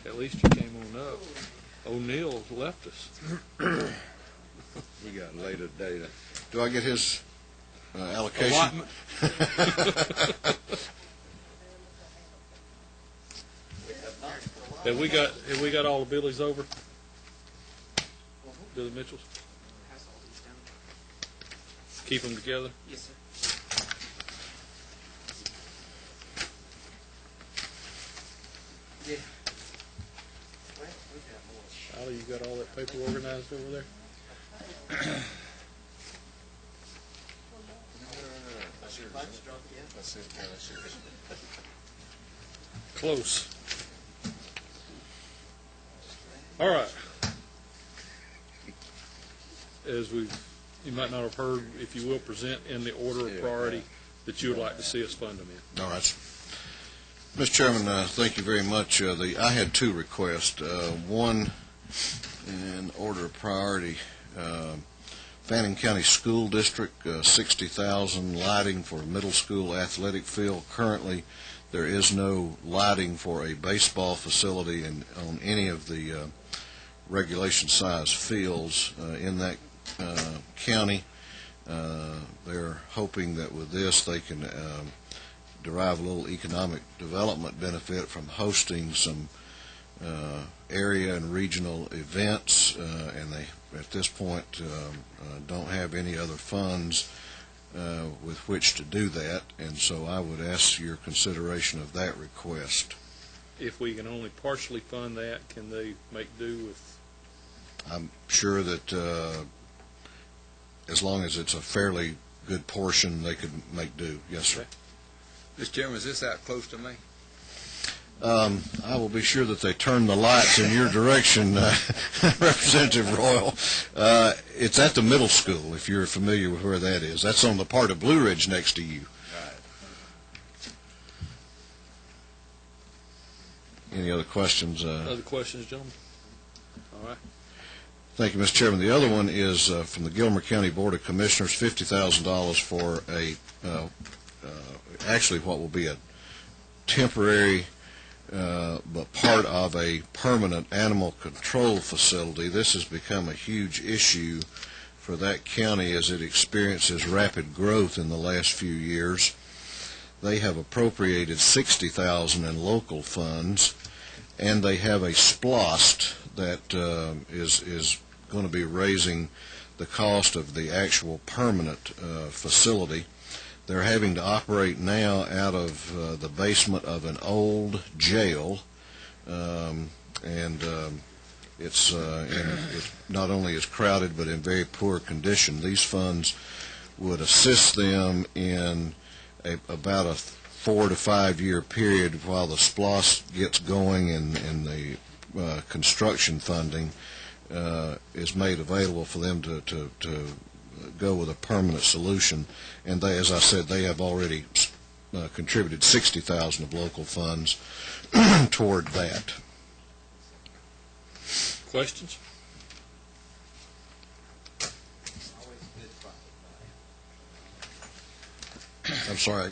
At least you came on up. O'Neill's left us. He got later data. do I get his allocation? Allotment. Have we got all the Billies over? Billy Mitchell's? Keep them together? Yes, sir. Yeah. Well, we've got more. Ollie, you got all that paper organized over there? That's it, that's yours. Close. All right. As you might not have heard, if you will, present in the order of priority that you would like to see us fund them in. All right. Mr. Chairman, thank you very much. I had two requests. One, in order of priority, Fannin County School District, $60,000 lighting for middle school athletic field. Currently, there is no lighting for a baseball facility on any of the regulation-size fields in that county. They're hoping that with this they can derive a little economic development benefit from hosting some area and regional events, and they, at this point, don't have any other funds with which to do that, and so I would ask your consideration of that request. If we can only partially fund that, can they make do with? I'm sure that as long as it's a fairly good portion, they could make do. Yes, sir. Okay. Mr. Chairman, is this out close to me? I will be sure that they turn the lights in your direction, Representative Royal. It's at the middle school, if you're familiar with where that is. That's on the part of Blue Ridge next to you. Any other questions? Other questions, gentlemen? All right. Thank you, Mr. Chairman. The other one is from the Gilmer County Board of Commissioners, $50,000 for actually what will be a temporary but part of a permanent animal control facility. This has become a huge issue for that county as it experiences rapid growth in the last few years. They have appropriated $60,000 in local funds, and they have a SPLOST that is going to be raising the cost of the actual permanent facility. They're having to operate now out of the basement of an old jail, and it's not only is crowded but in very poor condition. These funds would assist them in about a 4 to 5 year period while the SPLOS gets going and the construction funding is made available for them to go with a permanent solution. And they, as I said, they have already contributed $60,000 of local funds toward that. Questions? I'm sorry.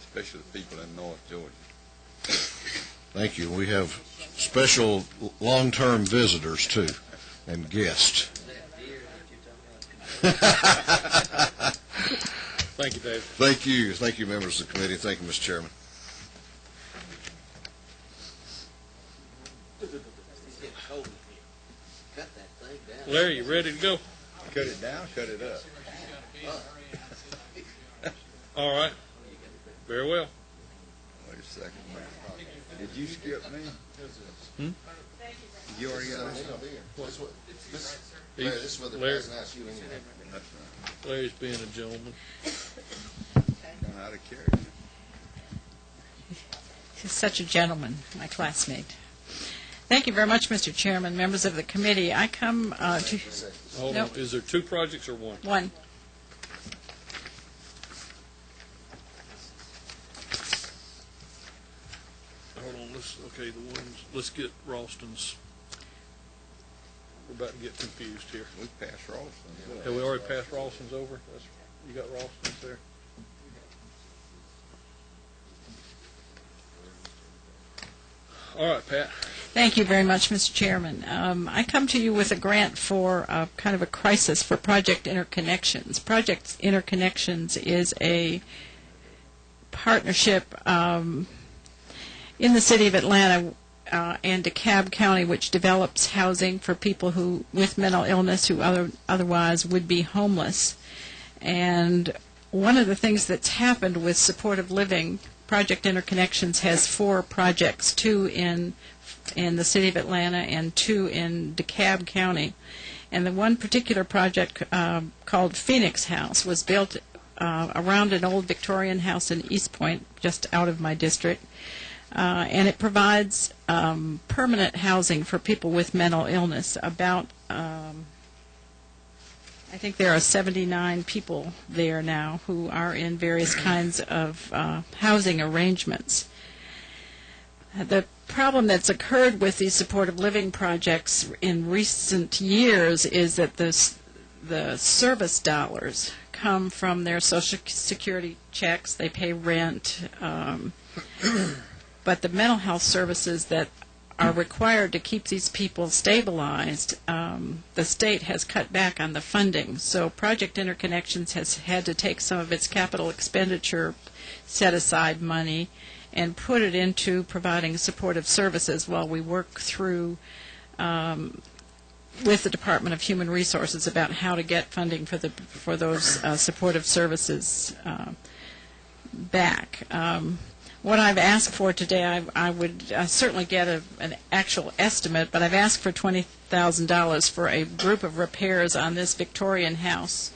Especially the people in North Georgia. Thank you. We have special long-term visitors, too, and guests. Thank you, David. Thank you. Thank you, members of the committee. Thank you, Mr. Chairman. Larry, you ready to go? Cut it down, cut it up. All right. Very well. Wait a second, man. Did you skip me? You already got this? Larry, this is what the president asked you anyway. Larry's being a gentleman. Know how to carry it. He's such a gentleman, my classmate. Thank you very much, Mr. Chairman, members of the committee. I come to... Hold on. Is there two projects or one? One. Hold on. Let's get Ralston's. We're about to get confused here. We passed Ralston. Have we already passed Ralston's over? You got Ralston's there? All right, Pat. Thank you very much, Mr. Chairman. I come to you with a grant for kind of a crisis for Project Interconnections. Project Interconnections is a partnership in the city of Atlanta and DeKalb County, which develops housing for people who with mental illness who otherwise would be homeless. And one of the things that's happened with supportive living, Project Interconnections has 4 projects, 2 in the city of Atlanta and 2 in DeKalb County. And the one particular project called Phoenix House was built around an old Victorian house in East Point, just out of my district. And it provides permanent housing for people with mental illness. About, I think there are 79 people there now who are in various kinds of housing arrangements. The problem that's occurred with these supportive living projects in recent years is that the service dollars come from their Social Security checks. They pay rent. But the mental health services that are required to keep these people stabilized, the state has cut back on the funding. So Project Interconnections has had to take some of its capital expenditure set-aside money and put it into providing supportive services while we work through with the Department of Human Resources about how to get funding for those supportive services back. What I've asked for today, I would certainly get an actual estimate, but I've asked for $20,000 for a group of repairs on this Victorian house.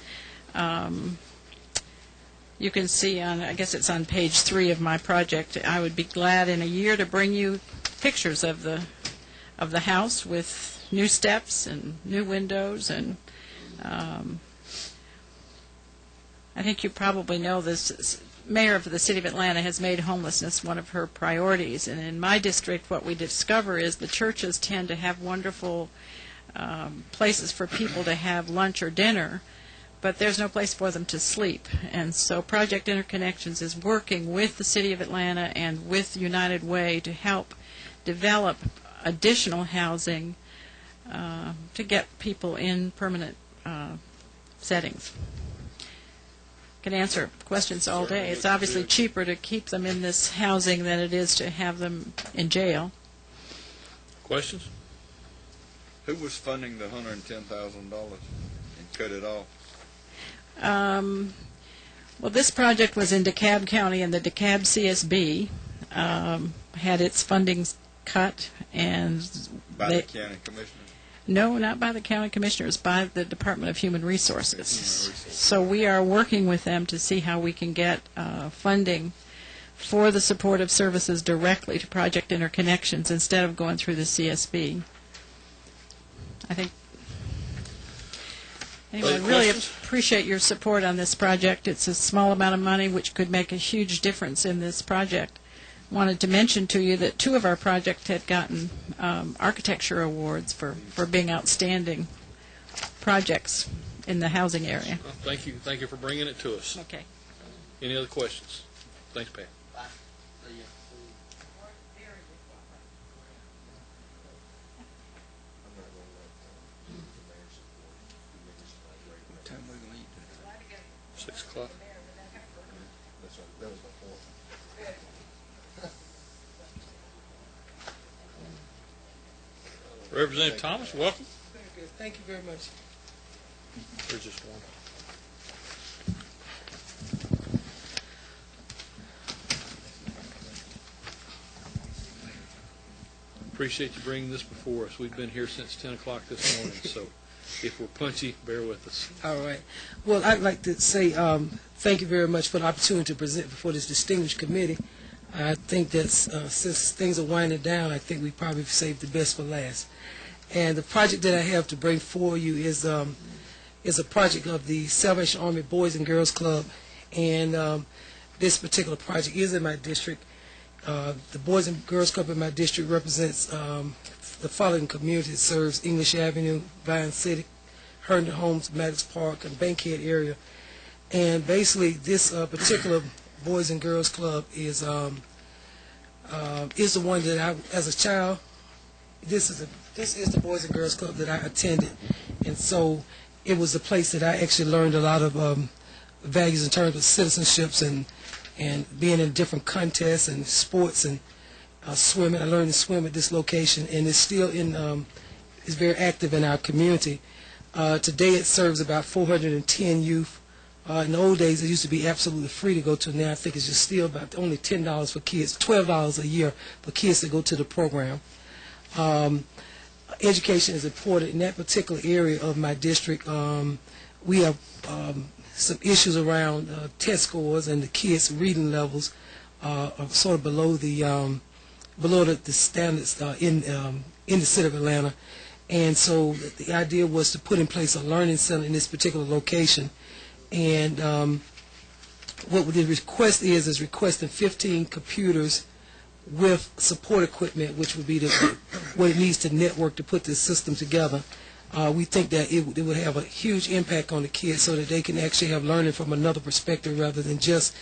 You can see on, I guess it's on page 3 of my project. I would be glad in a year to bring you pictures of the house with new steps and new windows, and I think you probably know this. Mayor of the City of Atlanta has made homelessness one of her priorities, and in my district what we discover is the churches tend to have wonderful places for people to have lunch or dinner, but there's no place for them to sleep. And so Project Interconnections is working with the City of Atlanta and with United Way to help develop additional housing to get people in permanent settings. Can answer questions all day. It's obviously cheaper to keep them in this housing than it is to have them in jail. Questions? Who was funding the $110,000 and cut it off? Well, this project was in DeKalb County, and the DeKalb CSB had its funding cut, and By the county commissioner? No, not by the county commissioners, by the Department of Human Resources. So we are working with them to see how we can get funding for the supportive services directly to Project Interconnections instead of going through the CSB. I think. Anyway, I really appreciate your support on this project. It's a small amount of money which could make a huge difference in this project. Wanted to mention to you that 2 of our projects had gotten architecture awards for being outstanding projects in the housing area. Well, thank you for bringing it to us. Okay. Any other questions? Thanks, Pat. What time are we going to eat today? 6 o'clock. That was my point. Representative Thomas, welcome. Very good. Thank you very much. There's just one. Appreciate you bringing this before us. We've been here since 10 o'clock this morning, so if we're punchy, bear with us. All right. Well, I'd like to say thank you very much for the opportunity to present before this distinguished committee. I think that since things are winding down, I think we probably saved the best for last. And the project that I have to bring for you is a project of the Salvation Army Boys and Girls Club, and this particular project is in my district. The Boys and Girls Club in my district represents the following communities. It serves English Avenue, Vine City, Herndon Homes, Maddox Park, and Bankhead area. And basically, this particular Boys and Girls Club is the one that I, as a child, this is the Boys and Girls Club that I attended, and so it was a place that I actually learned a lot of values in terms of citizenships and being in different contests and sports and swimming. I learned to swim at this location, and it's still is very active in our community. Today it serves about 410 youth. In the old days, it used to be absolutely free to go to. Now I think it's just still about only $10 for kids, $12 a year for kids to go to the program. education is important in that particular area of my district. We have some issues around test scores, and the kids' reading levels are sort of below the standards in the city of Atlanta. And so the idea was to put in place a learning center in this particular location. And what the request is requesting 15 computers with support equipment, which would be what it needs to network to put this system together. We think that it would have a huge impact on the kids so that they can actually have learning from another perspective rather than just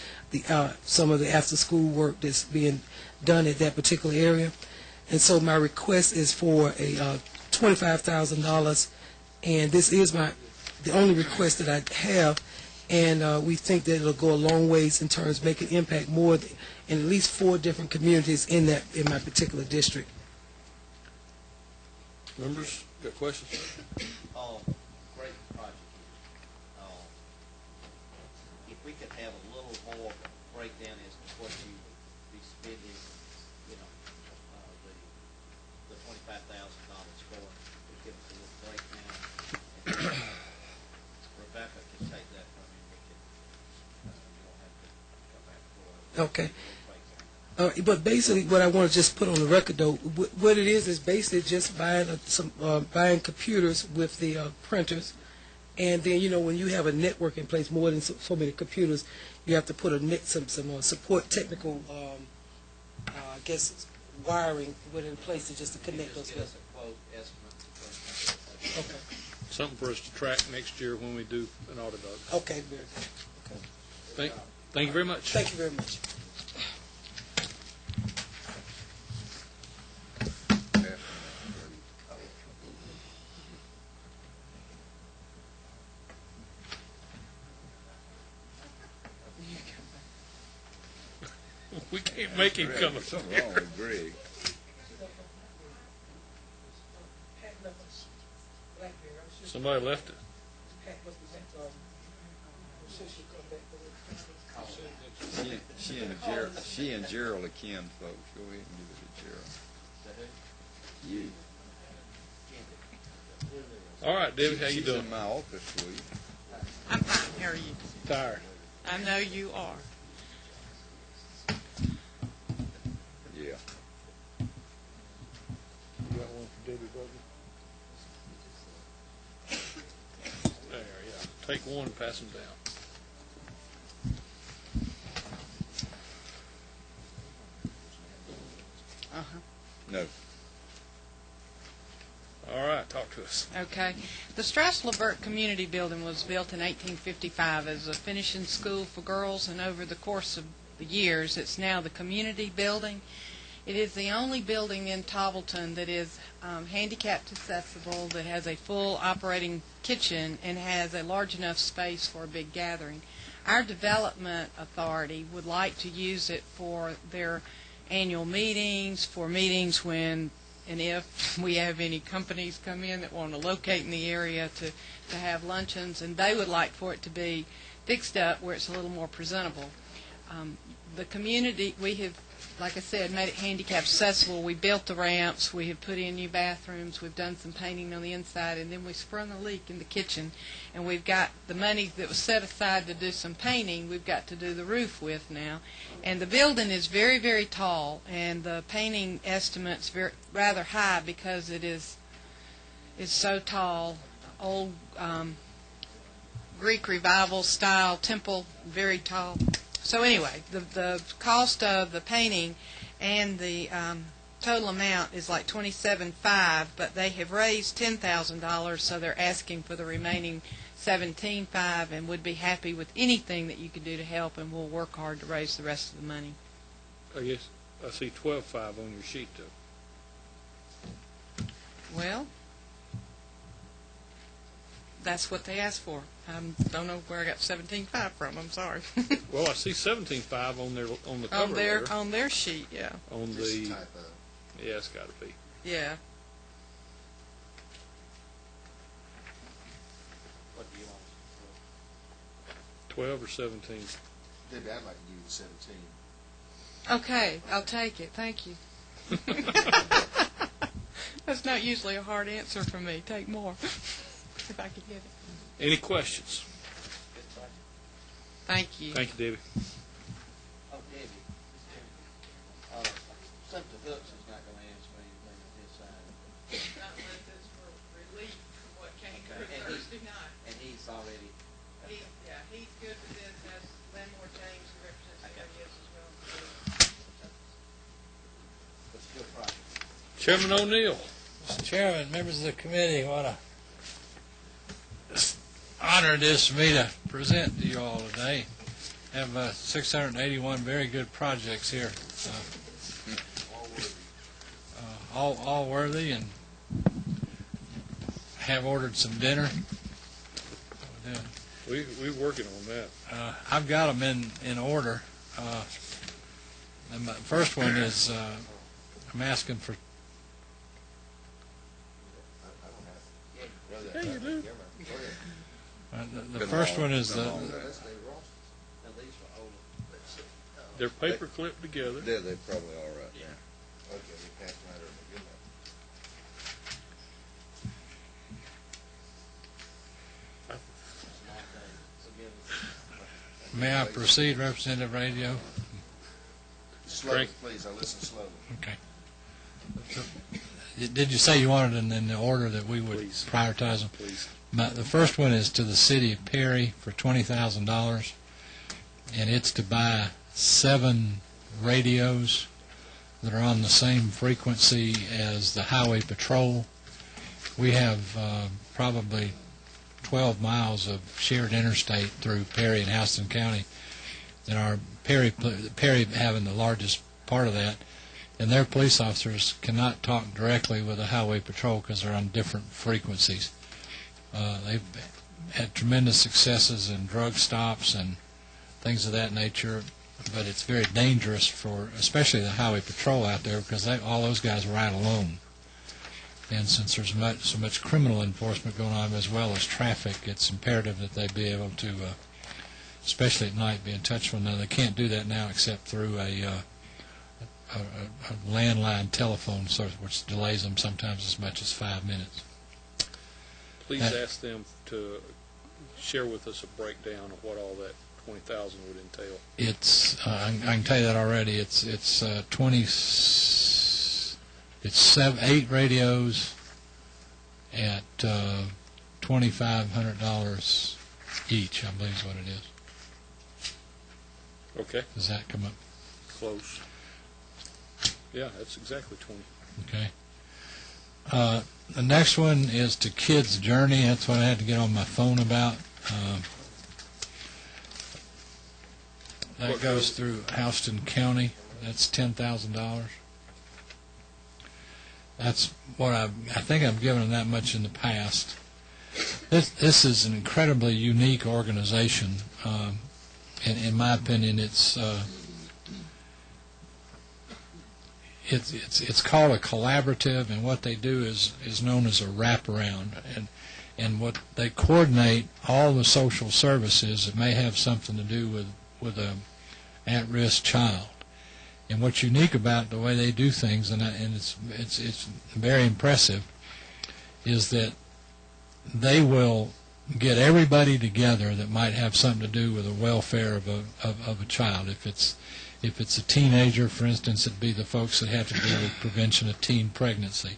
some of the after-school work that's being done at that particular area. And so my request is for a $25,000, and this is the only request that I have, and we think that it'll go a long ways in terms of making impact more in at least 4 different communities in my particular district. Members, got questions? Great project. If we could have a little more breakdown as to what you would be spending, the $25,000 for, would give us a little breakdown. And Rebecca can take that from you. You don't have to come back for it. Okay. But basically, what I want to just put on the record, though, what it is basically just buying computers with the printers, and then when you have a network in place, more than so many computers, you have to put some support technical, I guess, wiring in place just to connect those. Give us a quote estimate. Okay. Something for us to track next year when we do an audit. Okay. Very good. Okay. Thank you very much. Thank you very much. We can't make him come up. Something wrong with Greg. Somebody left it. She and Gerald are kin folks. Go ahead and give it to Gerald. You. All right, Debbie, how you She's doing? in my office for you. I'm fine. How are you? Tired. I know you are. Yeah. You got one for Debbie, brother? There, yeah. Take one and pass them down. No. All right, talk to us. Okay. The Strasslevert Community Building was built in 1855 as a finishing school for girls, and over the course of the years, it's now the community building. It is the only building in Tobbleton that is handicapped accessible, that has a full operating kitchen, and has a large enough space for a big gathering. Our development authority would like to use it for their annual meetings, for meetings when and if we have any companies come in that want to locate in the area to have luncheons, and they would like for it to be fixed up where it's a little more presentable. The community, we have, like I said, made it handicap accessible. We built the ramps, we have put in new bathrooms, we've done some painting on the inside, and then we sprung a leak in the kitchen, and we've got the money that was set aside to do some painting, we've got to do the roof with now. And the building is very, very tall, and the painting estimate's rather high because it's so tall. Old Greek revival style temple, very tall. So anyway, the cost of the painting and the total amount is like $27,500, but they have raised $10,000, so they're asking for the remaining $17,500, and would be happy with anything that you could do to help, and we'll work hard to raise the rest of the money. I guess I see $12,500 on your sheet, though. Well, that's what they asked for. I don't know where I got $17,500 from. I'm sorry. Well, I see $17,500 on the cover letter. On their sheet, yeah. On the yeah, it's got to be. Yeah. What do you want? 12 or 17? Debbie, I'd like to give you 17. Okay, I'll take it. Thank you. That's not usually a hard answer for me. Take more, if I could get it. Any questions? Thank you. Thank you, Debbie. Oh, Debbie, Senator Hooks is not going to answer me on his side. Not unless it's for relief from what can't go Thursday night. And he's already... He's good with this, as Landmore James, who represents the areas as well. But still project. Chairman O'Neill. Mr. Chairman, members of the committee, what a honor it is for me to present to you all today. I have 681 very good projects here, all worthy, and have ordered some dinner. We're working on that. I've got them in order. And the first one is I'm asking for. Yeah, you do. The first one is they're paper clipped together. Yeah, they probably are right now. Okay, we passed matter of good enough. May I proceed, Representative Radio? Slowly, please. I listen slowly. Okay. Did you say you wanted it in the order that we would prioritize them? Please. The first one is to the city of Perry for $20,000, and it's to buy 7 radios that are on the same frequency as the highway patrol. We have probably 12 miles of shared interstate through Perry and Houston County, and our Perry having the largest part of that, and their police officers cannot talk directly with the highway patrol because they're on different frequencies. They've had tremendous successes in drug stops and things of that nature, but it's very dangerous for especially the highway patrol out there because all those guys ride alone. And since there's so much criminal enforcement going on as well as traffic, it's imperative that they be able to, especially at night, be in touch with one another. They can't do that now except through a landline telephone service, which delays them sometimes as much as 5 minutes. Please ask them to share with us a breakdown of what all that 20,000 would entail. It's I can tell you that already. It's 8 radios at $2,500 each, I believe is what it is. Okay. Does that come up? Close. Yeah, that's exactly 20. Okay. The next one is to Kids Journey. That's what I had to get on my phone about. That goes through Houston County. That's $10,000. That's what I think I've given them that much in the past. This is an incredibly unique organization. In my opinion, it's called a collaborative, and what they do is known as a wraparound, and what they coordinate all the social services that may have something to do with a at-risk child. And what's unique about the way they do things, and it's very impressive, is that they will get everybody together that might have something to do with the welfare of a child. If it's a teenager, for instance, it'd be the folks that have to do with prevention of teen pregnancy,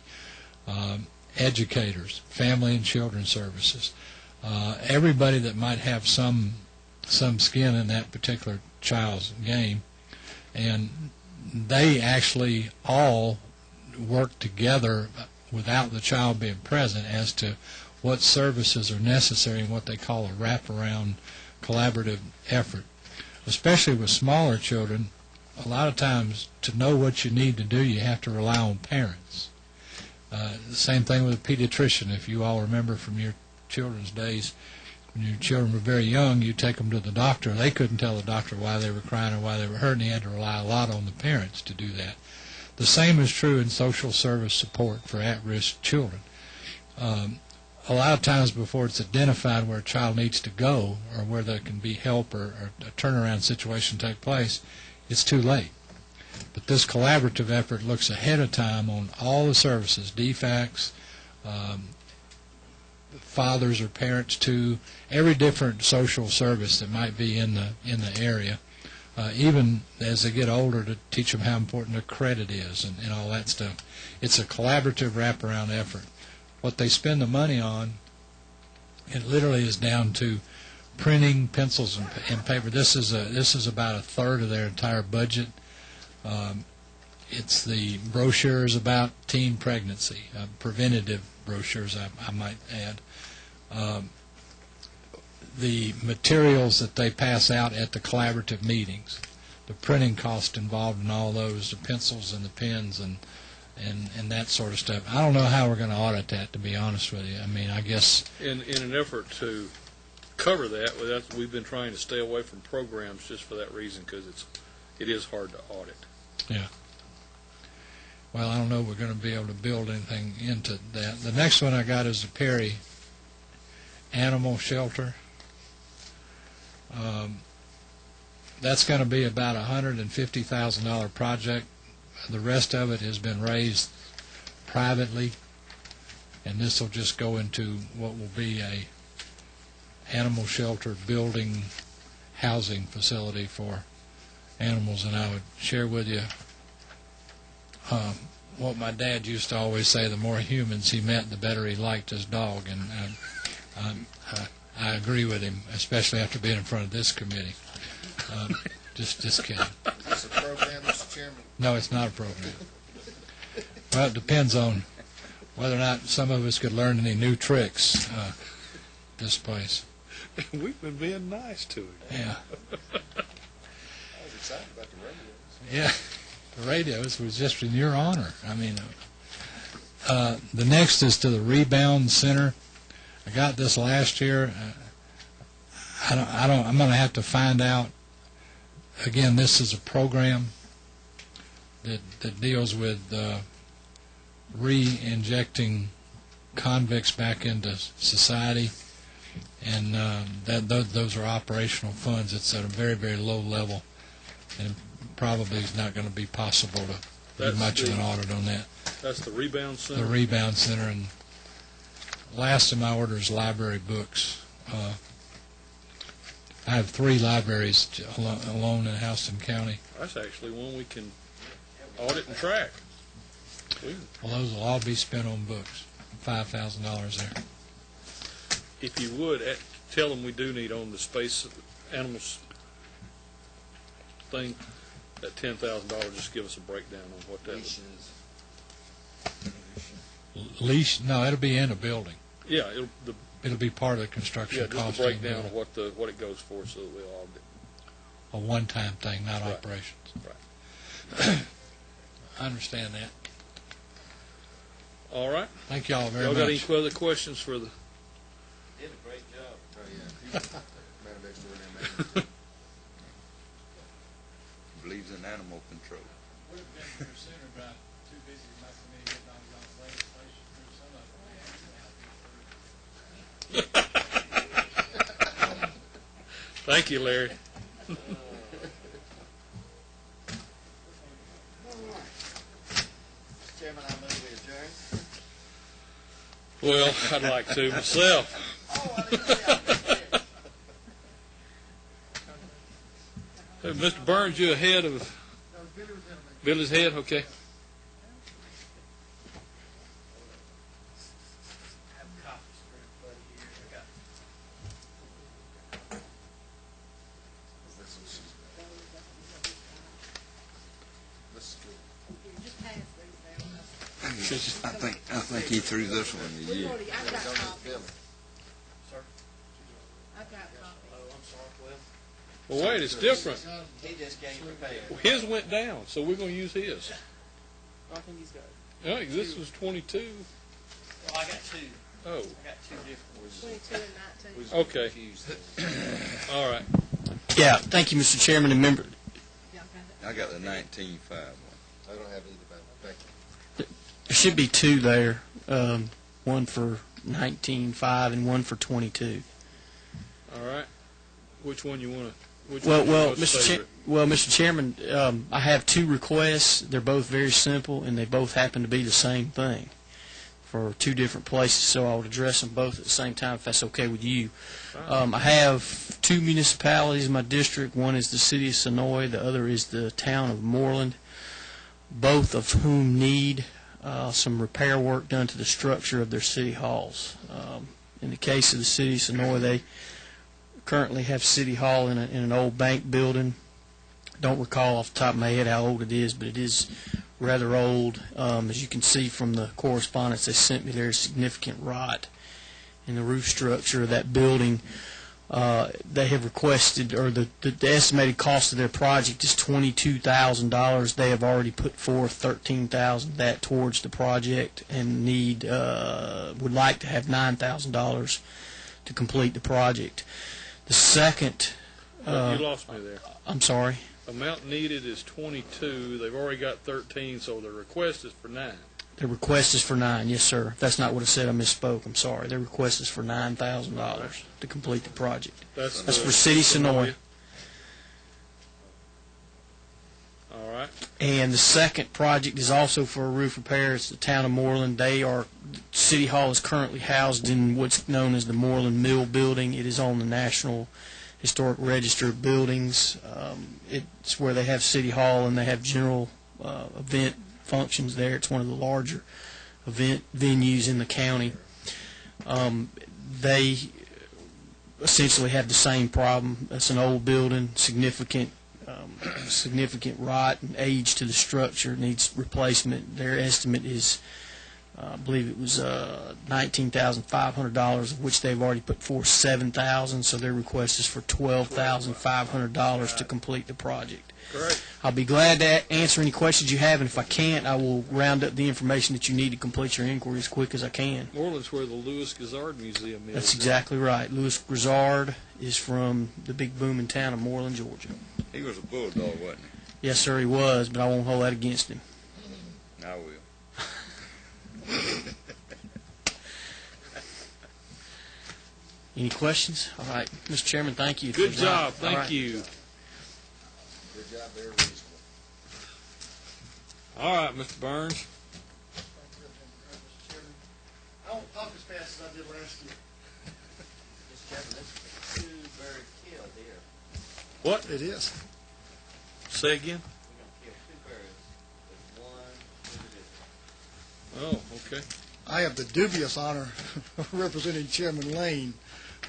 educators, family and children's services, everybody that might have some skin in that particular child's game, and they actually all work together without the child being present as to what services are necessary in what they call a wraparound collaborative effort. Especially with smaller children, a lot of times to know what you need to do, you have to rely on parents. The same thing with a pediatrician. If you all remember from your children's days, when your children were very young, you take them to the doctor. They couldn't tell the doctor why they were crying or why they were hurting. He had to rely a lot on the parents to do that. The same is true in social service support for at-risk children. A lot of times before it's identified where a child needs to go or where there can be help or a turnaround situation take place, it's too late. But this collaborative effort looks ahead of time on all the services, DFACs, fathers or parents too, every different social service that might be in the area, even as they get older, to teach them how important their credit is and all that stuff. It's a collaborative wraparound effort. What they spend the money on, it literally is down to printing, pencils, and paper. This is about a third of their entire budget. It's the brochures about teen pregnancy, preventative brochures, I might add. The materials that they pass out at the collaborative meetings, the printing cost involved in all those, the pencils and the pens and that sort of stuff. I don't know how we're going to audit that, to be honest with you. I mean, I guess In an effort to cover that, we've been trying to stay away from programs just for that reason, because it is hard to audit. Yeah. Well, I don't know if we're going to be able to build anything into that. The next one I got is the Perry Animal Shelter. That's going to be about a $150,000 project. The rest of it has been raised privately, and this will just go into what will be a animal shelter building housing facility for animals. And I would share with you what my dad used to always say: the more humans he met, the better he liked his dog. And I agree with him, especially after being in front of this committee. Just kidding. Is this a program, Mr. Chairman? No, it's not a program. Well, it depends on whether or not some of us could learn any new tricks this place. We've been being nice to him. Yeah. I was excited about the radios. Yeah, the radios was just in your honor. I mean, the next is to the Rebound Center. I got this last year. I'm going to have to find out. Again, this is a program that deals with re-injecting convicts back into society, and those are operational funds. It's at a very, very low level, and probably is not going to be possible to do much of an audit on that. That's the Rebound Center? The Rebound Center, and last in my order is library books. I have 3 libraries alone in Houston County. That's actually one we can audit and track. Well, those will all be spent on books. $5,000 there. If you would, tell them we do need on the space animals thing, that $10,000, just give us a breakdown on what that is. Leash? No, it'll be in a building. Yeah, It'll be part of the construction cost. Yeah, just a breakdown of what it goes for, so that we'll all get a one-time thing, not right. Operations. Right. I understand that. All right. Thank y'all very much. Y'all got any other questions for the? Did a great job. Oh, yeah. Man of extraordinary. Believes in animal control. Would have been here sooner, but I'm too busy with my committee getting all y'all's legislation through. Some of it Thank you, Larry. Chairman, I move we adjourn. Well, I'd like to myself. Hey, Mr. Burns, you ahead of Billy's head? Okay. I think he threw this one to you. I've got copies. Sir? I've got copies. Oh, I'm sorry. Well, wait, it's different. He just came prepared. His went down, so we're going to use his. I think he's got it. Yeah, this was 22. Well, I got 2. Oh. I got 2 different ones. 22 and 19. Okay. All right. Yeah, thank you, Mr. Chairman and member. I got the 19.5 one. I don't have either, but thank you. There should be 2 there, one for 19.5 and one for 22. All right. Which one you want to? Which one's your most favorite? Mr. Chairman, I have two requests. They're both very simple, and they both happen to be the same thing for two different places, so I would address them both at the same time, if that's okay with you. I have two municipalities in my district. One is the city of Sonoy. The other is the town of Moreland, both of whom need some repair work done to the structure of their city halls. In the case of the city of Sonoy, they currently have City Hall in an old bank building. Don't recall off the top of my head how old it is, but it is rather old. As you can see from the correspondence they sent me, there's significant rot in the roof structure of that building. They have requested, or the estimated cost of their project is $22,000. They have already put forth $13,000 of that towards the project, and would like to have $9,000 to complete the project. The second... you lost me there. I'm sorry? Amount needed is 22. They've already got 13, so the request is for 9. The request is for 9, yes, sir. If that's not what I said, I misspoke. I'm sorry. Their request is for $9,000 to complete the project. That's for City Sonoy. All right. And the second project is also for a roof repair. It's the town of Moreland. City Hall is currently housed in what's known as the Moreland Mill Building. It is on the National Historic Register of Buildings. It's where they have City Hall, and they have general event functions there. It's one of the larger event venues in the county. They essentially have the same problem. It's an old building, significant rot and age to the structure, needs replacement. Their estimate is, I believe it was $19,500, of which they've already put forth $7,000, so their request is for $12,500 to complete the project. Great. I'll be glad to answer any questions you have, and if I can't, I will round up the information that you need to complete your inquiry as quick as I can. Moreland's where the Louis Grizzard Museum is. That's exactly right. Louis Grizzard is from the big booming town of Moreland, Georgia. He was a bulldog, wasn't he? Yes, sir, he was, but I won't hold that against him. I will. Any questions? All right. Mr. Chairman, thank you. Good job. Thank you. Good job, very reasonable. All right, Mr. Burns. Mr. Chairman, I won't talk as fast as I did last year. Mr. Chairman, this is a two-bird kill here. What? It is. Say again? We're going to kill two birds with one individual. Oh, okay. I have the dubious honor of representing Chairman Lane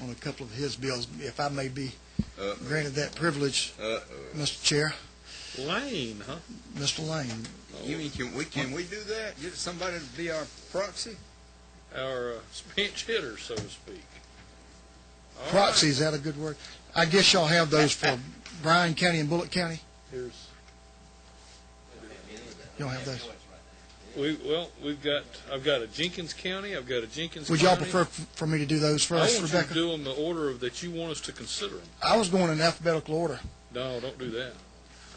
on a couple of his bills, if I may be granted that privilege, Mr. Chair. Lane, huh? Mr. Lane. You mean can we do that? Get somebody to be our proxy? Our pinch hitter, so to speak. All Proxy, right. is that a good word? I guess y'all have those for Bryan County and Bullitt County? Here's. You don't have those? I've got a Jenkins County. I've got a Jenkins Would County. y'all prefer for me to do those first, I want Rebecca? you to do them the order that you want us to consider them. I was going in alphabetical order. No, don't do that.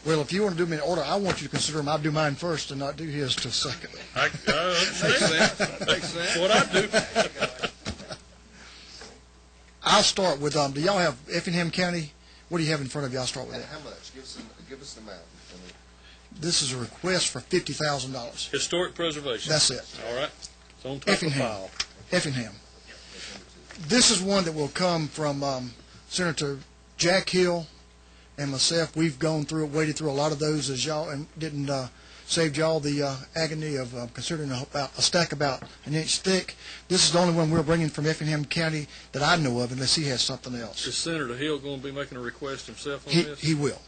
Well, if you want to do them in order, I want you to consider them. I'll do mine first and not do his till second. I understand. Makes sense. What I do. I'll start with, do y'all have Effingham County? What do you have in front of you? I'll start with And that. how much? Give us an amount. This is a request for $50,000. Historic preservation. That's it. All right. It's on top Effingham. of the file. Effingham. This is one that will come from Senator Jack Hill and myself. We've gone through it, waded through a lot of those as y'all, and didn't saved y'all the agony of considering a stack about an inch thick. This is the only one we're bringing from Effingham County that I know of, unless he has something else. Is Senator Hill going to be making a request himself on this? He will.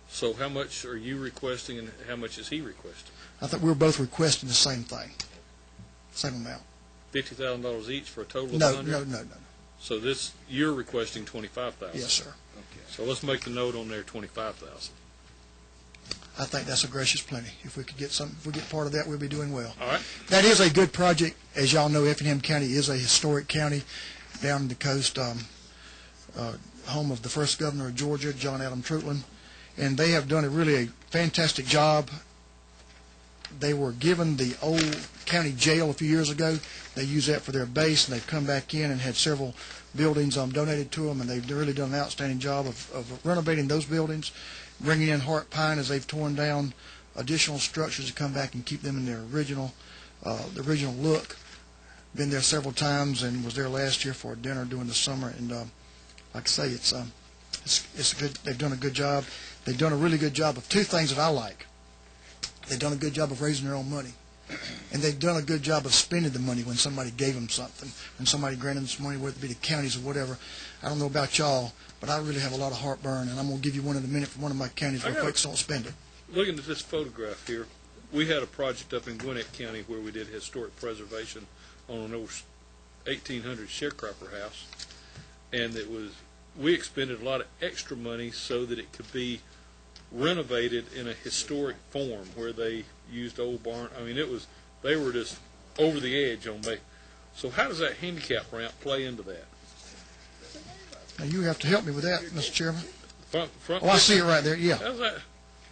So how much are you requesting, and how much is he requesting? I think we were both requesting the same thing, same amount. $50,000 each for a total of $100? No. So you're requesting $25,000. Yes, sir. Okay. So let's make the note on there, $25,000. I think that's a gracious plenty. If we could get part of that, we'll be doing well. All right. That is a good project. As y'all know, Effingham County is a historic county down the coast, home of the first governor of Georgia, John Adam Troutland. And they have done a fantastic job They were given the old county jail a few years ago. They used that for their base, and they've come back in and had several buildings donated to them, and they've really done an outstanding job of renovating those buildings, bringing in Hart Pine as they've torn down additional structures to come back and keep them in their original look. Been there several times and was there last year for a dinner during the summer, and like I say, it's good. They've done a good job. They've done a really good job of two things that I like. They've done a good job of raising their own money, and they've done a good job of spending the money when somebody gave them something, when somebody granted them some money, whether it be the counties or whatever. I don't know about y'all, but I really have a lot of heartburn, and I'm going to give you one in a minute from one of my counties where folks don't spend it. Looking at this photograph here, we had a project up in Gwinnett County where we did historic preservation on an old 1800 sharecropper house, and we expended a lot of extra money so that it could be renovated in a historic form where they used old barn. I mean, they were just over the edge on me. So how does that handicap ramp play into that? Now you have to help me with that, Mr. Chairman. Front I see it right there. Yeah.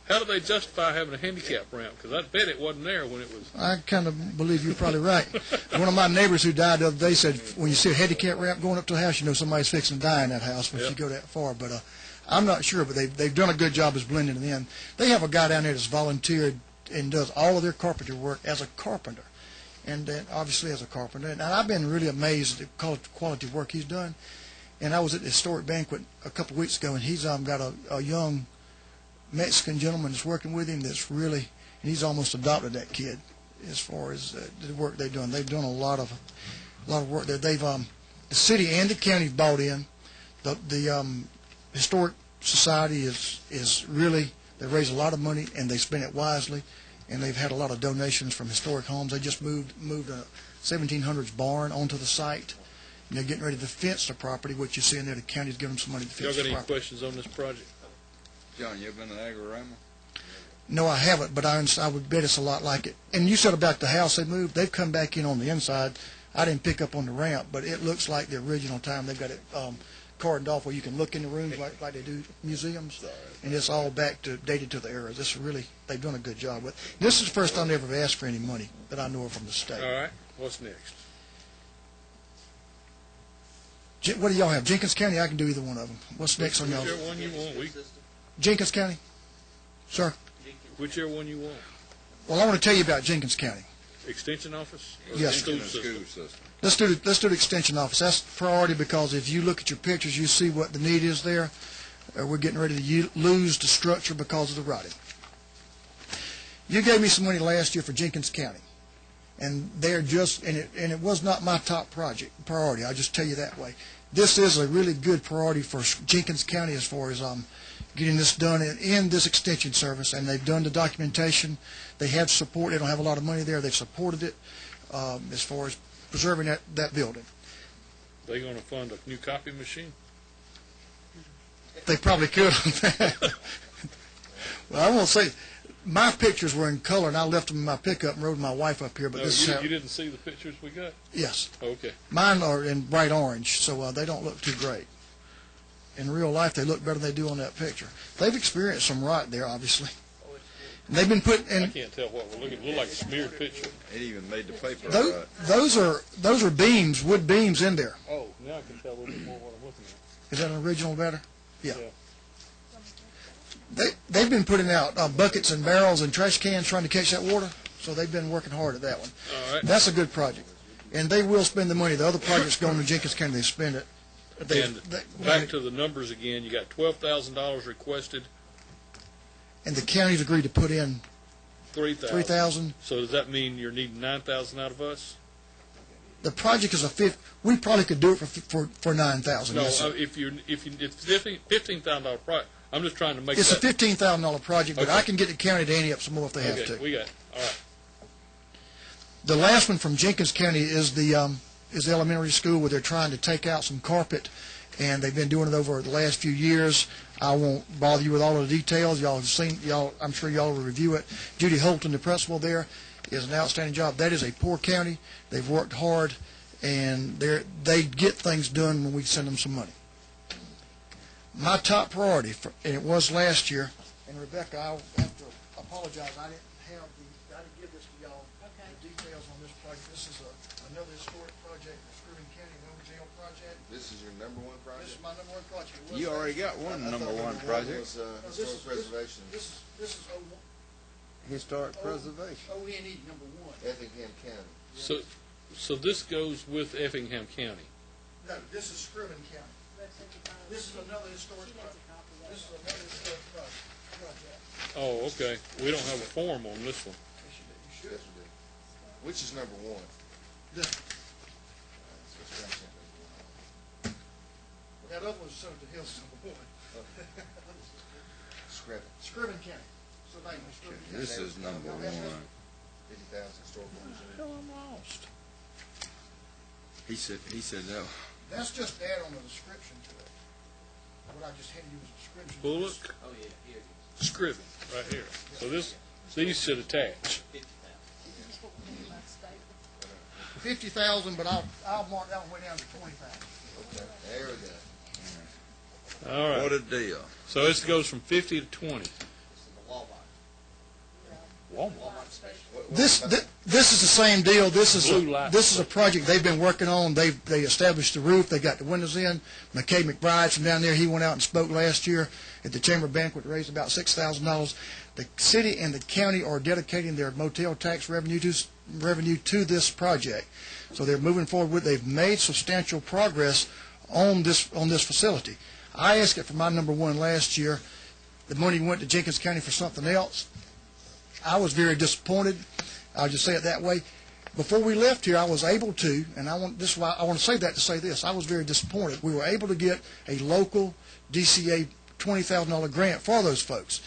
How do they justify having a handicap ramp? Because I bet it wasn't there when it was. I kind of believe you're probably right. One of my neighbors who died the other day said, when you see a handicap ramp going up to a house, you know somebody's fixing to die in that house if you go that far. But I'm not sure, but they've done a good job of blending it in. They have a guy down there that's volunteered and does all of their carpentry work as a carpenter, and obviously as a carpenter. And I've been really amazed at the quality work he's done. And I was at the historic banquet a couple of weeks ago, and he's got a young Mexican gentleman that's working with him that's really, and he's almost adopted that kid as far as the work they've done. They've done a lot of work there. They've the city and the county bought in. The historic society is really, they raise a lot of money and they spend it wisely, and they've had a lot of donations from historic homes. They just moved a 1700s barn onto the site. And they're getting ready to fence the property, which you see in there. The county's giving them some money to fence the property. Y'all got any questions on this project? John, you ever been to Agorama? No, I haven't, but I would bet it's a lot like it. And you said about the house they moved. They've come back in on the inside. I didn't pick up on the ramp, but it looks like the original time. They've got it cordoned off where you can look in the rooms like they do museums, and it's all dated to the era. They've done a good job with. This is the first time they ever asked for any money that I know of from the state. All right, what's next? What do y'all have? Jenkins County? I can do either one of them. What's next on y'all's? Whichever one you want. Jenkins County? Sir? Whichever one you want. Well, I want to tell you about Jenkins County. Extension office? Yes. School system. Let's do the extension office. That's priority because if you look at your pictures, you see what the need is there. We're getting ready to lose the structure because of the rotting. You gave me some money last year for Jenkins County, and it was not my top priority. I'll just tell you that way. This is a really good priority for Jenkins County as far as getting this done in this extension service, and they've done the documentation. They have support. They don't have a lot of money there. They've supported it as far as preserving that building. They going to fund a new copy machine? They probably could on that. Well, I won't say. My pictures were in color, and I left them in my pickup and rode my wife up here. But you didn't see the pictures we got? Yes. Okay. Mine are in bright orange, so they don't look too great. In real life, they look better than they do on that picture. They've experienced some rot there, obviously. And they've been put in. I can't tell what we're looking. It looked like a smeared picture. It even made the paper. Those are beams, wood beams in there. Oh, now I can tell a little bit more what I'm looking at. Is that an original better? Yeah. They've been putting out buckets and barrels and trash cans trying to catch that water, so they've been working hard at that one. All right. That's a good project, and they will spend the money. The other projects going to Jenkins County, they spend it. Back to the numbers again. You got $12,000 requested. And the county's agreed to put in $3,000. So does that mean you're needing $9,000 out of us? The project is we probably could do it for $9,000. No, yes, if it's $15,000 project. I'm just trying to make it's a $15,000 project, but I can get the county to ante up some more if they have to. We got it. All right. The last one from Jenkins County is the elementary school where they're trying to take out some carpet, and they've been doing it over the last few years. I won't bother you with all of the details. Y'all have seen. I'm sure y'all will review it. Judy Holton, the principal there, is an outstanding job. That is a poor county. They've worked hard, and they get things done when we send them some money. My top priority, and it was last year, and Rebecca, I'll have to apologize. apologize, I didn't give this to y'all, Okay. the details on this project. This is another historic project, the Scriven County Home Jail project. This is your number one project? This is my number one project. It was You already got I one thought number one was, project. historic preservation. This is Historic preservation. ONE number one. Effingham County. So this goes with Effingham County. No, this is Scriven County. This is another historic project. This is another historic project. Oh, okay. We don't have a form on this one. Yes, you Yes, we do. Which is number one? This, Let's scratch that number that other one's Senator Hill's number one. one. Scrap it. Scriven County. So thank you, Scriven County. This is number one. 50,000 historical museum. Hell, I'm lost. He said no. That's just add on a description to it. What I just handed you was a description. Bullock, Oh, yeah, here it is. Scriven, right here. So these should attach. 50,000, but I'll mark that one way down to 20,000. Okay, there we go. All right. What a deal. So this goes from 50 to 20. This is the Walmart. Walmart. Walmart special. This is the same deal. This is a project they've been working on. They established the roof. They got the windows in. McKay McBride from down there, he went out and spoke last year at the chamber banquet, raised about $6,000. The city and the county are dedicating their motel tax revenue to this project. So they're moving forward with. They've made substantial progress on this facility. I asked it for my number one last year. The money went to Jenkins County for something else. I was very disappointed. I'll just say it that way. Before we left here, I was able to, and I want to say that to say this. I was very disappointed. We were able to get a local DCA $20,000 grant for those folks.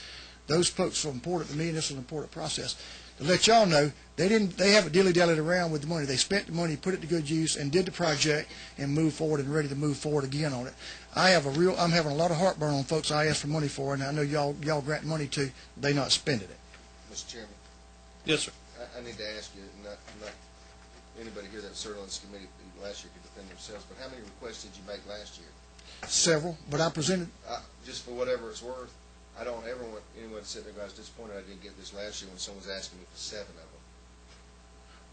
Those folks are important to me, and this is an important process. To let y'all know, they haven't dilly-dallied around with the money. They spent the money, put it to good use, and did the project, and moved forward and ready to move forward again on it. I'm having a lot of heartburn on folks I asked for money for, and I know y'all grant money to. They not spending it. Mr. Chairman, Yes, sir. I need to ask you, not anybody here that served on this committee last year could defend themselves, but how many requests did you make last year? Several, but I presented. Just for whatever it's worth, I don't ever want anyone to sit there and go, I was disappointed I didn't get this last year when someone's asking me for 7 of them.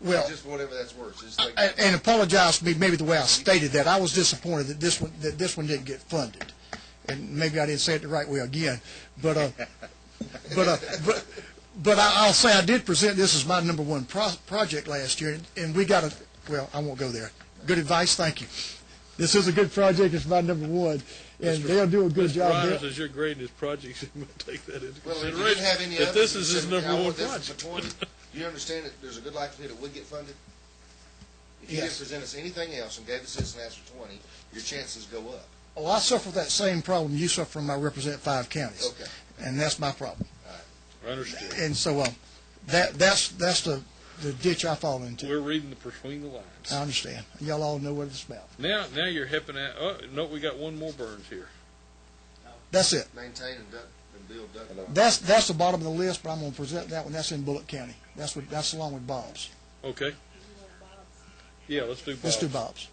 Well, just whatever that's worth. Just like, and apologize to me maybe the way I stated that. I was disappointed that this one didn't get funded, and maybe I didn't say it the right way again. But I'll say I did present this as my number one project last year, and we got well, I won't go there. Good advice, thank you. This is a good project. It's my number one, and they'll do a good job. Rogers, as you're grading his projects, you will take that into consideration. Well, if you didn't have any if others, this is his number one project. You understand that there's a good likelihood it would get funded? If you Yes. didn't present us anything else and gave the citizen ask for 20, your chances go up. Oh, I suffer that same problem you suffer from. I represent 5 counties, Okay. and that's my problem. I understand. And so that's the ditch I fall into. We're reading between the lines. I understand. Y'all all know what it's about. Now you're helping out. Oh, no, we got one more Burns here. That's it. Maintain and build duck. That's the bottom of the list, but I'm going to present that one. That's in Bullock County. That's along with Bob's. Okay. Yeah, let's do Bob's. Let's do Bob's.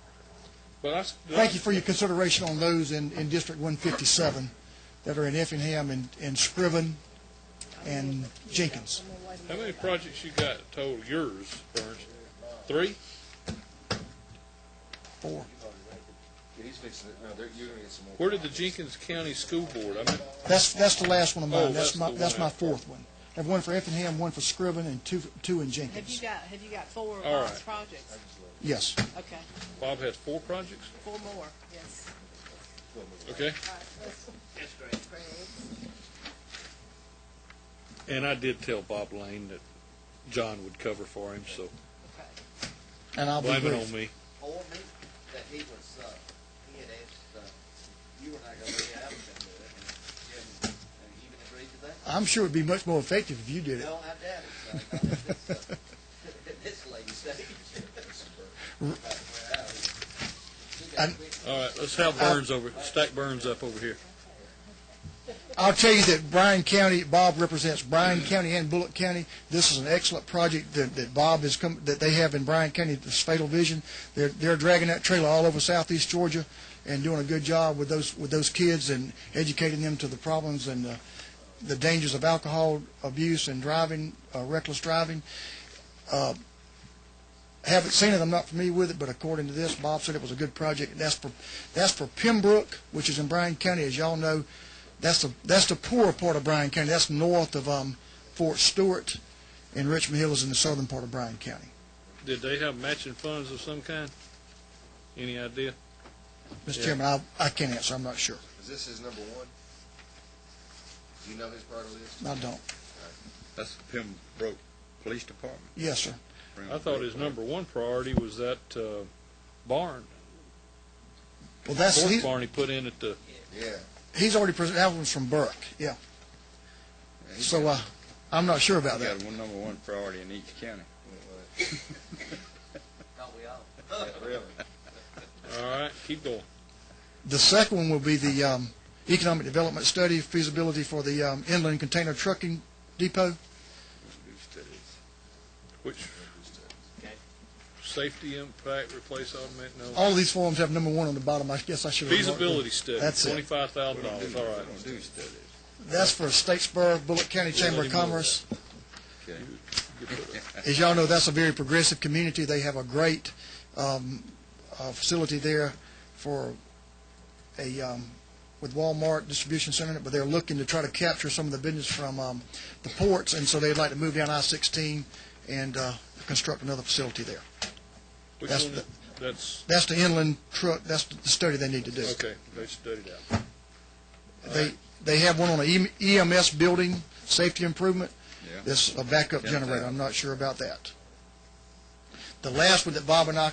But Thank you for your consideration on those in District 157 that are in Effingham and Scriven and Jenkins. How many projects you got total? Yours, Burns? 3? 4. He's fixing it. No, you're going to get some more. Where did the Jenkins County School Board? I mean, That's the last one of mine. Oh, that's my one. fourth one. I have one for Effingham, one for Scriven, and two in Jenkins. Have you got 4 of All Bob's right. projects? Yes. Okay, Bob has 4 projects? 4 more, yes. Okay. All right, That's great. And I did tell Bob Lane that John would cover for him, so And I'll be blame it brief. on me. Told me that he was, he had asked, you and I go to the applicant to it, and you even agreed to that? I'm sure it'd be much more effective if you did it. No, I doubt it, son. Not at this late stage. All right, let's have Burns stack Burns up over here. I'll tell you that Bryan County, Bob represents Bryan County and Bullock County. This is an excellent project that Bob has that they have in Bryan County, this Fatal Vision. They're dragging that trailer all over southeast Georgia and doing a good job with those kids and educating them to the problems and the dangers of alcohol abuse and driving, reckless driving. Haven't seen it. I'm not familiar with it, but according to this, Bob said it was a good project. That's for Pembroke, which is in Bryan County. As y'all know, that's the poorer part of Bryan County. That's north of Fort Stewart, and Richmond Hill is in the southern part of Bryan County. Did they have matching funds of some kind? Any idea? Mr. Chairman, I can't answer. I'm not sure. Is this his number one? Do you know his part of the list? I don't. That's the Pembroke Police Department. Yes, sir. I thought his number one priority was that barn. Well, that's Fourth barn he put in at the. Yeah. He's already presented. That one's from Burke. Yeah. So I'm not sure about that. Got one number one priority in each county. Don't we all? Really? All right, keep going. The second one will be the economic development study feasibility for the inland container trucking depot. Which safety impact, replace automatic? No. All of these forms have number one on the bottom. I guess I should have Feasibility study. That's it. $25,000. All right. Don't do studies. That's for Statesboro, Bullock County Chamber of Commerce. Okay. As y'all know, that's a very progressive community. They have a great facility there for with Walmart distribution center, but they're looking to try to capture some of the business from the ports, and so they'd like to move down I-16 and construct another facility there. Which That's one? That's the inland truck. That's the study they need to do. Okay, they studied out. They have one on the EMS building safety improvement. Yeah. This a backup 10,000. generator. I'm not sure about that. The last one that Bob and I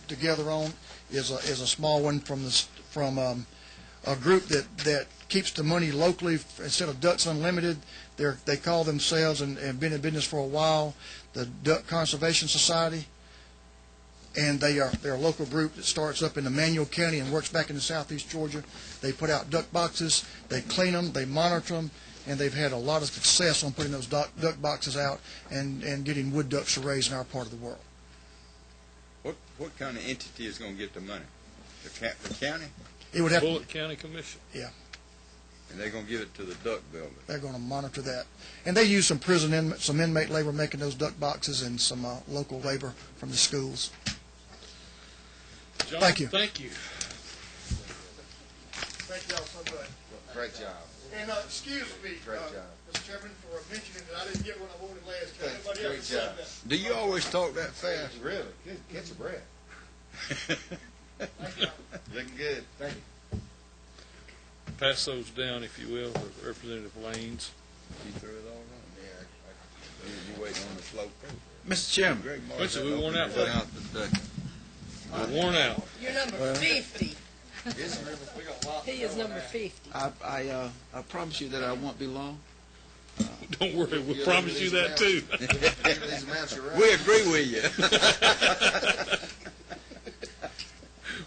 together on is a small one from a group that keeps the money locally instead of Ducks Unlimited. They call themselves and been in business for a while, the Duck Conservation Society, and they're a local group that starts up in Emmanuel County and works back into southeast Georgia. They put out duck boxes, they clean them, they monitor them, and they've had a lot of success on putting those duck boxes out and getting wood ducks to raise in our part of the world. What kind of entity is going to get the money? The county? It would have Bullock County Commission. Yeah. And they're going to give it to the duck builder. They're going to monitor that. And they use some some inmate labor making those duck boxes and some local labor from the schools. John, Thank you. Thank you. Thank you all so much. Great job. And excuse me, Great job. Mr. Chairman, for mentioning that I didn't get what I wanted last time. Nobody Great else said job. that. Do you always talk that fast? Really? Good. Catch your breath. Looking good. Thank you. Pass those down, if you will, to Representative Lanes. You threw it all on. Yeah. You waiting on the slope. Mr. Chairman. Greg What's it, we worn out? We're worn out. You're number 50. He is number 50. I promise you that I won't be long. Don't worry, we'll promise you that too. We agree with you.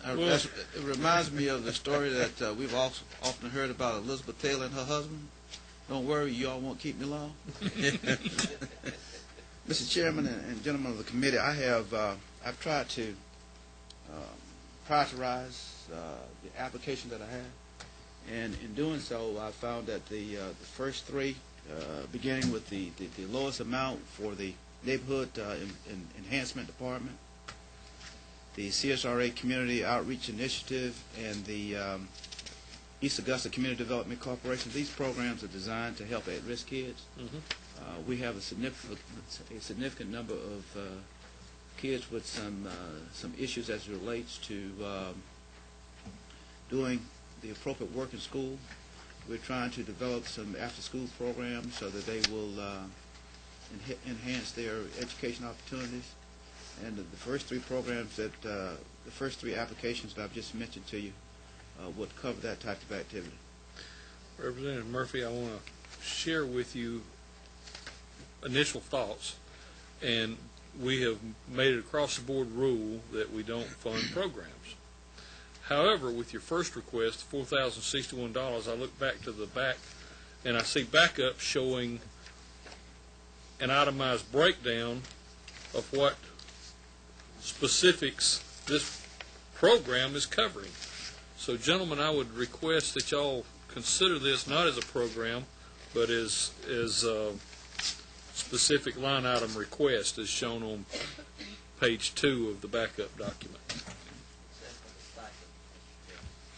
It reminds me of the story that we've often heard about Elizabeth Taylor and her husband. Don't worry, you all won't keep me long. Mr. Chairman and gentlemen of the committee, I've tried to prioritize the application that I have, and in doing so, I found that the first three, beginning with the lowest amount for the neighborhood enhancement department, the CSRA Community Outreach Initiative, and the East Augusta Community Development Corporation. These programs are designed to help at-risk kids. Mm-hmm. We have a significant number of kids with some issues as it relates to doing the appropriate work in school. We're trying to develop some after-school programs so that they will enhance their education opportunities. And the first three programs the first three applications that I've just mentioned to you would cover that type of activity. Representative Murphy, I want to share with you initial thoughts, and we have made it across-the-board rule that we don't fund programs. However, with your first request, $4,061, I look back to the back, and I see backup showing an itemized breakdown of what specifics this program is covering. So, gentlemen, I would request that y'all consider this not as a program, but as specific line item request is shown on page 2 of the backup document.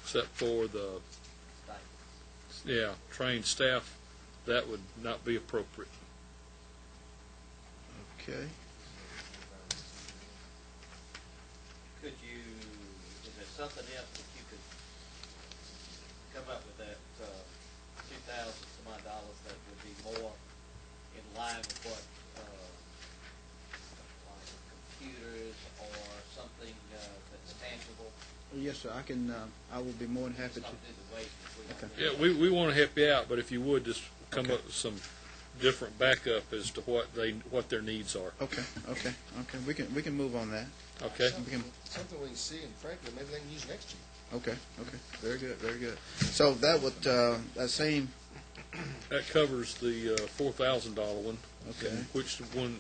Except for the, trained staff, that would not be appropriate. Okay. Could you, is there something else that you could come up with that $2,000 some odd dollars that would be more in line with what, like computers or something that's tangible? Yes, sir. I will be more than happy to. Okay. Yeah, we want to help you out, but if you would just come up with some different backup as to what their needs are. Okay. We can move on that. Okay. Something we can see, and frankly, maybe they can use next year. Okay. Very good. So that would that same. That covers the $4,000 one. Okay. Which one?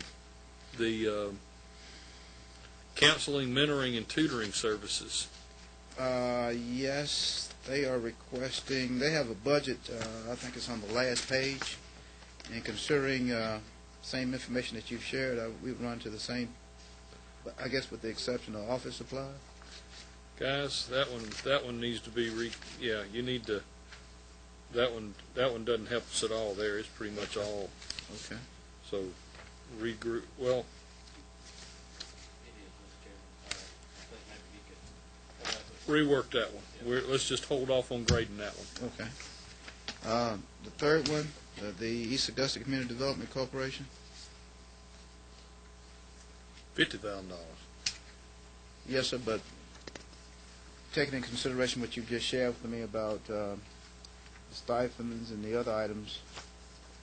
The counseling, mentoring, and tutoring services. Yes, they are requesting. They have a budget. I think it's on the last page. And considering same information that you've shared, we've run to the same. I guess with the exception of office supply. Guys, that one needs to be you need to. That one doesn't help us at all. There, it's pretty much all. Okay. So regroup. Well. Rework that one. Let's just hold off on grading that one. Okay. The third one, the East Augusta Community Development Corporation. $50,000. Yes, sir, but taking in consideration what you just shared with me about the stipends and the other items,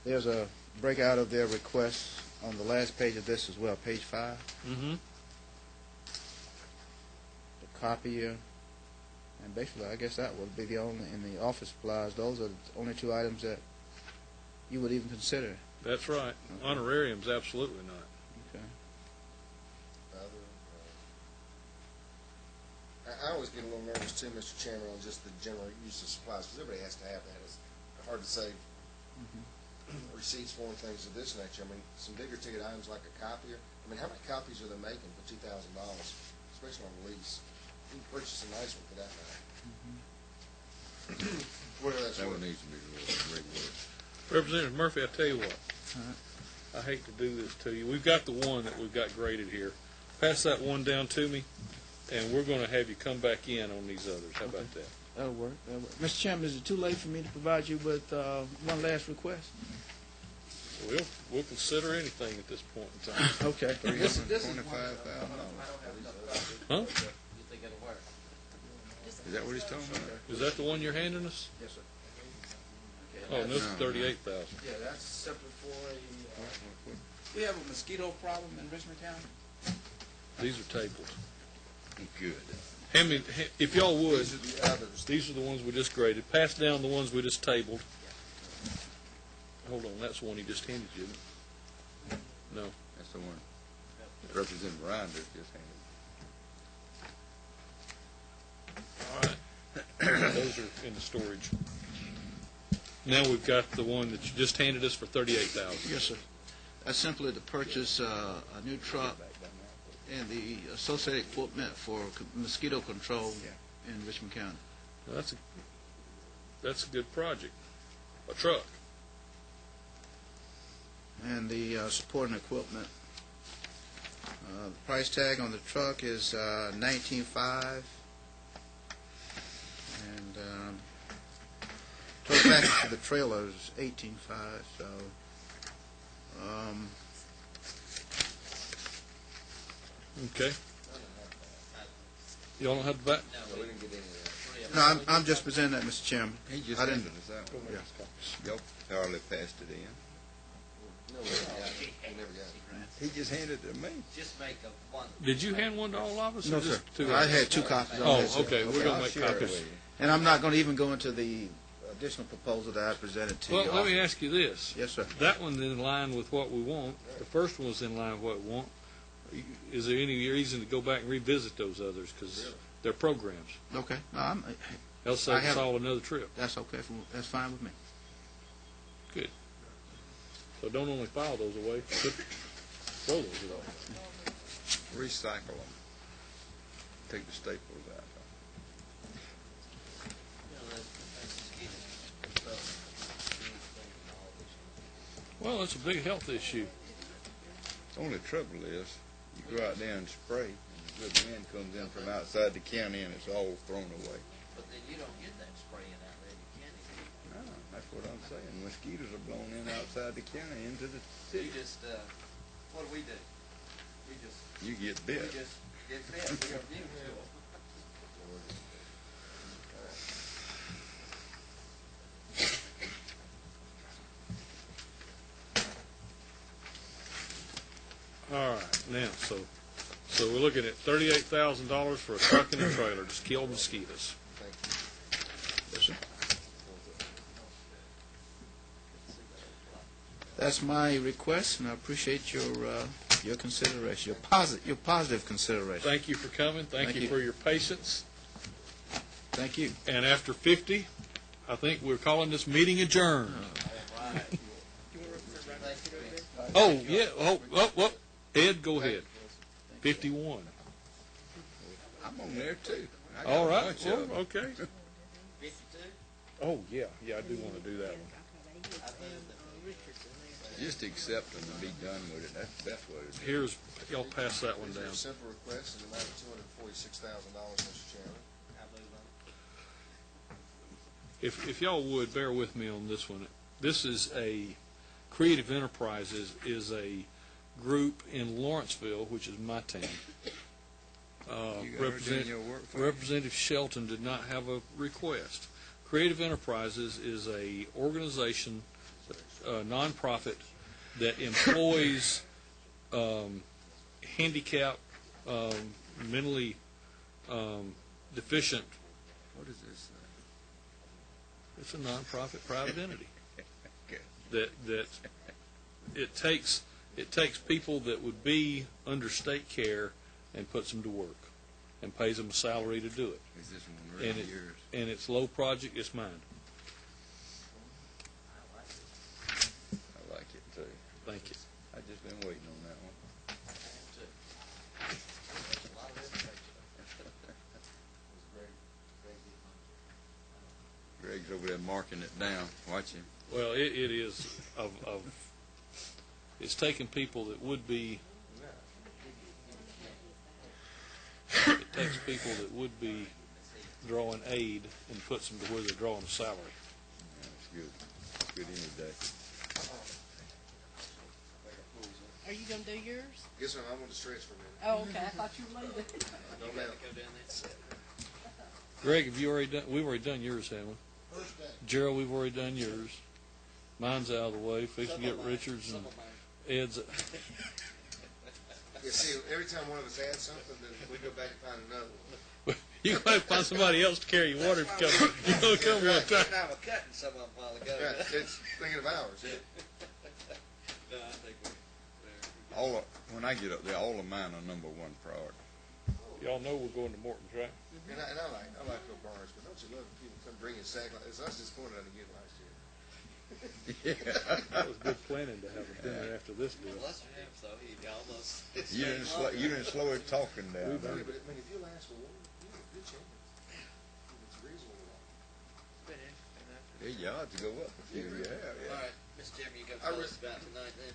there's a breakout of their requests on the last page of this as well, page 5. Mm-hmm. The copier, and basically, I guess that would be the only, in the office supplies, those are the only 2 items that you would even consider. That's right. Okay. Honorariums, absolutely not. Okay. I always get a little nervous too, Mr. Chairman, on just the general use of supplies, because everybody has to have that. It's hard to say receipts for and things of this nature. I mean, some bigger ticket items like a copier. I mean, how many copies are they making for $2,000, especially on lease? You can purchase a nice one for that matter. That one needs to be regulated. Representative Murphy, I tell you what. I hate to do this to you. We've got the one that we've got graded here. Pass that one down to me, and we're going to have you come back in on these others. How about that? That'll work. Mr. Chairman, is it too late for me to provide you with one last request? We'll consider anything at this point in time. Okay. $325,000. Huh? You think it'll work? Is that what he's talking about? Is that the one you're handing us? Yes, sir. Oh, and this is $38,000. Yeah, that's simply for we have a mosquito problem in Richmond County. These are tabled. Good. Hand me, if y'all would, these are the ones we just graded. Pass down the ones we just tabled. Hold on, that's the one he just handed you. No. That's the one Representative Reinders just handed. All right. Those are in the storage. Now we've got the one that you just handed us for $38,000. Yes, sir. That's simply to purchase a new truck and the associated equipment for mosquito control in Richmond County. Now that's a good project. A truck. And the supporting equipment. The price tag on the truck is $19,500, and total package for the trailer is $18,500. So, okay. Y'all don't have the back? No, we didn't get any of that. no, I'm just presenting that, Mr. Chairman. He just I didn't. handed us that one. Yeah. Y'all hardly passed it in. No, we never got it. He just handed it to me. Just make a one. Did you hand one to all of us? No, or sir. just two? I had 2 copies. Oh, okay. We're going to I'll make share it copies. with you. And I'm not going to even go into the additional proposal that I presented to you. Well, let me ask you this. Yes, sir. That one's in line with what we want. The first one was in line with what we want. Is there any reason to go back and revisit those others? Because they're programs. Okay. No, They'll save us all another trip. That's okay. That's fine with me. Good. So don't only file those away, throw those away. Recycle them. Take the staples out. Well, it's a big health issue. The only trouble is, you go out there and spray, and the good wind comes in from outside the county, and it's all thrown away. But then you don't get that spraying out there, you can't. No, that's what I'm saying. Mosquitoes are blown in outside the county into the city. You just, what do? We just... You get bit. We just get bit. We are immune to it. All right, now, so we're looking at $38,000 for a truck and a trailer to kill mosquitoes. Yes, sir. That's my request, and I appreciate your consideration, your positive consideration. Thank you for coming. Thank you for your patience. Thank you. And after 50, I think we're calling this meeting adjourned. Oh, yeah. Oh. Ed, go ahead. 51. I'm on there, too. All right. Well, okay. Oh, yeah. Yeah, I do want to do that one. Just accept them and be done with it. That's the best way to do it. Here's, y'all pass that one Is there down. a simple request in the amount of $246,000, Mr. Chairman? If y'all would, bear with me on this one. This is a, Creative Enterprises is a group in Lawrenceville, which is my town. Representative Shelton did not have a request. Creative Enterprises is a organization, a nonprofit that employs handicapped, mentally deficient. What is this? It's a nonprofit private entity. That it takes people that would be under state care and puts them to work and pays them a salary to do it. Is this one really yours? And it's low project. It's mine. I like it too. Thank you. I've just been waiting on that one. Greg's over there marking it down. Watch him. Well, it is it's taking people that would be. It takes people that would be drawing aid and puts them to where they're drawing a salary. That's good. Good any day. Are you going to do yours? Yes, ma'am. I'm going to stretch for a minute. Oh, okay. I thought you were leaving. No, ma'am. Greg, have you already done? We've already done yours, haven't we? First day. Gerald, we've already done yours. Mine's out of the way. Fix to get Richards and Ed's. Yeah, see, every time one of us adds something, then we go back and find another one. You're going to find somebody else to carry your water if you come. You don't come one time. I was cutting some of them a while ago. Right, it's thinking of ours, yeah. No, I think When I get up there, all of mine are number one priority. Y'all know we're going to Morton's, right? And I like Phil Barnes, but don't you love when people come bring a sack like this? I was disappointed I didn't get it last year. That was good planning to have a dinner after this deal. bless him, so he almost... You didn't slow it talking down. Yeah, but I mean, if you'll ask for water, you have a good chance. If it's reasonable. Yeah, your odds go up if you have. Yeah. All right, Mr. Chairman, you go tell us about tonight then.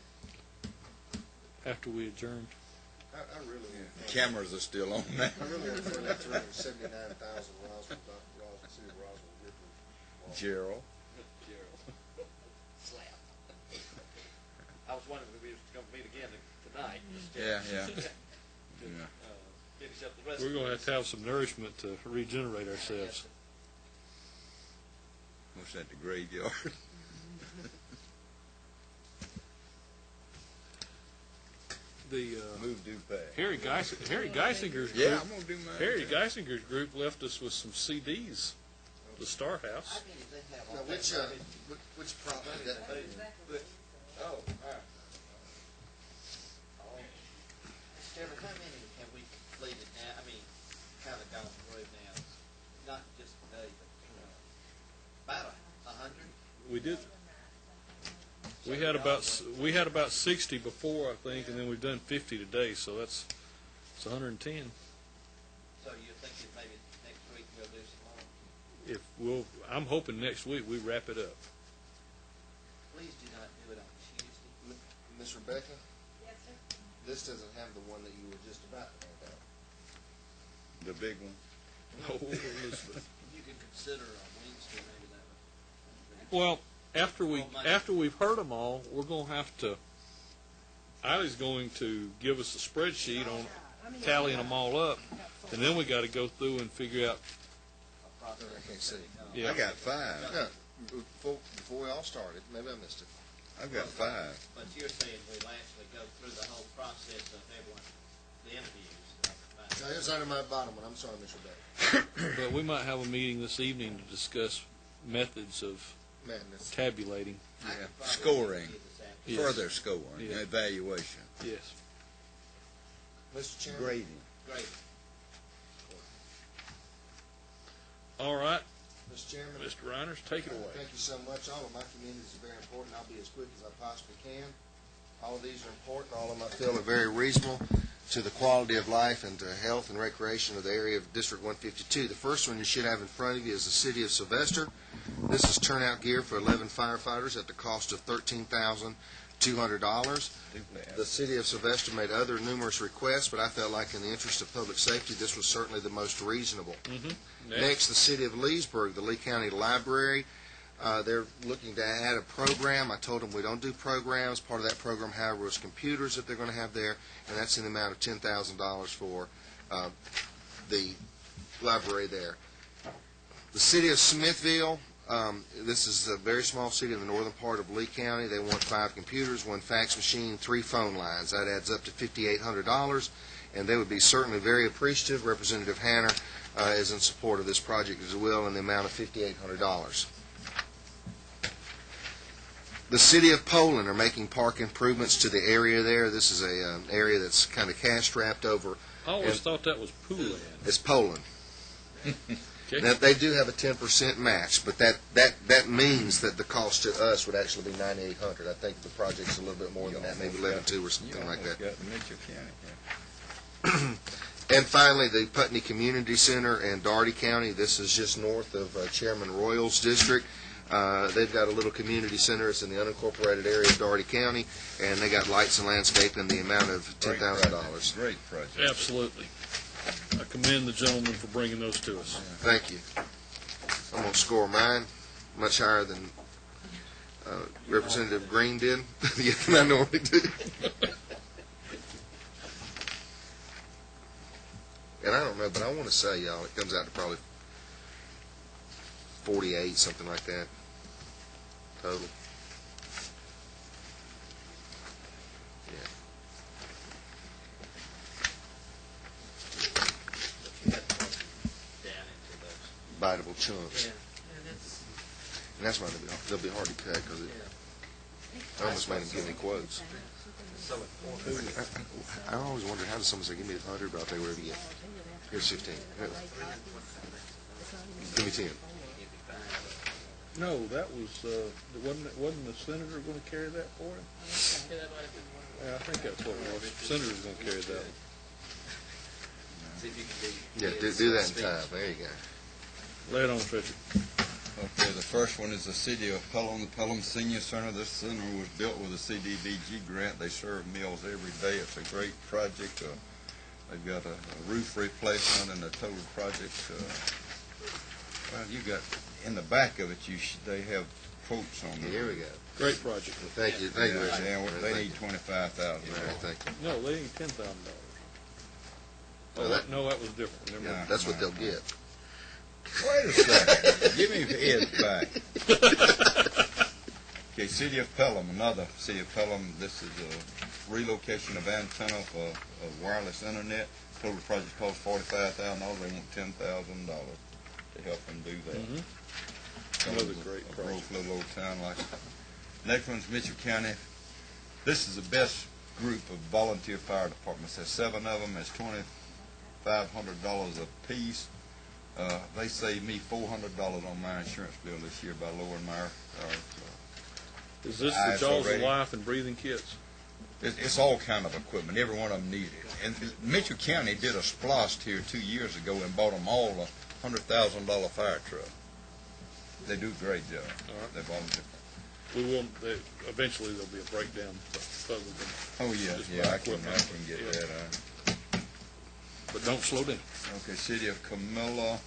After we adjourned. I really The cameras are still on now. I really want to turn that 379,000 Roswell, City of Roswell, Ripley. Gerald. Slap. I was wondering if we were going to meet again tonight. Yeah. Finish up the rest We're going to have some nourishment to regenerate ourselves. What's that, the graveyard? Move due fast. Harry Geisinger's group. Yeah, I'm gonna do mine. Harry Geisinger's group left us with some CDs. The Star House. Now, which property that? Oh, all right. Mr. Chairman, how many have we completed now? I mean, kind of gone through now. Not just today, but about 100. We did. We had about 60 before, I think, and then we've done 50 today, so it's 110. So you're thinking maybe next week we'll do some more? I'm hoping next week we wrap it up. Please do not do it on Tuesday. Ms. Rebecca, Yes, sir. this doesn't have the one that you were just about to hand out. The big one. Oh, Elizabeth. You could consider on Wednesday maybe that would. Well, after we've heard them all, we're going to have to. Eileen's going to give us a spreadsheet on tallying them all up, and then we got to go through and figure out. I can't see. Yeah. I got 5. No, before we all started, maybe I missed it. I've got 5. But you're saying we'll actually go through the whole process of everyone, the interviews. No, it's under my bottom one. I'm sorry, Ms. Rebecca. But we might have a meeting this evening to discuss methods of Madness. tabulating. Yeah. Scoring. Yes. Further scoring. Yeah. Evaluation. Yes. Mr. Chairman. Grading. Great. All right, Mr. Chairman. Mr. Reiners, take it away. Thank you so much. All of my communities are very important. I'll be as quick as I possibly can. All of these are important. All of them I feel are very reasonable to the quality of life and to health and recreation of the area of District 152. The first one you should have in front of you is the City of Sylvester. This is turnout gear for 11 firefighters at the cost of $13,200. The City of Sylvester made other numerous requests, but I felt like in the interest of public safety, this was certainly the most reasonable. Next, the City of Leesburg, the Lee County Library. They're looking to add a program. I told them we don't do programs. Part of that program, however, was computers that they're going to have there, and that's in the amount of $10,000 for the library there. The City of Smithville, this is a very small city in the northern part of Lee County. They want 5 computers, 1 fax machine, 3 phone lines. That adds up to $5,800, and they would be certainly very appreciative. Representative Hanner is in support of this project as well in the amount of $5,800. The City of Poland are making park improvements to the area there. This is an area that's kind of cash-strapped over. I always thought that was Pooland. It's Poland. Okay. Now, they do have a 10% match, but that means that the cost to us would actually be $9,800. I think the project's a little bit more than that, maybe 11.2 or something like that. Got Mitchell County. And finally, the Putney Community Center in Dougherty County. This is just north of Chairman Royal's district. They've got a little community center. It's in the unincorporated area of Dougherty County, and they got lights and landscape in the amount of $10,000. Great project. Absolutely. I commend the gentleman for bringing those to us. Thank you. I'm going to score mine much higher than Representative Green did than I normally do. And I don't know, but I want to say, y'all, it comes out to probably 48, something like that, total. Yeah. Biteable chunks. Yeah. And that's why they'll be hard to cut, because I almost made them give me quotes. I always wondered, how does someone say, give me 100, but I'll take whatever you get. Here's 15. Give me 10. No, that was, wasn't the senator going to carry that for him? Yeah, I think that's what it was. The senator's going to carry that one. Yeah, do that in time. There you go. Lay it on, Frederick. Okay, the first one is the City of Pelham, the Pelham Senior Center. This center was built with a CDBG grant. They serve meals every day. It's a great project. They've got a roof replacement and the total project. Well, you got in the back of it. They have quotes on there. Here we go. Great project. Thank you. Thank you. Yeah, they need $25,000. Thank you. No, they need $10,000. Oh, no, that was different. Never mind. That's what they'll get. Wait a second. Give me Ed's back. Okay, City of Pelham, another City of Pelham. This is a relocation of antenna for wireless internet. Total project cost $45,000. They want $10,000 to help them do that. Another great project. Little old town like that. Next one's Mitchell County. This is the best group of volunteer fire departments. There's 7 of them. It's $2,500 a piece. They saved me $400 on my insurance bill this year by lowering my Is this the ISO jaws of rating. life and breathing kits? It's all kind of equipment. Every one of them needed. And Mitchell County did a splost here 2 years ago and bought them all a $100,000 fire truck. They do a great job. All right. They bought them different. We will, eventually there'll be a breakdown other than Oh, yeah, just yeah, buy I can equipment. get Yeah. that. But don't slow down. Okay, City of Camilla,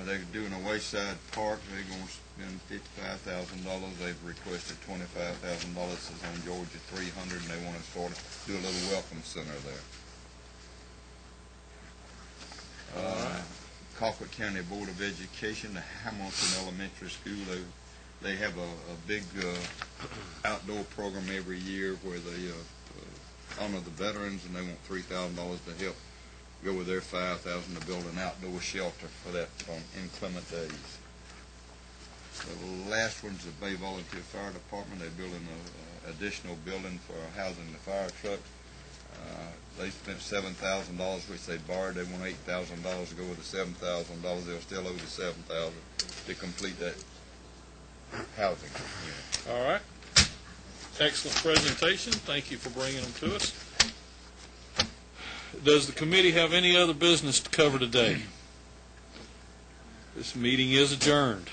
they're doing a wayside park. They're going to spend $55,000. They've requested $25,000. This is on Georgia 300, and they want to sort of do a little welcome center there. Colquitt County Board of Education, the Hamilton Elementary School, they have a big outdoor program every year where they honor the veterans, and they want $3,000 to help go with their $5,000 to build an outdoor shelter for that on inclement days. The last one's the Bay Volunteer Fire Department. They're building an additional building for housing the fire trucks. They spent $7,000, which they borrowed. They want $8,000 to go with the $7,000. They'll still owe the $7,000 to complete that housing unit. All right. Excellent presentation. Thank you for bringing them to us. Does the committee have any other business to cover today? This meeting is adjourned.